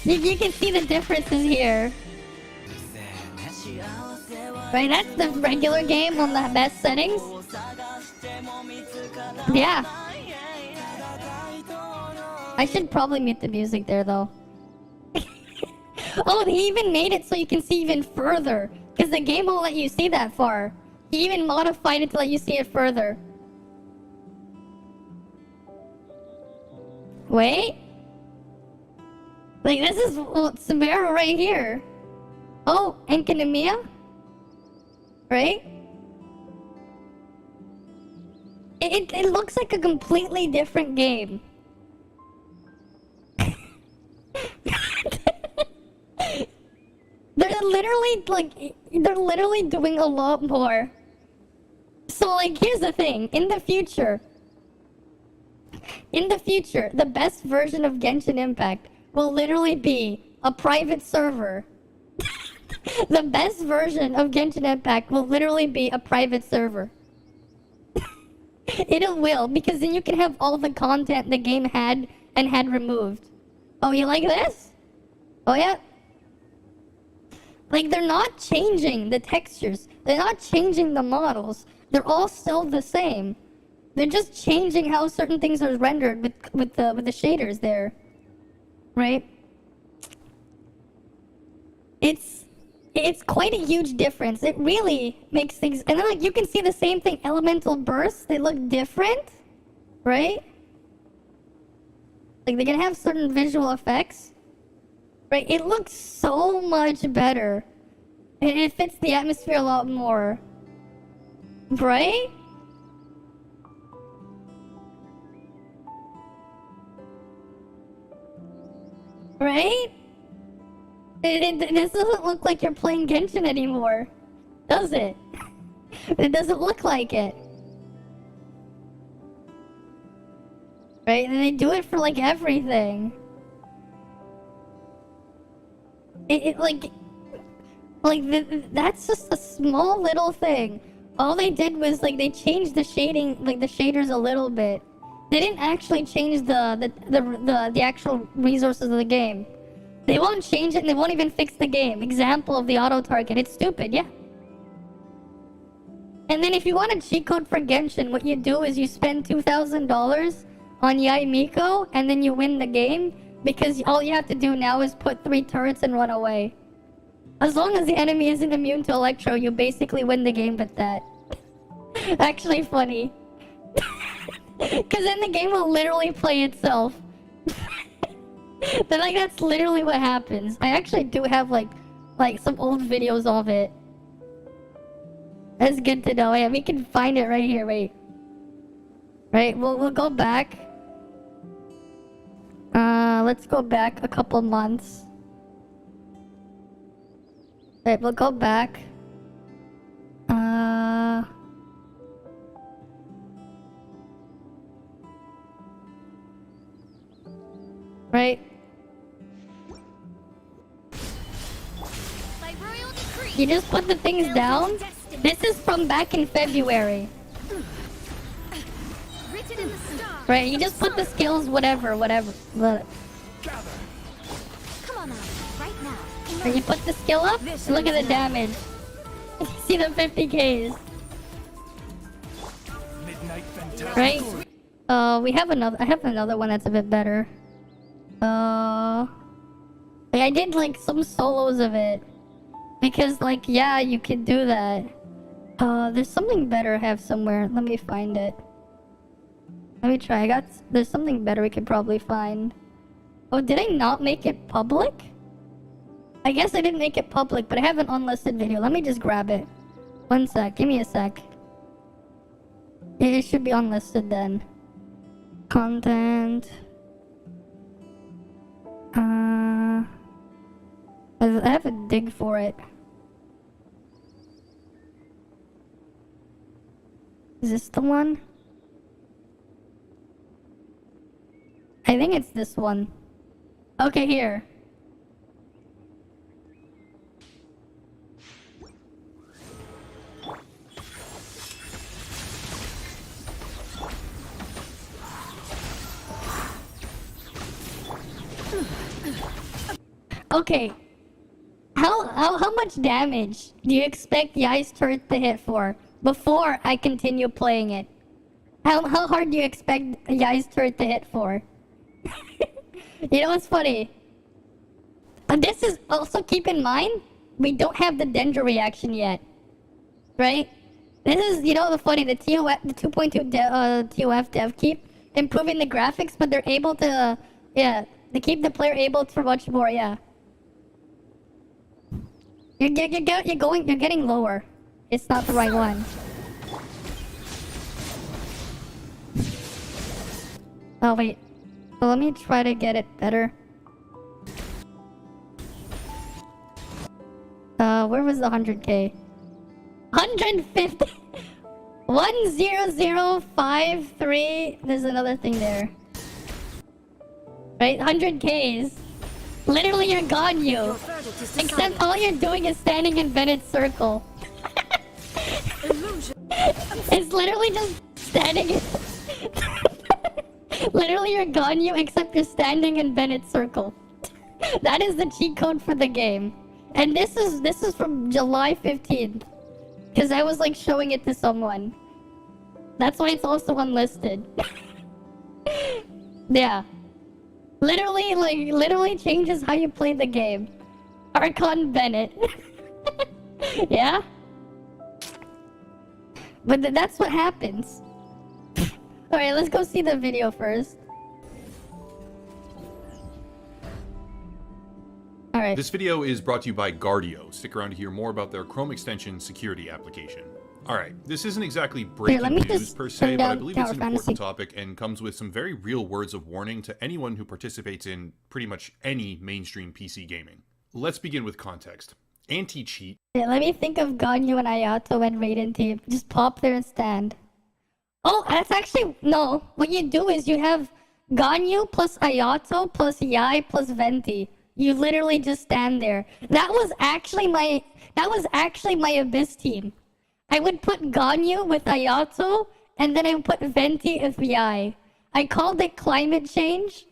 You can see the differences here. Right, that's the regular game on the best settings. Yeah. I should probably mute the music there though. Oh, he even made it so you can see even further. Because the game won't let you see that far. He even modified it to let you see it further. Wait. Like, this is Samara right here. Oh, Enkanomiya? Right? It looks like a completely different game. they're literally doing a lot more. So like, here's the thing. In the future, the best version of Genshin Impact will literally be a private server. The best version of Genshin Impact will literally be a private server. It will, because then you can have all the content the game had and had removed. Oh, you like this? Oh yeah? Like, they're not changing the textures. They're not changing the models. They're all still the same. They're just changing how certain things are rendered with the shaders there. Right? It's quite a huge difference. It really makes things... And then, like, you can see the same thing. Elemental bursts, they look different. Right? Like, they can have certain visual effects. Right? It looks so much better. And it fits the atmosphere a lot more. Right? Right? This doesn't look like you're playing Genshin anymore. Does it? It doesn't look like it. Right? And they do it for like everything. That's just a small little thing. All they did was like they changed the shading, like the shaders a little bit. They didn't actually change the actual resources of the game. They won't change it and they won't even fix the game. Example of the auto target. It's stupid, yeah. And then if you want a cheat code for Genshin, what you do is you spend $2,000 on Yai Miko and then you win the game, because all you have to do now is put 3 turrets and run away. As long as the enemy isn't immune to Electro, you basically win the game with that. Actually funny. Because then the game will literally play itself. Then like that's literally what happens. I actually do have like some old videos of it. That's good to know. Yeah, we can find it right here. Wait. Right, we'll go back. Let's go back a couple months. Right, we'll go back. Right. You just put the things down. This is from back in February. Right, you just put the skills, whatever. Come on now, right now. Right, you put the skill up. Look at the damage. See the 50Ks. Right. We have another. I have another one that's a bit better. I did like some solos of it. Because like, yeah, you could do that. There's something better I have somewhere. Let me find it. Let me try. There's something better we could probably find. Oh, did I not make it public? I guess I didn't make it public, but I have an unlisted video. Let me just grab it. One sec. Give me a sec. It should be unlisted then. Content. I have to dig for it. Is this the one? I think it's this one. Okay, here. Okay. How much damage do you expect Yai's turret to hit for before I continue playing it? How hard do you expect Yai's turret to hit for? You know what's funny? This is also, keep in mind, we don't have the Dendro reaction yet. Right? This is, you know, the funny, the TOF, the 2.2 TOF dev keep improving the graphics, but they're able to, yeah, they keep the player able for much more, yeah. You're getting lower. It's not the right one. Oh wait. Well, let me try to get it better. Where was the 100k? 150. 10053. There's another thing there. Right? 100Ks. Literally, you're gone, you. Except all you're doing is standing in Bennett's circle. It's literally just standing in... Literally, you're gone, you, except you're standing in Bennett's circle. That is the cheat code for the game. And this is from July 15th. Because I was like showing it to someone. That's why it's also unlisted. Yeah. Literally changes how you play the game. Archon Bennett. Yeah? But that's what happens. Alright, let's go see the video first. Alright. This video is brought to you by Guardio. Stick around to hear more about their Chrome extension security application. Alright, this isn't exactly breaking news per se, but I believe it's an important topic and comes with some very real words of warning to anyone who participates in pretty much any mainstream PC gaming. Let's begin with context. Anti-cheat. Yeah, let me think of Ganyu and Ayato and Raiden team. Just pop there and stand. Oh, that's actually... No, what you do is you have Ganyu plus Ayato plus Yai plus Venti. You literally just stand there. That was actually my Abyss team. I would put Ganyu with Ayato, and then I would put Venti with Yai. I called it climate change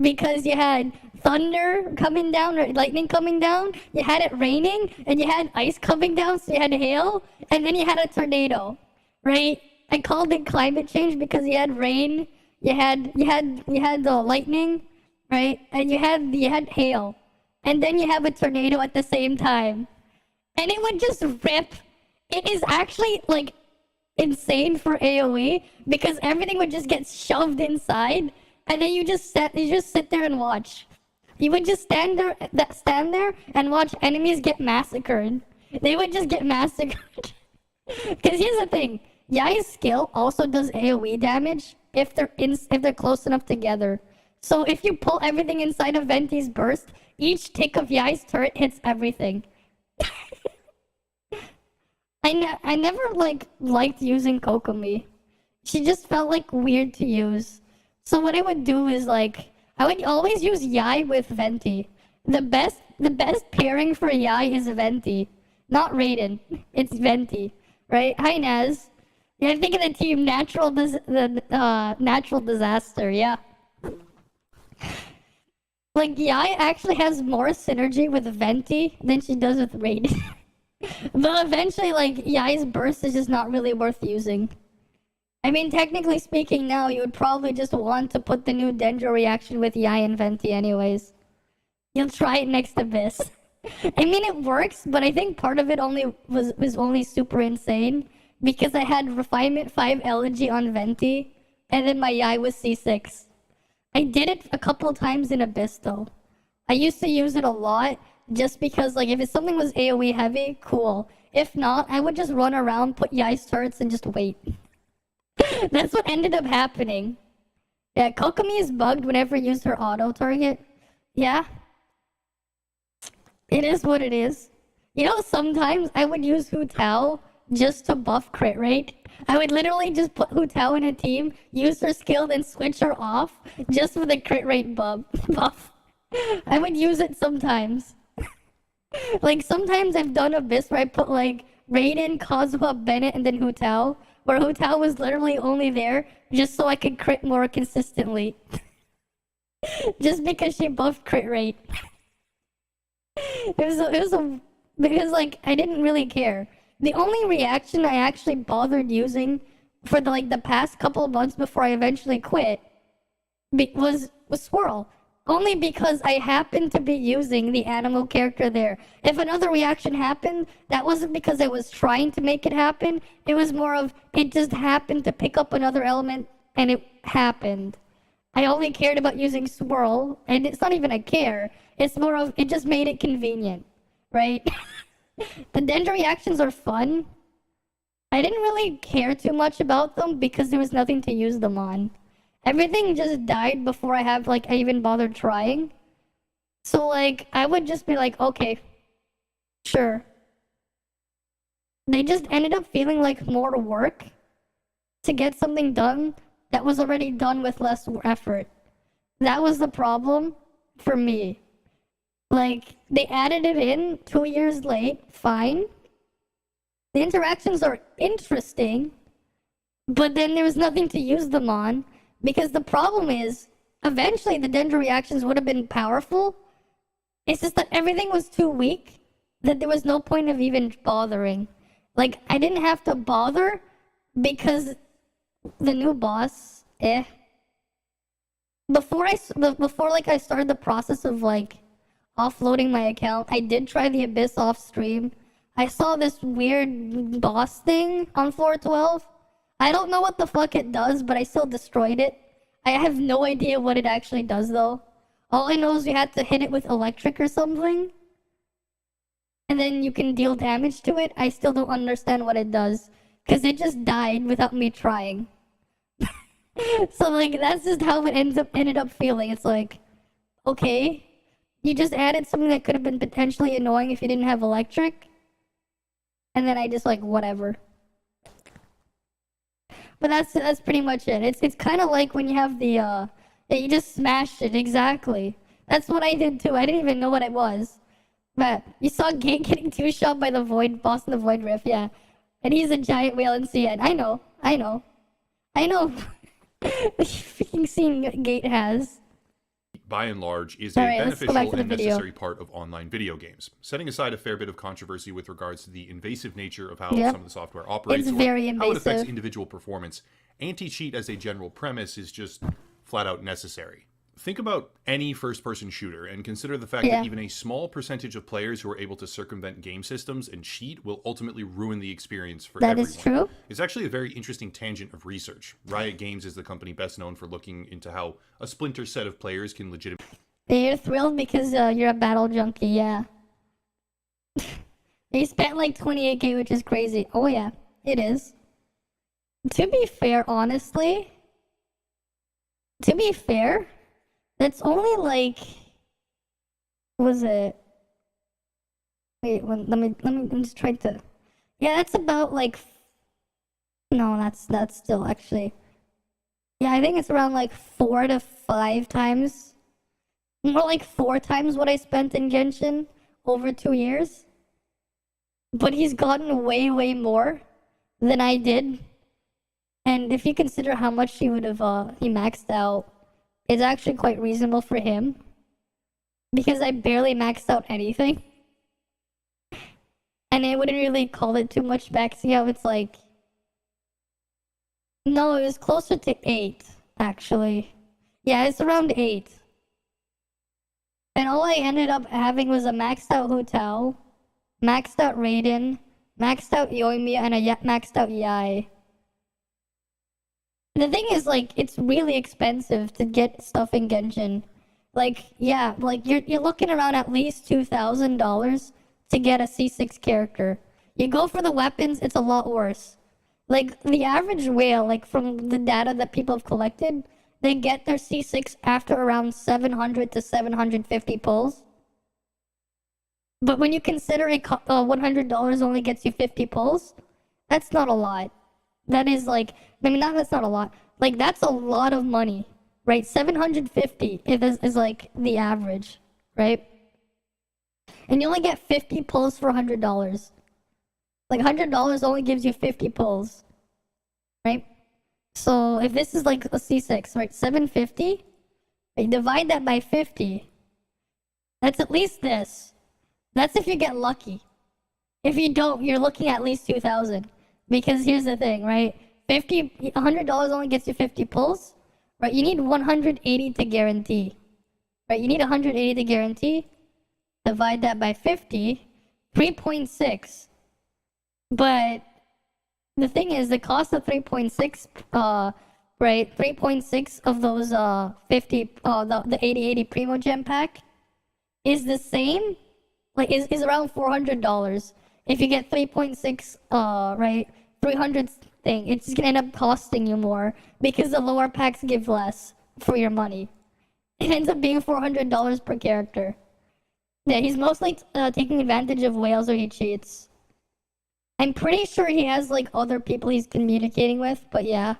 because you had thunder coming down, or lightning coming down, you had it raining, and you had ice coming down, so you had hail, and then you had a tornado, right? I called it climate change because you had rain, you had the lightning, right? And you had hail, and then you have a tornado at the same time, and it would just rip. It is actually, like, insane for AoE, because everything would just get shoved inside, and then you just sit there and watch. You would just stand there and watch enemies get massacred. They would just get massacred. Because here's the thing, Yai's skill also does AoE damage if they're close enough together. So if you pull everything inside of Venti's burst, each tick of Yai's turret hits everything. I never liked using Kokomi. She just felt like weird to use. So what I would do is I would always use Yai with Venti. The best pairing for Yai is Venti, not Raiden. It's Venti, right? Hi Naz. Yeah, I think of the team natural disaster. Yeah. Like Yai actually has more synergy with Venti than she does with Raiden. But eventually, Yai's burst is just not really worth using. I mean, technically speaking now, you would probably just want to put the new Dendro reaction with Yai and Venti anyways. You'll try it next Abyss. I mean, it works, but I think part of it was only super insane because I had Refinement 5 Elegy on Venti, and then my Yai was C6. I did it a couple times in Abyss, though. I used to use it a lot, just because, if something was AoE heavy, cool. If not, I would just run around, put Yai's turrets, and just wait. That's what ended up happening. Yeah, Kokomi is bugged whenever you use her auto-target. Yeah. It is what it is. You know, sometimes I would use Hu Tao just to buff crit rate. I would literally just put Hu Tao in a team, use her skill, then switch her off, just for the crit rate buff. I would use it sometimes. Sometimes I've done Abyss where I put Raiden, Kazuha, Bennett, and then Hu Tao, where Hu Tao was literally only there just so I could crit more consistently. Just because she buffed crit rate. Because I didn't really care. The only reaction I actually bothered using for the past couple of months before I eventually quit was Swirl. Only because I happened to be using the animal character there. If another reaction happened, that wasn't because I was trying to make it happen. It was more of, it just happened to pick up another element, and it happened. I only cared about using Swirl, and it's not even a care. It's more of, it just made it convenient, right? The Dendro reactions are fun. I didn't really care too much about them because there was nothing to use them on. Everything just died before I even bothered trying. So I would just be okay, Sure. They just ended up feeling like more work to get something done that was already done with less effort. That was the problem for me. Like, they added it in 2 years late, fine. The interactions are interesting, but then there was nothing to use them on, because the problem is, eventually the Dendro reactions would have been powerful. It's just that everything was too weak, that there was no point of even bothering. Like, I didn't have to bother, because the new boss, Before I started the process of, like, offloading my account, I did try the Abyss off stream. I saw this weird boss thing on floor 12. I don't know what the fuck it does, but I still destroyed it. I have no idea what it actually does, though. All I know is you had to hit it with electric or something, and then you can deal damage to it. I still don't understand what it does, because it just died without me trying. So, like, that's just how it ended up feeling. It's like, okay, you just added something that could have been potentially annoying if you didn't have electric, and then I just, like, whatever. But that's pretty much it. It's kind of like when you have the yeah, you just smashed it. Exactly. That's what I did too. I didn't even know what it was. But you saw Gate getting two-shot by the Void boss in the Void Rift, yeah, and he's a giant whale in CN. I know. The freaking scene Gate has, by and large, is a beneficial and necessary part of online video games. Setting aside a fair bit of controversy with regards to the invasive nature of how some of the software operates, it's very invasive, how it affects individual performance, anti-cheat as a general premise is just flat out necessary. Think about any first-person shooter and consider the fact that even a small percentage of players who are able to circumvent game systems and cheat will ultimately ruin the experience for everyone. That is true. It's actually a very interesting tangent of research. Riot Games is the company best known for looking into how a splinter set of players can legitimately... You're thrilled because you're a battle junkie, yeah. They spent like 28k, which is crazy. Oh yeah, it is. To be fair, honestly... That's only like, was it? Wait, let me just try to. Yeah, that's about like. No, that's still actually. Yeah, I think it's around like 4 to 5 times. More like 4 times what I spent in Genshin over 2 years. But he's gotten way more than I did. And if you consider how much he would have he maxed out, it's actually quite reasonable for him, because I barely maxed out anything, and I wouldn't really call it too much maxing out. It's like, no, it was closer to 8 actually. Yeah, it's around 8, and all I ended up having was a maxed out Hotel, maxed out Raiden, maxed out Yoimiya, and a maxed out Yai. The thing is, like, it's really expensive to get stuff in Genshin. Like, yeah, like, you're looking around at least $2,000 to get a C6 character. You go for the weapons, it's a lot worse. Like, the average whale, like, from the data that people have collected, they get their C6 after around 700 to 750 pulls. But when you consider $100 only gets you 50 pulls, that's not a lot. That is like, I mean, that's not a lot. Like, that's a lot of money, right? 750 is like the average, right? And you only get 50 pulls for $100. Like, $100 only gives you 50 pulls, right? So if this is like a C6, right, 750, right, divide that by 50. That's at least this. That's if you get lucky. If you don't, you're looking at least 2,000. Because here's the thing, right? $100 only gets you 50 pulls, right? You need 180 to guarantee, right? You need 180 to guarantee. Divide that by 50, 3.6. But the thing is, the cost of 3.6, right? 3.6 of those 50, the 8080 Primo Gem pack is the same, like is around $400. If you get 3.6, right, 300 thing, it's gonna end up costing you more because the lower packs give less for your money. It ends up being $400 per character. Yeah, he's mostly taking advantage of whales or he cheats. I'm pretty sure he has like other people he's communicating with, but yeah.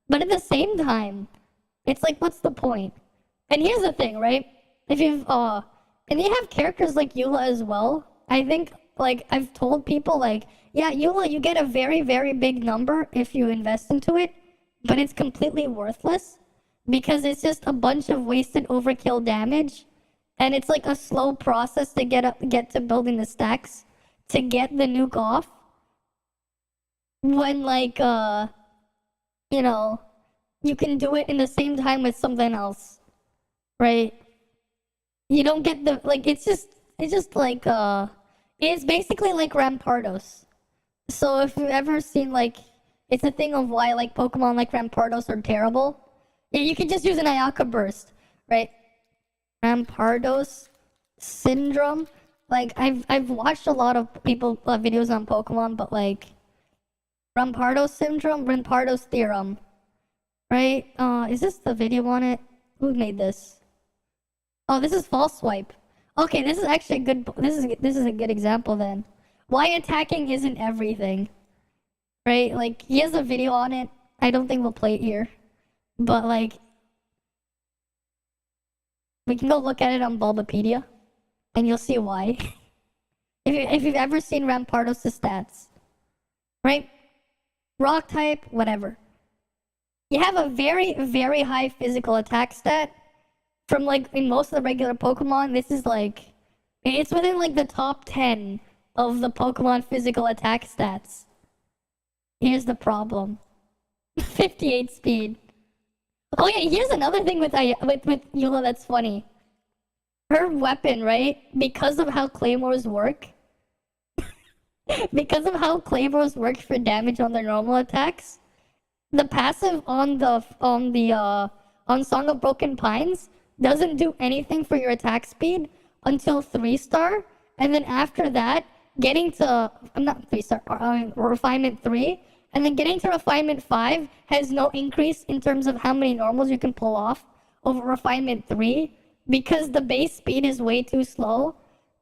But at the same time, it's like, what's the point? And here's the thing, right? If you've and you have characters like Eula as well. I think like I've told people like, yeah, Eula, you get a very, very big number if you invest into it, but it's completely worthless because it's just a bunch of wasted overkill damage, and it's like a slow process to get to building the stacks to get the nuke off. When like you know, you can do it in the same time with something else, right? You don't get the like. It's just like it's basically like Rampardos. So if you've ever seen like, it's a thing of why like Pokemon like Rampardos are terrible. Yeah, you can just use an Ayaka Burst, right? Rampardos syndrome. Like I've watched a lot of people videos on Pokemon, but like Rampardos syndrome, Rampardos theorem, right? Is this the video on it? Who made this? Oh, this is false swipe. Okay, this is actually a good. This is a good example then. Why attacking isn't everything, right? Like he has a video on it. I don't think we'll play it here, but like we can go look at it on Bulbapedia, and you'll see why. if you've ever seen Rampardos' stats, right? Rock type, whatever. You have a very, very high physical attack stat. From like in most of the regular Pokemon, this is like, it's within like the top 10 of the Pokemon physical attack stats. Here's the problem. 58 speed. Oh yeah, here's another thing with Eula that's funny. Her weapon, right? Because of how claymores work. Because of how claymores work for damage on their normal attacks, the passive on Song of Broken Pines doesn't do anything for your attack speed until 3-star, and then after that, getting to Refinement 3, and then getting to Refinement 5 has no increase in terms of how many normals you can pull off over Refinement 3 because the base speed is way too slow.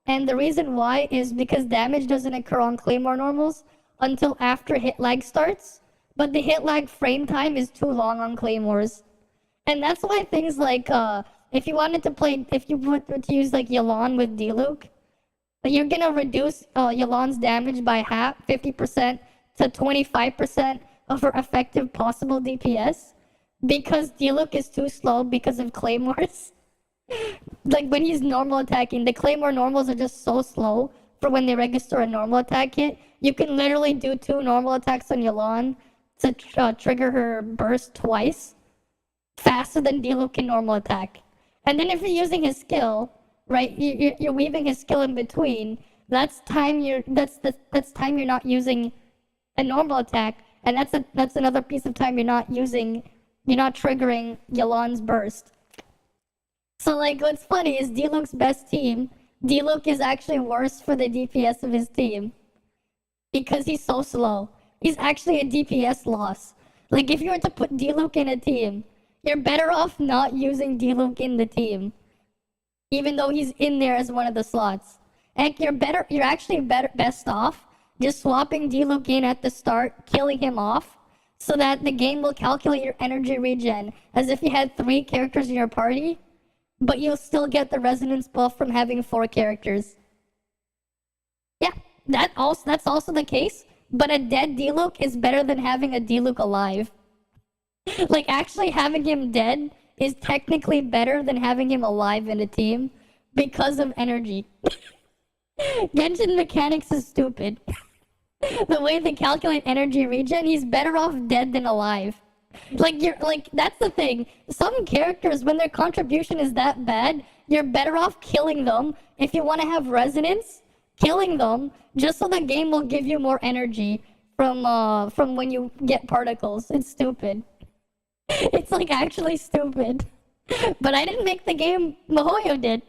And the reason why is because damage doesn't occur on Claymore normals until after hit lag starts, but the hit lag frame time is too long on Claymores. And that's why things like, if you were to use like Yelan with Diluc, you're gonna reduce Yelan's damage by 50% to 25% of her effective possible DPS because Diluc is too slow because of Claymores. Like when he's normal attacking, the Claymore normals are just so slow for when they register a normal attack hit. You can literally do 2 normal attacks on Yelan to trigger her burst twice faster than Diluc can normal attack. And then if you're using his skill, right, you're weaving his skill in between. That's time you're not using a normal attack, and that's another piece of time you're not triggering Yelan's burst. So like what's funny is Diluc's best team, Diluc is actually worse for the DPS of his team because he's so slow. He's actually a DPS loss. Like if you were to put Diluc in a team, you're better off not using Diluc in the team, even though he's in there as one of the slots. And you're actually best off just swapping Diluc in at the start, killing him off, so that the game will calculate your energy regen as if you had 3 characters in your party, but you'll still get the resonance buff from having 4 characters. Yeah, that's also the case, but a dead Diluc is better than having a Diluc alive. Like, actually having him dead is technically better than having him alive in a team because of energy. Genshin mechanics is stupid. The way they calculate energy regen, he's better off dead than alive. That's the thing. Some characters, when their contribution is that bad, you're better off killing them. If you want to have resonance, killing them, just so the game will give you more energy from when you get particles. It's stupid. It's like actually stupid. But I didn't make the game, Mihoyo did.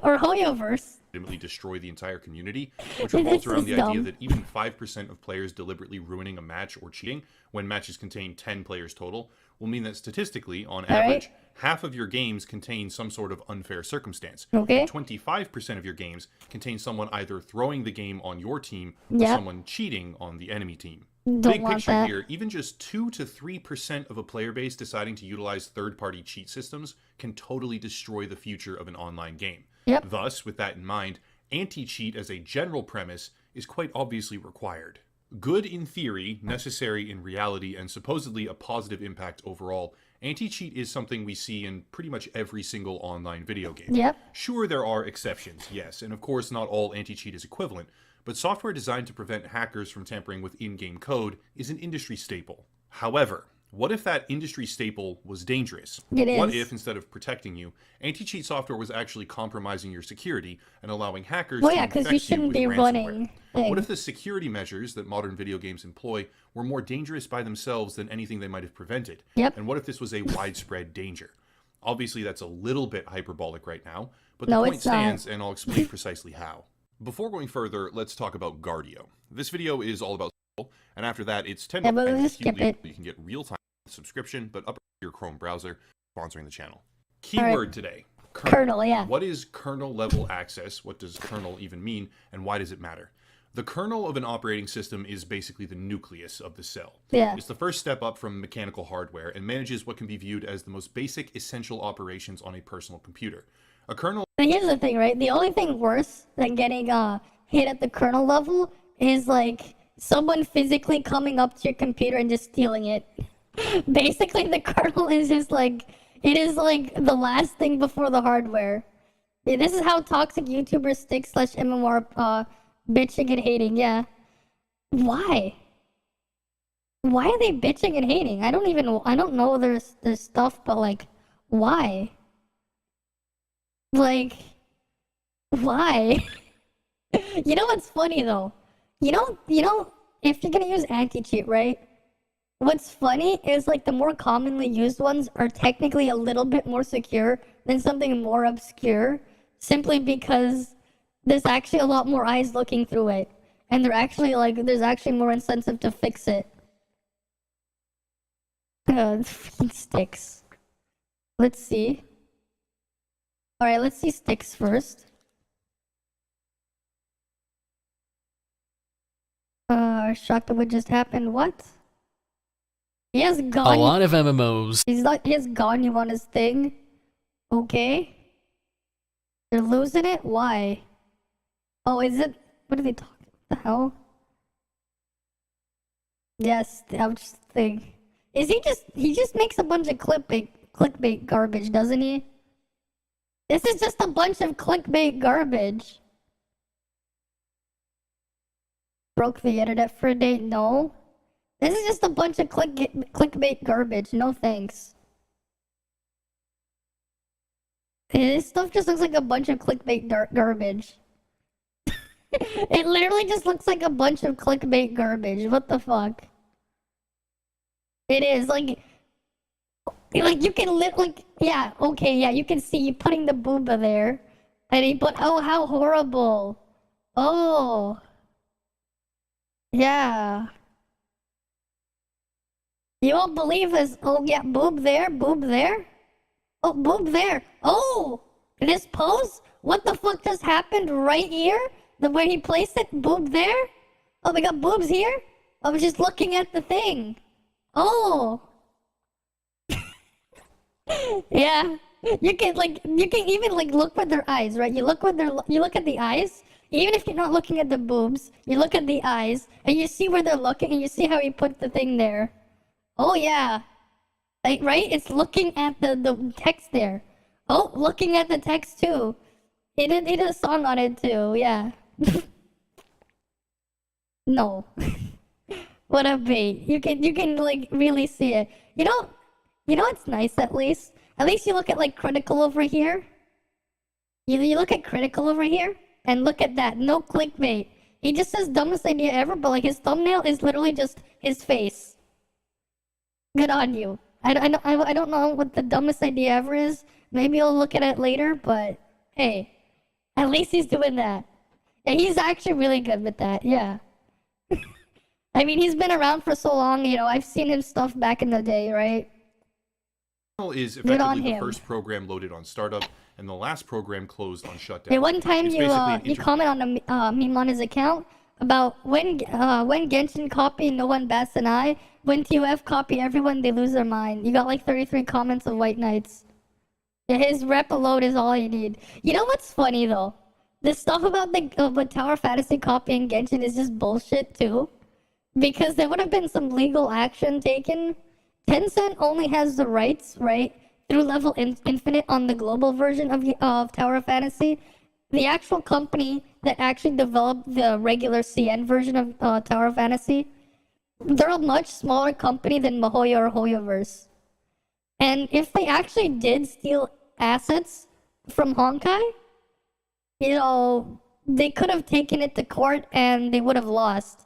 Or Hoyoverse. legitimately destroy the entire community, which revolves around the idea that even 5% of players deliberately ruining a match or cheating, when matches contain 10 players total, will mean that statistically, on average, half of your games contain some sort of unfair circumstance. Okay. And 25% of your games contain someone either throwing the game on your team or someone cheating on the enemy team. Big picture here, even just 2 to 3% of a player base deciding to utilize third-party cheat systems can totally destroy the future of an online game. Yep. Thus, with that in mind, anti-cheat as a general premise is quite obviously required. Good in theory, necessary in reality, and supposedly a positive impact overall, anti-cheat is something we see in pretty much every single online video game. Yep. Sure, there are exceptions, yes, and of course not all anti-cheat is equivalent, but software designed to prevent hackers from tampering with in-game code is an industry staple. However, what if that industry staple was dangerous? It is. What if, instead of protecting you, anti-cheat software was actually compromising your security and allowing hackers to infect you shouldn't be running. What if the security measures that modern video games employ were more dangerous by themselves than anything they might have prevented? Yep. And what if this was a widespread danger? Obviously, that's a little bit hyperbolic right now, but the point stands, and I'll explain precisely how. Before going further, let's talk about Guardio. This video is all about, and after that, it's 10 minutes. You can get real-time subscription, but up your Chrome browser, sponsoring the channel. Keyword today: kernel. Yeah. What is kernel level access? What does kernel even mean, and why does it matter? The kernel of an operating system is basically the nucleus of the cell. Yeah. It's the first step up from mechanical hardware and manages what can be viewed as the most basic essential operations on a personal computer. A kernel. But here's the thing, right? The only thing worse than getting hit at the kernel level is like someone physically coming up to your computer and just stealing it. Basically, the kernel is just like, it is like the last thing before the hardware. Yeah, this is how toxic YouTubers stick / MMR bitching and hating. Yeah. Why? Why are they bitching and hating? I don't know their stuff, but like, why? Like, why? You know what's funny though? You know, if you're gonna use anti-cheat, right? What's funny is like the more commonly used ones are technically a little bit more secure than something more obscure, simply because there's actually a lot more eyes looking through it, and there's actually more incentive to fix it. Sticks. Let's see. Alright, let's see sticks first. Shocked at what just happened. What? He has gone. A lot of MMOs. He has gone you on his thing. Okay. They're losing it? Why? Oh, is it? What are they talking? What the hell? Yes, the ouch thing. Is he just makes a bunch of clickbait garbage, doesn't he? This is just a bunch of clickbait garbage. Broke the internet for a day? No. This is just a bunch of clickbait garbage. No thanks. This stuff just looks like a bunch of clickbait garbage. It literally just looks like a bunch of clickbait garbage. What the fuck? It is like you can yeah, okay, yeah, you can see you putting the booba there, and he put, oh, how horrible. Oh. Yeah. You won't believe this. Oh, yeah, boob there, boob there. Oh, boob there. Oh, this pose? What the fuck just happened right here? The way he placed it, boob there? Oh, we got boobs here? I was just looking at the thing. Oh. Yeah. You can even look with their eyes, right? You look at the eyes. Even if you're not looking at the boobs, you look at the eyes, and you see where they're looking, and you see how he put the thing there. Oh, yeah. Right? It's looking at the text there. Oh, looking at the text, too. He did a song on it, too. Yeah. No. What a bait. You can, really see it. You know what's nice, at least? At least you look at, critical over here. You look at critical over here, and look at that. No clickbait. He just says dumbest idea ever, but, his thumbnail is literally just his face. Good on you. I don't know what the dumbest idea ever is. Maybe I'll look at it later, but hey, At least he's doing that. Yeah, he's actually really good with that, yeah. I mean, he's been around for so long, you know, I've seen his stuff back in the day, right? Is effectively the first program loaded on startup, and the last program closed on shutdown. Hey, one time you comment on a meme on his account about when Genshin copy, no one bats an eye. When TOF copy everyone, they lose their mind. You got like 33 comments of White Knights. Yeah, his rep load is all you need. You know what's funny though? This stuff about the Tower Fantasy copying Genshin is just bullshit too. Because there would have been some legal action taken. Tencent only has the rights, right, through Level Infinite on the global version of Tower Fantasy. The actual company that actually developed the regular CN version of Tower Fantasy, they're a much smaller company than Mihoyo or Hoyoverse. And if they actually did steal assets from Honkai, you know, they could have taken it to court and they would have lost.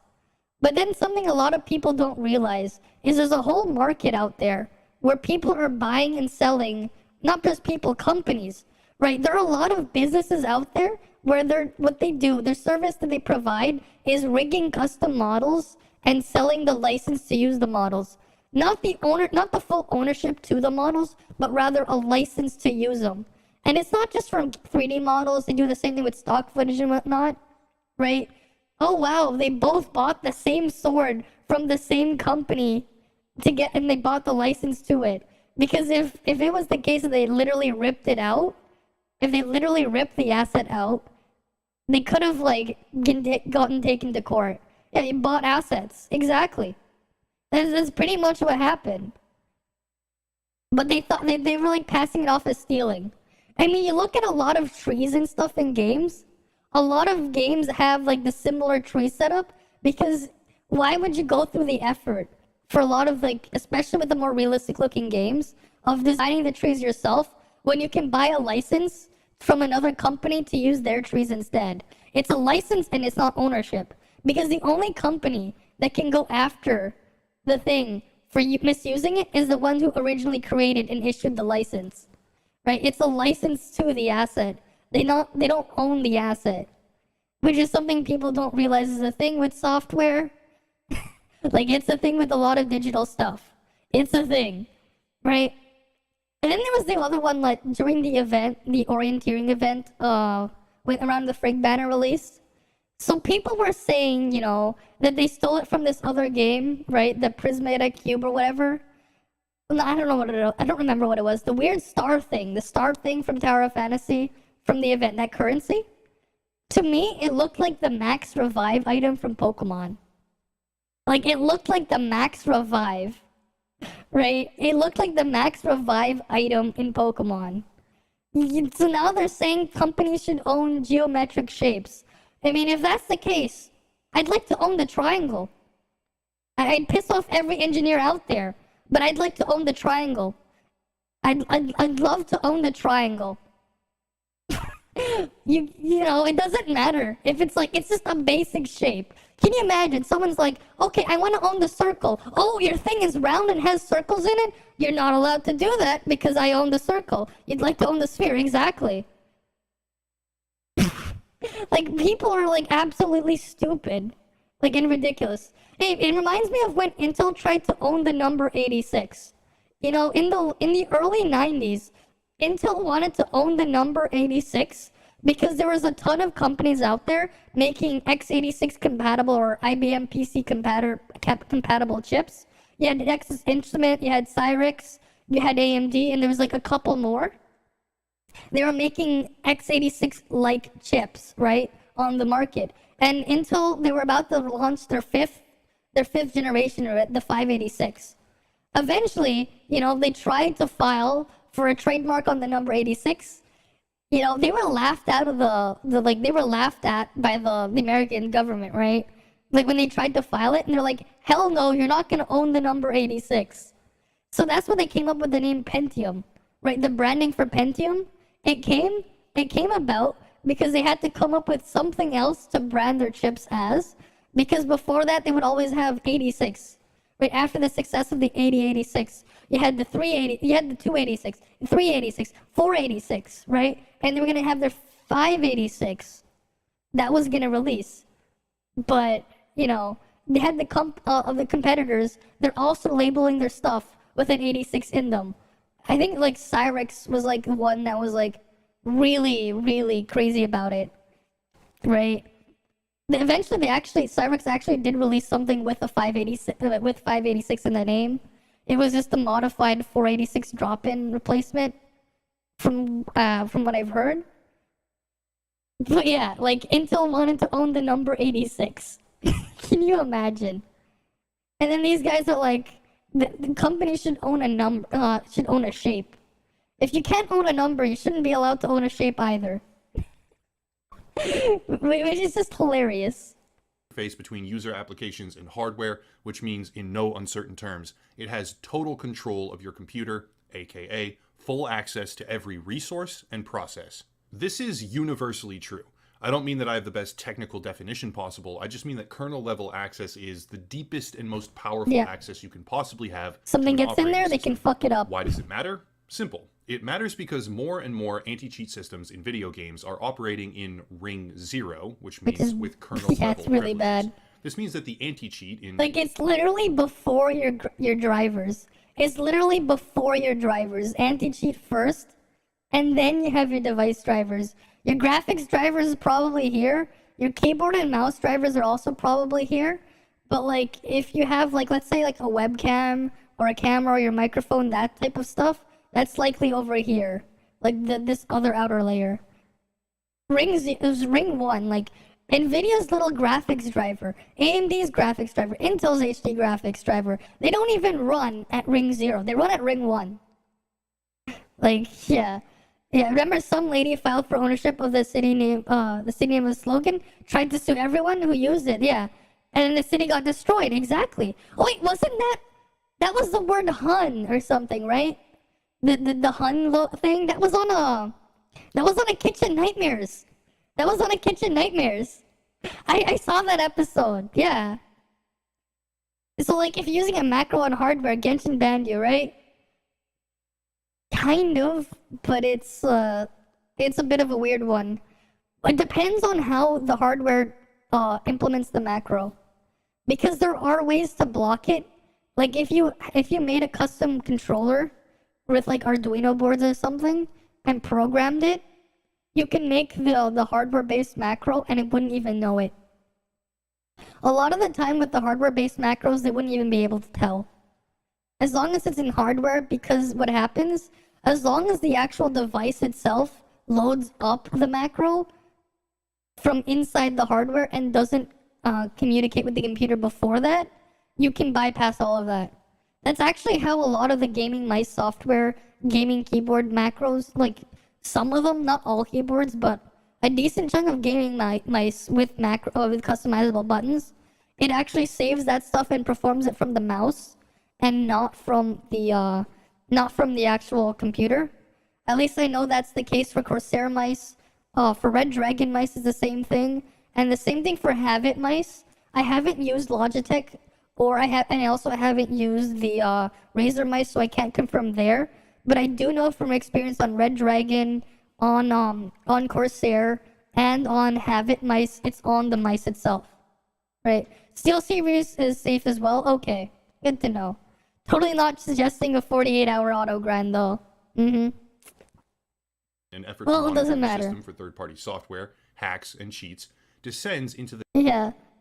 But then something a lot of people don't realize is there's a whole market out there where people are buying and selling, not just people, companies, right? There are a lot of businesses out there where what they do, their service that they provide is rigging custom models and selling the license to use the models. Not the full ownership to the models, but rather a license to use them. And it's not just for 3D models, they do the same thing with stock footage and whatnot, right? Oh wow, they both bought the same sword from the same company and they bought the license to it. Because if it was the case that they literally ripped it out, if they literally ripped the asset out, they could have like gotten taken to court. Yeah, they bought assets. Exactly. That's pretty much what happened. But they thought they were like passing it off as stealing. I mean, you look at a lot of trees and stuff in games. A lot of games have like the similar tree setup because why would you go through the effort for a lot of like, especially with the more realistic looking games, of designing the trees yourself when you can buy a license from another company to use their trees instead? It's a license and it's not ownership, because the only company that can go after the thing for you misusing it is the one who originally created and issued the license, right? It's a license to the asset. They don't own the asset, which is something people don't realize is a thing with software. Like, it's a thing with a lot of digital stuff. It's a thing, right? And then there was the other one, like, during the event, the orienteering event, around the Frig banner release. So people were saying, you know, that they stole it from this other game, right? The Prismata Cube or whatever. No, I don't remember what it was. The weird star thing. The star thing from Tower of Fantasy. From the event, that currency, to me, it looked like the max revive item from Pokemon. Like, it looked like the max revive, right? It looked like the max revive item in Pokemon. So now they're saying companies should own geometric shapes. I mean, if that's the case, I'd like to own the triangle. I'd piss off every engineer out there, but I'd like to own the triangle. I'd love to own the triangle. You know, it doesn't matter if it's like, it's just a basic shape. Can you imagine someone's like, okay, I want to own the circle. Oh, your thing is round and has circles in it? You're not allowed to do that because I own the circle. You'd like to own the sphere. Exactly. Like, people are like absolutely stupid, like, and ridiculous. Hey, it reminds me of when Intel tried to own the number 86. You know, in the early 90s, Intel wanted to own the number 86 because there was a ton of companies out there making x86 compatible or IBM PC compatible chips. You had Texas Instrument, you had Cyrix, you had AMD, and there was like a couple more. They were making x86-like chips, right, on the market. And Intel, they were about to launch their fifth generation of it, the 586. Eventually, you know, they tried to file for a trademark on the number 86. You know, they were laughed out of they were laughed at by the American government, right? Like, when they tried to file it, and they're like, hell no, you're not going to own the number 86. So that's when they came up with the name Pentium, right? The branding for Pentium, it came about because they had to come up with something else to brand their chips as, because before that, they would always have 86. Right after the success of the 8086, you had the 286, 386, 486, right? And they were gonna have their 586 that was gonna release. But, you know, they had the competitors, they're also labeling their stuff with an 86 in them. I think, like, Cyrix was, like, the one that was, like, really, really crazy about it, right? Eventually, Cyrix actually did release something with a 586 in the name. It was just a modified 486 drop-in replacement, from what I've heard. But yeah, like, Intel wanted to own the number 86. Can you imagine? And then these guys are like, the company should own should own a shape. If you can't own a number, you shouldn't be allowed to own a shape either. Which is just hilarious. Face between user applications and hardware, which means, in no uncertain terms, it has total control of your computer, aka full access to every resource and process. This is universally true. I don't mean that I have the best technical definition possible. I just mean that kernel level access is the deepest and most powerful access you can possibly have. Something gets in there, they can fuck it up. Why does it matter? Simple. It matters because more and more anti-cheat systems in video games are operating in Ring 0, which means with kernel level it's really privileges. Bad. This means that the anti-cheat in... Like, it's literally before your drivers. It's literally before your drivers. Anti-cheat first, and then you have your device drivers. Your graphics drivers is probably here. Your keyboard and mouse drivers are also probably here. But, like, if you have, like, let's say, like, a webcam or a camera or your microphone, that type of stuff, that's likely over here. Like, this other outer layer. It was Ring 1, like, NVIDIA's little graphics driver, AMD's graphics driver, Intel's HD graphics driver, they don't even run at Ring 0. They run at Ring 1. Like, yeah. Yeah, remember some lady filed for ownership of the city name of the slogan? Tried to sue everyone who used it, yeah. And the city got destroyed, exactly. Oh wait, wasn't that was the word Hun or something, right? The Hun thing? That was on a Kitchen Nightmares. That was on a Kitchen Nightmares. I saw that episode, yeah. So, like, if you're using a macro on hardware, Genshin banned you, right? Kind of, but it's a bit of a weird one. It depends on how the hardware implements the macro, because there are ways to block it. Like, if you made a custom controller with, like, Arduino boards or something and programmed it, you can make the hardware-based macro and it wouldn't even know it. A lot of the time with the hardware-based macros, they wouldn't even be able to tell. As long as it's in hardware, because what happens, as long as the actual device itself loads up the macro from inside the hardware and doesn't communicate with the computer before that, you can bypass all of that. That's actually how a lot of the gaming mice software, gaming keyboard macros, like some of them, not all keyboards, but a decent chunk of gaming mice with with customizable buttons, it actually saves that stuff and performs it from the mouse and not from the actual computer. At least I know that's the case for Corsair mice. For Red Dragon mice is the same thing, and the same thing for Havit mice. I haven't used Logitech, and I also haven't used the Razer mice, so I can't confirm there. But I do know from experience on Red Dragon, on Corsair, and on Havit mice, it's on the mice itself, right? SteelSeries is safe as well. Okay, good to know. Totally not suggesting a 48-hour auto grind though. An effort to monitor the system for third-party software, hacks, and cheats descends into the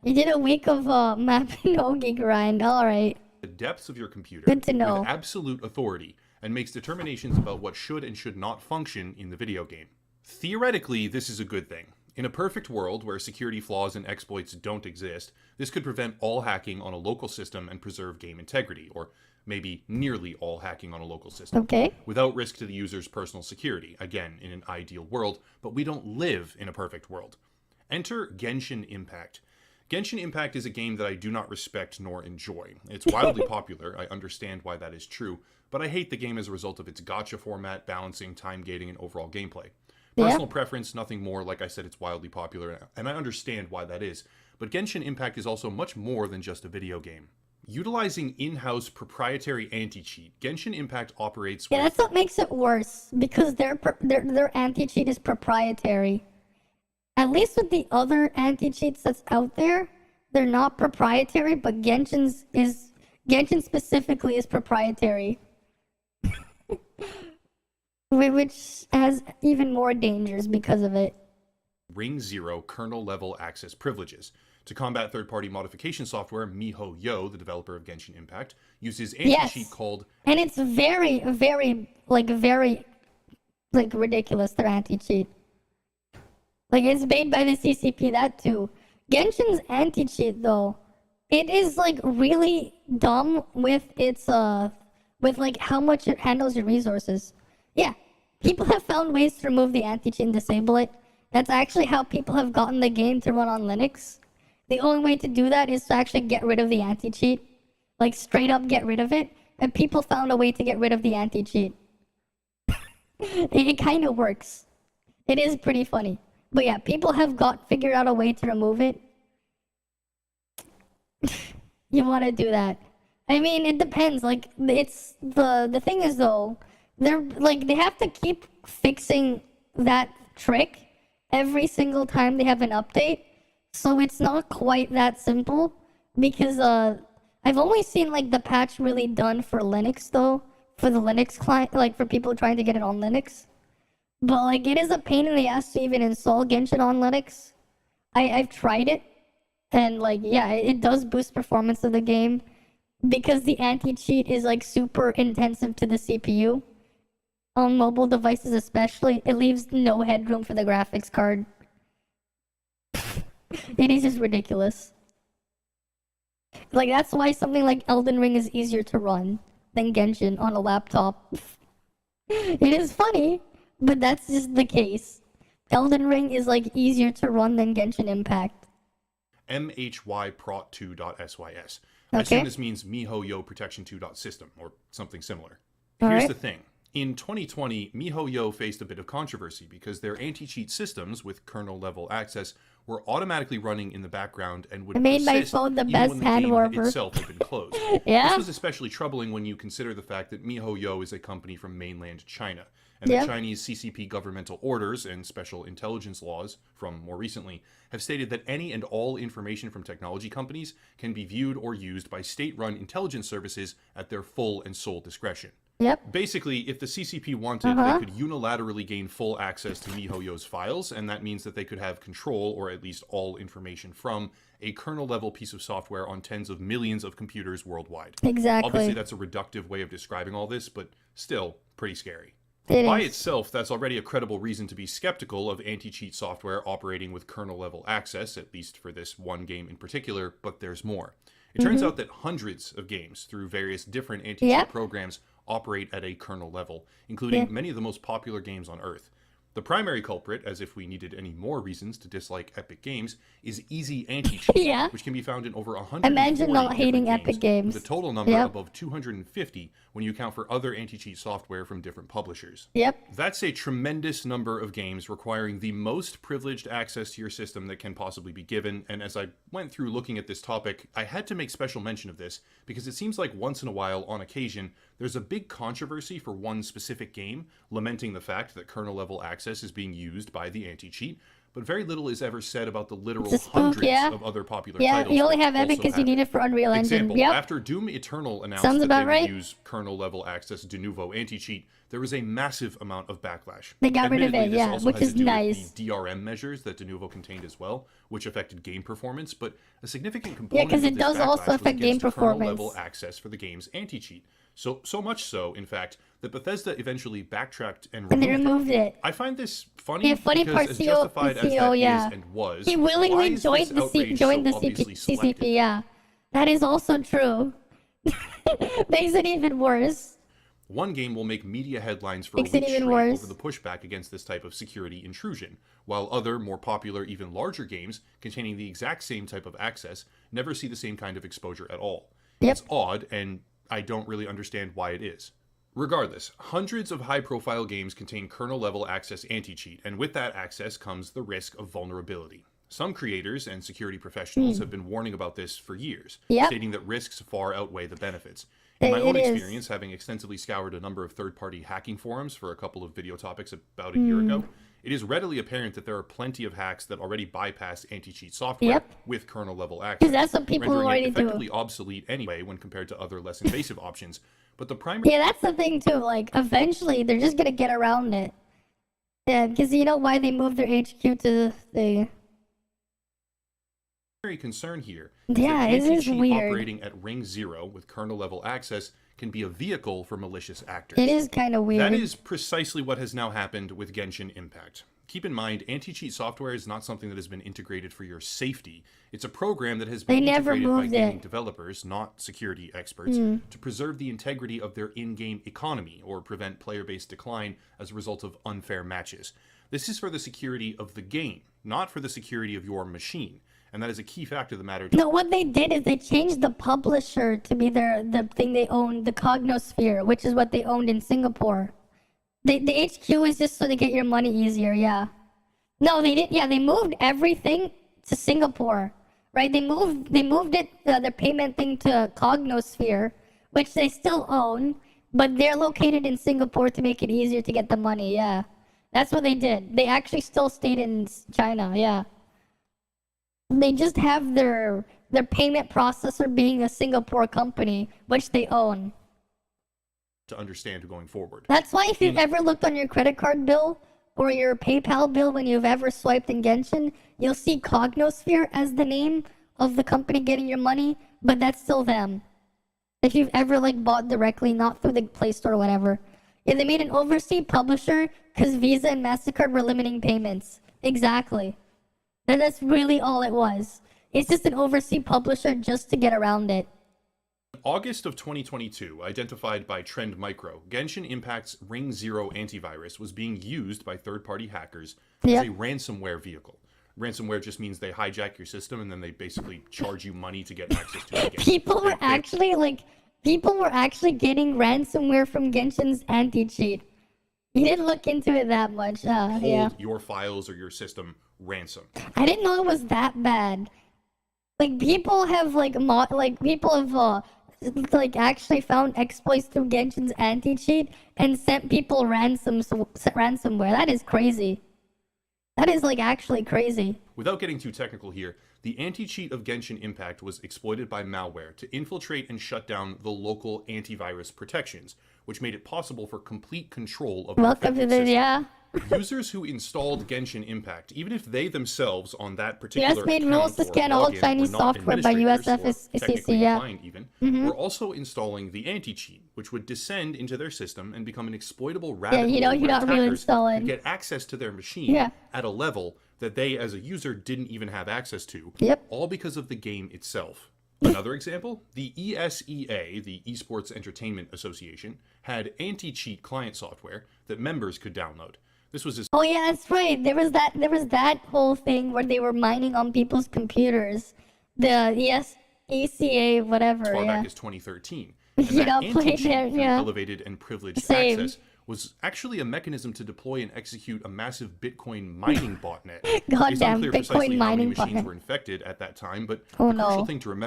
you did a week of Mapinogi grind. All right. The depths of your computer. Good to know. With absolute authority, and makes determinations about what should and should not function in the video game. Theoretically, this is a good thing. In a perfect world where security flaws and exploits don't exist, this could prevent all hacking on a local system and preserve game integrity, or maybe nearly all hacking on a local system, without risk to the user's personal security, again, in an ideal world, but we don't live in a perfect world. Enter Genshin Impact. Genshin Impact is a game that I do not respect nor enjoy. It's wildly popular, I understand why that is true, but I hate the game as a result of its gacha format, balancing, time gating, and overall gameplay. Personal preference, nothing more. Like I said, it's wildly popular, and I understand why that is. But Genshin Impact is also much more than just a video game. Utilizing in-house proprietary anti-cheat, Genshin Impact operates with... that's what makes it worse, because their anti-cheat is proprietary. at least with the other anti-cheats that's out there, they're not proprietary, but Genshin specifically is proprietary. Which has even more dangers because of it. Ring 0 kernel level access privileges. To combat third-party modification software, MiHoYo, the developer of Genshin Impact, uses anti-cheat called... And it's very, very ridiculous, their anti-cheat. Like, it's made by the CCP, that too. Genshin's anti-cheat, though, it is, like, really dumb with its, with, like, how much it handles your resources. Yeah, people have found ways to remove the anti-cheat and disable it. That's actually how people have gotten the game to run on Linux. The only way to do that is to actually get rid of the anti-cheat. Like, straight up get rid of it. And people found a way to get rid of the anti-cheat. It kind of works. It is pretty funny. But yeah, people have figured out a way to remove it. You want to do that. I mean, it depends. Like, it's... The thing is, though, they have to keep fixing that trick every single time they have an update. So it's not quite that simple, because I've only seen like the patch really done for Linux though, for the Linux client, like for people trying to get it on Linux. But like it is a pain in the ass to even install Genshin on Linux. I've tried it, and like yeah, it does boost performance of the game, because the anti-cheat is like super intensive to the CPU. On mobile devices especially, it leaves no headroom for the graphics card. It is just ridiculous. Like, that's why something like Elden Ring is easier to run than Genshin on a laptop. It is funny, but that's just the case. Elden Ring is, like, easier to run than Genshin Impact. MHYProt2.sys. Okay. I assume this means MiHoYo Protection 2.system, or something similar. All Here's right. the thing. In 2020, MiHoYo faced a bit of controversy because their anti-cheat systems with kernel-level access were automatically running in the background and would made my persist phone the even best when the hand game warmer. itself had been closed. Yeah. This was especially troubling when you consider the fact that MiHoYo is a company from mainland China, and Yeah. the Chinese CCP governmental orders and special intelligence laws from more recently have stated that any and all information from technology companies can be viewed or used by state-run intelligence services at their full and sole discretion. Yep. Basically, if the CCP wanted, they could unilaterally gain full access to MiHoYo's files, and that means that they could have control, or at least all information from, a kernel-level piece of software on tens of millions of computers worldwide. Exactly. Obviously, that's a reductive way of describing all this, but still pretty scary. It By is. itself, that's already a credible reason to be skeptical of anti-cheat software operating with kernel-level access, at least for this one game in particular, but there's more. It turns out that hundreds of games through various different anti-cheat programs operate at a kernel level, including many of the most popular games on Earth. The primary culprit, as if we needed any more reasons to dislike Epic Games, is Easy Anti-Cheat, which can be found in over 140 Imagine not hating Epic Games. with a total number above 250 when you account for other anti-cheat software from different publishers. Yep. That's a tremendous number of games requiring the most privileged access to your system that can possibly be given, and as I went through looking at this topic, I had to make special mention of this, because it seems like once in a while, on occasion, there's a big controversy for one specific game, lamenting the fact that kernel-level access is being used by the anti-cheat, but very little is ever said about the literal hundreds of other popular titles. Yeah, you only have that Epic also because you need it for Unreal Engine. Example, after Doom Eternal announced that they would use kernel-level access de novo anti-cheat, there was a massive amount of backlash. They got rid of it, this also which has is to do nice. with the DRM measures that de novo contained as well, which affected game performance, but a significant component because of it this does backlash also was affect game against performance. kernel-level access for the game's anti-cheat. So much so, in fact, that Bethesda eventually backtracked and they removed it. I find this funny, funny because part, as justified as that is and was, he willingly why is joined the obviously CCP. selective? Yeah, that is also true. Makes it even worse. One game will make media headlines for a week Makes it even straight worse. over the pushback against this type of security intrusion, while other, more popular, even larger games containing the exact same type of access never see the same kind of exposure at all. It's odd, and I don't really understand why it is. Regardless, hundreds of high-profile games contain kernel-level access anti-cheat, and with that access comes the risk of vulnerability. Some creators and security professionals have been warning about this for years, stating that risks far outweigh the benefits. In my own experience, having extensively scoured a number of third-party hacking forums for a couple of video topics about a year ago, it is readily apparent that there are plenty of hacks that already bypass anti-cheat software with kernel-level access, because that's what people rendering already it effectively do. obsolete anyway when compared to other less invasive options. But the primary that's the thing too. Like, eventually, they're just gonna get around it. Yeah, because you know why they moved their HQ to the concern here Yeah, is that it is anti-cheat weird. operating at ring 0 with kernel-level access can be a vehicle for malicious actors. It is kind of weird. That is precisely what has now happened with Genshin Impact. Keep in mind, anti-cheat software is not something that has been integrated for your safety. It's a program that has been integrated by gaming developers, not security experts, to preserve the integrity of their in-game economy or prevent player-based decline as a result of unfair matches. This is for the security of the game, not for the security of your machine. And that is a key fact of the matter. No, what they did is they changed the publisher to be the thing they owned, the Cognosphere, which is what they owned in Singapore. The HQ is just so to get your money easier, yeah. No, they didn't. Yeah, they moved everything to Singapore, right? They moved it, their payment thing to Cognosphere, which they still own, but they're located in Singapore to make it easier to get the money, yeah. That's what they did. They actually still stayed in China, yeah. They just have their payment processor being a Singapore company, which they own. To understand going forward. That's why if you've ever looked on your credit card bill or your PayPal bill when you've ever swiped in Genshin, you'll see Cognosphere as the name of the company getting your money, but that's still them. If you've ever like bought directly, not through the Play Store or whatever. Yeah, they made an overseas publisher because Visa and MasterCard were limiting payments. Exactly. And that's really all it was. It's just an overseas publisher just to get around it. August of 2022, identified by Trend Micro, Genshin Impact's Ring 0 antivirus was being used by third-party hackers as a ransomware vehicle. Ransomware just means they hijack your system and then they basically charge you money to get access to it again. People were actually getting ransomware from Genshin's anti-cheat. You didn't look into it that much. Hold your files or your system ransom. I didn't know it was that bad. Like people have actually found exploits through Genshin's anti-cheat and sent people ransomware. That is crazy. That is like actually crazy. Without getting too technical here, the anti-cheat of Genshin Impact was exploited by malware to infiltrate and shut down the local antivirus protections, which made it possible for complete control of the system. Users who installed Genshin Impact, even if they themselves on that particular made rules to scan all Chinese software by USFCC, were also installing the anti-cheat, which would descend into their system and become an exploitable rabbit hole you're not really installing. could get access to their machine at a level that they as a user didn't even have access to, all because of the game itself. Another example, the ESEA, the Esports Entertainment Association, had anti-cheat client software that members could download. This was oh yeah, that's right. There was that whole thing where they were mining on people's computers. The ESEA whatever. As far back as 2013. And that anti-cheat through elevated and privileged access was actually a mechanism to deploy and execute a massive Bitcoin mining botnet. Goddamn, Bitcoin mining how many machines were infected at that time, but the crucial thing to remember